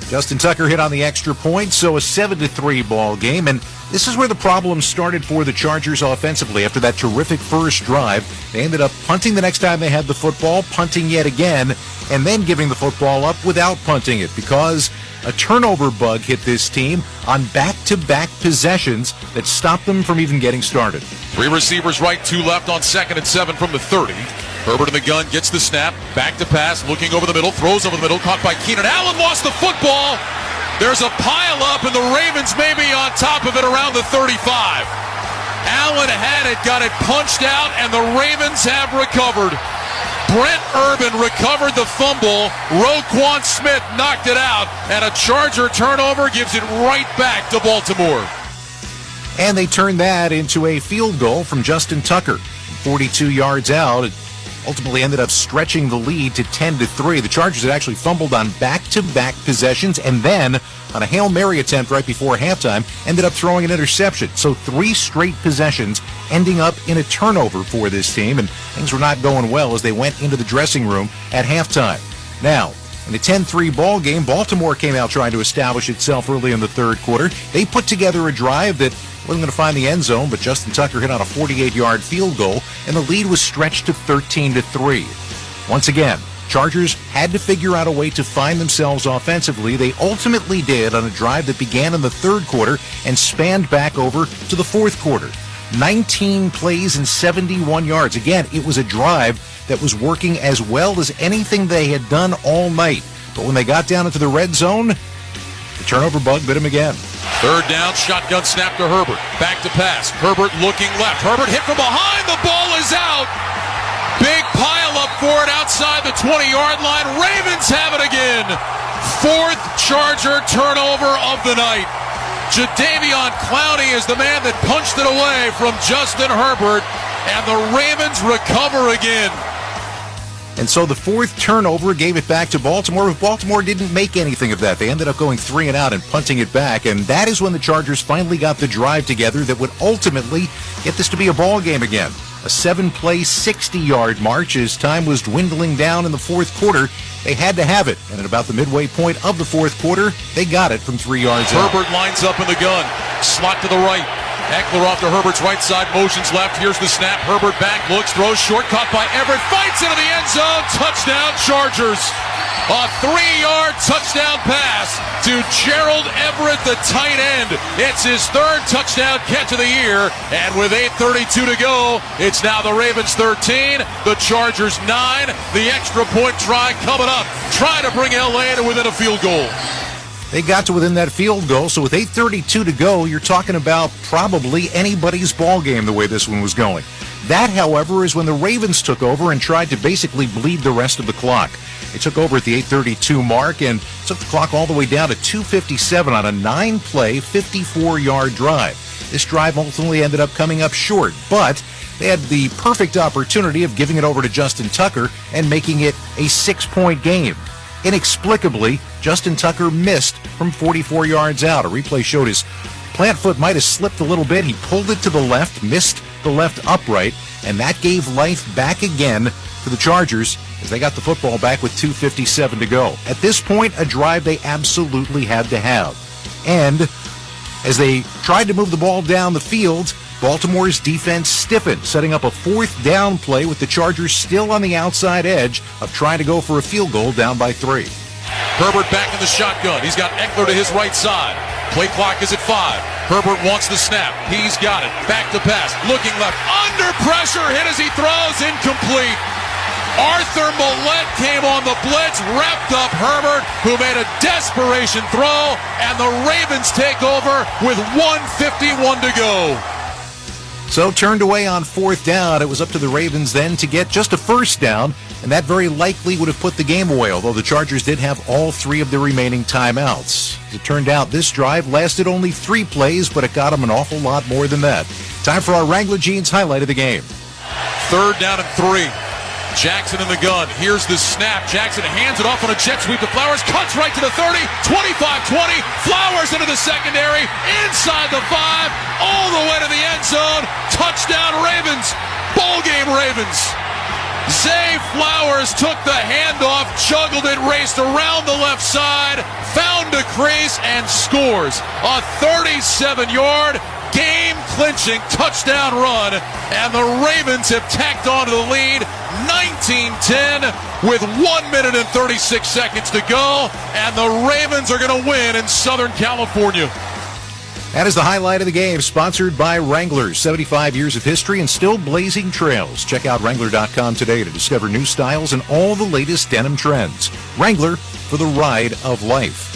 Speaker 12: Justin Tucker hit on the extra point, so a 7-3 ball game. And this is where the problem started for the Chargers offensively. After that terrific first drive, they ended up punting the next time they had the football, punting yet again, and then giving the football up without punting it because a turnover bug hit this team on back-to-back possessions that stopped them from even getting started.
Speaker 5: 3 receivers right, 2 left on 2nd and 7 from the 30. Herbert in the gun, gets the snap, back to pass, looking over the middle, throws over the middle, caught by Keenan Allen, lost the football. There's a pile up, and the Ravens may be on top of it around the 35. Allen had it, got it punched out, and the Ravens have recovered. Brent Urban recovered the fumble. Roquan Smith knocked it out, and a Charger turnover gives it right back to Baltimore.
Speaker 12: And they turned that into a field goal from Justin Tucker. 42 yards out, it ultimately ended up stretching the lead to 10-3. The Chargers had actually fumbled on back-to-back possessions, and then on a Hail Mary attempt right before halftime, ended up throwing an interception. So 3 straight possessions ending up in a turnover for this team, and things were not going well as they went into the dressing room at halftime. Now, in a 10-3 ball game, Baltimore came out trying to establish itself early in the third quarter. They put together a drive that wasn't going to find the end zone, but Justin Tucker hit on a 48-yard field goal, and the lead was stretched to 13-3. Once again, Chargers had to figure out a way to find themselves offensively. They ultimately did on a drive that began in the third quarter and spanned back over to the fourth quarter. 19 plays and 71 yards. Again, it was a drive that was working as well as anything they had done all night. But when they got down into the red zone, the turnover bug bit him again.
Speaker 5: Third down, shotgun snap to Herbert. Back to pass. Herbert looking left. Herbert hit from behind. The ball is out. Big pile up for it outside the 20-yard line. Ravens have it again. 4th Charger turnover of the night. Jadeveon Clowney is the man that punched it away from Justin Herbert, and the Ravens recover again.
Speaker 12: And so the 4th turnover gave it back to Baltimore, but Baltimore didn't make anything of that. They ended up going 3 and out and punting it back, and that is when the Chargers finally got the drive together that would ultimately get this to be a ball game again. A 7-play, 60-yard march as time was dwindling down in the fourth quarter. They had to have it, and at about the midway point of the fourth quarter, they got it from 3 yards out.
Speaker 5: Herbert lines up in the gun, slot to the right. Eckler off to Herbert's right side, motions left. Here's the snap. Herbert back, looks, throws short, caught by Everett, fights into the end zone. Touchdown, Chargers. A 3-yard touchdown pass to Gerald Everett, the tight end. It's his 3rd touchdown catch of the year. And with 8:32 to go, it's now the Ravens 13, the Chargers 9. The extra point try coming up. Try to bring LA to within a field goal.
Speaker 12: They got to within that field goal, so with 8:32 to go, you're talking about probably anybody's ball game the way this one was going. That, however, is when the Ravens took over and tried to basically bleed the rest of the clock. They took over at the 8:32 mark and took the clock all the way down to 2:57 on a 9-play, 54-yard drive. This drive ultimately ended up coming up short, but they had the perfect opportunity of giving it over to Justin Tucker and making it a 6-point game. Inexplicably, Justin Tucker missed from 44 yards out. A replay showed his plant foot might have slipped a little bit. He pulled it to the left, missed the left upright, and that gave life back again to the Chargers as they got the football back with 2:57 to go. At this point, a drive they absolutely had to have. And as they tried to move the ball down the field, Baltimore's defense stiffened, setting up a 4th down play with the Chargers still on the outside edge of trying to go for a field goal down by 3.
Speaker 5: Herbert back in the shotgun. He's got Eckler to his right side. Play clock is at 5. Herbert wants the snap. He's got it. Back to pass. Looking left. Under pressure. Hit as he throws. Incomplete. Arthur Millette came on the blitz, wrapped up Herbert, who made a desperation throw, and the Ravens take over with 1:51 to go.
Speaker 12: So turned away on 4th down. It was up to the Ravens then to get just a first down, and that very likely would have put the game away, although the Chargers did have all 3 of the remaining timeouts. As it turned out, this drive lasted only 3 plays, but it got them an awful lot more than that. Time for our Wrangler Jeans highlight of the game.
Speaker 5: 3rd down and 3. Jackson in the gun. Here's the snap. Jackson hands it off on a jet sweep to Flowers. Cuts right to the 30. 25-20. Flowers into the secondary. Inside the 5. All the way to the end zone. Touchdown Ravens. Ball game Ravens. Zay Flowers took the handoff, juggled it, raced around the left side, found a crease, and scores. A 37-yard game-clinching touchdown run, and the Ravens have tacked on to the lead 19-10 with 1 minute and 36 seconds to go, and the Ravens are going to win in Southern California.
Speaker 12: That is the highlight of the game, sponsored by Wranglers. 75 years of history and still blazing trails. Check out Wrangler.com today to discover new styles and all the latest denim trends. Wrangler, for the ride of life.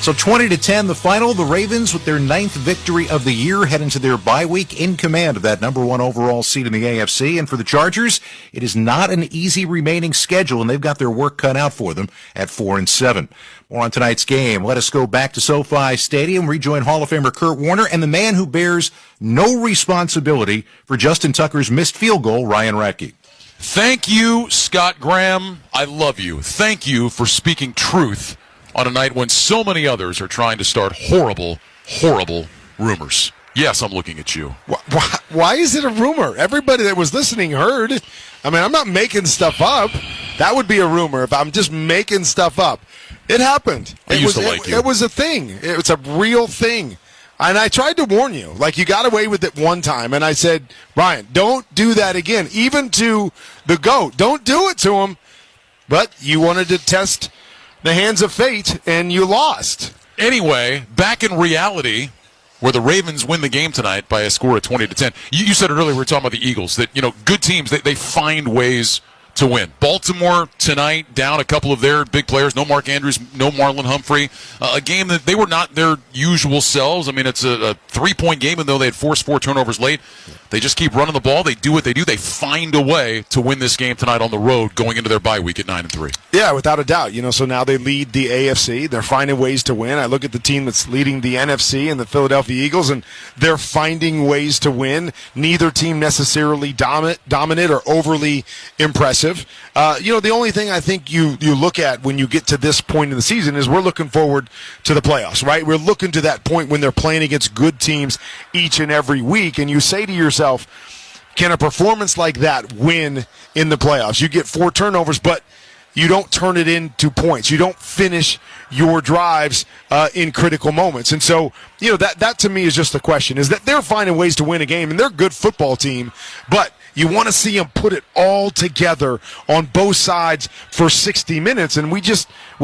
Speaker 12: So 20-10, the final. The Ravens, with their 9th victory of the year, head into their bye week in command of that number 1 overall seed in the AFC. And for the Chargers, it is not an easy remaining schedule, and they've got their work cut out for them at 4-7. More on tonight's game. Let us go back to SoFi Stadium, rejoin Hall of Famer Kurt Warner, and the man who bears no responsibility for Justin Tucker's missed field goal, Ryan Radke.
Speaker 5: Thank you, Scott Graham. I love you. Thank you for speaking truth on a night when so many others are trying to start horrible, horrible rumors. Yes, I'm looking at you.
Speaker 3: Why is it a rumor? Everybody that was listening heard. I mean, I'm not making stuff up. That would be a rumor if I'm just making stuff up. It happened.
Speaker 5: I used to like you.
Speaker 3: It was a thing. It was a real thing. And I tried to warn you. Like, you got away with it one time. And I said, Ryan, don't do that again. Even to the GOAT. Don't do it to him. But you wanted to test the hands of fate, and you lost.
Speaker 5: Anyway, back in reality, where the Ravens win the game tonight by a score of 20-10. You said it earlier, we were talking about the Eagles, that, good teams, they find ways to win. Baltimore tonight down a couple of their big players. No Mark Andrews, no Marlon Humphrey. A game that they were not their usual selves. I mean, it's a 3-point game, even though they had forced 4 turnovers late. They just keep running the ball. They do what they do. They find a way to win this game tonight on the road going into their bye week at 9-3.
Speaker 3: Yeah, without a doubt. So now they lead the AFC. They're finding ways to win. I look at the team that's leading the NFC and the Philadelphia Eagles, and they're finding ways to win. Neither team necessarily dominant or overly impressive. The only thing I think you look at when you get to this point in the season is we're looking forward to the playoffs, right? We're looking to that point when they're playing against good teams each and every week, and you say to yourself, can a performance like that win in the playoffs? You get 4 turnovers, but you don't turn it into points. You don't finish your drives in critical moments. And so, that to me is just the question, is that they're finding ways to win a game, and they're a good football team, but you want to see them put it all together on both sides for 60 minutes, and we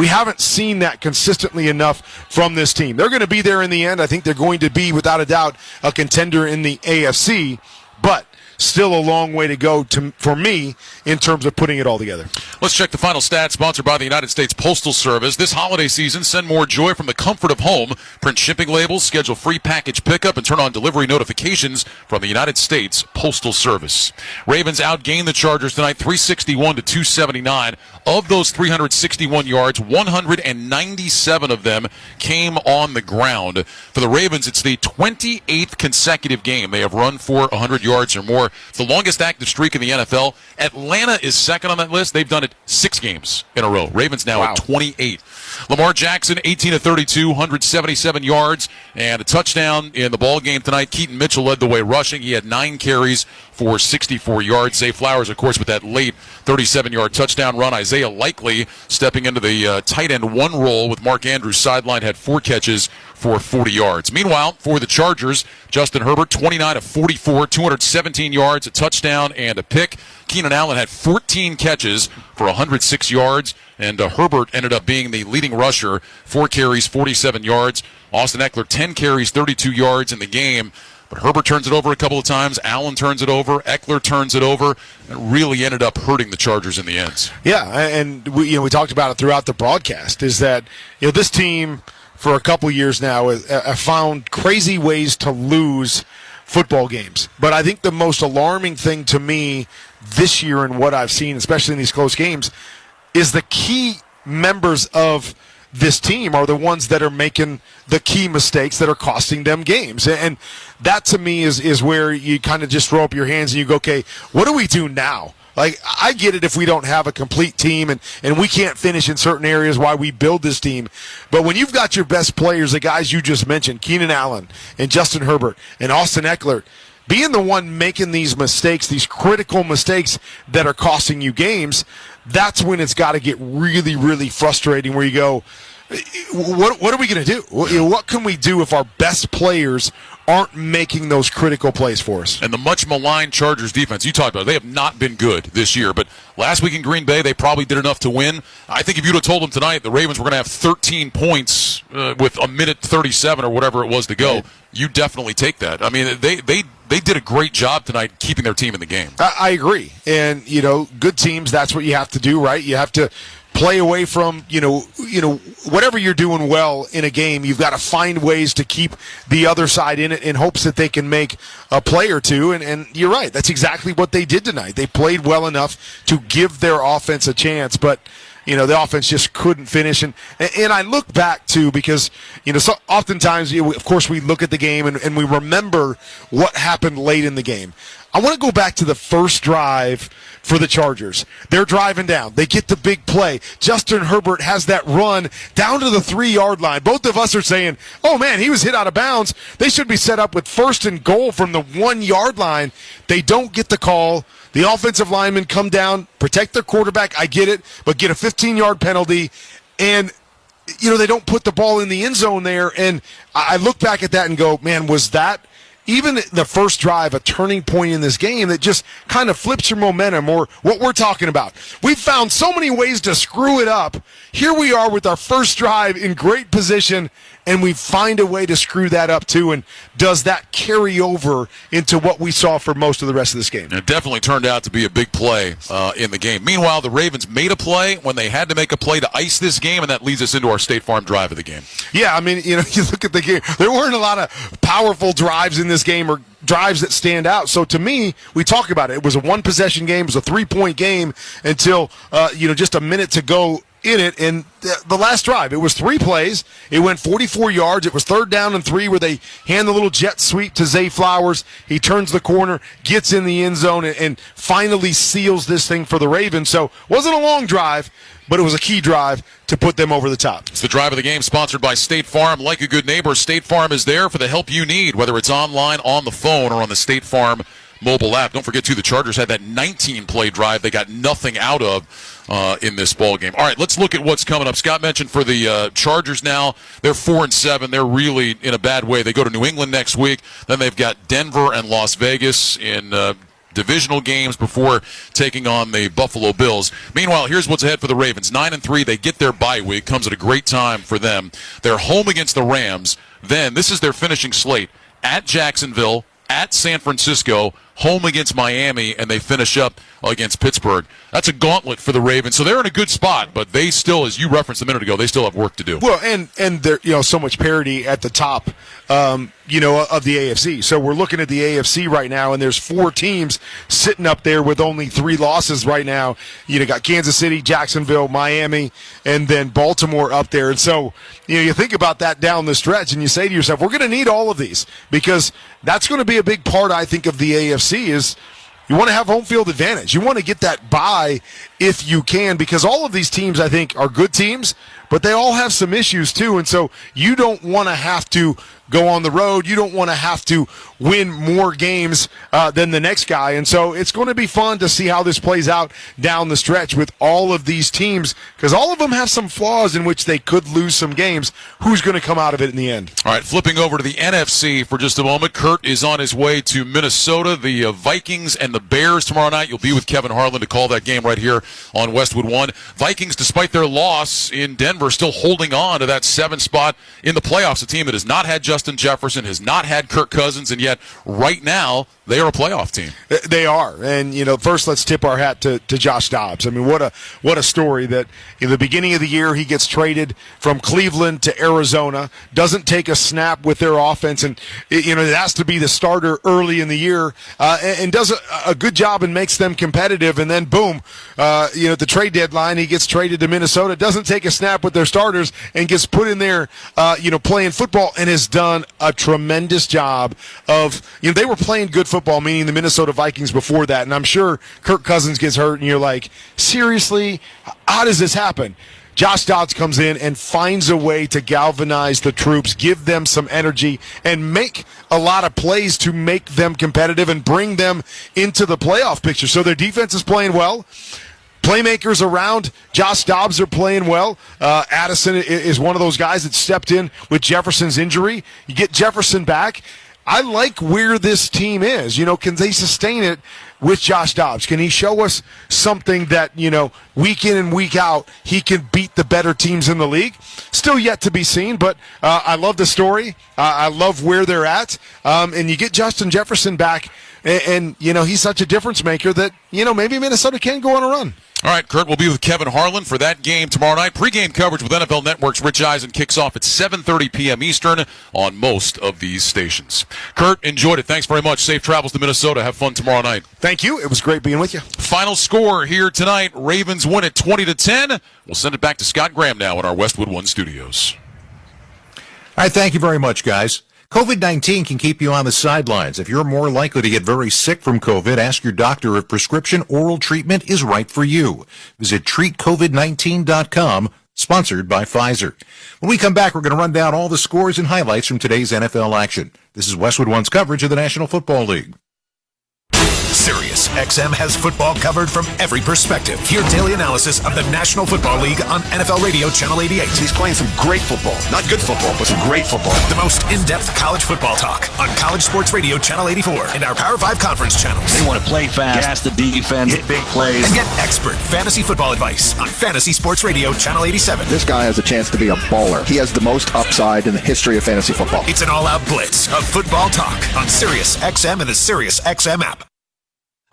Speaker 3: haven't seen that consistently enough from this team. They're going to be there in the end. I think they're going to be, without a doubt, a contender in the AFC, but still a long way to go for me in terms of putting it all together.
Speaker 5: Let's check the final stats, sponsored by the United States Postal Service. This holiday season, send more joy from the comfort of home. Print shipping labels, schedule free package pickup, and turn on delivery notifications from the United States Postal Service. Ravens outgained the Chargers tonight 361-279. Of those 361 yards, 197 of them came on the ground. For the Ravens, it's the 28th consecutive game they have run for 100 yards or more. It's the longest active streak in the NFL. Atlanta is second on that list. They've done it 6 games in a row. Ravens now at 28. Lamar Jackson, 18-32, 177 yards, and a touchdown in the ball game tonight. Keaton Mitchell led the way rushing. He had 9 carries for 64 yards. Zay Flowers, of course, with that late 37-yard touchdown run. Isaiah Likely stepping into the tight end 1 role with Mark Andrews sideline, had 4 catches for 40 yards. Meanwhile, for the Chargers, Justin Herbert, 29-44, 217 yards, a touchdown, and a pick. Keenan Allen had 14 catches for 106 yards. And Herbert ended up being the leading rusher, 4 carries, 47 yards. Austin Eckler, 10 carries, 32 yards in the game. But Herbert turns it over a couple of times. Allen turns it over. Eckler turns it over. It really ended up hurting the Chargers in the end.
Speaker 3: Yeah, and we talked about it throughout the broadcast, is that this team for a couple years now have found crazy ways to lose football games. But I think the most alarming thing to me this year and what I've seen, especially in these close games, is the key members of this team are the ones that are making the key mistakes that are costing them games. And that to me is where you kind of just throw up your hands and you go, okay, what do we do now? Like, I get it if we don't have a complete team and we can't finish in certain areas why we build this team. But when you've got your best players, the guys you just mentioned, Keenan Allen and Justin Herbert and Austin Eckler, being the one making these mistakes, these critical mistakes that are costing you games, that's when it's got to get really, really frustrating where you go, what are we going to do? What can we do if our best players aren't making those critical plays for us?
Speaker 5: And the much maligned Chargers defense, you talked about it, they have not been good this year. But last week in Green Bay, they probably did enough to win. I think if you'd have told them tonight the Ravens were going to have 13 points with a minute 37 or whatever it was to go, you definitely take that. I mean, they did a great job tonight keeping their team in the game.
Speaker 3: I agree. And, good teams, that's what you have to do, right? You have to play away from, whatever you're doing well in a game. You've got to find ways to keep the other side in it in hopes that they can make a play or two. And you're right. That's exactly what they did tonight. They played well enough to give their offense a chance, but the offense just couldn't finish. And I look back, too, because, so oftentimes, of course, we look at the game and we remember what happened late in the game. I want to go back to the first drive for the Chargers. They're driving down. They get the big play. Justin Herbert has that run down to the 3-yard line. Both of us are saying, oh, man, he was hit out of bounds. They should be set up with 1st and goal from the 1-yard line. They don't get the call. The offensive linemen come down, protect their quarterback. I get it, but get a 15-yard penalty. And, they don't put the ball in the end zone there. And I look back at that and go, man, was that even the first drive a turning point in this game that just kind of flips your momentum, or what we're talking about? We've found so many ways to screw it up. Here we are with our first drive in great position, and we find a way to screw that up too. And does that carry over into what we saw for most of the rest of this game?
Speaker 5: It definitely turned out to be a big play in the game. Meanwhile, the Ravens made a play when they had to make a play to ice this game, and that leads us into our State Farm drive of the game.
Speaker 3: Yeah, I mean, you look at the game. There weren't a lot of powerful drives in this game, or drives that stand out. So to me, we talk about it. It was a one-possession game. It was a 3-point game until, just a minute to go in it. And the last drive, it was 3 plays. It went 44 yards. It was 3rd down and 3 where they hand the little jet sweep to Zay Flowers. He turns the corner, gets in the end zone, and finally seals this thing for the Ravens. So it wasn't a long drive, but it was a key drive to put them over the top.
Speaker 5: It's the drive of the game, sponsored by State Farm. Like a good neighbor, State Farm is there for the help you need, whether it's online, on the phone, or on the State Farm mobile app. Don't forget, too, the Chargers had that 19-play drive they got nothing out of in this ball game. All right, let's look at what's coming up. Scott mentioned for the Chargers now, they're 4-7. They're really in a bad way. They go to New England next week. Then they've got Denver and Las Vegas in divisional games before taking on the Buffalo Bills. Meanwhile, here's what's ahead for the Ravens. 9-3, they get their bye week. Comes at a great time for them. They're home against the Rams. Then, this is their finishing slate. At Jacksonville, at San Francisco, home against Miami, and they finish up against Pittsburgh. That's a gauntlet for the Ravens. So they're in a good spot, but they still, as you referenced a minute ago, they still have work to do.
Speaker 3: Well, and there's so much parity at the top, of the AFC. So we're looking at the AFC right now, and there's 4 teams sitting up there with only 3 losses right now. You got Kansas City, Jacksonville, Miami, and then Baltimore up there. And so, you think about that down the stretch, and you say to yourself, we're going to need all of these, because that's going to be a big part, I think, of the AFC is you want to have home field advantage. You want to get that bye if you can, because all of these teams, I think, are good teams, but they all have some issues too. And so you don't want to have to go on the road. You don't want to have to win more games than the next guy. And so it's going to be fun to see how this plays out down the stretch with all of these teams, because all of them have some flaws in which they could lose some games. Who's going to come out of it in the end?
Speaker 5: All right, flipping over to the NFC for just a moment. Kurt is on his way to Minnesota. The Vikings and the Bears tomorrow night. You'll be with Kevin Harlan to call that game right here on Westwood 1. Vikings, despite their loss in Denver, still holding on to that 7th spot in the playoffs. A team that has not had Justin Jefferson, has not had Kirk Cousins, and yet right now they are a playoff team.
Speaker 3: They are. And, first let's tip our hat to Josh Dobbs. I mean, what a story that in the beginning of the year he gets traded from Cleveland to Arizona, doesn't take a snap with their offense, and, it has to be the starter early in the year, and does a good job and makes them competitive. And then, boom, at the trade deadline, he gets traded to Minnesota, doesn't take a snap with their starters, and gets put in there, playing football, and has done a tremendous job of, they were playing good football, meaning the Minnesota Vikings before that. And I'm sure Kirk Cousins gets hurt, and you're like, seriously, how does this happen? Josh Dobbs comes in and finds a way to galvanize the troops, give them some energy, and make a lot of plays to make them competitive and bring them into the playoff picture. So their defense is playing well. Playmakers around Josh Dobbs are playing well. Addison is one of those guys that stepped in with Jefferson's injury. You get Jefferson back. I like where this team is. Can they sustain it with Josh Dobbs? Can he show us something that, week in and week out, he can beat the better teams in the league? Still yet to be seen, but I love the story. I love where they're at. And you get Justin Jefferson back, and he's such a difference maker that, maybe Minnesota can go on a run.
Speaker 5: All right, Kurt will be with Kevin Harlan for that game tomorrow night. Pre-game coverage with NFL Network's Rich Eisen kicks off at 7:30 p.m. Eastern on most of these stations. Kurt, enjoyed it. Thanks very much. Safe travels to Minnesota. Have fun tomorrow night.
Speaker 3: Thank you. It was great being with you.
Speaker 5: Final score here tonight. Ravens win it 20-10. We'll send it back to Scott Graham now in our Westwood 1 studios.
Speaker 12: All right, thank you very much, guys. COVID-19 can keep you on the sidelines. If you're more likely to get very sick from COVID, ask your doctor if prescription oral treatment is right for you. Visit treatcovid19.com, sponsored by Pfizer. When we come back, we're going to run down all the scores and highlights from today's NFL action. This is Westwood One's coverage of the National Football League.
Speaker 2: Sirius XM has football covered from every perspective. Hear daily analysis of the National Football League on NFL Radio Channel 88.
Speaker 23: He's playing some great football. Not good football, but some great football.
Speaker 2: The most in-depth college football talk on College Sports Radio Channel 84 and our Power 5 conference channels.
Speaker 23: They want to play fast, gas the defense, hit big plays.
Speaker 2: And get expert fantasy football advice on Fantasy Sports Radio Channel 87.
Speaker 6: This guy has a chance to be a baller. He has the most upside in the history of fantasy football.
Speaker 2: It's an all-out blitz of football talk on Sirius XM and the Sirius XM app.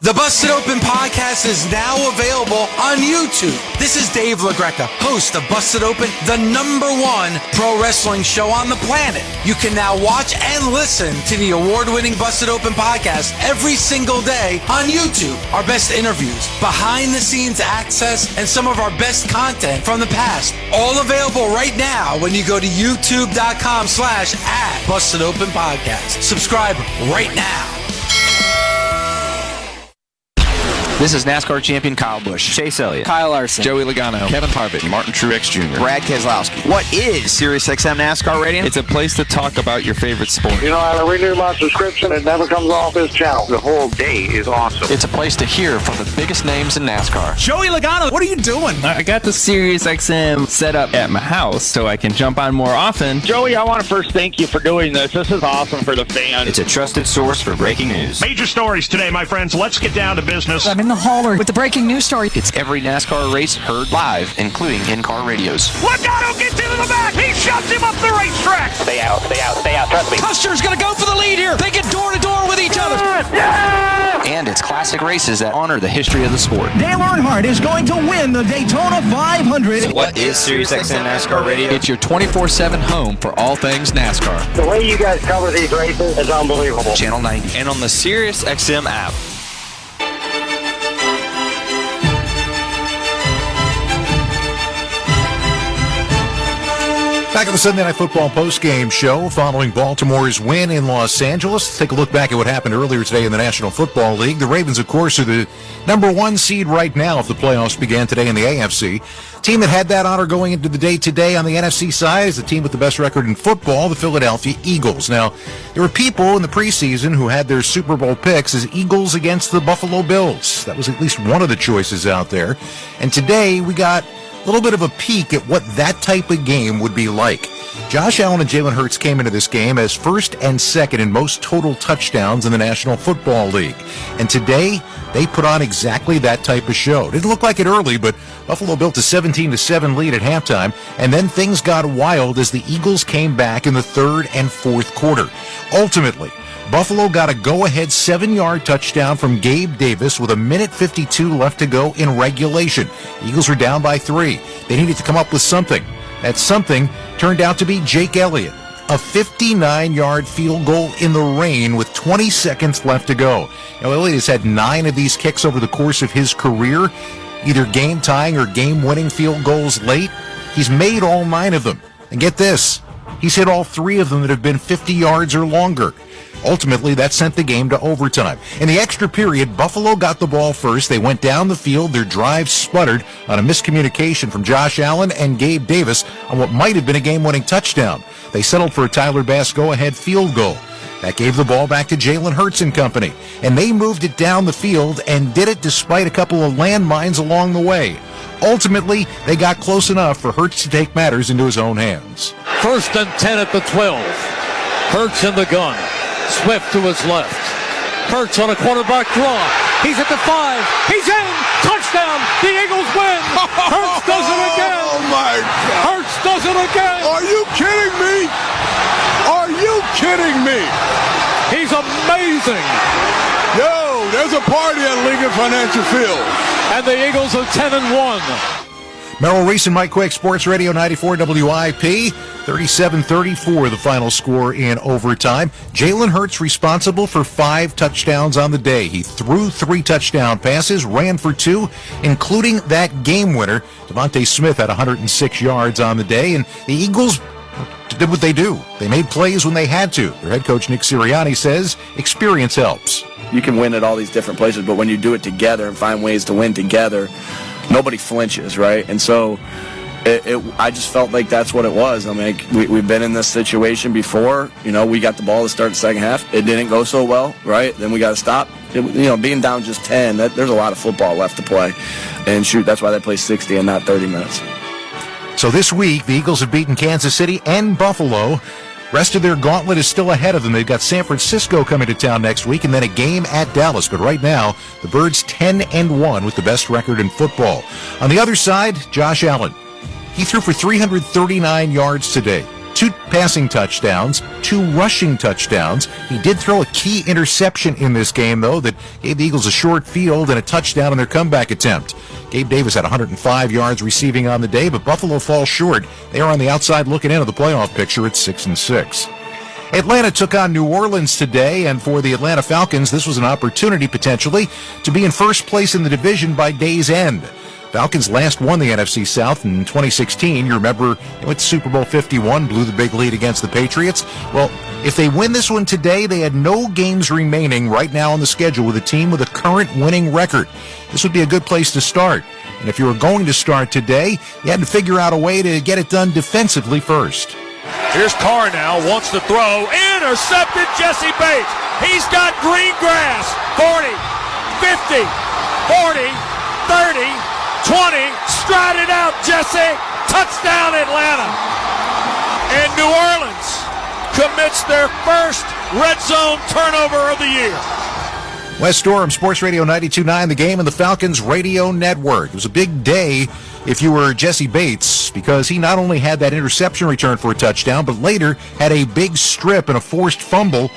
Speaker 8: The Busted Open podcast is now available on YouTube. This is Dave LaGreca, host of Busted Open, the #1 pro wrestling show on the planet. You can now watch and listen to the award-winning Busted Open podcast every single day on YouTube. Our best interviews, behind-the-scenes access, and some of our best content from the past. All available right now when you go to youtube.com/@BustedOpenPodcast. Subscribe right now.
Speaker 20: This is NASCAR champion Kyle Busch, Chase Elliott, Kyle Larson, Joey Logano, Kevin Harvick, Martin Truex Jr., Brad Keselowski. What is SiriusXM NASCAR Radio? It's a place to talk about your favorite sport.
Speaker 25: I renew my subscription. It never comes off this channel.
Speaker 20: The whole day is awesome. It's a place to hear from the biggest names in NASCAR.
Speaker 26: Joey Logano, what are you doing?
Speaker 20: I got the SiriusXM set up at my house so I can jump on more often.
Speaker 25: Joey, I want to first thank you for doing this. This is awesome for the fans.
Speaker 20: It's a trusted source for breaking news.
Speaker 27: Major stories today, my friends. Let's get down to business.
Speaker 26: I'm in the hauler with the breaking news story.
Speaker 20: It's every NASCAR race heard live, including in-car radios.
Speaker 27: Logano gets into the back. He shoves him up the racetrack.
Speaker 25: Stay out. Trust me.
Speaker 26: Custer's going to go for the lead here. They get door to door with each other.
Speaker 25: Yeah!
Speaker 20: And it's classic races that honor the history of the sport.
Speaker 26: Dale Earnhardt is going to win the Daytona 500.
Speaker 20: So what is SiriusXM NASCAR Radio? It's your 24/7 home for all things NASCAR.
Speaker 25: The way you guys cover these races is unbelievable.
Speaker 20: Channel 90 and on the SiriusXM app.
Speaker 12: Back on the Sunday Night Football postgame show following Baltimore's win in Los Angeles. Let's take a look back at what happened earlier today in the National Football League. The Ravens, of course, are the number 1 seed right now if the playoffs began today in the AFC. Team that had that honor going into the day today on the NFC side is the team with the best record in football, the Philadelphia Eagles. Now, there were people in the preseason who had their Super Bowl picks as Eagles against the Buffalo Bills. That was at least one of the choices out there. And today we got a little bit of a peek at what that type of game would be like. Josh Allen and Jalen Hurts came into this game as first and second in most total touchdowns in the National Football League. And today, they put on exactly that type of show. Didn't look like it early, but Buffalo built a 17-7 lead at halftime, and then things got wild as the Eagles came back in the third and fourth quarter. Ultimately, Buffalo got a go-ahead 7-yard touchdown from Gabe Davis with 1:52 left to go in regulation. The Eagles were down by 3. They needed to come up with something. That something turned out to be Jake Elliott, a 59-yard field goal in the rain with 20 seconds left to go. Now, Elliott has had 9 of these kicks over the course of his career, either game-tying or game-winning field goals late. He's made all 9 of them. And get this, he's hit all 3 of them that have been 50 yards or longer. Ultimately, that sent the game to overtime. In the extra period, Buffalo got the ball first. They went down the field. Their drive sputtered on a miscommunication from Josh Allen and Gabe Davis on what might have been a game-winning touchdown. They settled for a Tyler Bass go-ahead field goal. That gave the ball back to Jalen Hurts and company. And they moved it down the field and did it despite a couple of landmines along the way. Ultimately, they got close enough for Hurts to take matters into his own hands.
Speaker 1: 1st and 10 at the 12. Hurts in the gun. Swift to his left. Hurts on a quarterback draw. He's at the 5. He's in. Touchdown. The Eagles win. Hurts does it again.
Speaker 4: Oh, my God.
Speaker 1: Hurts does it again.
Speaker 4: Are you kidding me? Are you kidding me?
Speaker 1: He's amazing.
Speaker 4: Yo, there's a party at Lincoln Financial Field.
Speaker 1: And the Eagles are 10-1.
Speaker 12: Merrill Reese and Mike Quick, Sports Radio 94 WIP. 37-34 the final score in overtime. Jalen Hurts responsible for 5 touchdowns on the day. He threw 3 touchdown passes, ran for 2, including that game winner. Devontae Smith had 106 yards on the day, and the Eagles did what they do. They made plays when they had to. Their head coach Nick Sirianni says experience helps.
Speaker 7: You can win at all these different places, but when you do it together and find ways to win together, nobody flinches, right? And so I just felt like that's what it was. I mean, we've been in this situation before. You know, we got the ball to start the second half. It didn't go so well, right? Then we got to stop. Being down just 10, there's a lot of football left to play. And shoot, that's why they play 60 and not 30 minutes.
Speaker 12: So this week, the Eagles have beaten Kansas City and Buffalo. Rest of their gauntlet is still ahead of them. They've got San Francisco coming to town next week and then a game at Dallas. But right now, the Birds 10-1 with the best record in football. On the other side, Josh Allen. He threw for 339 yards today. 2 passing touchdowns, 2 rushing touchdowns. He did throw a key interception in this game, though, that gave the Eagles a short field and a touchdown on their comeback attempt. Gabe Davis had 105 yards receiving on the day, but Buffalo falls short. They are on the outside looking into the playoff picture at 6-6. Atlanta took on New Orleans today, and for the Atlanta Falcons, this was an opportunity, potentially, to be in first place in the division by day's end. Falcons last won the NFC South in 2016. You remember they went to Super Bowl 51, blew the big lead against the Patriots. Well, if they win this one today, they had no games remaining right now on the schedule with a team with a current winning record. This would be a good place to start. And if you were going to start today, you had to figure out a way to get it done defensively first.
Speaker 1: Here's Carr now, wants to throw. Intercepted Jesse Bates. He's got green grass. 40, 50, 40, 30, 20, stride it out, Jesse. Touchdown, Atlanta. And New Orleans commits their first red zone turnover of the year.
Speaker 12: Wes Storm, Sports Radio 92.9, The Game, and the Falcons Radio Network. It was a big day if you were Jesse Bates, because he not only had that interception return for a touchdown, but later had a big strip and a forced fumble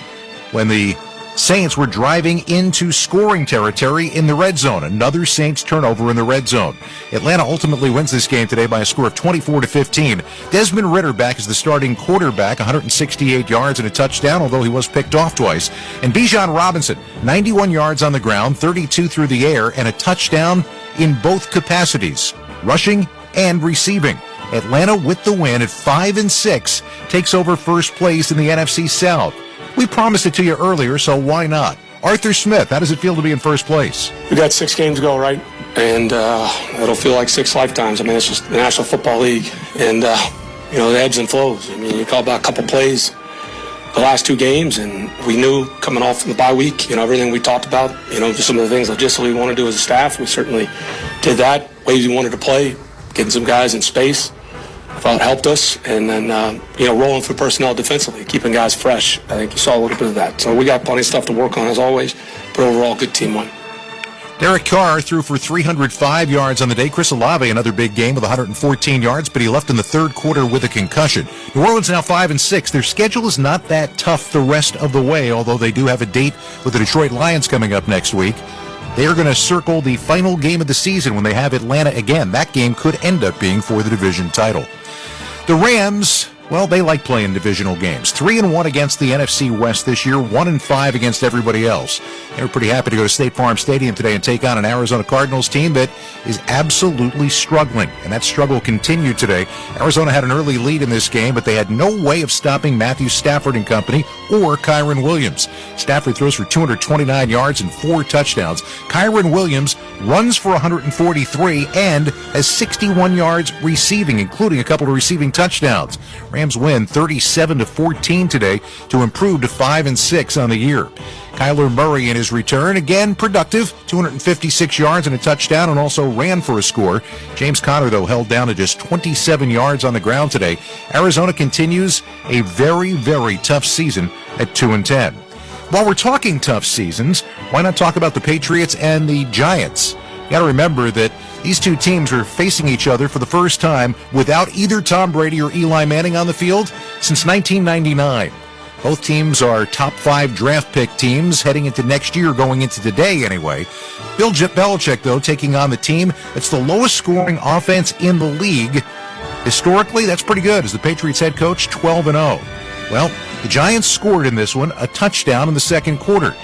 Speaker 12: when the Saints were driving into scoring territory in the red zone. Another Saints turnover in the red zone. Atlanta ultimately wins this game today by a score of 24-15. Desmond Ridder back as the starting quarterback, 168 yards and a touchdown, although he was picked off twice. And Bijan Robinson, 91 yards on the ground, 32 through the air, and a touchdown in both capacities, rushing and receiving. Atlanta with the win at 5-6 takes over first place in the NFC South. We promised it to you earlier, so why not? Arthur Smith, how does it feel to be in first place?
Speaker 9: We got 6 games to go, right? And it'll feel like 6 lifetimes. I mean, it's just the National Football League. And, you know, the ebbs and flows. I mean, you call about a couple plays the last 2 games, and we knew coming off from the bye week, you know, everything we talked about, you know, just some of the things logistically we want to do as a staff. We certainly did that. Ways we wanted to play, getting some guys in space, I thought helped us. And then, you know, rolling through personnel defensively, keeping guys fresh. I think you saw a little bit of that. So we got plenty of stuff to work on as always, but overall, good team win.
Speaker 12: Derek Carr threw for 305 yards on the day. Chris Olave, another big game with 114 yards, but he left in the third quarter with a concussion. New Orleans now 5-6. Their schedule is not that tough the rest of the way, although they do have a date with the Detroit Lions coming up next week. They are going to circle the final game of the season when they have Atlanta again. That game could end up being for the division title. The Rams, well, they like playing divisional games. 3-1 against the NFC West this year, 1-5 against everybody else. They were pretty happy to go to State Farm Stadium today and take on an Arizona Cardinals team that is absolutely struggling. And that struggle continued today. Arizona had an early lead in this game, but they had no way of stopping Matthew Stafford and company or Kyren Williams. Stafford throws for 229 yards and 4 touchdowns. Kyren Williams runs for 143 and has 61 yards receiving, including a couple of receiving touchdowns. Rams win 37-14 today to improve to 5-6 on the year. Kyler Murray in his return, again productive, 256 yards and a touchdown, and also ran for a score. James Conner, though, held down to just 27 yards on the ground today. Arizona continues a very, very tough season at 2-10. While we're talking tough seasons, why not talk about the Patriots and the Giants? You got to remember that these two teams are facing each other for the first time without either Tom Brady or Eli Manning on the field since 1999. Both teams are top 5 draft pick teams heading into next year, going into today anyway. Bill Belichick, though, taking on the team that's the lowest scoring offense in the league. Historically, that's pretty good as the Patriots head coach, 12-0. Well, the Giants scored in this one a touchdown in the second quarter.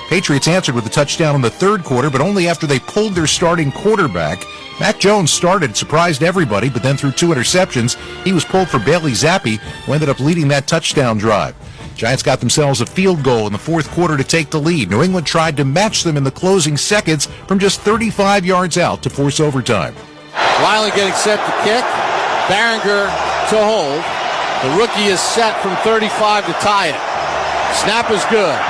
Speaker 12: Patriots answered with a touchdown in the third quarter, but only after they pulled their starting quarterback. Mac Jones started, surprised everybody, but then threw 2 interceptions. He was pulled for Bailey Zappi, who ended up leading that touchdown drive. Giants got themselves a field goal in the fourth quarter to take the lead. New England tried to match them in the closing seconds from just 35 yards out to force overtime.
Speaker 10: Wiley getting set to kick. Barringer to hold. The rookie is set from 35 to tie it. Snap is good.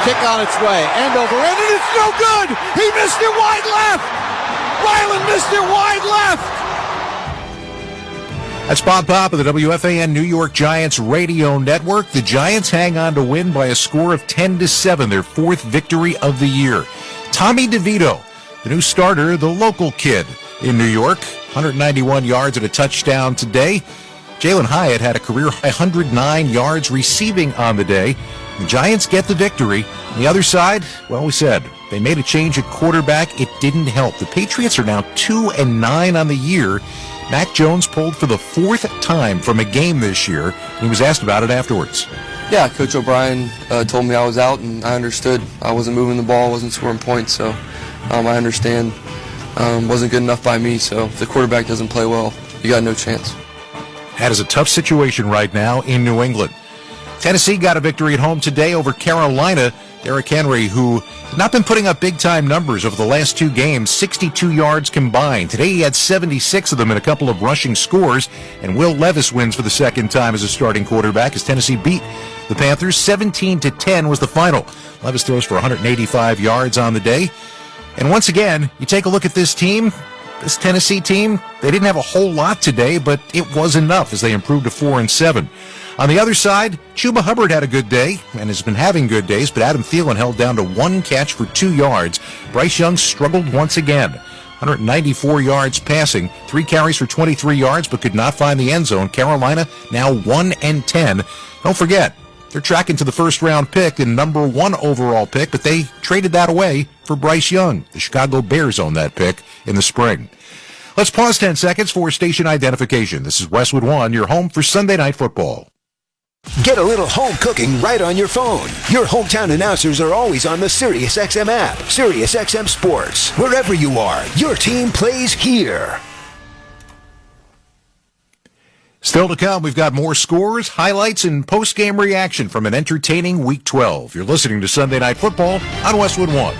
Speaker 10: Kick on its way. End over end, and it's no good! He missed it wide left! Ryland missed it wide left!
Speaker 12: That's Bob Pop of the WFAN New York Giants radio network. The Giants hang on to win by a score of 10-7, their 4th victory of the year. Tommy DeVito, the new starter, the local kid in New York, 191 yards and a touchdown today. Jalen Hyatt had a career 109 yards receiving on the day. The Giants get the victory. On the other side, well, we said they made a change at quarterback. It didn't help. The Patriots are now 2-9 on the year. Mac Jones pulled for the 4th time from a game this year. He was asked about it afterwards.
Speaker 13: Yeah, Coach O'Brien told me I was out, and I understood. I wasn't moving the ball, wasn't scoring points, so I understand. Wasn't good enough by me, so if the quarterback doesn't play well, you got no chance.
Speaker 12: That is a tough situation right now in New England. Tennessee got a victory at home today over Carolina. Derrick Henry, who has not been putting up big-time numbers over the last 2 games, 62 yards combined. Today he had 76 of them in a couple of rushing scores, and Will Levis wins for the second time as a starting quarterback as Tennessee beat the Panthers. 17-10 was the final. Levis throws for 185 yards on the day. And once again, you take a look at this team, this Tennessee team, they didn't have a whole lot today, but it was enough as they improved to 4-7. On the other side, Chuba Hubbard had a good day and has been having good days, but Adam Thielen held down to 1 catch for 2 yards. Bryce Young struggled once again. 194 yards passing, 3 carries for 23 yards, but could not find the end zone. Carolina now 1-10. Don't forget, they're tracking to the first-round pick and number 1 overall pick, but they traded that away for Bryce Young. The Chicago Bears own that pick in the spring. Let's pause 10 seconds for station identification. This is Westwood One, your home for Sunday Night Football.
Speaker 15: Get a little home cooking right on your phone. Your hometown announcers are always on the SiriusXM app. SiriusXM Sports. Wherever you are, your team plays here.
Speaker 12: Still to come, we've got more scores, highlights, and post-game reaction from an entertaining Week 12. You're listening to Sunday Night Football on Westwood One.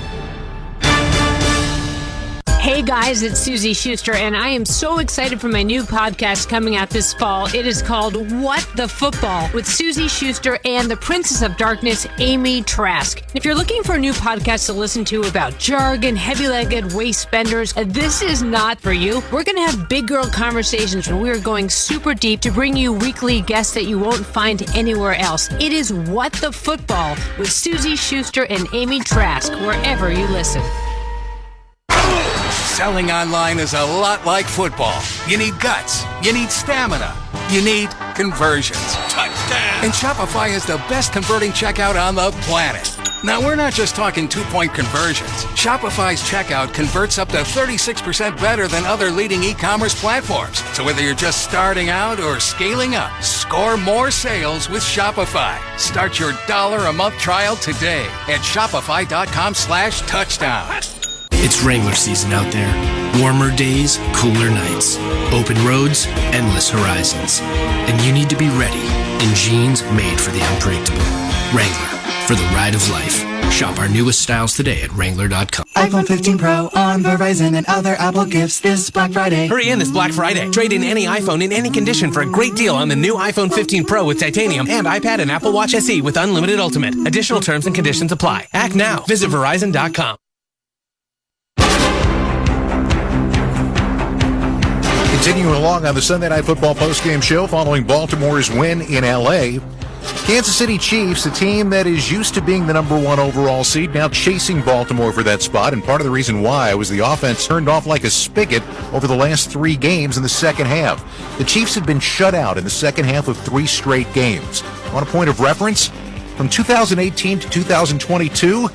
Speaker 11: Hey guys, it's Susie Schuster, and I am so excited for my new podcast coming out this fall. It is called What the Football with Susie Schuster and the Princess of Darkness, Amy Trask. If you're looking for a new podcast to listen to about jargon, heavy-legged waist benders, this is not for you. We're going to have big girl conversations where we're going super deep to bring you weekly guests that you won't find anywhere else. It is What the Football with Susie Schuster and Amy Trask, wherever you listen.
Speaker 16: Selling online is a lot like football. You need guts. You need stamina. You need conversions. Touchdown! And Shopify is the best converting checkout on the planet. Now, we're not just talking 2-point conversions. Shopify's checkout converts up to 36% better than other leading e-commerce platforms. So whether you're just starting out or scaling up, score more sales with Shopify. Start your $1 a month trial today at shopify.com/touchdown.
Speaker 17: It's Wrangler season out there. Warmer days, cooler nights. Open roads, endless horizons. And you need to be ready in jeans made for the unpredictable. Wrangler, for the ride of life. Shop our newest styles today at Wrangler.com.
Speaker 18: iPhone 15 Pro on Verizon and other Apple gifts this Black Friday.
Speaker 19: Hurry in this Black Friday. Trade in any iPhone in any condition for a great deal on the new iPhone 15 Pro with titanium and iPad and Apple Watch SE with unlimited Ultimate. Additional terms and conditions apply. Act now. Visit Verizon.com.
Speaker 12: Continuing along on the Sunday Night Football postgame show following Baltimore's win in L.A., Kansas City Chiefs, a team that is used to being the number 1 overall seed, now chasing Baltimore for that spot, and part of the reason why was the offense turned off like a spigot over the last 3 games in the second half. The Chiefs have been shut out in the second half of 3 straight games. On a point of reference, from 2018 to 2022,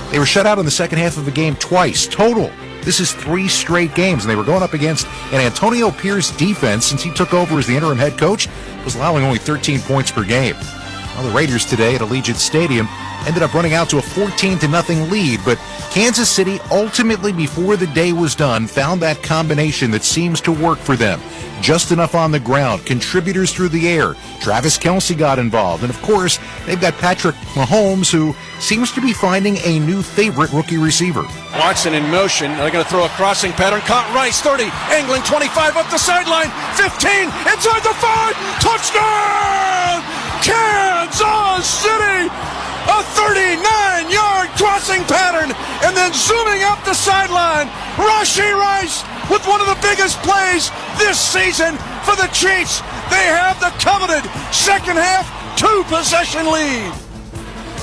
Speaker 12: they were shut out in the second half of a game twice total. This is 3 straight games, and they were going up against an Antonio Pierce defense since he took over as the interim head coach, was allowing only 13 points per game. Well, the Raiders today at Allegiant Stadium ended up running out to a 14-0 lead, but Kansas City ultimately, before the day was done, found that combination that seems to work for them. Just enough on the ground, contributors through the air. Travis Kelce got involved, and of course, they've got Patrick Mahomes, who seems to be finding a new favorite rookie receiver.
Speaker 21: Watson in motion. They're going to throw a crossing pattern. Caught Rice, 30, angling 25 up the sideline, 15, inside the 5, touchdown! Kansas City! A 39-yard crossing pattern, and then zooming up the sideline, Rashee Rice with one of the biggest plays this season for the Chiefs. They have the coveted second half 2-possession lead.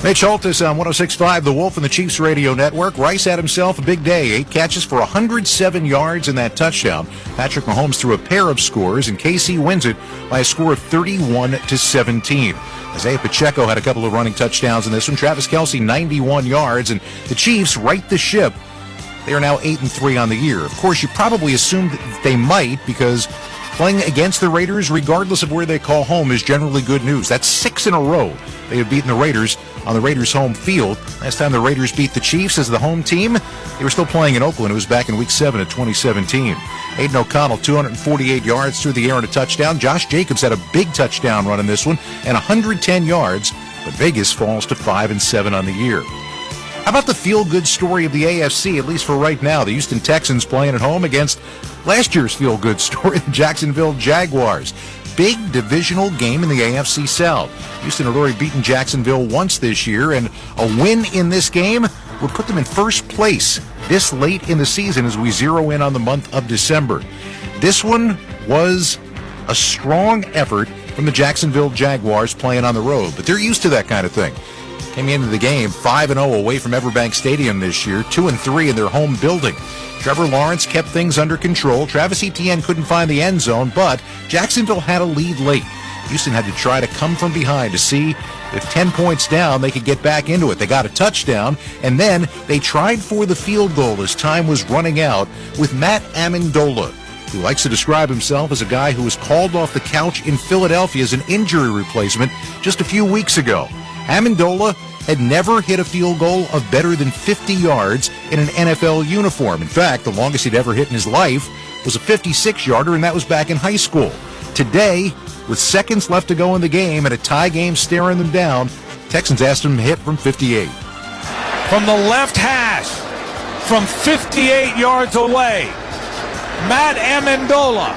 Speaker 12: Mitch Holtis on 106.5 The Wolf and the Chiefs Radio Network. Rice had himself a big day. 8 catches for 107 yards in that touchdown. Patrick Mahomes threw a pair of scores, and KC wins it by a score of 31-17. Isaiah Pacheco had a couple of running touchdowns in this one. Travis Kelce, 91 yards, and the Chiefs right the ship. They are now 8-3 on the year. Of course, you probably assumed that they might, because playing against the Raiders, regardless of where they call home, is generally good news. That's 6 in a row they have beaten the Raiders on the Raiders' home field. Last time the Raiders beat the Chiefs as the home team, they were still playing in Oakland. It was back in Week 7 of 2017. Aiden O'Connell, 248 yards through the air and a touchdown. Josh Jacobs had a big touchdown run in this one and 110 yards, but Vegas falls to 5-7 on the year. How about the feel-good story of the AFC, at least for right now? The Houston Texans playing at home against last year's feel-good story, the Jacksonville Jaguars. Big divisional game in the AFC South. Houston had already beaten Jacksonville once this year, and a win in this game would put them in first place this late in the season as we zero in on the month of December. This one was a strong effort from the Jacksonville Jaguars playing on the road, but they're used to that kind of thing. Came into the game 5-0 away from Everbank Stadium this year, 2-3 in their home building. Trevor Lawrence kept things under control. Travis Etienne couldn't find the end zone, but Jacksonville had a lead late. Houston had to try to come from behind to see if 10 points down they could get back into it. They got a touchdown, and then they tried for the field goal as time was running out with Matt Amendola, who likes to describe himself as a guy who was called off the couch in Philadelphia as an injury replacement just a few weeks ago. Amendola had never hit a field goal of better than 50 yards in an NFL uniform. In fact, the longest he'd ever hit in his life was a 56-yarder, and that was back in high school. Today, with seconds left to go in the game and a tie game staring them down, Texans asked him to hit from 58.
Speaker 1: From the left hash, from 58 yards away, Matt Amendola.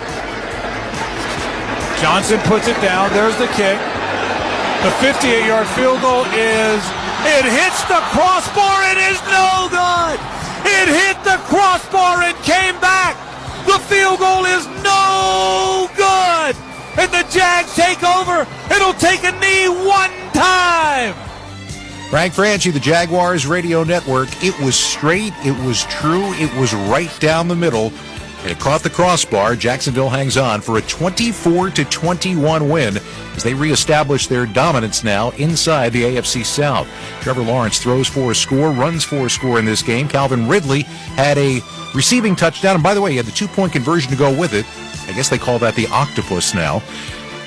Speaker 1: Johnson puts it down. There's the kick. The 58-yard field goal it hits the crossbar. It is no good. It hit the crossbar and came back. The field goal is no good. And the Jags take over. It'll take a knee one time.
Speaker 12: Frank Franchi, the Jaguars Radio Network. It was straight. It was true. It was right down the middle. And it caught the crossbar. Jacksonville hangs on for a 24-21 win as they reestablish their dominance now inside the AFC South. Trevor Lawrence throws for a score, runs for a score in this game. Calvin Ridley had a receiving touchdown. And by the way, he had the 2-point conversion to go with it. I guess they call that the octopus now.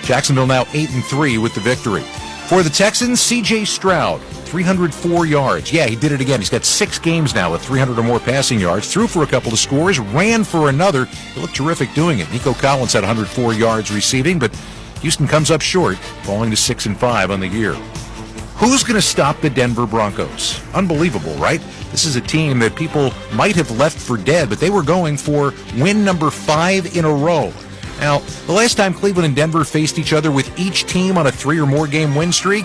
Speaker 12: Jacksonville now 8-3 with the victory. For the Texans, C.J. Stroud, 304 yards. Yeah, he did it again. He's got 6 games now with 300 or more passing yards. Threw for a couple of scores, ran for another. He looked terrific doing it. Nico Collins had 104 yards receiving, but Houston comes up short, falling to 6-5 on the year. Who's going to stop the Denver Broncos? Unbelievable, right? This is a team that people might have left for dead, but they were going for win number 5 in a row. Now, the last time Cleveland and Denver faced each other with each team on a 3 or more game win streak,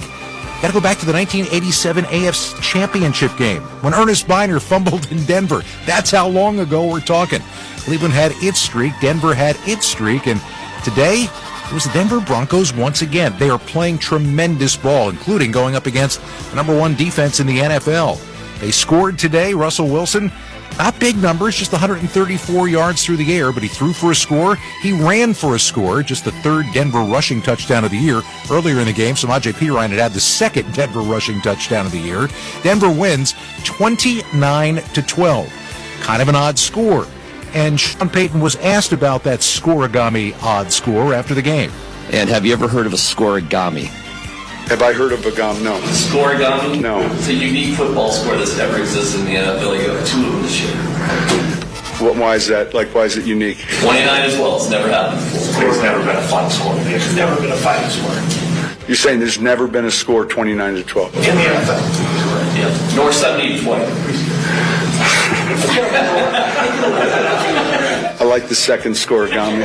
Speaker 12: got to go back to the 1987 AFC Championship game when Ernest Biner fumbled in Denver. That's how long ago we're talking. Cleveland had its streak, Denver had its streak, and today it was the Denver Broncos once again. They are playing tremendous ball, including going up against the number 1 defense in the NFL. They scored today. Russell Wilson, not big numbers, just 134 yards through the air, but he threw for a score. He ran for a score, just the 3rd Denver rushing touchdown of the year. Earlier in the game, Samaje Perine had the 2nd Denver rushing touchdown of the year. Denver wins 29-12. Kind of an odd score. And Sean Payton was asked about that scorigami odd score after the game.
Speaker 3: And have you ever heard of a scorigami?
Speaker 4: Have I heard of a gum? No.
Speaker 5: Scorigami?
Speaker 4: No.
Speaker 5: It's a unique football score that's never existed in the NFL. You have 2 of them this year.
Speaker 4: Why is that? Why is it unique?
Speaker 5: 29 as well. It's never happened before. There's never been a final score. There's never been a fighting score.
Speaker 4: You're saying there's never been a score 29-12?
Speaker 5: In the NFL. Yeah. Nor 70-20.
Speaker 4: I like the second scorigami.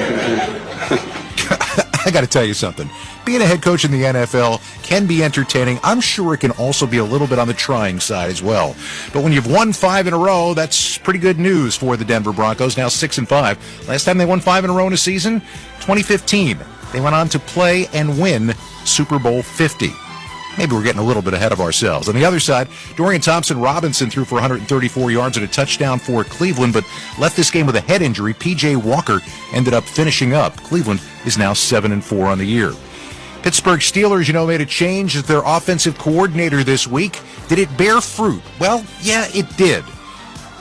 Speaker 12: I got to tell you something. Being a head coach in the NFL can be entertaining. I'm sure it can also be a little bit on the trying side as well. But when you've won 5 in a row, that's pretty good news for the Denver Broncos, now 6-5. Last time they won 5 in a row in a season, 2015. They went on to play and win Super Bowl 50. Maybe we're getting a little bit ahead of ourselves. On the other side, Dorian Thompson-Robinson threw for 134 yards and a touchdown for Cleveland, but left this game with a head injury. P.J. Walker ended up finishing up. Cleveland is now 7-4 on the year. Pittsburgh Steelers, made a change as their offensive coordinator this week. Did it bear fruit? Well, yeah, it did.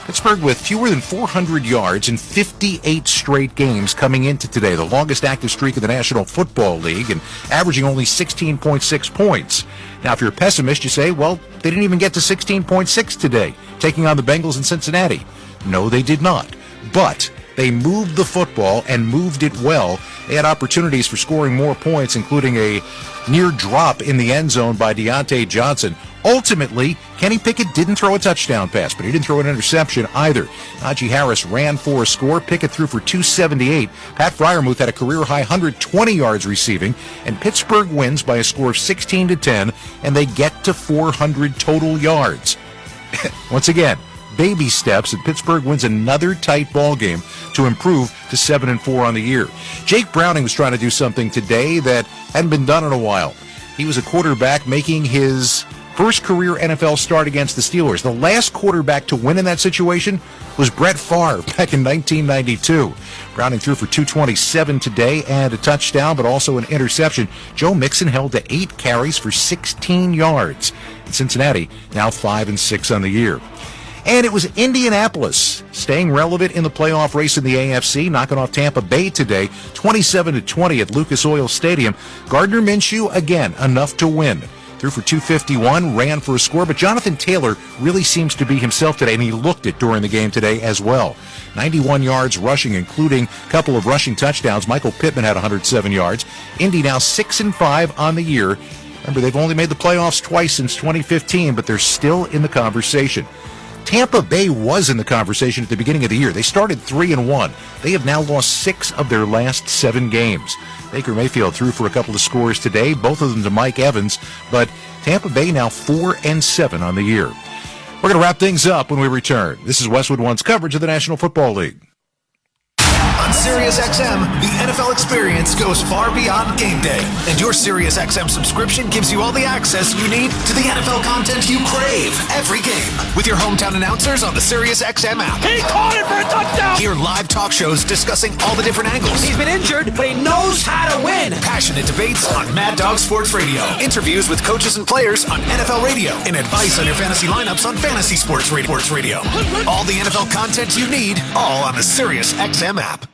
Speaker 12: Pittsburgh with fewer than 400 yards in 58 straight games coming into today, the longest active streak in the National Football League, and averaging only 16.6 points. Now, if you're a pessimist, you say, well, they didn't even get to 16.6 today, taking on the Bengals in Cincinnati. No, they did not. But they moved the football and moved it well. They had opportunities for scoring more points, including a near drop in the end zone by Deontay Johnson. Ultimately, Kenny Pickett didn't throw a touchdown pass, but he didn't throw an interception either. Najee Harris ran for a score. Pickett threw for 278. Pat Freiermuth had a career-high 120 yards receiving, and Pittsburgh wins by a score of 16-10, and they get to 400 total yards. Once again, baby steps, and Pittsburgh wins another tight ball game to improve to 7-4 on the year. Jake Browning was trying to do something today that hadn't been done in a while. He was a quarterback making his first career NFL start against the Steelers. The last quarterback to win in that situation was Brett Favre back in 1992. Browning threw for 227 today and a touchdown, but also an interception. Joe Mixon held to 8 carries for 16 yards. And Cincinnati now 5-6 on the year. And it was Indianapolis staying relevant in the playoff race in the AFC, knocking off Tampa Bay today, 27-20 at Lucas Oil Stadium. Gardner Minshew, again, enough to win. Threw for 251, ran for a score, but Jonathan Taylor really seems to be himself today, and he looked it during the game today as well. 91 yards rushing, including a couple of rushing touchdowns. Michael Pittman had 107 yards. Indy now 6-5 on the year. Remember, they've only made the playoffs twice since 2015, but they're still in the conversation. Tampa Bay was in the conversation at the beginning of the year. They started 3-1. They have now lost 6 of their last 7 games. Baker Mayfield threw for a couple of scores today, both of them to Mike Evans, but Tampa Bay now 4-7 on the year. We're going to wrap things up when we return. This is Westwood One's coverage of the National Football League.
Speaker 2: On SiriusXM, the NFL experience goes far beyond game day. And your SiriusXM subscription gives you all the access you need to the NFL content you crave every game. With your hometown announcers on the SiriusXM app.
Speaker 27: He caught it for a touchdown!
Speaker 2: Hear live talk shows discussing all the different angles.
Speaker 27: He's been injured, but he knows how to win.
Speaker 2: Passionate debates on Mad Dog Sports Radio. Interviews with coaches and players on NFL Radio. And advice on your fantasy lineups on Fantasy Sports Radio. All the NFL content you need, all on the SiriusXM app.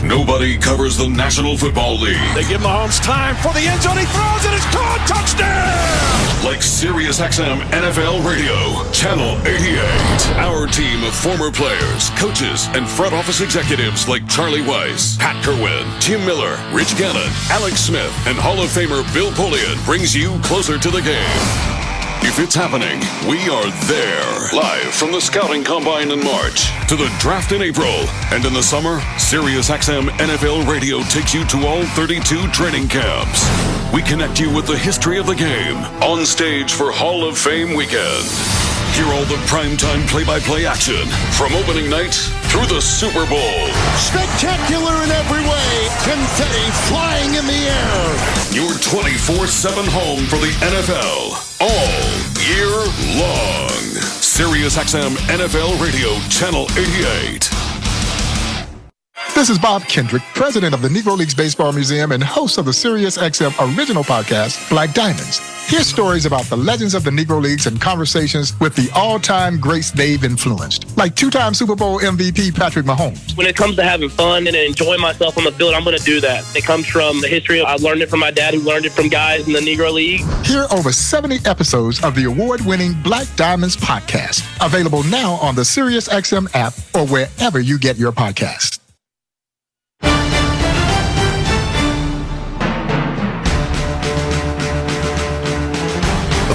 Speaker 6: Nobody covers the National Football League.
Speaker 21: They give Mahomes time for the end zone. He throws and it's caught. Touchdown!
Speaker 6: Like SiriusXM NFL Radio, Channel 88. Our team of former players, coaches, and front office executives like Charlie Weiss, Pat Kerwin, Tim Miller, Rich Gannon, Alex Smith, and Hall of Famer Bill Polian brings you closer to the game. If it's happening, we are there. Live from the Scouting Combine in March to the Draft in April. And in the summer, SiriusXM NFL Radio takes you to all 32 training camps. We connect you with the history of the game on stage for Hall of Fame weekend. Hear all the primetime play-by-play action from opening night through the Super Bowl.
Speaker 4: Spectacular in every way. Confetti flying in the air.
Speaker 6: Your 24/7 home for the NFL all year long. SiriusXM NFL Radio, Channel 88.
Speaker 8: This is Bob Kendrick, president of the Negro Leagues Baseball Museum and host of the SiriusXM original podcast, Black Diamonds. Hear stories about the legends of the Negro Leagues and conversations with the all-time greats they've influenced, like two-time Super Bowl MVP Patrick Mahomes.
Speaker 14: When it comes to having fun and enjoying myself on the field, I'm going to do that. It comes from the history. I learned it from my dad, who learned it from guys in the Negro League.
Speaker 8: Hear over 70 episodes of the award-winning Black Diamonds podcast, available now on the SiriusXM app or wherever you get your podcasts.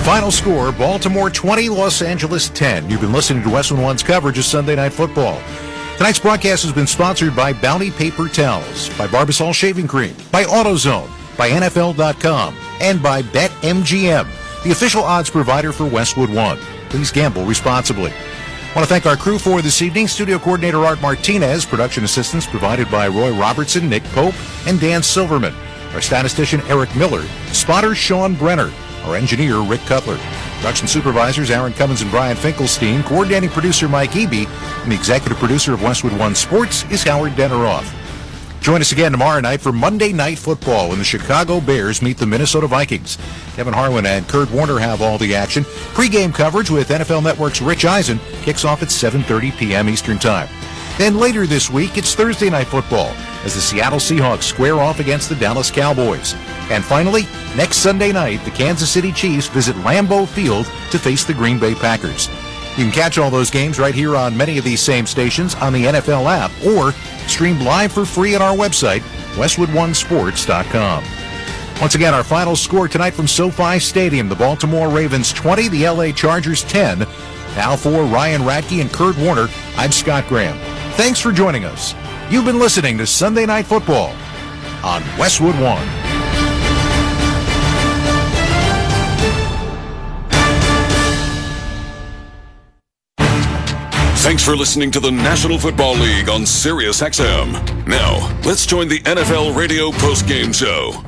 Speaker 12: Final score, Baltimore 20, Los Angeles 10. You've been listening to Westwood One's coverage of Sunday Night Football. Tonight's broadcast has been sponsored by Bounty Paper Towels, by Barbasol Shaving Cream, by AutoZone, by NFL.com, and by BetMGM, the official odds provider for Westwood One. Please gamble responsibly. I want to thank our crew for this evening. Studio coordinator Art Martinez, production assistance provided by Roy Robertson, Nick Pope, and Dan Silverman. Our statistician Eric Miller, spotter Sean Brenner, our engineer, Rick Cutler. Production supervisors, Aaron Cummins and Brian Finkelstein. Coordinating producer, Mike Eby. And the executive producer of Westwood One Sports is Howard Deneroff. Join us again tomorrow night for Monday Night Football when the Chicago Bears meet the Minnesota Vikings. Kevin Harlan and Kurt Warner have all the action. Pre-game coverage with NFL Network's Rich Eisen kicks off at 7:30 p.m. Eastern Time. Then later this week, it's Thursday Night Football as the Seattle Seahawks square off against the Dallas Cowboys. And finally, next Sunday night, the Kansas City Chiefs visit Lambeau Field to face the Green Bay Packers. You can catch all those games right here on many of these same stations on the NFL app or stream live for free on our website, westwoodonesports.com. Once again, our final score tonight from SoFi Stadium, the Baltimore Ravens 20, the LA Chargers 10. Now for Ryan Radke and Kurt Warner, I'm Scott Graham. Thanks for joining us. You've been listening to Sunday Night Football on Westwood One.
Speaker 6: Thanks for listening to the National Football League on SiriusXM. Now, let's join the NFL Radio postgame show.